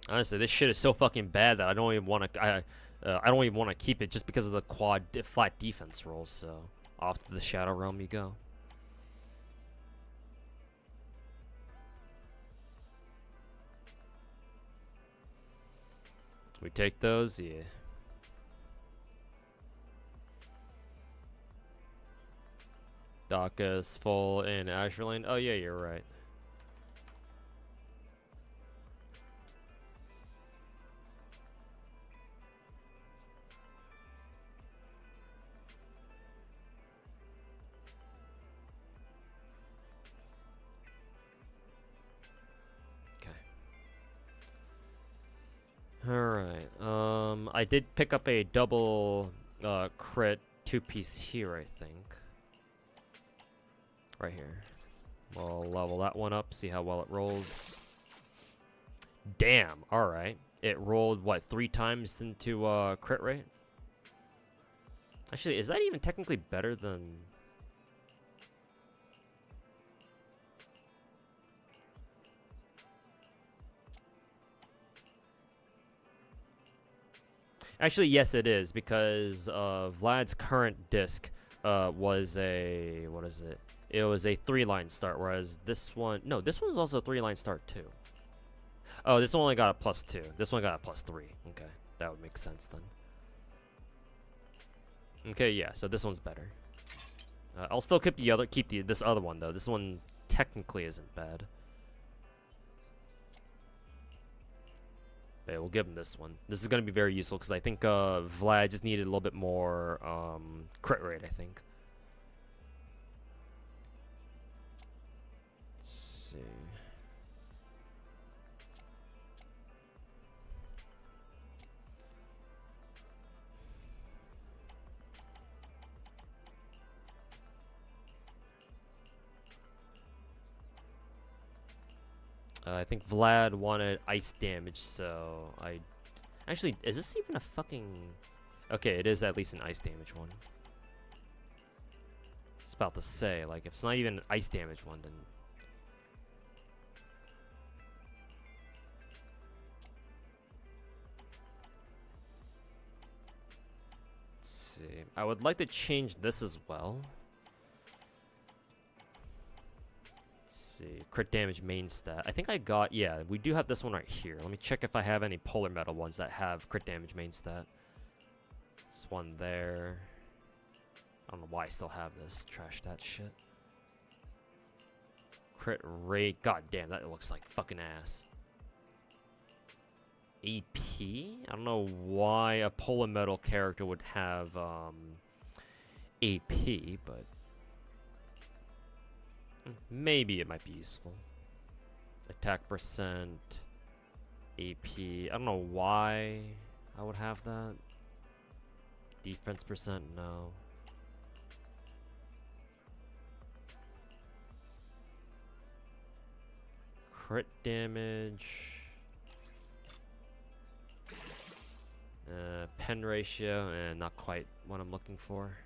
Honestly, this shit is so fucking bad that I don't even want to. I don't even want to keep it just because of the flat defense rolls. So off to the Shadow Realm you go. We take those, yeah. Dock is full in Azure Lane. Oh yeah, you're right. Alright, I did pick up a double crit 2-piece here, I think. Right here. We'll level that one up, see how well it rolls. Damn, alright. It rolled, what, 3 times into crit rate? Actually, is that even technically better than... Actually, yes, it is, because Vlad's current disc was a... what is it? It was a 3-line start, whereas this one... No, this one's also a 3-line start, too. Oh, this one only got a +2. This one got a +3. Okay, that would make sense, then. Okay, yeah, so this one's better. I'll still keep this other one, though. This one technically isn't bad. Okay, we'll give him this one. This is going to be very useful because I think Vlad just needed a little bit more crit rate, I think. Let's see. I think Vlad wanted ice damage, so I... Actually, is this even a fucking... Okay, it is at least an ice damage one. I was about to say, like, if it's not even an ice damage one, then... Let's see. I would like to change this as well. See, crit damage main stat. I think I got, yeah, we do have this one right here. Let me check if I have any polar metal ones that have crit damage main stat. This one there. I don't know why I still have this. Trash that shit. Crit rate. God damn, that looks like fucking ass. AP? I don't know why a polar metal character would have AP, but maybe it might be useful. Attack percent, AP. I don't know why I would have that. Defense percent, no. Crit damage. Pen ratio, and not quite what I'm looking for.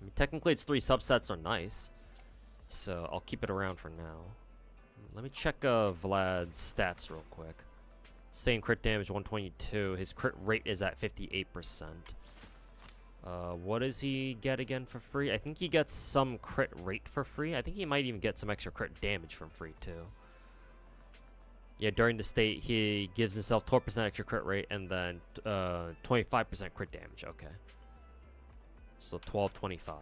I mean, technically its 3 subsets are nice, so I'll keep it around for now. Let me check Vlad's stats real quick. Same crit damage, 122. His crit rate is at 58%. What does he get again for free? I think he gets some crit rate for free. I think he might even get some extra crit damage from free, too. Yeah, during the state, he gives himself 12% extra crit rate and then 25% crit damage. Okay. So 1225.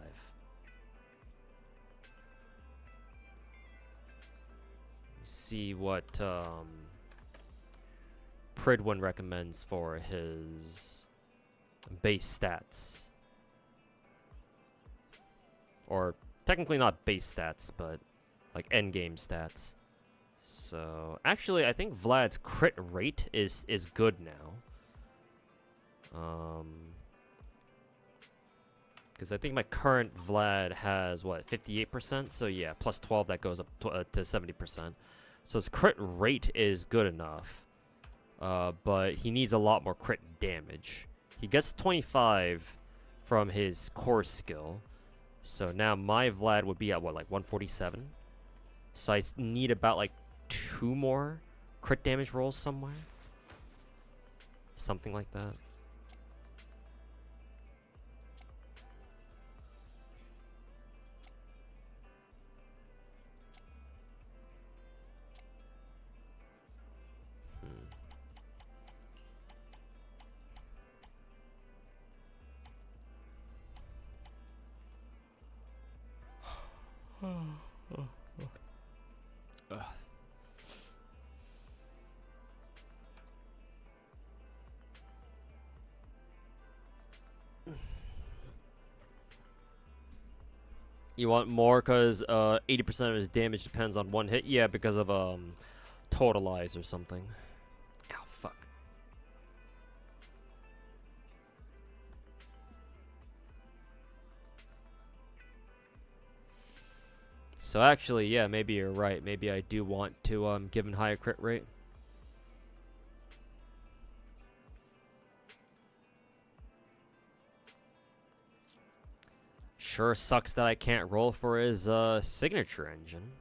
See what Pridwin recommends for his base stats. Or technically not base stats, but like endgame stats. So actually, I think Vlad's crit rate is good now. Because I think my current Vlad has what, 58%. So yeah, plus 12 that goes up to 70%. So his crit rate is good enough, but he needs a lot more crit damage. He gets 25 from his core skill. So now my Vlad would be at what, like 147? So I need about like 2 more crit damage rolls somewhere. Something like that. You want more because 80% of his damage depends on one hit? Yeah, because of Totalize or something. Ow, fuck. So actually, yeah, maybe you're right. Maybe I do want to give him higher crit rate. Sure sucks that I can't roll for his signature engine.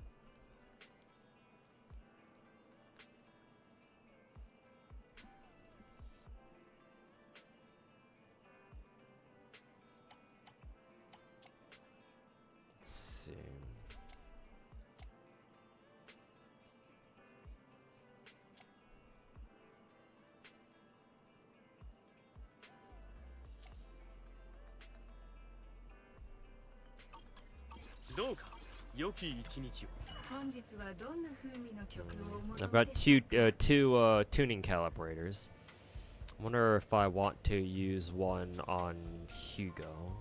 Let's see. I've got two tuning calibrators. I wonder if I want to use one on Hugo,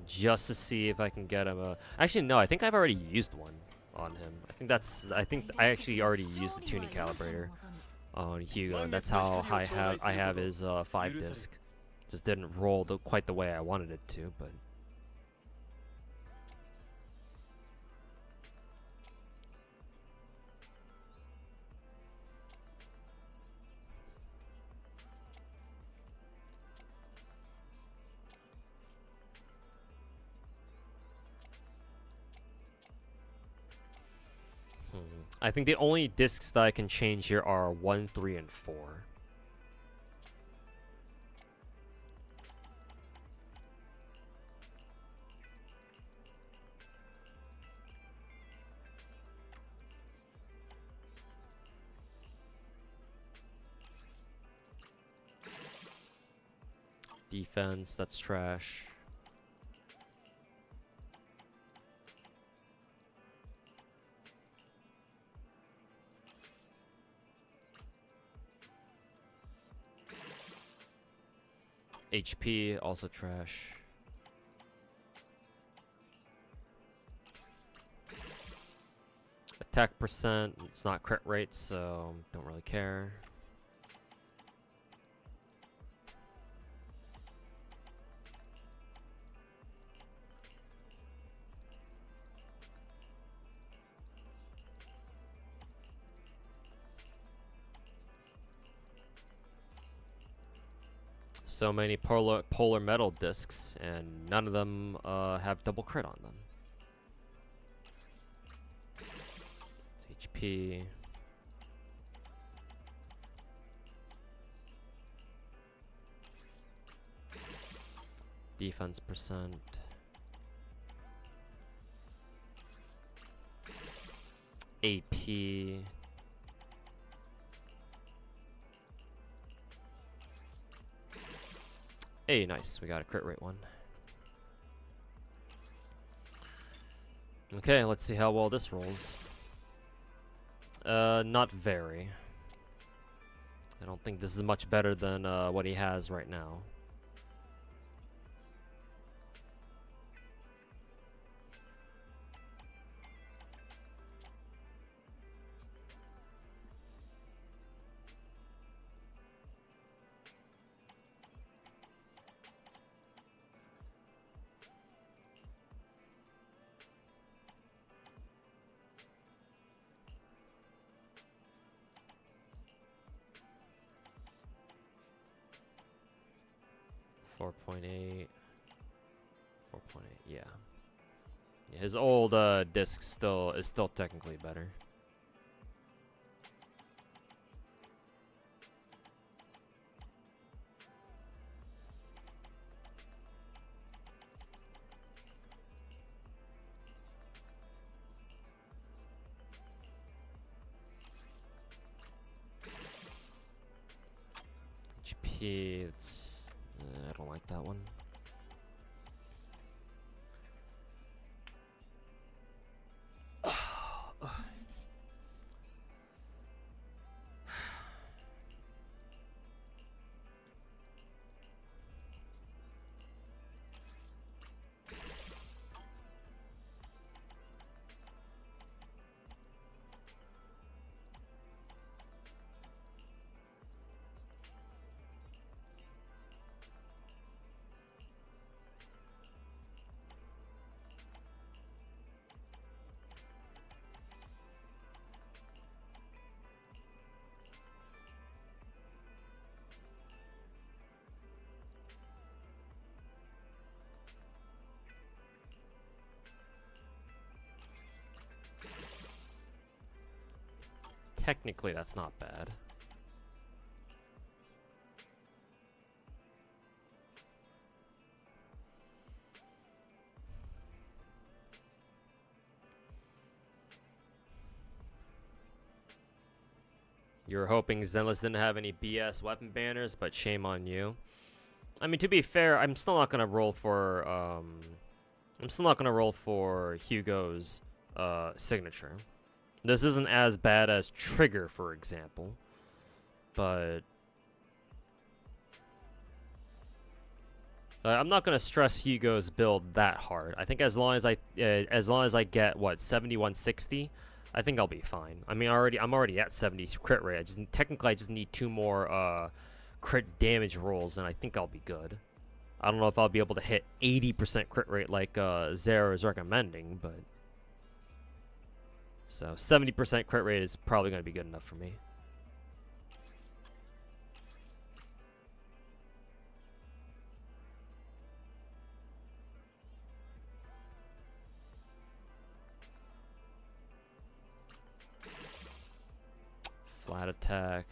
just to see if I can get him a. Actually, no. I think I've already used one on him. I think I actually already used the tuning calibrator on Hugo. That's how I have his 5-disc. Just didn't roll quite the way I wanted it to, but. I think the only discs that I can change here are 1, 3, and 4. Defense, that's trash. HP, also trash. Attack percent, it's not crit rate, so don't really care. So many polar metal discs, and none of them have double crit on them. It's HP. Defense percent. AP. Hey, nice. We got a crit rate one. Okay, let's see how well this rolls. Not very. I don't think this is much better than what he has right now. Four point eight. 4.8. Yeah. His old disc is still technically better. HP, it's I don't like that one. Technically, that's not bad. You were hoping Zenless didn't have any BS weapon banners, but shame on you. I mean, to be fair, I'm still not gonna roll for Hugo's signature. This isn't as bad as Trigger, for example, but I'm not gonna stress Hugo's build that hard. I think as long as I get what 7160, I think I'll be fine. I mean, I'm already at 70 crit rate. Technically I just need 2 more crit damage rolls, and I think I'll be good. I don't know if I'll be able to hit 80% crit rate like Zara is recommending, but. So 70% crit rate is probably going to be good enough for me. Flat attack.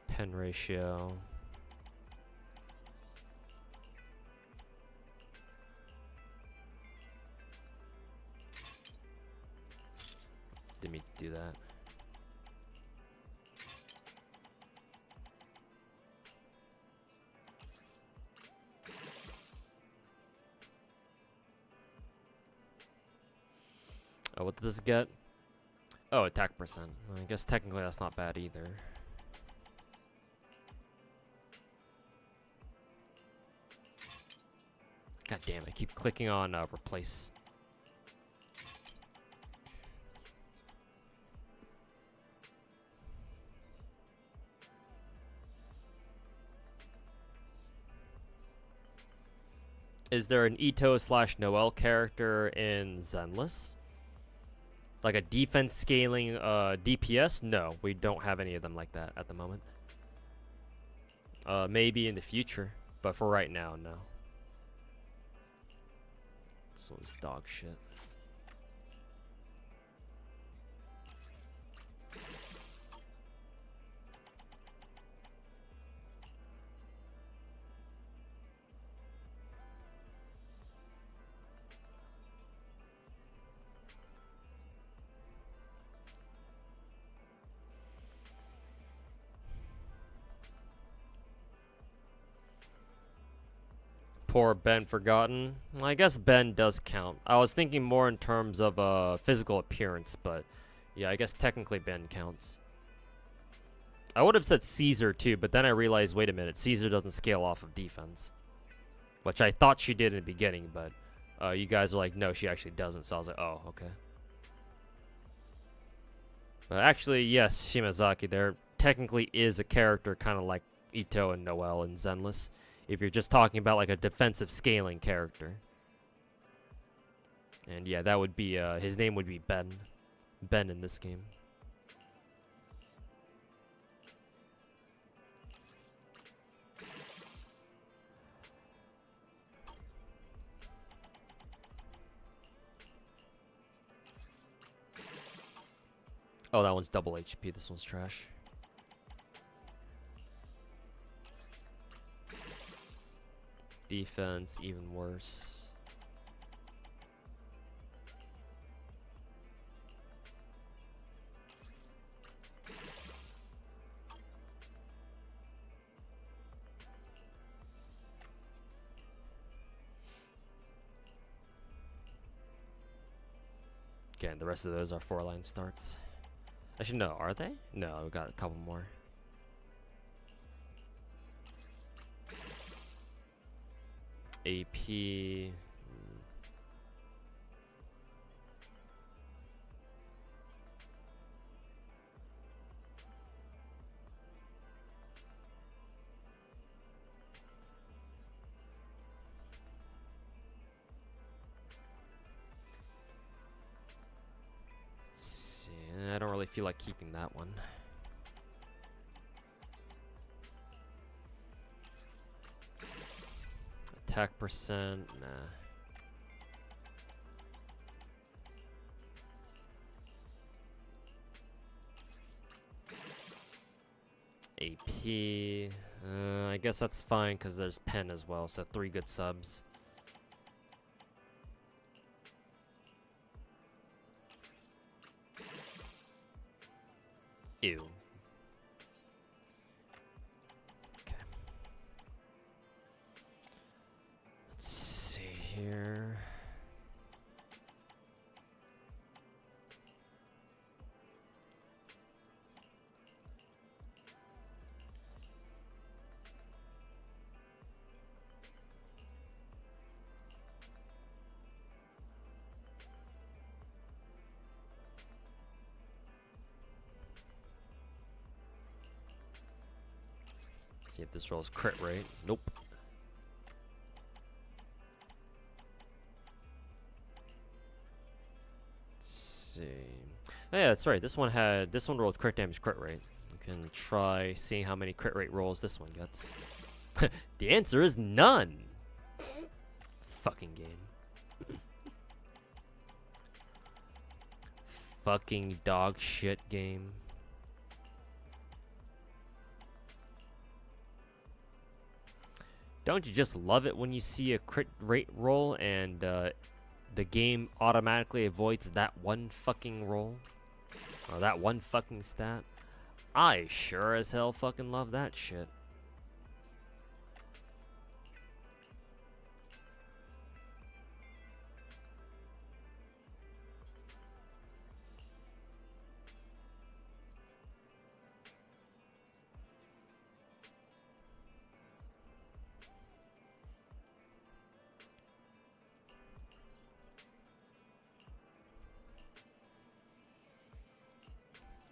Pen ratio. Didn't mean to do that. Oh, what did this get? Oh, attack percent. Well, I guess technically that's not bad either. God damn, I keep clicking on replace. Is there an Ito/Noel character in Zenless? Like a defense scaling DPS? No, we don't have any of them like that at the moment. Maybe in the future, but for right now, no. This one's dog shit. Poor Ben Forgotten. I guess Ben does count. I was thinking more in terms of physical appearance, but yeah, I guess technically Ben counts. I would have said Caesar too, but then I realized, wait a minute, Caesar doesn't scale off of defense. Which I thought she did in the beginning, but you guys are like, no, she actually doesn't. So I was like, oh, okay. But actually, yes, Shimazaki, there technically is a character kind of like Ito and Noelle and Zenless. If you're just talking about like a defensive scaling character. And yeah, that would be, his name would be Ben. Ben in this game. Oh, that one's double HP. This one's trash. Defense, even worse. Again, the rest of those are 4-line starts. Actually, no, are they? No, we got a couple more. AP. I don't really feel like keeping that one. Attack percent, nah. AP, I guess that's fine because there's pen as well, so 3 good subs. Ew. Okay. Let's see here. See if this rolls crit rate. Nope. Let's see. Oh, yeah, that's right. This one rolled crit damage crit rate. We can try seeing how many crit rate rolls this one gets. The answer is none. Fucking game. Fucking dog shit game. Don't you just love it when you see a crit rate roll and the game automatically avoids that one fucking roll? Or that one fucking stat? I sure as hell fucking love that shit.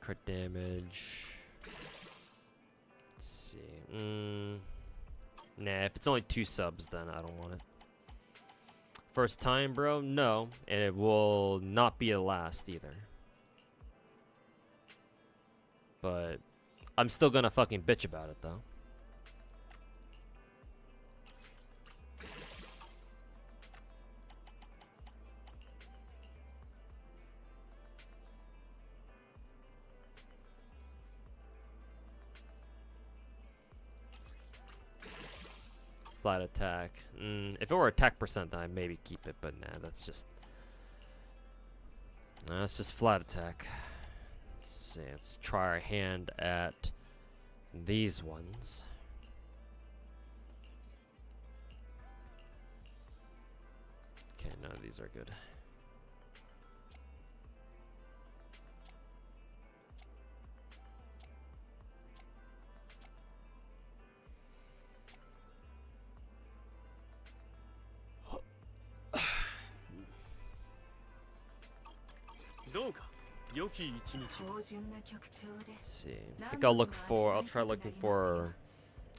Crit damage. Let's see. Nah, if it's only 2 subs, then I don't want it. First time, bro? No. And it will not be the last either. But I'm still gonna fucking bitch about it, though. Flat attack. If it were attack percent, then I'd maybe keep it, but nah, that's just flat attack. Let's see, let's try our hand at these ones. these are good. Let's see. I think I'll try looking for,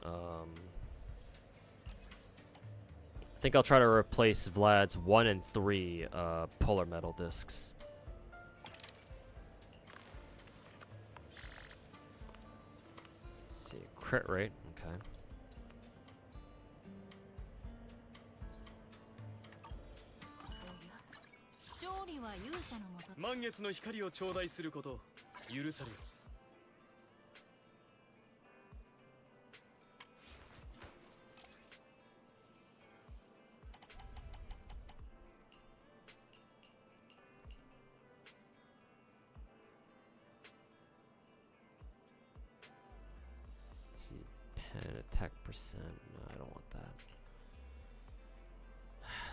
I think I'll try to replace Vlad's 1 and 3 polar metal discs. Let's see, crit rate, okay. Let's see, pen attack percent. No, I don't want that.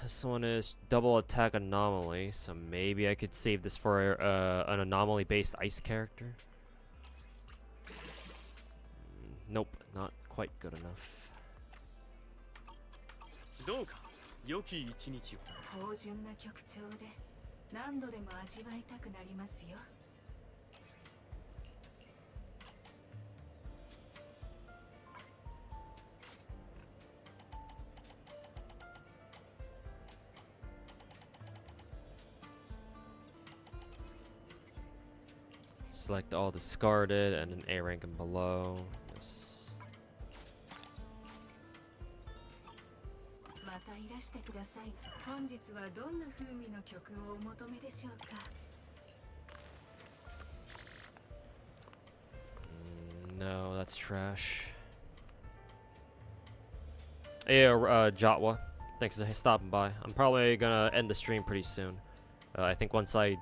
This one is double attack anomaly, so maybe I could save this for an anomaly based ice character. Nope, not quite good enough. Select all discarded and an A rank and below. Yes. No, that's trash. Hey, Jotwa, thanks for stopping by. I'm probably gonna end the stream pretty soon. I think once I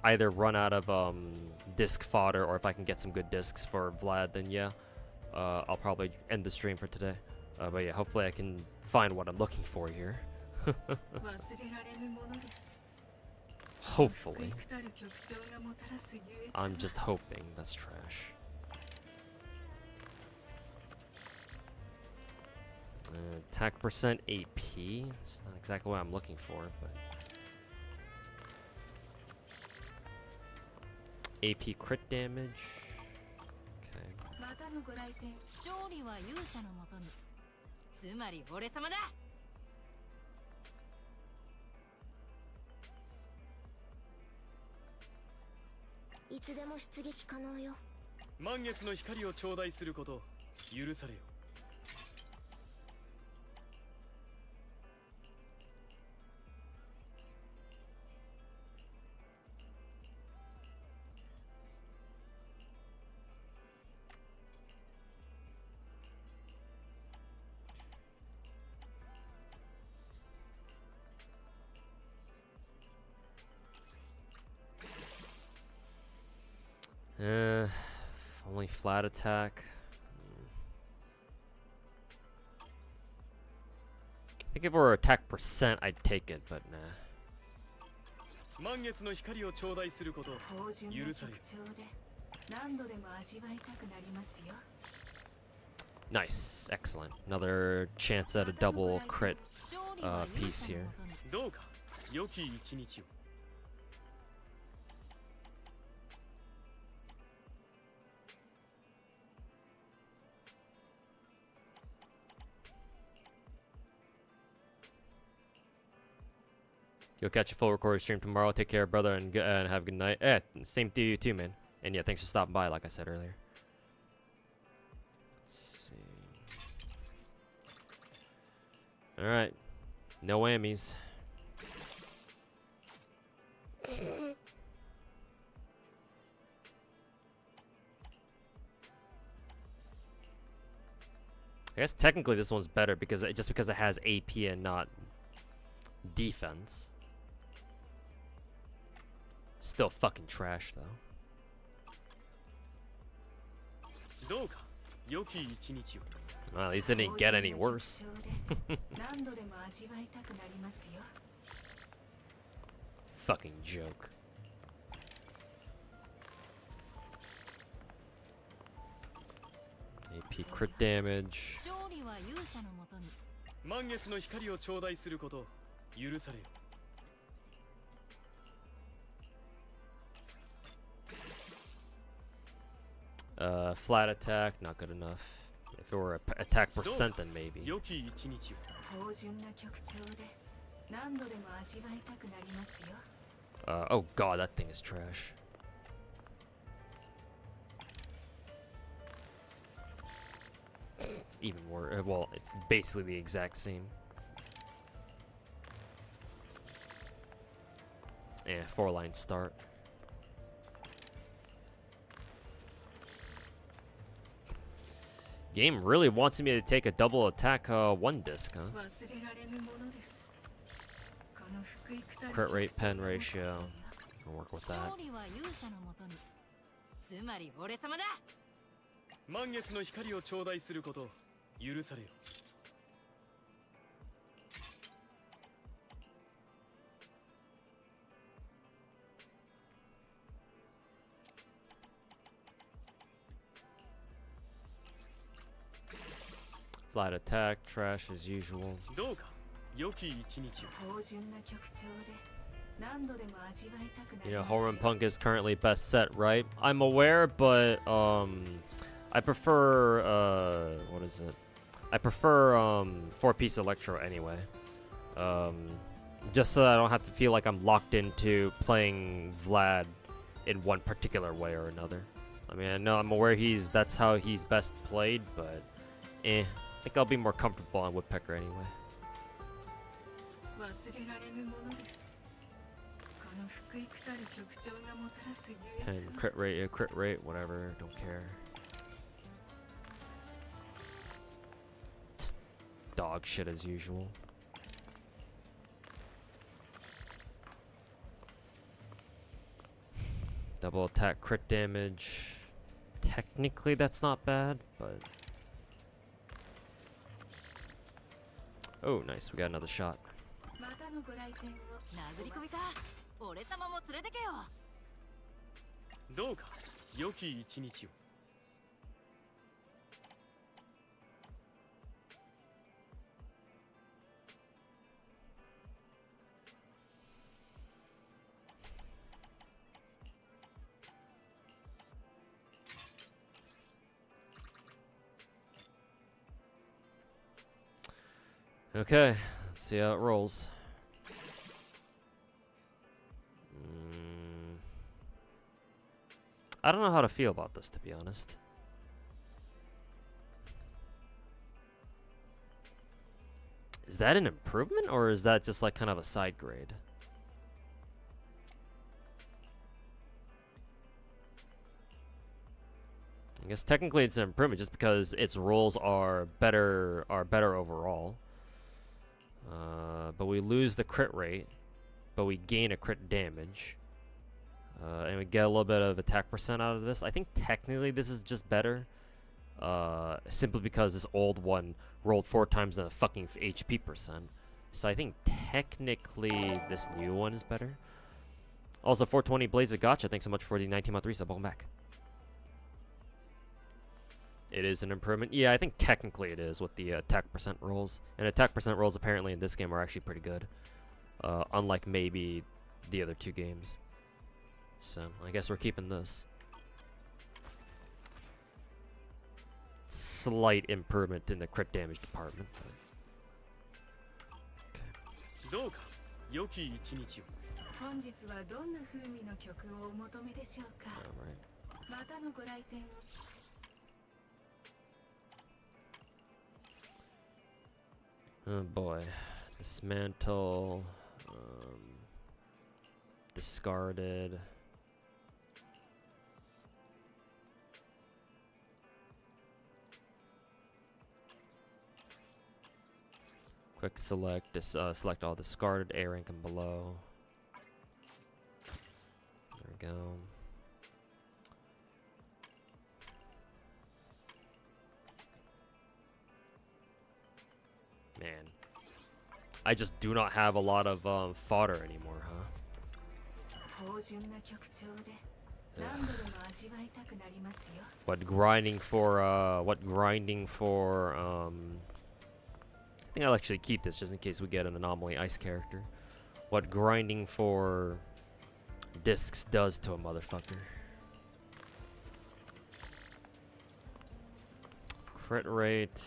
either run out of disc fodder, or if I can get some good discs for Vlad, then yeah, I'll probably end the stream for today. But yeah, hopefully I can find what I'm looking for here. Hopefully. I'm just hoping. That's trash. Attack percent AP. It's not exactly what I'm looking for, but AP crit damage. Okay. Only flat attack. I think if it were attack percent, I'd take it, but nah. Nice, excellent. Another chance at a double crit piece here. You'll catch a full recorded stream tomorrow. Take care, brother, and have a good night. Same to you too, man. And yeah, thanks for stopping by, like I said earlier. Let's see. Alright. No whammies. I guess technically this one's better because just because it has AP and not defense. Still fucking trash though. Well, at least it didn't get any worse. fucking joke. AP crit damage. Flat attack, not good enough. If it were attack percent, then maybe. Oh god, that thing is trash. Even more. Well, it's basically the exact same. Yeah, 4-line start. Game really wants me to take a double attack 1 disc, huh? Crit rate, pen ratio. I'll work with that. Flat attack, trash as usual. You know, Horror Punk is currently best set, right? I'm aware, but I prefer what is it? I prefer 4-piece Electro anyway. Just so I don't have to feel like I'm locked into playing Vlad in one particular way or another. I mean, I know I'm aware that's how he's best played, but I think I'll be more comfortable on Woodpecker anyway. And crit rate, whatever, don't care. Dog shit as usual. Double attack, crit damage. Technically that's not bad, but... Oh, nice, we got another shot. Okay, let's see how it rolls. I don't know how to feel about this, to be honest. Is that an improvement, or is that just like kind of a side grade? I guess technically it's an improvement just because its rolls are better overall. But we lose the crit rate, but we gain a crit damage. And we get a little bit of attack percent out of this. I think technically this is just better. Simply because this old one rolled 4 times the fucking HP percent. So I think technically this new one is better. Also, 420 Blades of Gacha, thanks so much for the 19-month resub. Welcome back. It is an improvement. Yeah, I think technically it is with the attack percent rolls. And attack percent rolls apparently in this game are actually pretty good. Unlike maybe the other 2 games. So, I guess we're keeping this. Slight improvement in the crit damage department. Okay. Alright. Oh boy. Dismantle. Discarded. Quick select, select all discarded, A rank and below. There we go. Man. I just do not have a lot of fodder anymore, huh? What grinding for, I think I'll actually keep this just in case we get an anomaly ice character. What grinding for discs does to a motherfucker. Crit rate.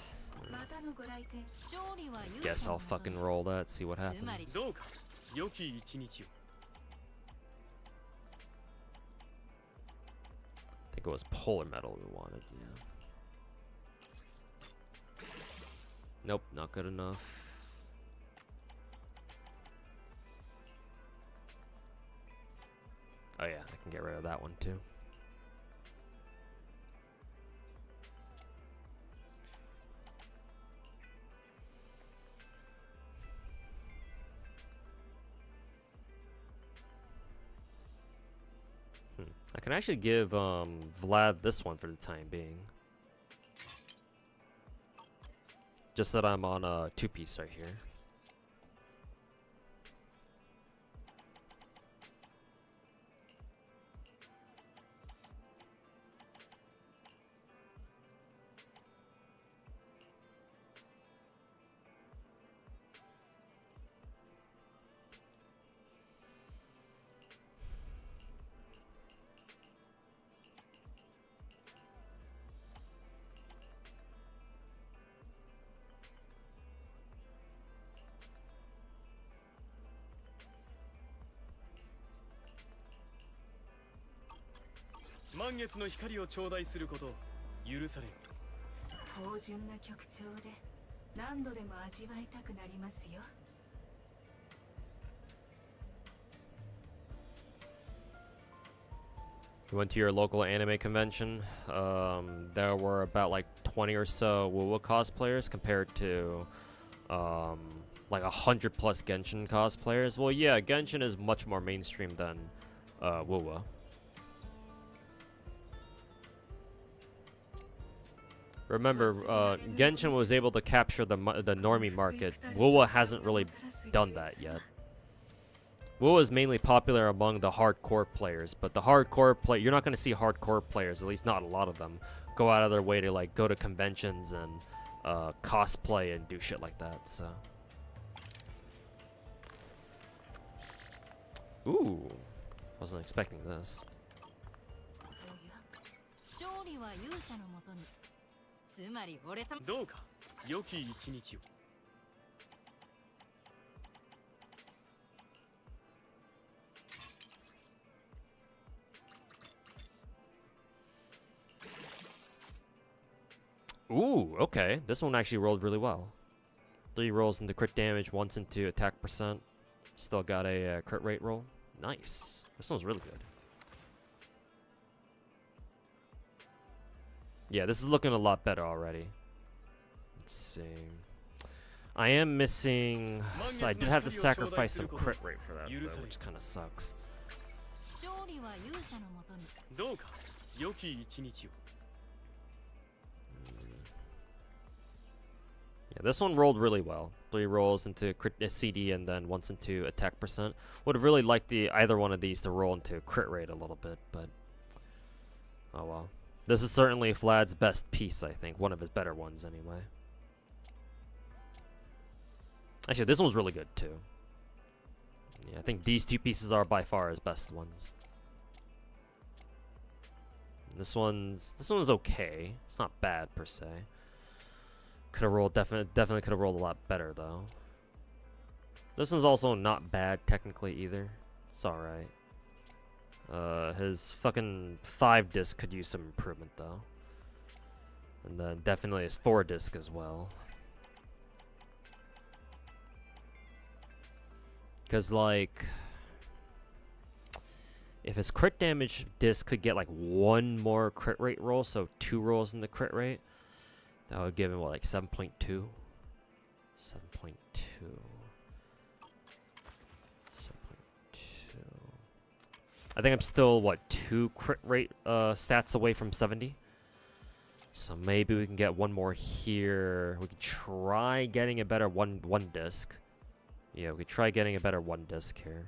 Guess I'll fucking roll that, see what happens. I think it was polar metal we wanted, yeah. Nope, not good enough. Oh yeah, I can get rid of that one too. I can actually give Vlad this one for the time being. Just that I'm on a 2-piece right here. We went to your local anime convention. There were about like 20 or so WoW cosplayers compared to like 100+ Genshin cosplayers. Well, yeah, Genshin is much more mainstream than WoW. Remember, Genshin was able to capture the normie market. WoW hasn't really done that yet. WoW is mainly popular among the hardcore players, but the hardcore you're not going to see hardcore players, at least not a lot of them, go out of their way to like go to conventions and cosplay and do shit like that. So, ooh, wasn't expecting this. Ooh, okay. This one actually rolled really well. 3 rolls into crit damage, once into attack percent. Still got a crit rate roll. Nice. This one's really good. Yeah, this is looking a lot better already. Let's see. I am missing... So I did have to sacrifice some crit rate for that, though, which kind of sucks. Yeah, this one rolled really well. 3 rolls into crit CD and then once into attack percent. Would have really liked either one of these to roll into crit rate a little bit, but oh well. This is certainly Vlad's best piece, I think. One of his better ones, anyway. Actually, this one's really good too. Yeah, I think these 2 pieces are by far his best ones. This one's okay. It's not bad per se. Could have rolled definitely could have rolled a lot better though. This one's also not bad technically either. It's all right. His fucking 5 disc could use some improvement though. And then definitely his 4 disc as well. Cause like, if his crit damage disc could get like 1 more crit rate roll, so 2 rolls in the crit rate, that would give him what, like 7.2? 7.2. 7.2. I think I'm still, what, 2 crit rate stats away from 70. So maybe we can get 1 more here. We could try getting a better one disc. Yeah, we could try getting a better 1 disc here.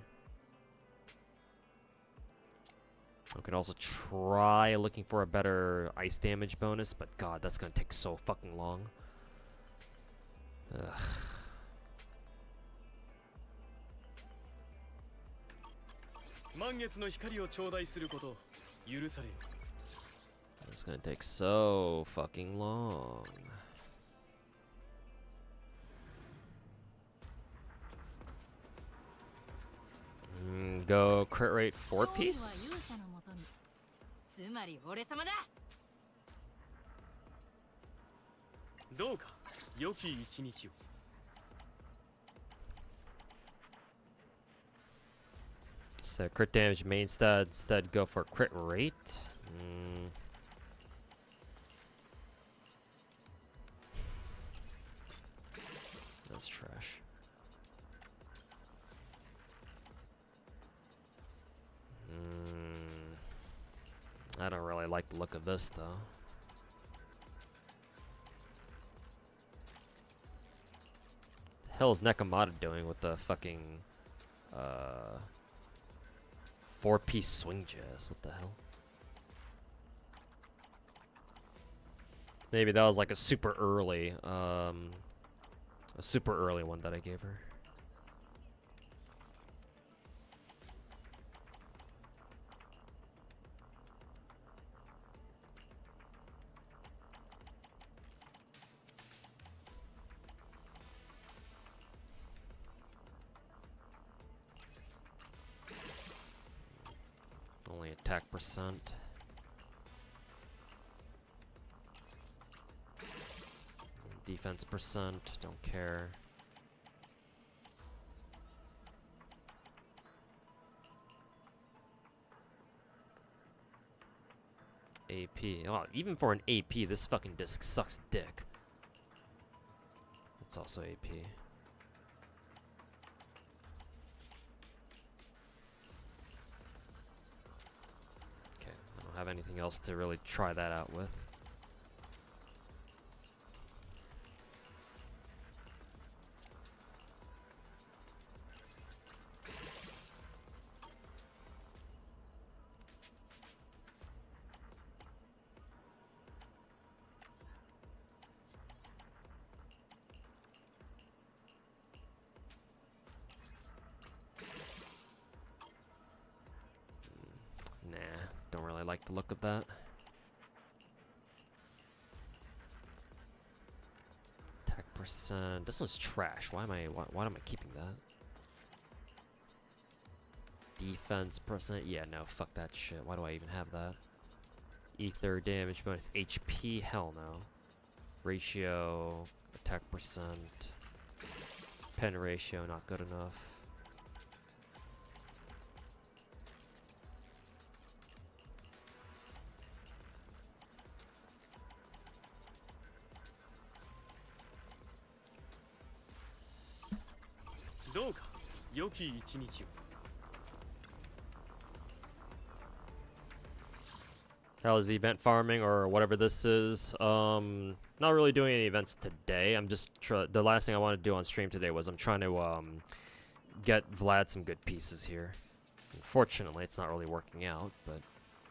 I can also try looking for a better ice damage bonus, but god, that's gonna take so fucking long. Ugh. It's gonna take so fucking long. Go crit rate 4-piece? So crit damage main stat, instead go for crit rate. That's trash. I don't really like the look of this though. The hell is Nekomata doing with the fucking 4-piece swing jazz? What the hell? Maybe that was like a super early one that I gave her. Only attack percent. Defense percent, don't care. AP. Oh, even for an AP, this fucking disc sucks dick. It's also AP. Okay, I don't have anything else to really try that out with. Nah, don't really like the look of that. Attack percent. This one's trash. Why am I keeping that? Defense percent. Yeah, no, fuck that shit. Why do I even have that? Ether damage bonus. HP. Hell no. Ratio. Attack percent. Pen ratio. Not good enough. How's event farming or whatever this is? Not really doing any events today. I'm just the last thing I wanted to do on stream today was I'm trying to get Vlad some good pieces here. Unfortunately, it's not really working out, but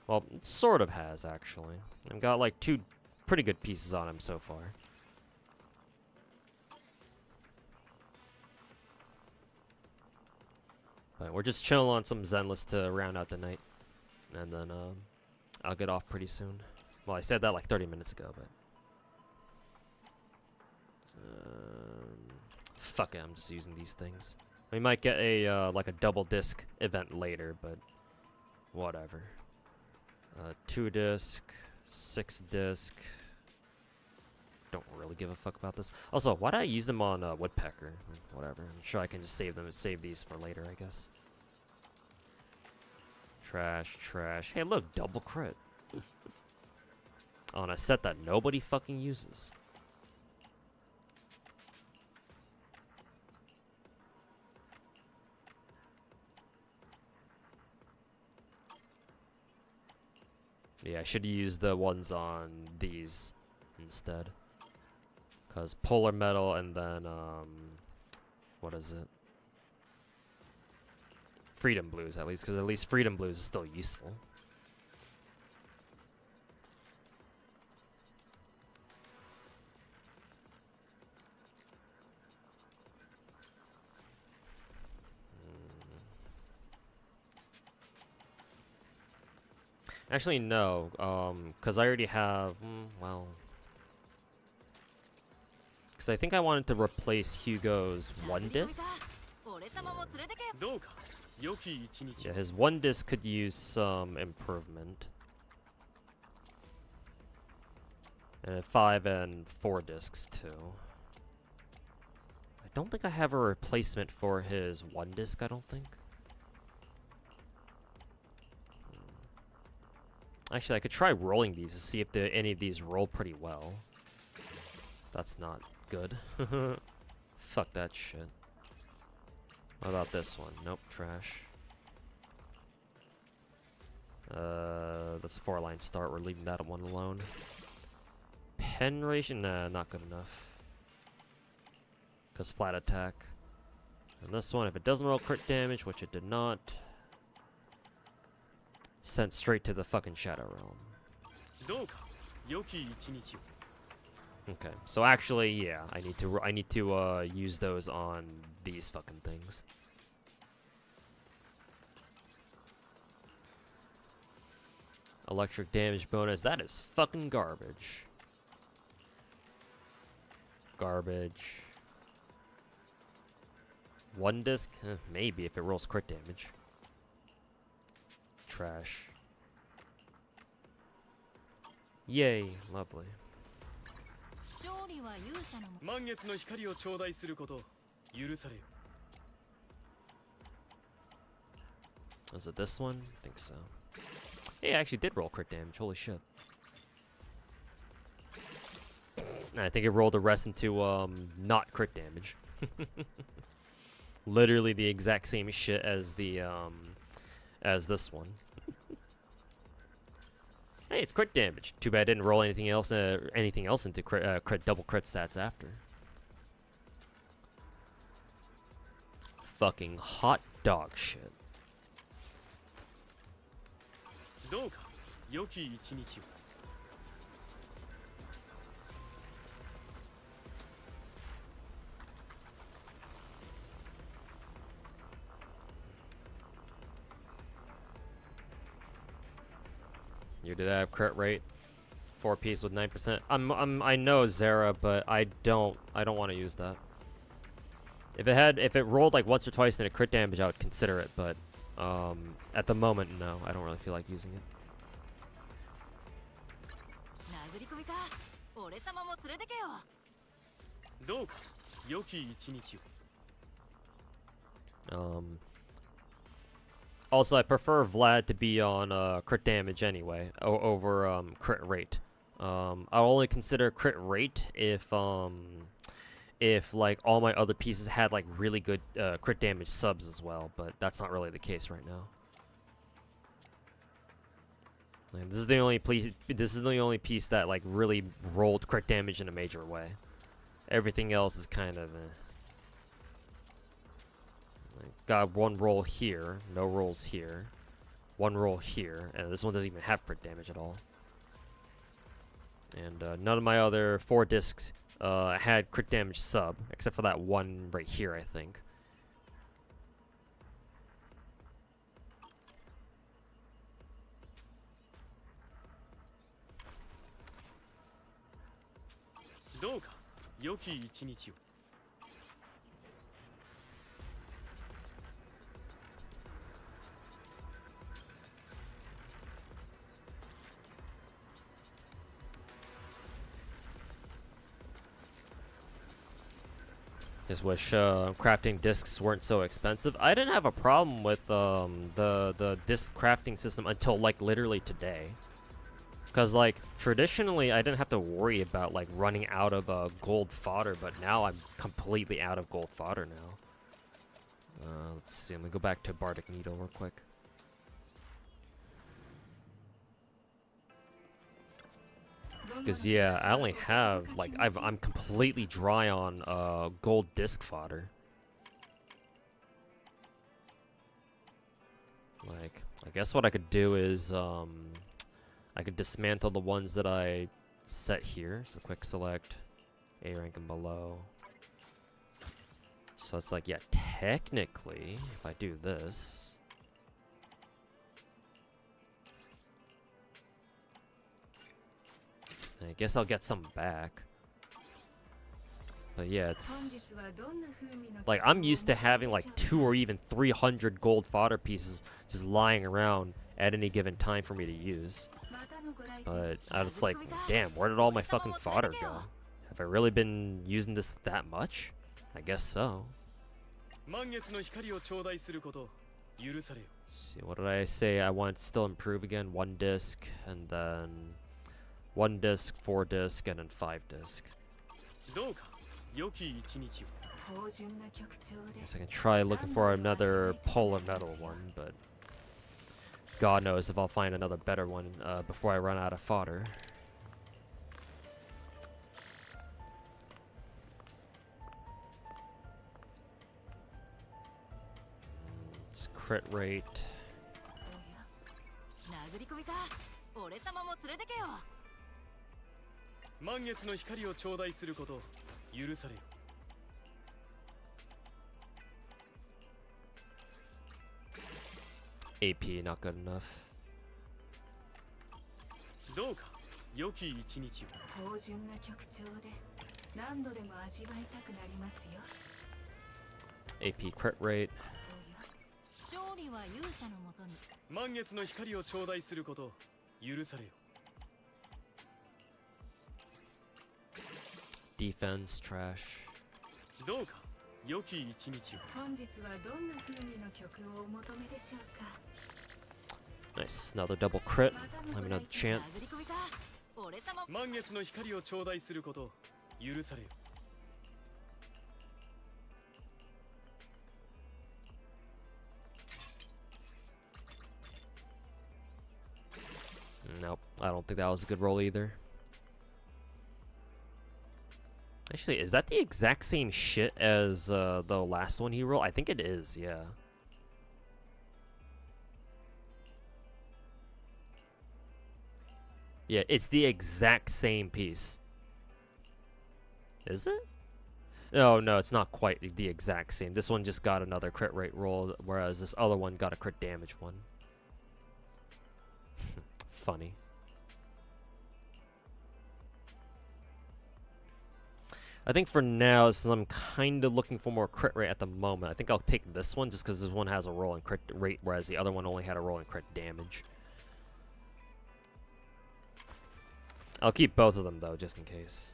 well, it sort of has actually. I've got like 2 pretty good pieces on him so far. But we're just chilling on some Zenless to round out the night, and then I'll get off pretty soon. Well, I said that like 30 minutes ago, but fuck it, I'm just using these things. We might get a like a double disc event later, but whatever. 2 disc, 6 disc. Don't really give a fuck about this. Also, why did I use them on Woodpecker? Whatever. I'm sure I can just save these for later, I guess. Trash, trash. Hey, look, double crit. On a set that nobody fucking uses. Yeah, I should use the ones on these instead. Because Polar Metal and then, what is it? Freedom Blues, at least, because at least Freedom Blues is still useful. Actually, no. Because I already have. Well. Because I think I wanted to replace Hugo's one disc. Yeah, his one disc could use some improvement. And 5 and 4 discs too. I don't think I have a replacement for his one disc, I don't think. Actually, I could try rolling these to see if any of these roll pretty well. That's not good. Fuck that shit. What about this one? Nope, trash. That's a 4-line start. We're leaving that one alone. Pen ratio? Nah, not good enough. Because flat attack. And this one, if it doesn't roll crit damage, which it did not, sent straight to the fucking Shadow Realm. Okay, so actually, yeah, I need to use those on these fucking things. Electric damage bonus, that is fucking garbage. Garbage. One disc? Maybe if it rolls crit damage. Trash. Yay, lovely. Was it this one? I think so. Hey, I actually did roll crit damage, holy shit. I think it rolled the rest into not crit damage. Literally the exact same shit as the as this one. Hey, it's crit damage. Too bad I didn't roll anything else into crit double crit stats after. Fucking hot dog shit. You did have crit rate, 4-piece with 9%. I know Zera, but I don't want to use that. If it rolled like once or twice in a crit damage, I would consider it, but at the moment, no, I don't really feel like using it. Also, I prefer Vlad to be on crit damage anyway, over crit rate. I'll only consider crit rate if like all my other pieces had like really good crit damage subs as well, but that's not really the case right now. Like, this is the only piece that like really rolled crit damage in a major way. Everything else is kind of got one roll here, no rolls here, one roll here, and this one doesn't even have crit damage at all. And none of my other 4 discs had crit damage sub, except for that one right here, I think. Just wish crafting discs weren't so expensive. I didn't have a problem with the disc crafting system until like literally today. Cause like traditionally I didn't have to worry about like running out of gold fodder, but now I'm completely out of gold fodder now. Let's see. I'm gonna go back to Bardic Needle real quick. Because yeah, I only have like I'm completely dry on gold disc fodder. Like I guess what I could do is I could dismantle the ones that I set here. So quick select A rank and below. So it's like, yeah, technically if I do this, I guess I'll get some back. But yeah, it's like I'm used to having like 200 or even 300 gold fodder pieces just lying around at any given time for me to use. But it's like, damn, where did all my fucking fodder go? Have I really been using this that much? I guess so. See, what did I say? I want to still improve again. 1 disc, and then 1 disc, 4 disc, and then 5 disc. Guess I can try looking for another polar metal one, but God knows if I'll find another better one before I run out of fodder. It's crit rate. AP not good enough. AP crit rate. Defense trash. Nice, another double crit. Have another chance. Nope, I don't think that was a good roll either. Actually, is that the exact same shit as the last one he rolled? I think it is, yeah. Yeah, it's the exact same piece. Is it? No, no, it's not quite the exact same. This one just got another crit rate roll, whereas this other one got a crit damage one. Funny. I think for now, since I'm kind of looking for more crit rate at the moment, I think I'll take this one just because this one has a roll and crit rate, whereas the other one only had a roll and crit damage. I'll keep both of them though, just in case.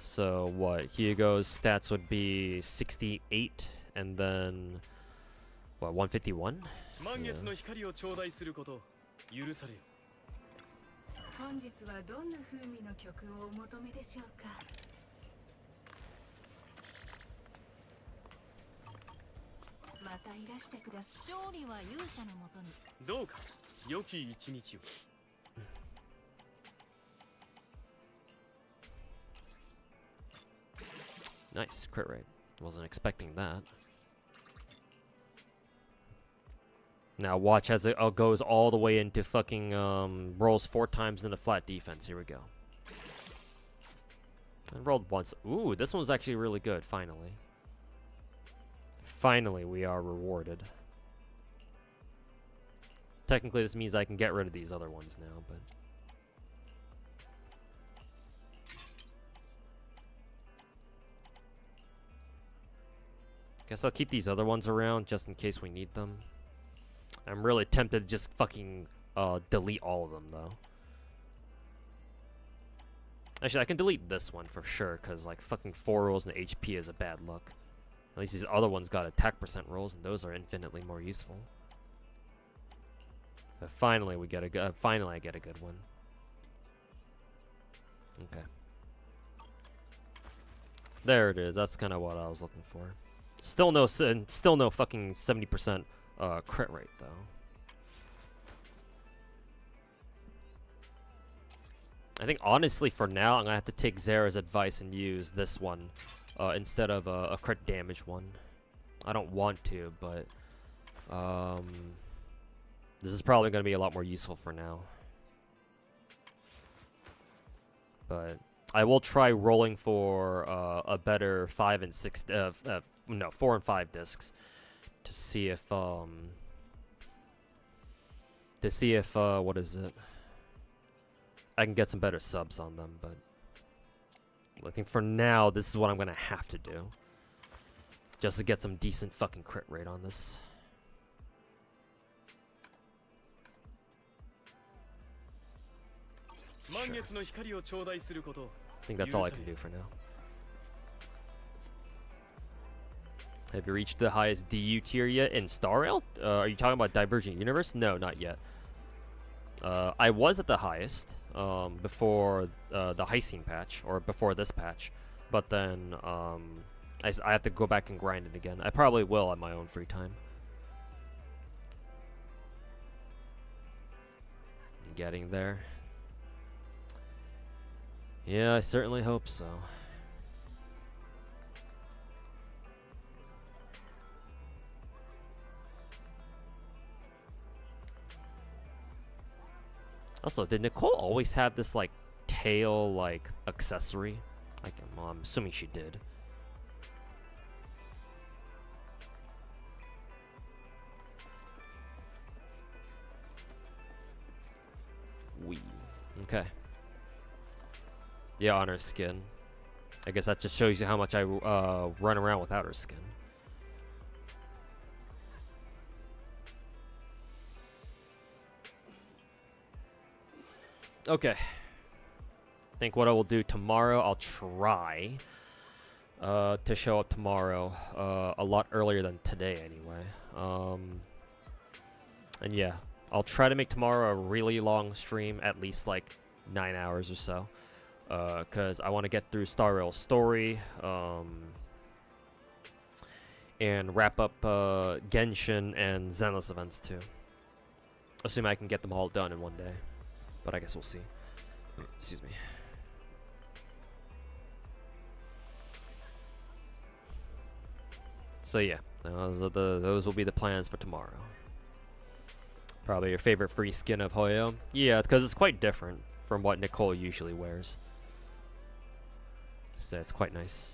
So what? Hugo's stats would be 68, and then what? 151. Yeah. Nice crit rate. Wasn't expecting that. Now watch as it goes all the way into fucking rolls 4 times into flat defense. Here we go. And rolled once. Ooh, this one's actually really good. Finally. Finally, we are rewarded. Technically, this means I can get rid of these other ones now, but guess I'll keep these other ones around just in case we need them. I'm really tempted to just fucking delete all of them, though. Actually, I can delete this one for sure, because like fucking 4 rolls and HP is a bad look. At least these other ones got attack percent rolls, and those are infinitely more useful. But finally, we get a finally I get a good one. Okay. There it is. That's kind of what I was looking for. Still no fucking 70% crit rate though. I think honestly for now I'm gonna have to take Zara's advice and use this one instead of a crit damage one. I don't want to, but this is probably gonna be a lot more useful for now. But I will try rolling for a better 5 and 6 no 4 and 5 discs to see if to see if what is it? I can get some better subs on them, but I think for now this is what I'm gonna have to do, just to get some decent fucking crit rate on this. Sure. I think that's all I can do for now. Have you reached the highest DU tier yet in Star Rail? Are you talking about Divergent Universe? No, not yet. I was at the highest before the Heising patch, or before this patch, but then I have to go back and grind it again. I probably will at my own free time. Getting there. Yeah, I certainly hope so. Also, did Nicole always have this like tail like accessory? Well, I'm assuming she did. Okay. Yeah, on her skin. I guess that just shows you how much I run around without her skin. Okay. I think what I will do tomorrow, I'll try to show up tomorrow a lot earlier than today anyway. And yeah, I'll try to make tomorrow a really long stream, at least like 9 hours or so. Because I want to get through Star Rail's story, and wrap up Genshin and Zenless events too. Assuming I can get them all done in one day. But I guess we'll see. Excuse me. So yeah, those will be the plans for tomorrow. Probably your favorite free skin of Hoyo. Yeah, because it's quite different from what Nicole usually wears. So it's quite nice.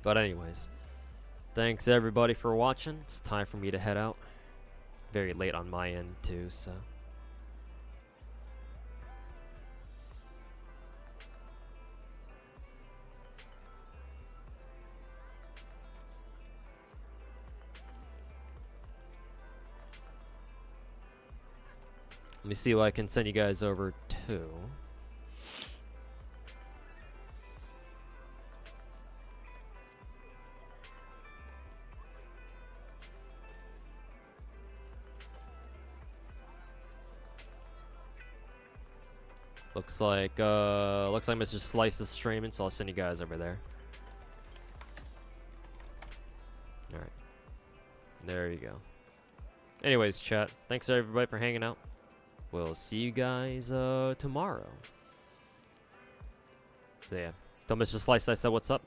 But anyways, thanks everybody for watching. It's time for me to head out. Very late on my end too, so. Let me see what I can send you guys over to. Looks like Mr. Slice is streaming, so I'll send you guys over there. Alright. There you go. Anyways, chat, thanks everybody for hanging out. We'll see you guys tomorrow. So yeah. Tell Mr. Slice I said what's up.